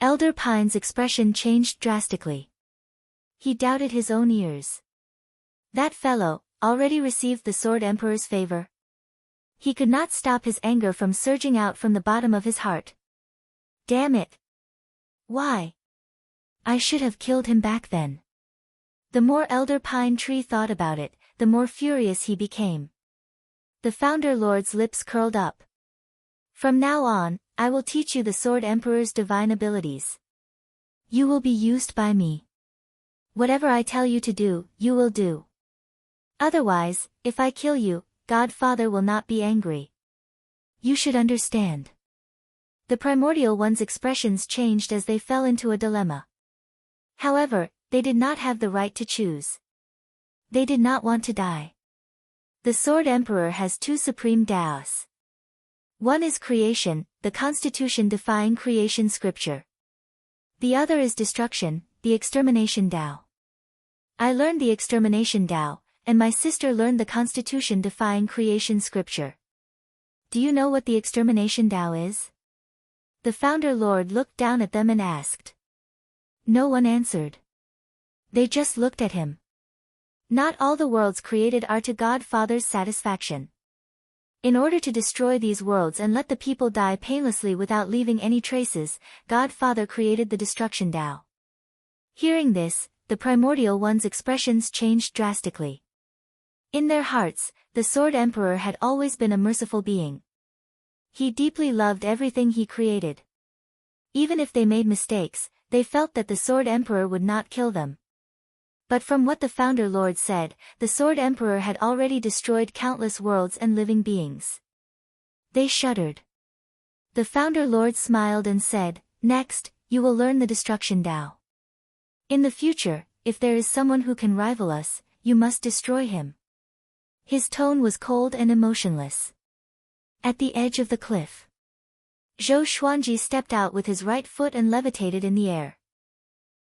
Elder Pine's expression changed drastically. He doubted his own ears. That fellow, already received the Sword Emperor's favor. He could not stop his anger from surging out from the bottom of his heart. Damn it! Why? I should have killed him back then. The more Elder Pine Tree thought about it, the more furious he became. The founder lord's lips curled up. From now on, I will teach you the Sword Emperor's divine abilities. You will be used by me. Whatever I tell you to do, you will do. Otherwise, if I kill you, God Father will not be angry. You should understand. The primordial one's expressions changed as they fell into a dilemma. However, they did not have the right to choose. They did not want to die. The Sword Emperor has two supreme Daos. One is creation, the constitution-defying creation scripture. The other is destruction, the extermination Dao. I learned the extermination Dao, and my sister learned the constitution-defying creation scripture. Do you know what the extermination Tao is? The Founder Lord looked down at them and asked. No one answered. They just looked at him. Not all the worlds created are to God Father's satisfaction. In order to destroy these worlds and let the people die painlessly without leaving any traces, God Father created the destruction Tao. Hearing this, the primordial one's expressions changed drastically. In their hearts, the Sword Emperor had always been a merciful being. He deeply loved everything he created. Even if they made mistakes, they felt that the Sword Emperor would not kill them. But from what the Founder Lord said, the Sword Emperor had already destroyed countless worlds and living beings. They shuddered. The Founder Lord smiled and said, next, you will learn the destruction Tao. In the future, if there is someone who can rival us, you must destroy him. His tone was cold and emotionless. At the edge of the cliff, Zhou Xuanji stepped out with his right foot and levitated in the air.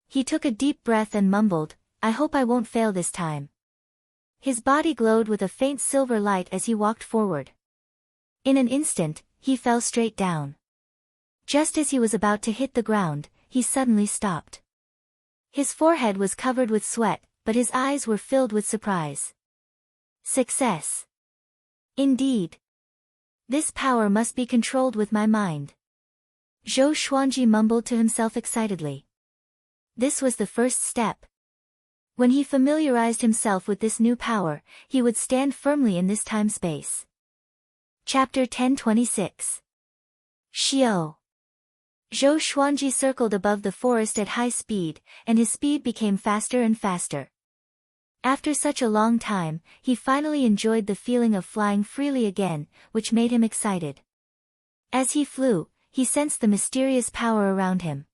He took a deep breath and mumbled, I hope I won't fail this time. His body glowed with a faint silver light as he walked forward. In an instant, he fell straight down. Just as he was about to hit the ground, he suddenly stopped. His forehead was covered with sweat, but his eyes were filled with surprise. Success. Indeed. This power must be controlled with my mind. Zhou Xuanji mumbled to himself excitedly. This was the first step. When he familiarized himself with this new power, he would stand firmly in this time-space. Chapter 1026. Xiao. Zhou Xuanji circled above the forest at high speed, and his speed became faster and faster. After such a long time, he finally enjoyed the feeling of flying freely again, which made him excited. As he flew, he sensed the mysterious power around him.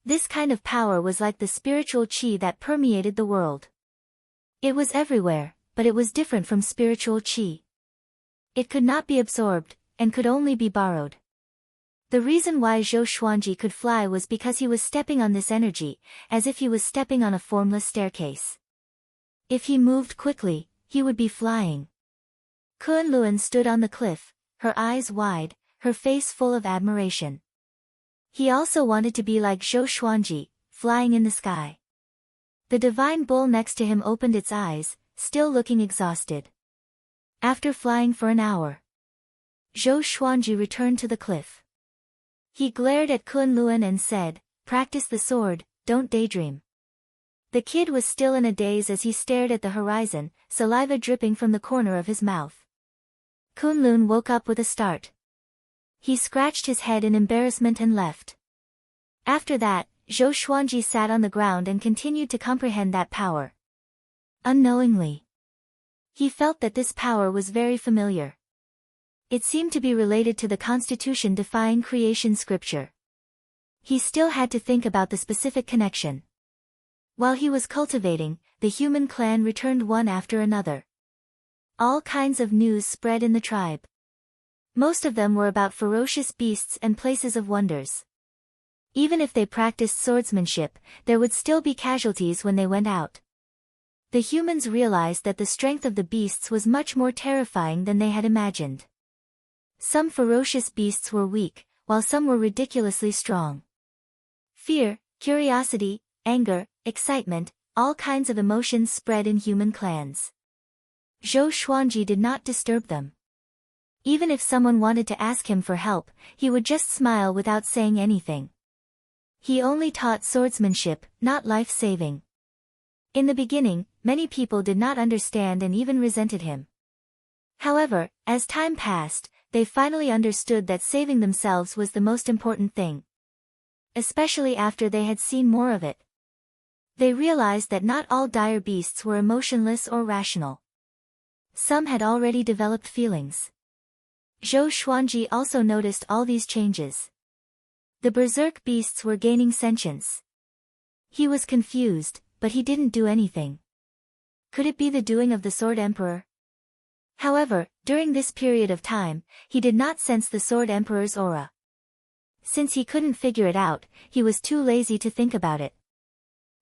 This kind of power was like the spiritual qi that permeated the world. It was everywhere, but it was different from spiritual qi. It could not be absorbed, and could only be borrowed. The reason why Zhou Xuanji could fly was because he was stepping on this energy, as if he was stepping on a formless staircase. If he moved quickly, he would be flying. Kunlun stood on the cliff, her eyes wide, her face full of admiration. He also wanted to be like Zhou Xuanji, flying in the sky. The divine bull next to him opened its eyes, still looking exhausted. After flying for an hour, Zhou Xuanji returned to the cliff. He glared at Kunlun and said, practice the sword, don't daydream. The kid was still in a daze as he stared at the horizon, saliva dripping from the corner of his mouth. Kunlun woke up with a start. He scratched his head in embarrassment and left. After that, Zhou Xuanji sat on the ground and continued to comprehend that power. Unknowingly, he felt that this power was very familiar. It seemed to be related to the constitution-defying creation scripture. He still had to think about the specific connection. While he was cultivating, the human clan returned one after another. All kinds of news spread in the tribe. Most of them were about ferocious beasts and places of wonders. Even if they practiced swordsmanship, there would still be casualties when they went out. The humans realized that the strength of the beasts was much more terrifying than they had imagined. Some ferocious beasts were weak, while some were ridiculously strong. Fear, curiosity, anger, excitement, all kinds of emotions spread in human clans. Zhou Xuanji did not disturb them. Even if someone wanted to ask him for help, he would just smile without saying anything. He only taught swordsmanship, not life-saving. In the beginning, many people did not understand and even resented him. However, as time passed, they finally understood that saving themselves was the most important thing. Especially after they had seen more of it. They realized that not all dire beasts were emotionless or rational. Some had already developed feelings. Zhou Xuanji also noticed all these changes. The berserk beasts were gaining sentience. He was confused, but he didn't do anything. Could it be the doing of the Sword Emperor? However, during this period of time, he did not sense the Sword Emperor's aura. Since he couldn't figure it out, he was too lazy to think about it.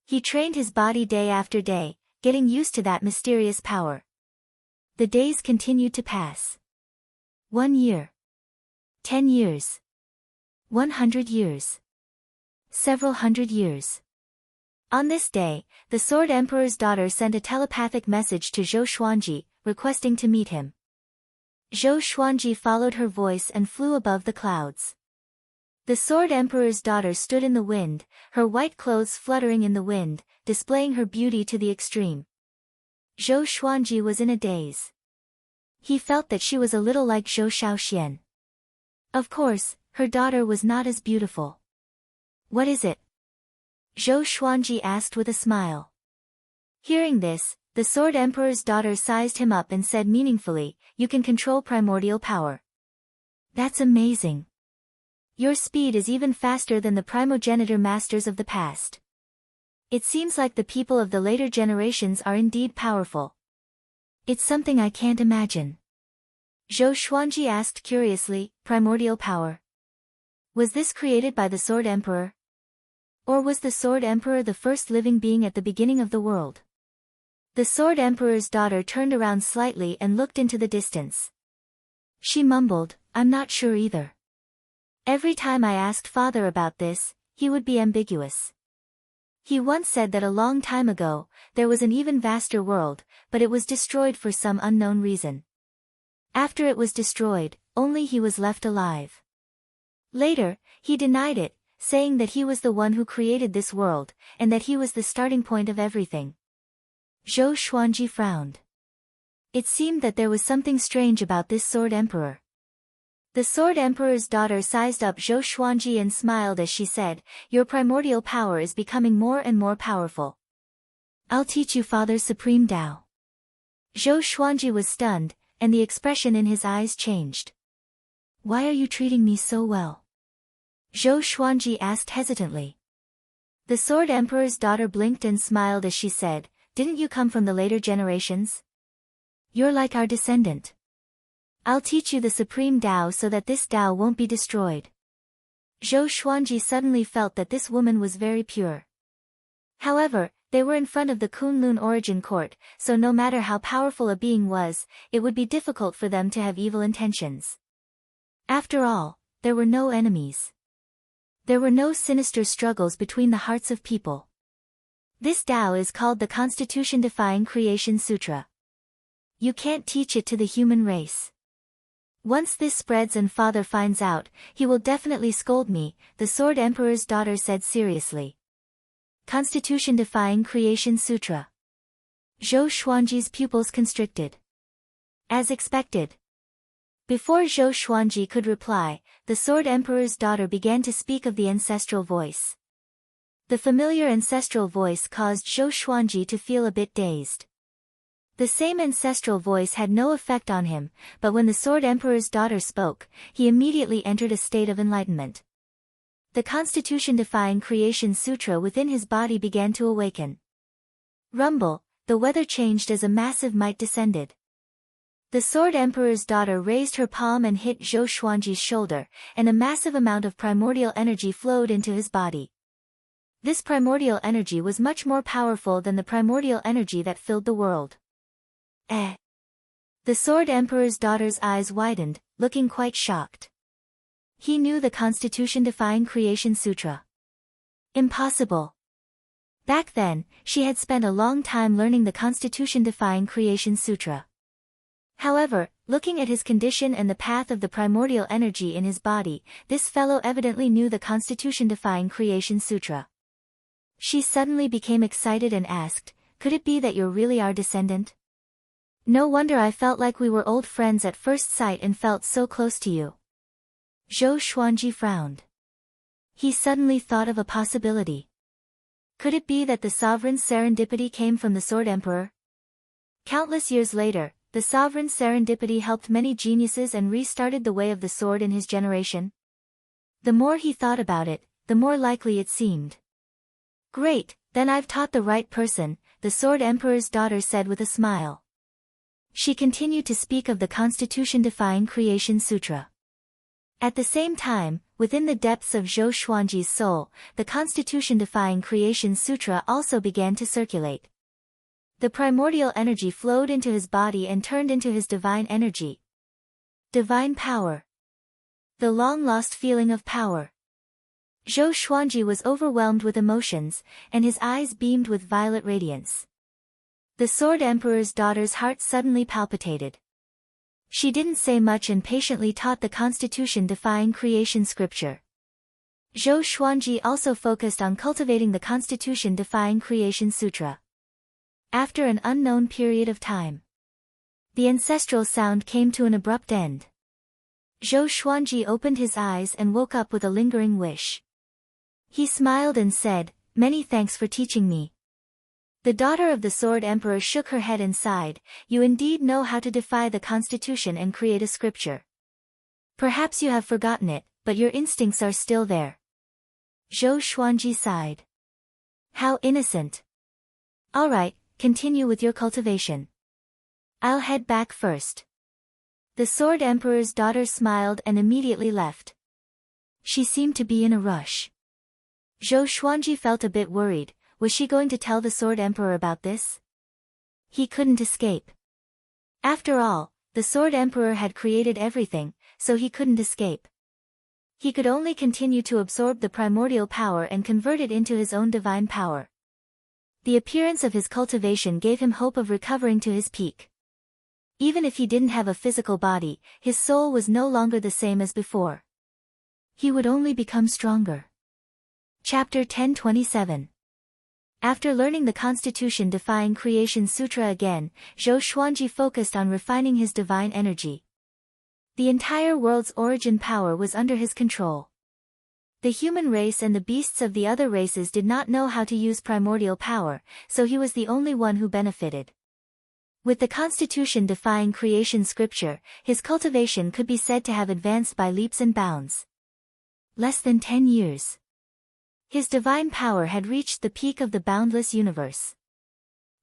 He trained his body day after day, getting used to that mysterious power. The days continued to pass. 1 year. 10 years. 100 years. Several hundred years. On this day, the Sword Emperor's daughter sent a telepathic message to Zhou Xuanji, requesting to meet him. Zhou Xuanji followed her voice and flew above the clouds. The Sword Emperor's daughter stood in the wind, her white clothes fluttering in the wind, displaying her beauty to the extreme. Zhou Xuanji was in a daze. He felt that she was a little like Zhou Shaoxian. Of course, her daughter was not as beautiful. What is it? Zhou Xuanji asked with a smile. Hearing this, the Sword Emperor's daughter sized him up and said meaningfully, "You can control primordial power." That's amazing. Your speed is even faster than the primogenitor masters of the past. It seems like the people of the later generations are indeed powerful. It's something I can't imagine. Zhou Xuanji asked curiously, primordial power. Was this created by the Sword Emperor? Or was the Sword Emperor the first living being at the beginning of the world? The Sword Emperor's daughter turned around slightly and looked into the distance. She mumbled, "I'm not sure either. Every time I asked father about this, he would be ambiguous. He once said that a long time ago, there was an even vaster world, but it was destroyed for some unknown reason. After it was destroyed, only he was left alive. Later, he denied it, saying that he was the one who created this world, and that he was the starting point of everything." Zhou Xuanji frowned. It seemed that there was something strange about this Sword Emperor. The Sword Emperor's daughter sized up Zhou Xuanji and smiled as she said, "Your primordial power is becoming more and more powerful. I'll teach you Father's supreme Tao." Zhou Xuanji was stunned, and the expression in his eyes changed. "Why are you treating me so well?" Zhou Xuanji asked hesitantly. The Sword Emperor's daughter blinked and smiled as she said, "Didn't you come from the later generations? You're like our descendant. I'll teach you the supreme Tao so that this Tao won't be destroyed." Zhou Xuanji suddenly felt that this woman was very pure. However, they were in front of the Kunlun origin court, so no matter how powerful a being was, it would be difficult for them to have evil intentions. After all, there were no enemies. There were no sinister struggles between the hearts of people. This Tao is called the Constitution-defying Creation Sutra. You can't teach it to the human race. Once this spreads and father finds out, he will definitely scold me, the Sword Emperor's daughter said seriously. Constitution-defying Creation Sutra. Zhou Xuanji's pupils constricted. As expected. Before Zhou Xuanji could reply, the Sword Emperor's daughter began to speak of the ancestral voice. The familiar ancestral voice caused Zhou Xuanji to feel a bit dazed. The same ancestral voice had no effect on him, but when the Sword Emperor's daughter spoke, he immediately entered a state of enlightenment. The Constitution-defying Creation Sutra within his body began to awaken. Rumble, the weather changed as a massive might descended. The Sword Emperor's daughter raised her palm and hit Zhou Xuanji's shoulder, and a massive amount of primordial energy flowed into his body. This primordial energy was much more powerful than the primordial energy that filled the world. The Sword Emperor's daughter's eyes widened, looking quite shocked. He knew the Constitution-defying Creation Sutra. Impossible. Back then, she had spent a long time learning the Constitution-defying Creation Sutra. However, looking at his condition and the path of the primordial energy in his body, this fellow evidently knew the Constitution-defying Creation Sutra. She suddenly became excited and asked, "Could it be that you're really our descendant? No wonder I felt like we were old friends at first sight and felt so close to you." Zhou Xuanji frowned. He suddenly thought of a possibility. Could it be that the sovereign's serendipity came from the Sword Emperor? Countless years later, the sovereign's serendipity helped many geniuses and restarted the way of the sword in his generation. The more he thought about it, the more likely it seemed. "Great, then I've taught the right person," the Sword Emperor's daughter said with a smile. She continued to speak of the Constitution-defying Creation Sutra. At the same time, within the depths of Zhou Xuanji's soul, the Constitution-defying Creation Sutra also began to circulate. The primordial energy flowed into his body and turned into his divine energy. Divine power. The long-lost feeling of power. Zhou Xuanji was overwhelmed with emotions, and his eyes beamed with violet radiance. The Sword Emperor's daughter's heart suddenly palpitated. She didn't say much and patiently taught the constitution-defying creation scripture. Zhou Xuanji also focused on cultivating the constitution-defying creation sutra. After an unknown period of time, the ancestral sound came to an abrupt end. Zhou Xuanji opened his eyes and woke up with a lingering wish. He smiled and said, "Many thanks for teaching me." The daughter of the Sword Emperor shook her head and sighed, "You indeed know how to defy the constitution and create a scripture. Perhaps you have forgotten it, but your instincts are still there." Zhou Xuanji sighed. "How innocent. All right, continue with your cultivation. I'll head back first." The Sword Emperor's daughter smiled and immediately left. She seemed to be in a rush. Zhou Xuanji felt a bit worried. Was she going to tell the Sword Emperor about this? He couldn't escape. After all, the Sword Emperor had created everything, so he couldn't escape. He could only continue to absorb the primordial power and convert it into his own divine power. The appearance of his cultivation gave him hope of recovering to his peak. Even if he didn't have a physical body, his soul was no longer the same as before. He would only become stronger. Chapter 1027. After learning the constitution-defying creation sutra again, Zhou Xuanji focused on refining his divine energy. The entire world's origin power was under his control. The human race and the beasts of the other races did not know how to use primordial power, so he was the only one who benefited. With the constitution-defying creation scripture, his cultivation could be said to have advanced by leaps and bounds. Less than 10 years. His divine power had reached the peak of the boundless universe.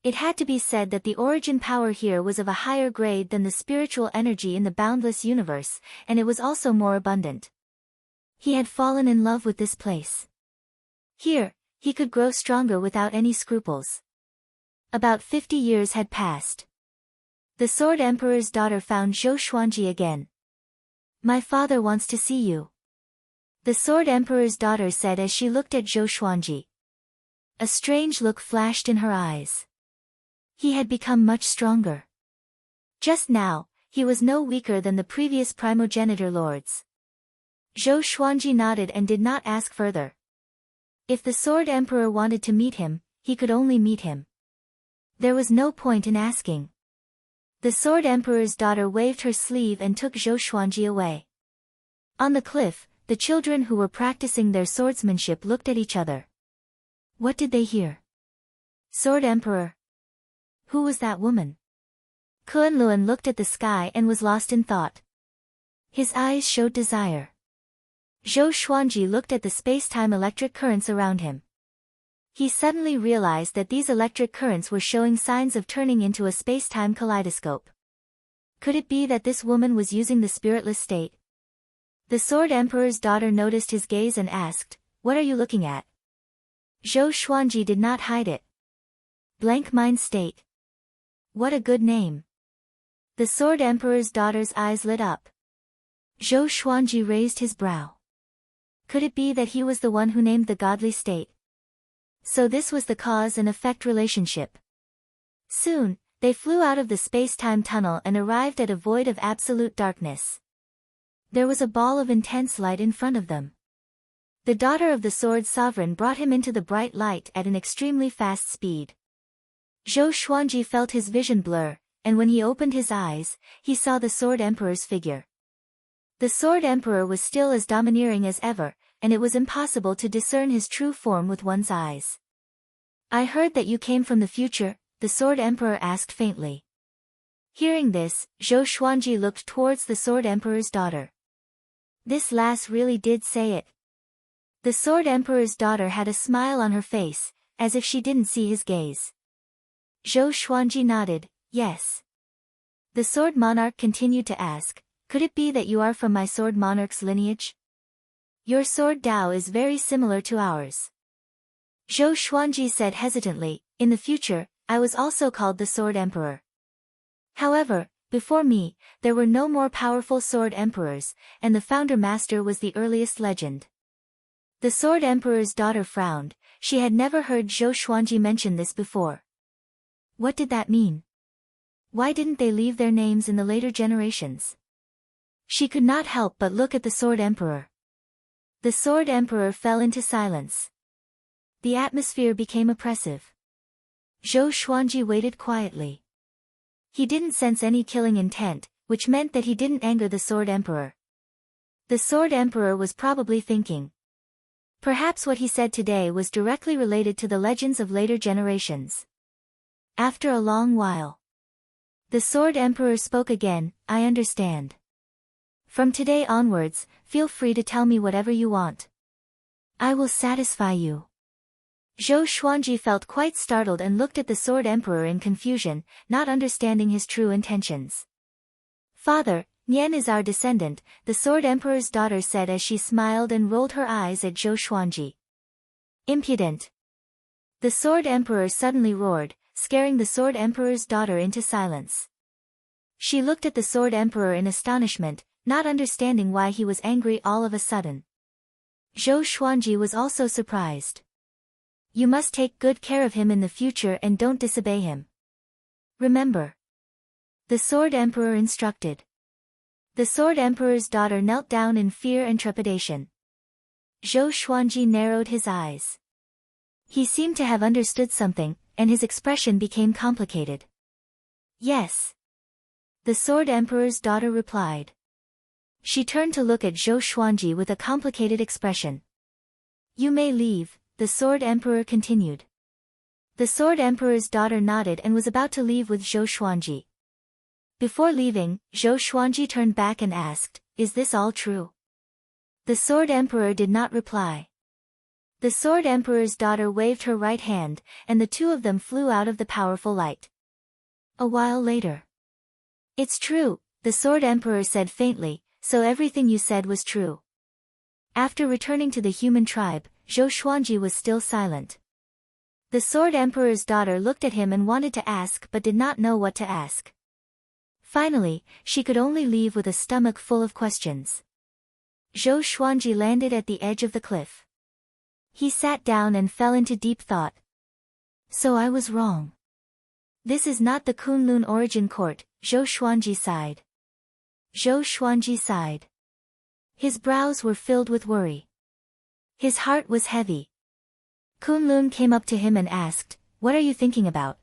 It had to be said that the origin power here was of a higher grade than the spiritual energy in the boundless universe, and it was also more abundant. He had fallen in love with this place. Here, he could grow stronger without any scruples. About 50 years had passed. The Sword Emperor's daughter found Zhou Xuanji again. "My father wants to see you," the Sword Emperor's daughter said as she looked at Zhou Xuanji. A strange look flashed in her eyes. He had become much stronger. Just now, he was no weaker than the previous primogenitor lords. Zhou Xuanji nodded and did not ask further. If the Sword Emperor wanted to meet him, he could only meet him. There was no point in asking. The Sword Emperor's daughter waved her sleeve and took Zhou Xuanji away. On the cliff, the children who were practicing their swordsmanship looked at each other. What did they hear? Sword Emperor? Who was that woman? Kunlun looked at the sky and was lost in thought. His eyes showed desire. Zhou Xuanji looked at the space-time electric currents around him. He suddenly realized that these electric currents were showing signs of turning into a space-time kaleidoscope. Could it be that this woman was using the spiritless state? The Sword Emperor's daughter noticed his gaze and asked, "What are you looking at?" Zhou Xuanji did not hide it. Blank mind state. What a good name. The Sword Emperor's daughter's eyes lit up. Zhou Xuanji raised his brow. Could it be that he was the one who named the godly state? So this was the cause and effect relationship. Soon, they flew out of the space-time tunnel and arrived at a void of absolute darkness. There was a ball of intense light in front of them. The daughter of the Sword Sovereign brought him into the bright light at an extremely fast speed. Zhou Xuanji felt his vision blur, and when he opened his eyes, he saw the Sword Emperor's figure. The Sword Emperor was still as domineering as ever, and it was impossible to discern his true form with one's eyes. "I heard that you came from the future," the Sword Emperor asked faintly. Hearing this, Zhou Xuanji looked towards the Sword Emperor's daughter. This lass really did say it. The Sword Emperor's daughter had a smile on her face, as if she didn't see his gaze. Zhou Xuanji nodded, "Yes." The Sword Monarch continued to ask, "Could it be that you are from my Sword Monarch's lineage? Your sword Dao is very similar to ours." Zhou Xuanji said hesitantly, "In the future, I was also called the Sword Emperor. However, before me, there were no more powerful Sword Emperors, and the Founder Master was the earliest legend. The Sword Emperor's daughter frowned. She had never heard Zhou Xuanji mention this before. What did that mean? Why didn't they leave their names in the later generations? She could not help but look at the Sword Emperor. The Sword Emperor fell into silence. The atmosphere became oppressive. Zhou Xuanji waited quietly. He didn't sense any killing intent, which meant that he didn't anger the Sword Emperor. The Sword Emperor was probably thinking. Perhaps what he said today was directly related to the legends of later generations. After a long while, the Sword Emperor spoke again. I understand. From today onwards, feel free to tell me whatever you want. I will satisfy you. Zhou Xuanji felt quite startled and looked at the Sword Emperor in confusion, not understanding his true intentions. Father, Nian is our descendant, the Sword Emperor's daughter said as she smiled and rolled her eyes at Zhou Xuanji. Impudent! The Sword Emperor suddenly roared, scaring the Sword Emperor's daughter into silence. She looked at the Sword Emperor in astonishment, not understanding why he was angry all of a sudden. Zhou Xuanji was also surprised. You must take good care of him in the future and don't disobey him. Remember. The Sword Emperor instructed. The Sword Emperor's daughter knelt down in fear and trepidation. Zhou Xuanji narrowed his eyes. He seemed to have understood something, and his expression became complicated. Yes. The Sword Emperor's daughter replied. She turned to look at Zhou Xuanji with a complicated expression. You may leave, the Sword Emperor continued. The Sword Emperor's daughter nodded and was about to leave with Zhou Xuanji. Before leaving, Zhou Xuanji turned back and asked, Is this all true? The Sword Emperor did not reply. The Sword Emperor's daughter waved her right hand, and the two of them flew out of the powerful light. A while later. It's true, the Sword Emperor said faintly, so everything you said was true. After returning to the human tribe, Zhou Xuanji was still silent. The Sword Emperor's daughter looked at him and wanted to ask but did not know what to ask. Finally, she could only leave with a stomach full of questions. Zhou Xuanji landed at the edge of the cliff. He sat down and fell into deep thought. So I was wrong. This is not the Kunlun origin court, Zhou Xuanji sighed. Zhou Xuanji sighed. His brows were filled with worry. His heart was heavy. Kunlun came up to him and asked, What are you thinking about?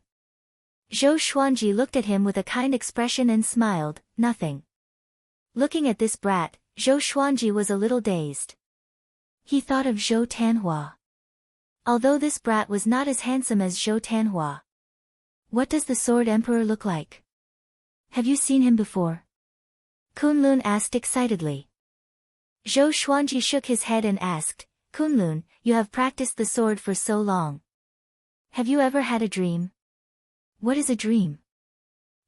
Zhou Xuanji looked at him with a kind expression and smiled, Nothing. Looking at this brat, Zhou Xuanji was a little dazed. He thought of Zhou Tanhua. Although this brat was not as handsome as Zhou Tanhua. What does the Sword Emperor look like? Have you seen him before? Kunlun asked excitedly. Zhou Xuanji shook his head and asked, Kunlun, you have practiced the sword for so long. Have you ever had a dream? What is a dream?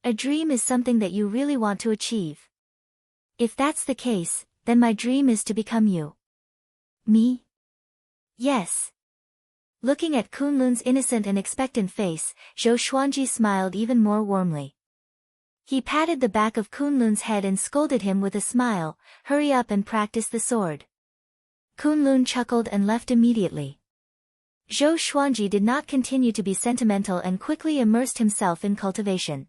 A dream is something that you really want to achieve. If that's the case, then my dream is to become you. Me? Yes. Looking at Kunlun's innocent and expectant face, Zhou Xuanji smiled even more warmly. He patted the back of Kunlun's head and scolded him with a smile, Hurry up and practice the sword. Kunlun chuckled and left immediately. Zhou Xuanji did not continue to be sentimental and quickly immersed himself in cultivation.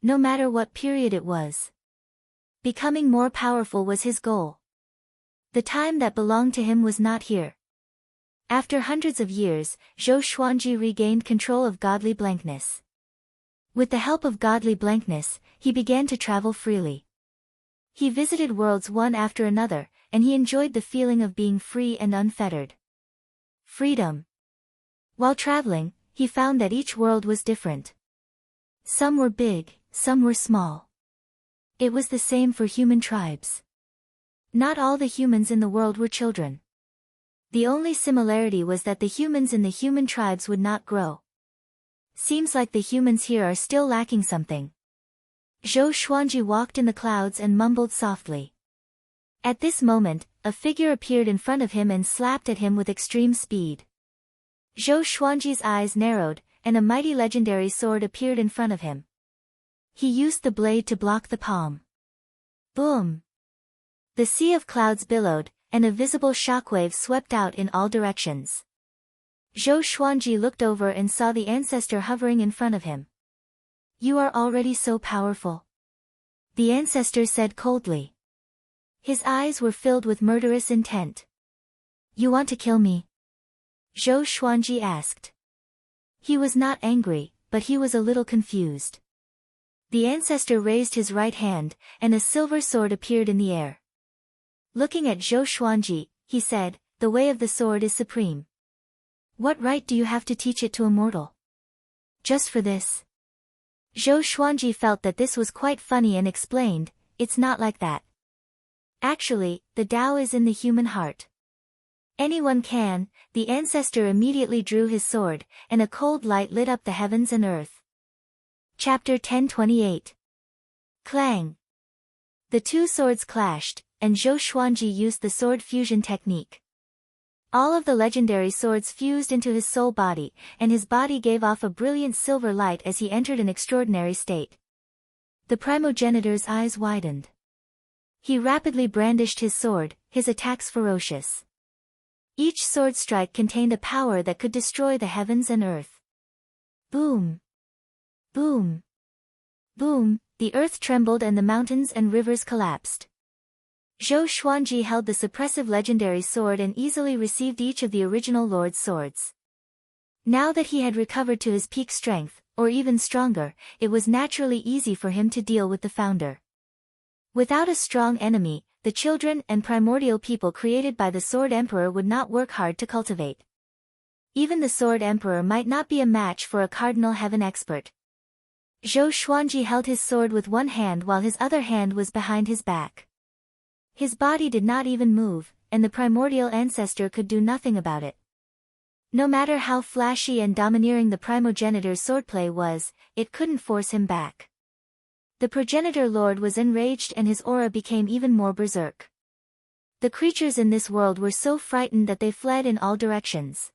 No matter what period it was. Becoming more powerful was his goal. The time that belonged to him was not here. After hundreds of years, Zhou Xuanji regained control of godly blankness. With the help of godly blankness, he began to travel freely. He visited worlds one after another, and he enjoyed the feeling of being free and unfettered. Freedom. While traveling, he found that each world was different. Some were big, some were small. It was the same for human tribes. Not all the humans in the world were children. The only similarity was that the humans in the human tribes would not grow. Seems like the humans here are still lacking something. Zhou Xuanji walked in the clouds and mumbled softly. At this moment, a figure appeared in front of him and slapped at him with extreme speed. Zhou Xuanji's eyes narrowed, and a mighty legendary sword appeared in front of him. He used the blade to block the palm. Boom! The sea of clouds billowed, and a visible shockwave swept out in all directions. Zhou Xuanji looked over and saw the ancestor hovering in front of him. "You are already so powerful," the ancestor said coldly. His eyes were filled with murderous intent. "You want to kill me?" Zhou Xuanji asked. He was not angry, but he was a little confused. The ancestor raised his right hand, and a silver sword appeared in the air. Looking at Zhou Xuanji, he said, "The way of the sword is supreme. What right do you have to teach it to a mortal? Just for this?" Zhou Xuanji felt that this was quite funny and explained, "It's not like that. Actually, the Tao is in the human heart. Anyone can." The ancestor immediately drew his sword, and a cold light lit up the heavens and earth. Chapter 1028. Clang! The two swords clashed, and Zhou Xuanji used the sword fusion technique. All of the legendary swords fused into his soul body, and his body gave off a brilliant silver light as he entered an extraordinary state. The primogenitor's eyes widened. He rapidly brandished his sword, his attacks ferocious. Each sword strike contained a power that could destroy the heavens and earth. Boom! Boom! Boom! The earth trembled and the mountains and rivers collapsed. Zhou Xuanji held the suppressive legendary sword and easily received each of the original lord's swords. Now that he had recovered to his peak strength, or even stronger, it was naturally easy for him to deal with the founder. Without a strong enemy, the children and primordial people created by the Sword Emperor would not work hard to cultivate. Even the Sword Emperor might not be a match for a Cardinal Heaven expert. Zhou Xuanji held his sword with one hand while his other hand was behind his back. His body did not even move, and the primordial ancestor could do nothing about it. No matter how flashy and domineering the primogenitor's swordplay was, it couldn't force him back. The progenitor lord was enraged and his aura became even more berserk. The creatures in this world were so frightened that they fled in all directions.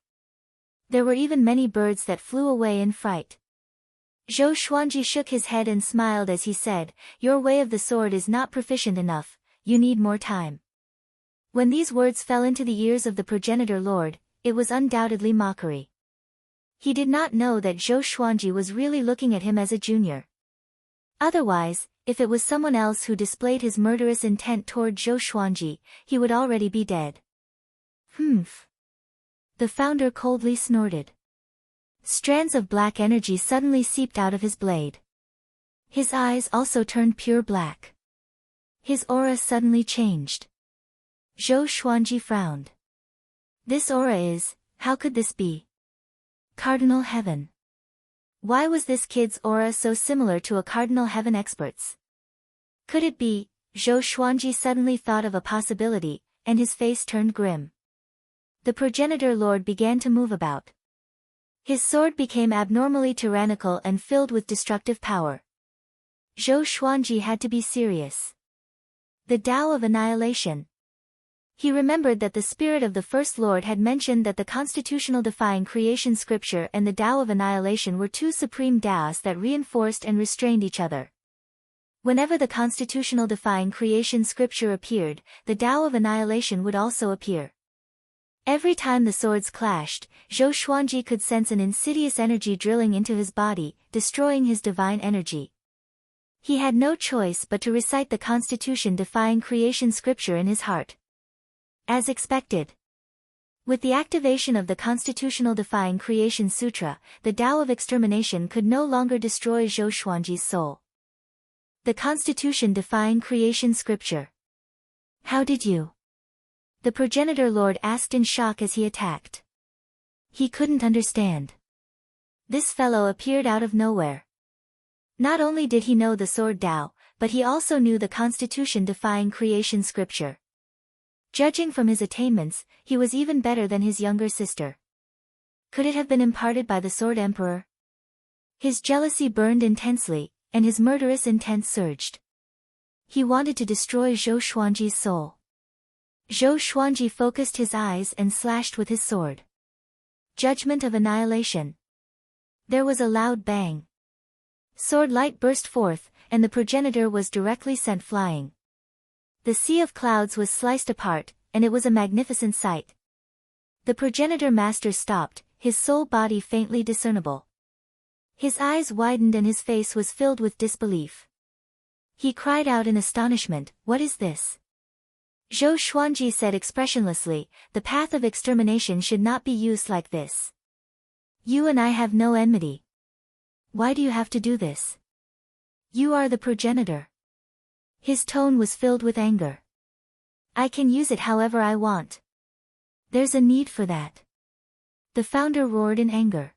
There were even many birds that flew away in fright. Zhou Xuanji shook his head and smiled as he said, "Your way of the sword is not proficient enough, you need more time." When these words fell into the ears of the progenitor lord, it was undoubtedly mockery. He did not know that Zhou Xuanji was really looking at him as a junior. Otherwise, if it was someone else who displayed his murderous intent toward Zhou Xuanji, he would already be dead. Humph! The founder coldly snorted. Strands of black energy suddenly seeped out of his blade. His eyes also turned pure black. His aura suddenly changed. Zhou Xuanji frowned. This aura is, how could this be? Cardinal Heaven. Why was this kid's aura so similar to a Cardinal Heaven expert's? Could it be? Zhou Xuanji suddenly thought of a possibility, and his face turned grim. The progenitor lord began to move about. His sword became abnormally tyrannical and filled with destructive power. Zhou Xuanji had to be serious. The Tao of Annihilation. He remembered that the spirit of the First Lord had mentioned that the constitutional defying creation scripture and the Tao of Annihilation were two supreme Taos that reinforced and restrained each other. Whenever the constitutional defying creation scripture appeared, the Tao of Annihilation would also appear. Every time the swords clashed, Zhou Xuanji could sense an insidious energy drilling into his body, destroying his divine energy. He had no choice but to recite the constitution-defying creation scripture in his heart. As expected. With the activation of the constitutional-defying creation sutra, the Tao of extermination could no longer destroy Zhou Xuanji's soul. The constitution-defying creation scripture. How did you? The progenitor lord asked in shock as he attacked. He couldn't understand. This fellow appeared out of nowhere. Not only did he know the sword Tao, but he also knew the constitution-defying creation scripture. Judging from his attainments, he was even better than his younger sister. Could it have been imparted by the Sword Emperor? His jealousy burned intensely, and his murderous intent surged. He wanted to destroy Zhou Xuanji's soul. Zhou Xuanji focused his eyes and slashed with his sword. Judgment of Annihilation. There was a loud bang. Sword light burst forth, and the progenitor was directly sent flying. The sea of clouds was sliced apart, and it was a magnificent sight. The progenitor master stopped, his sole body faintly discernible. His eyes widened and his face was filled with disbelief. He cried out in astonishment, "What is this?" Zhou Xuanji said expressionlessly, "The path of extermination should not be used like this. You and I have no enmity. Why do you have to do this? You are the progenitor." His tone was filled with anger. "I can use it however I want. There's a need for that." The founder roared in anger.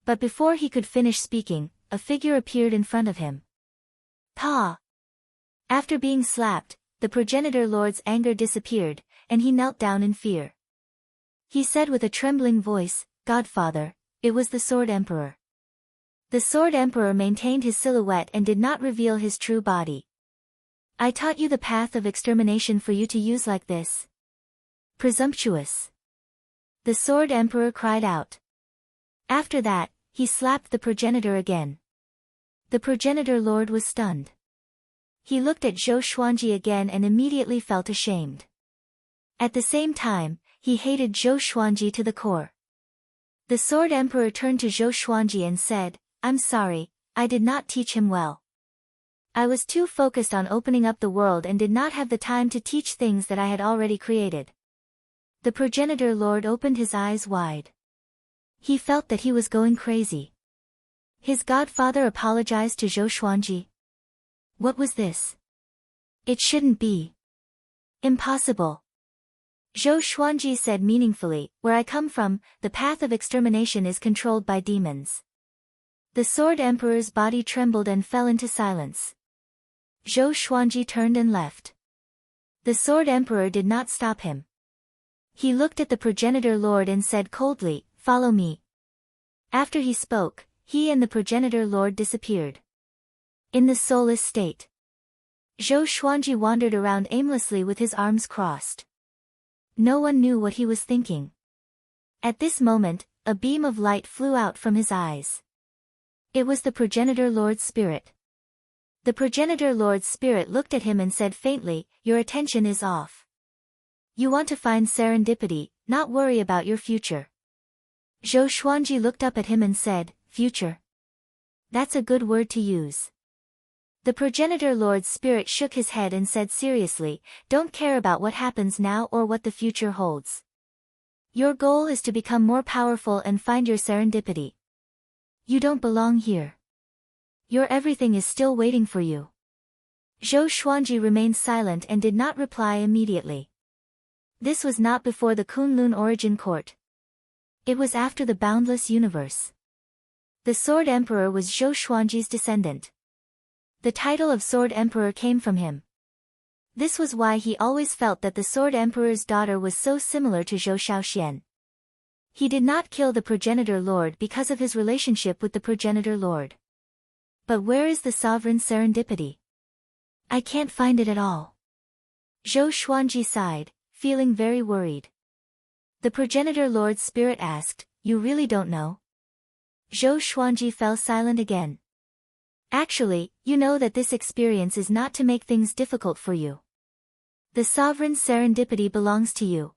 But before he could finish speaking, a figure appeared in front of him. Pa! After being slapped, the progenitor lord's anger disappeared, and he knelt down in fear. He said with a trembling voice, "Godfather, it was the Sword Emperor." The Sword Emperor maintained his silhouette and did not reveal his true body. "I taught you the path of extermination for you to use like this. Presumptuous." The Sword Emperor cried out. After that, he slapped the progenitor again. The progenitor lord was stunned. He looked at Zhou Xuanji again and immediately felt ashamed. At the same time, he hated Zhou Xuanji to the core. The Sword Emperor turned to Zhou Xuanji and said, "I'm sorry, I did not teach him well. I was too focused on opening up the world and did not have the time to teach things that I had already created." The progenitor lord opened his eyes wide. He felt that he was going crazy. His godfather apologized to Zhou Xuanji. What was this? It shouldn't be. Impossible. Zhou Xuanji said meaningfully, "Where I come from, the path of extermination is controlled by demons." The Sword Emperor's body trembled and fell into silence. Zhou Xuanji turned and left. The Sword Emperor did not stop him. He looked at the progenitor lord and said coldly, "Follow me." After he spoke, he and the progenitor lord disappeared. In the soulless state, Zhou Xuanji wandered around aimlessly with his arms crossed. No one knew what he was thinking. At this moment, a beam of light flew out from his eyes. It was the progenitor lord's spirit. The progenitor lord's spirit looked at him and said faintly, "Your attention is off. You want to find serendipity, not worry about your future." Zhou Xuanji looked up at him and said, "Future? That's a good word to use." The progenitor lord's spirit shook his head and said seriously, "Don't care about what happens now or what the future holds. Your goal is to become more powerful and find your serendipity. You don't belong here. Your everything is still waiting for you." Zhou Xuanji remained silent and did not reply immediately. This was not before the Kunlun origin court. It was after the boundless universe. The Sword Emperor was Zhou Xuanji's descendant. The title of Sword Emperor came from him. This was why he always felt that the Sword Emperor's daughter was so similar to Zhou Shaoxian. He did not kill the progenitor lord because of his relationship with the progenitor lord. But where is the sovereign serendipity? I can't find it at all. Zhou Xuanji sighed, feeling very worried. The progenitor lord's spirit asked, "You really don't know?" Zhou Xuanji fell silent again. "Actually, you know that this experience is not to make things difficult for you. The sovereign serendipity belongs to you.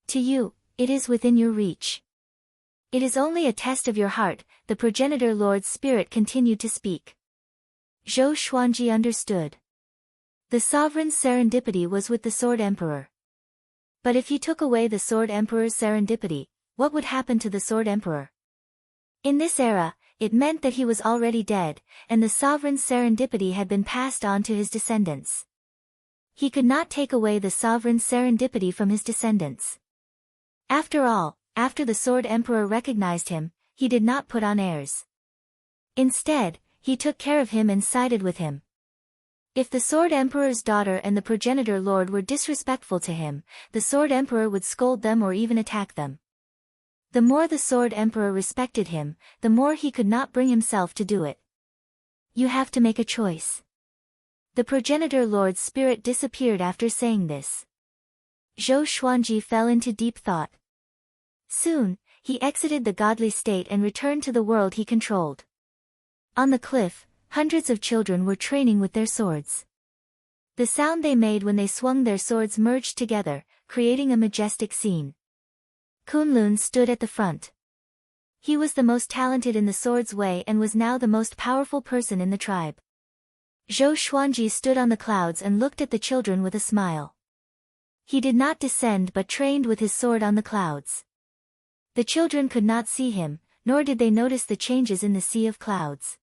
To you, it is within your reach. It is only a test of your heart," the progenitor lord's spirit continued to speak. Zhou Xuanji understood. The sovereign serendipity was with the Sword Emperor. But if he took away the Sword Emperor's serendipity, what would happen to the Sword Emperor? In this era, it meant that he was already dead, and the sovereign serendipity had been passed on to his descendants. He could not take away the sovereign serendipity from his descendants. After all, after the Sword Emperor recognized him, he did not put on airs. Instead, he took care of him and sided with him. If the Sword Emperor's daughter and the progenitor lord were disrespectful to him, the Sword Emperor would scold them or even attack them. The more the Sword Emperor respected him, the more he could not bring himself to do it. You have to make a choice. The progenitor lord's spirit disappeared after saying this. Zhou Xuanji fell into deep thought. Soon, he exited the godly state and returned to the world he controlled. On the cliff, hundreds of children were training with their swords. The sound they made when they swung their swords merged together, creating a majestic scene. Kunlun stood at the front. He was the most talented in the sword's way and was now the most powerful person in the tribe. Zhou Xuanji stood on the clouds and looked at the children with a smile. He did not descend but trained with his sword on the clouds. The children could not see him, nor did they notice the changes in the sea of clouds.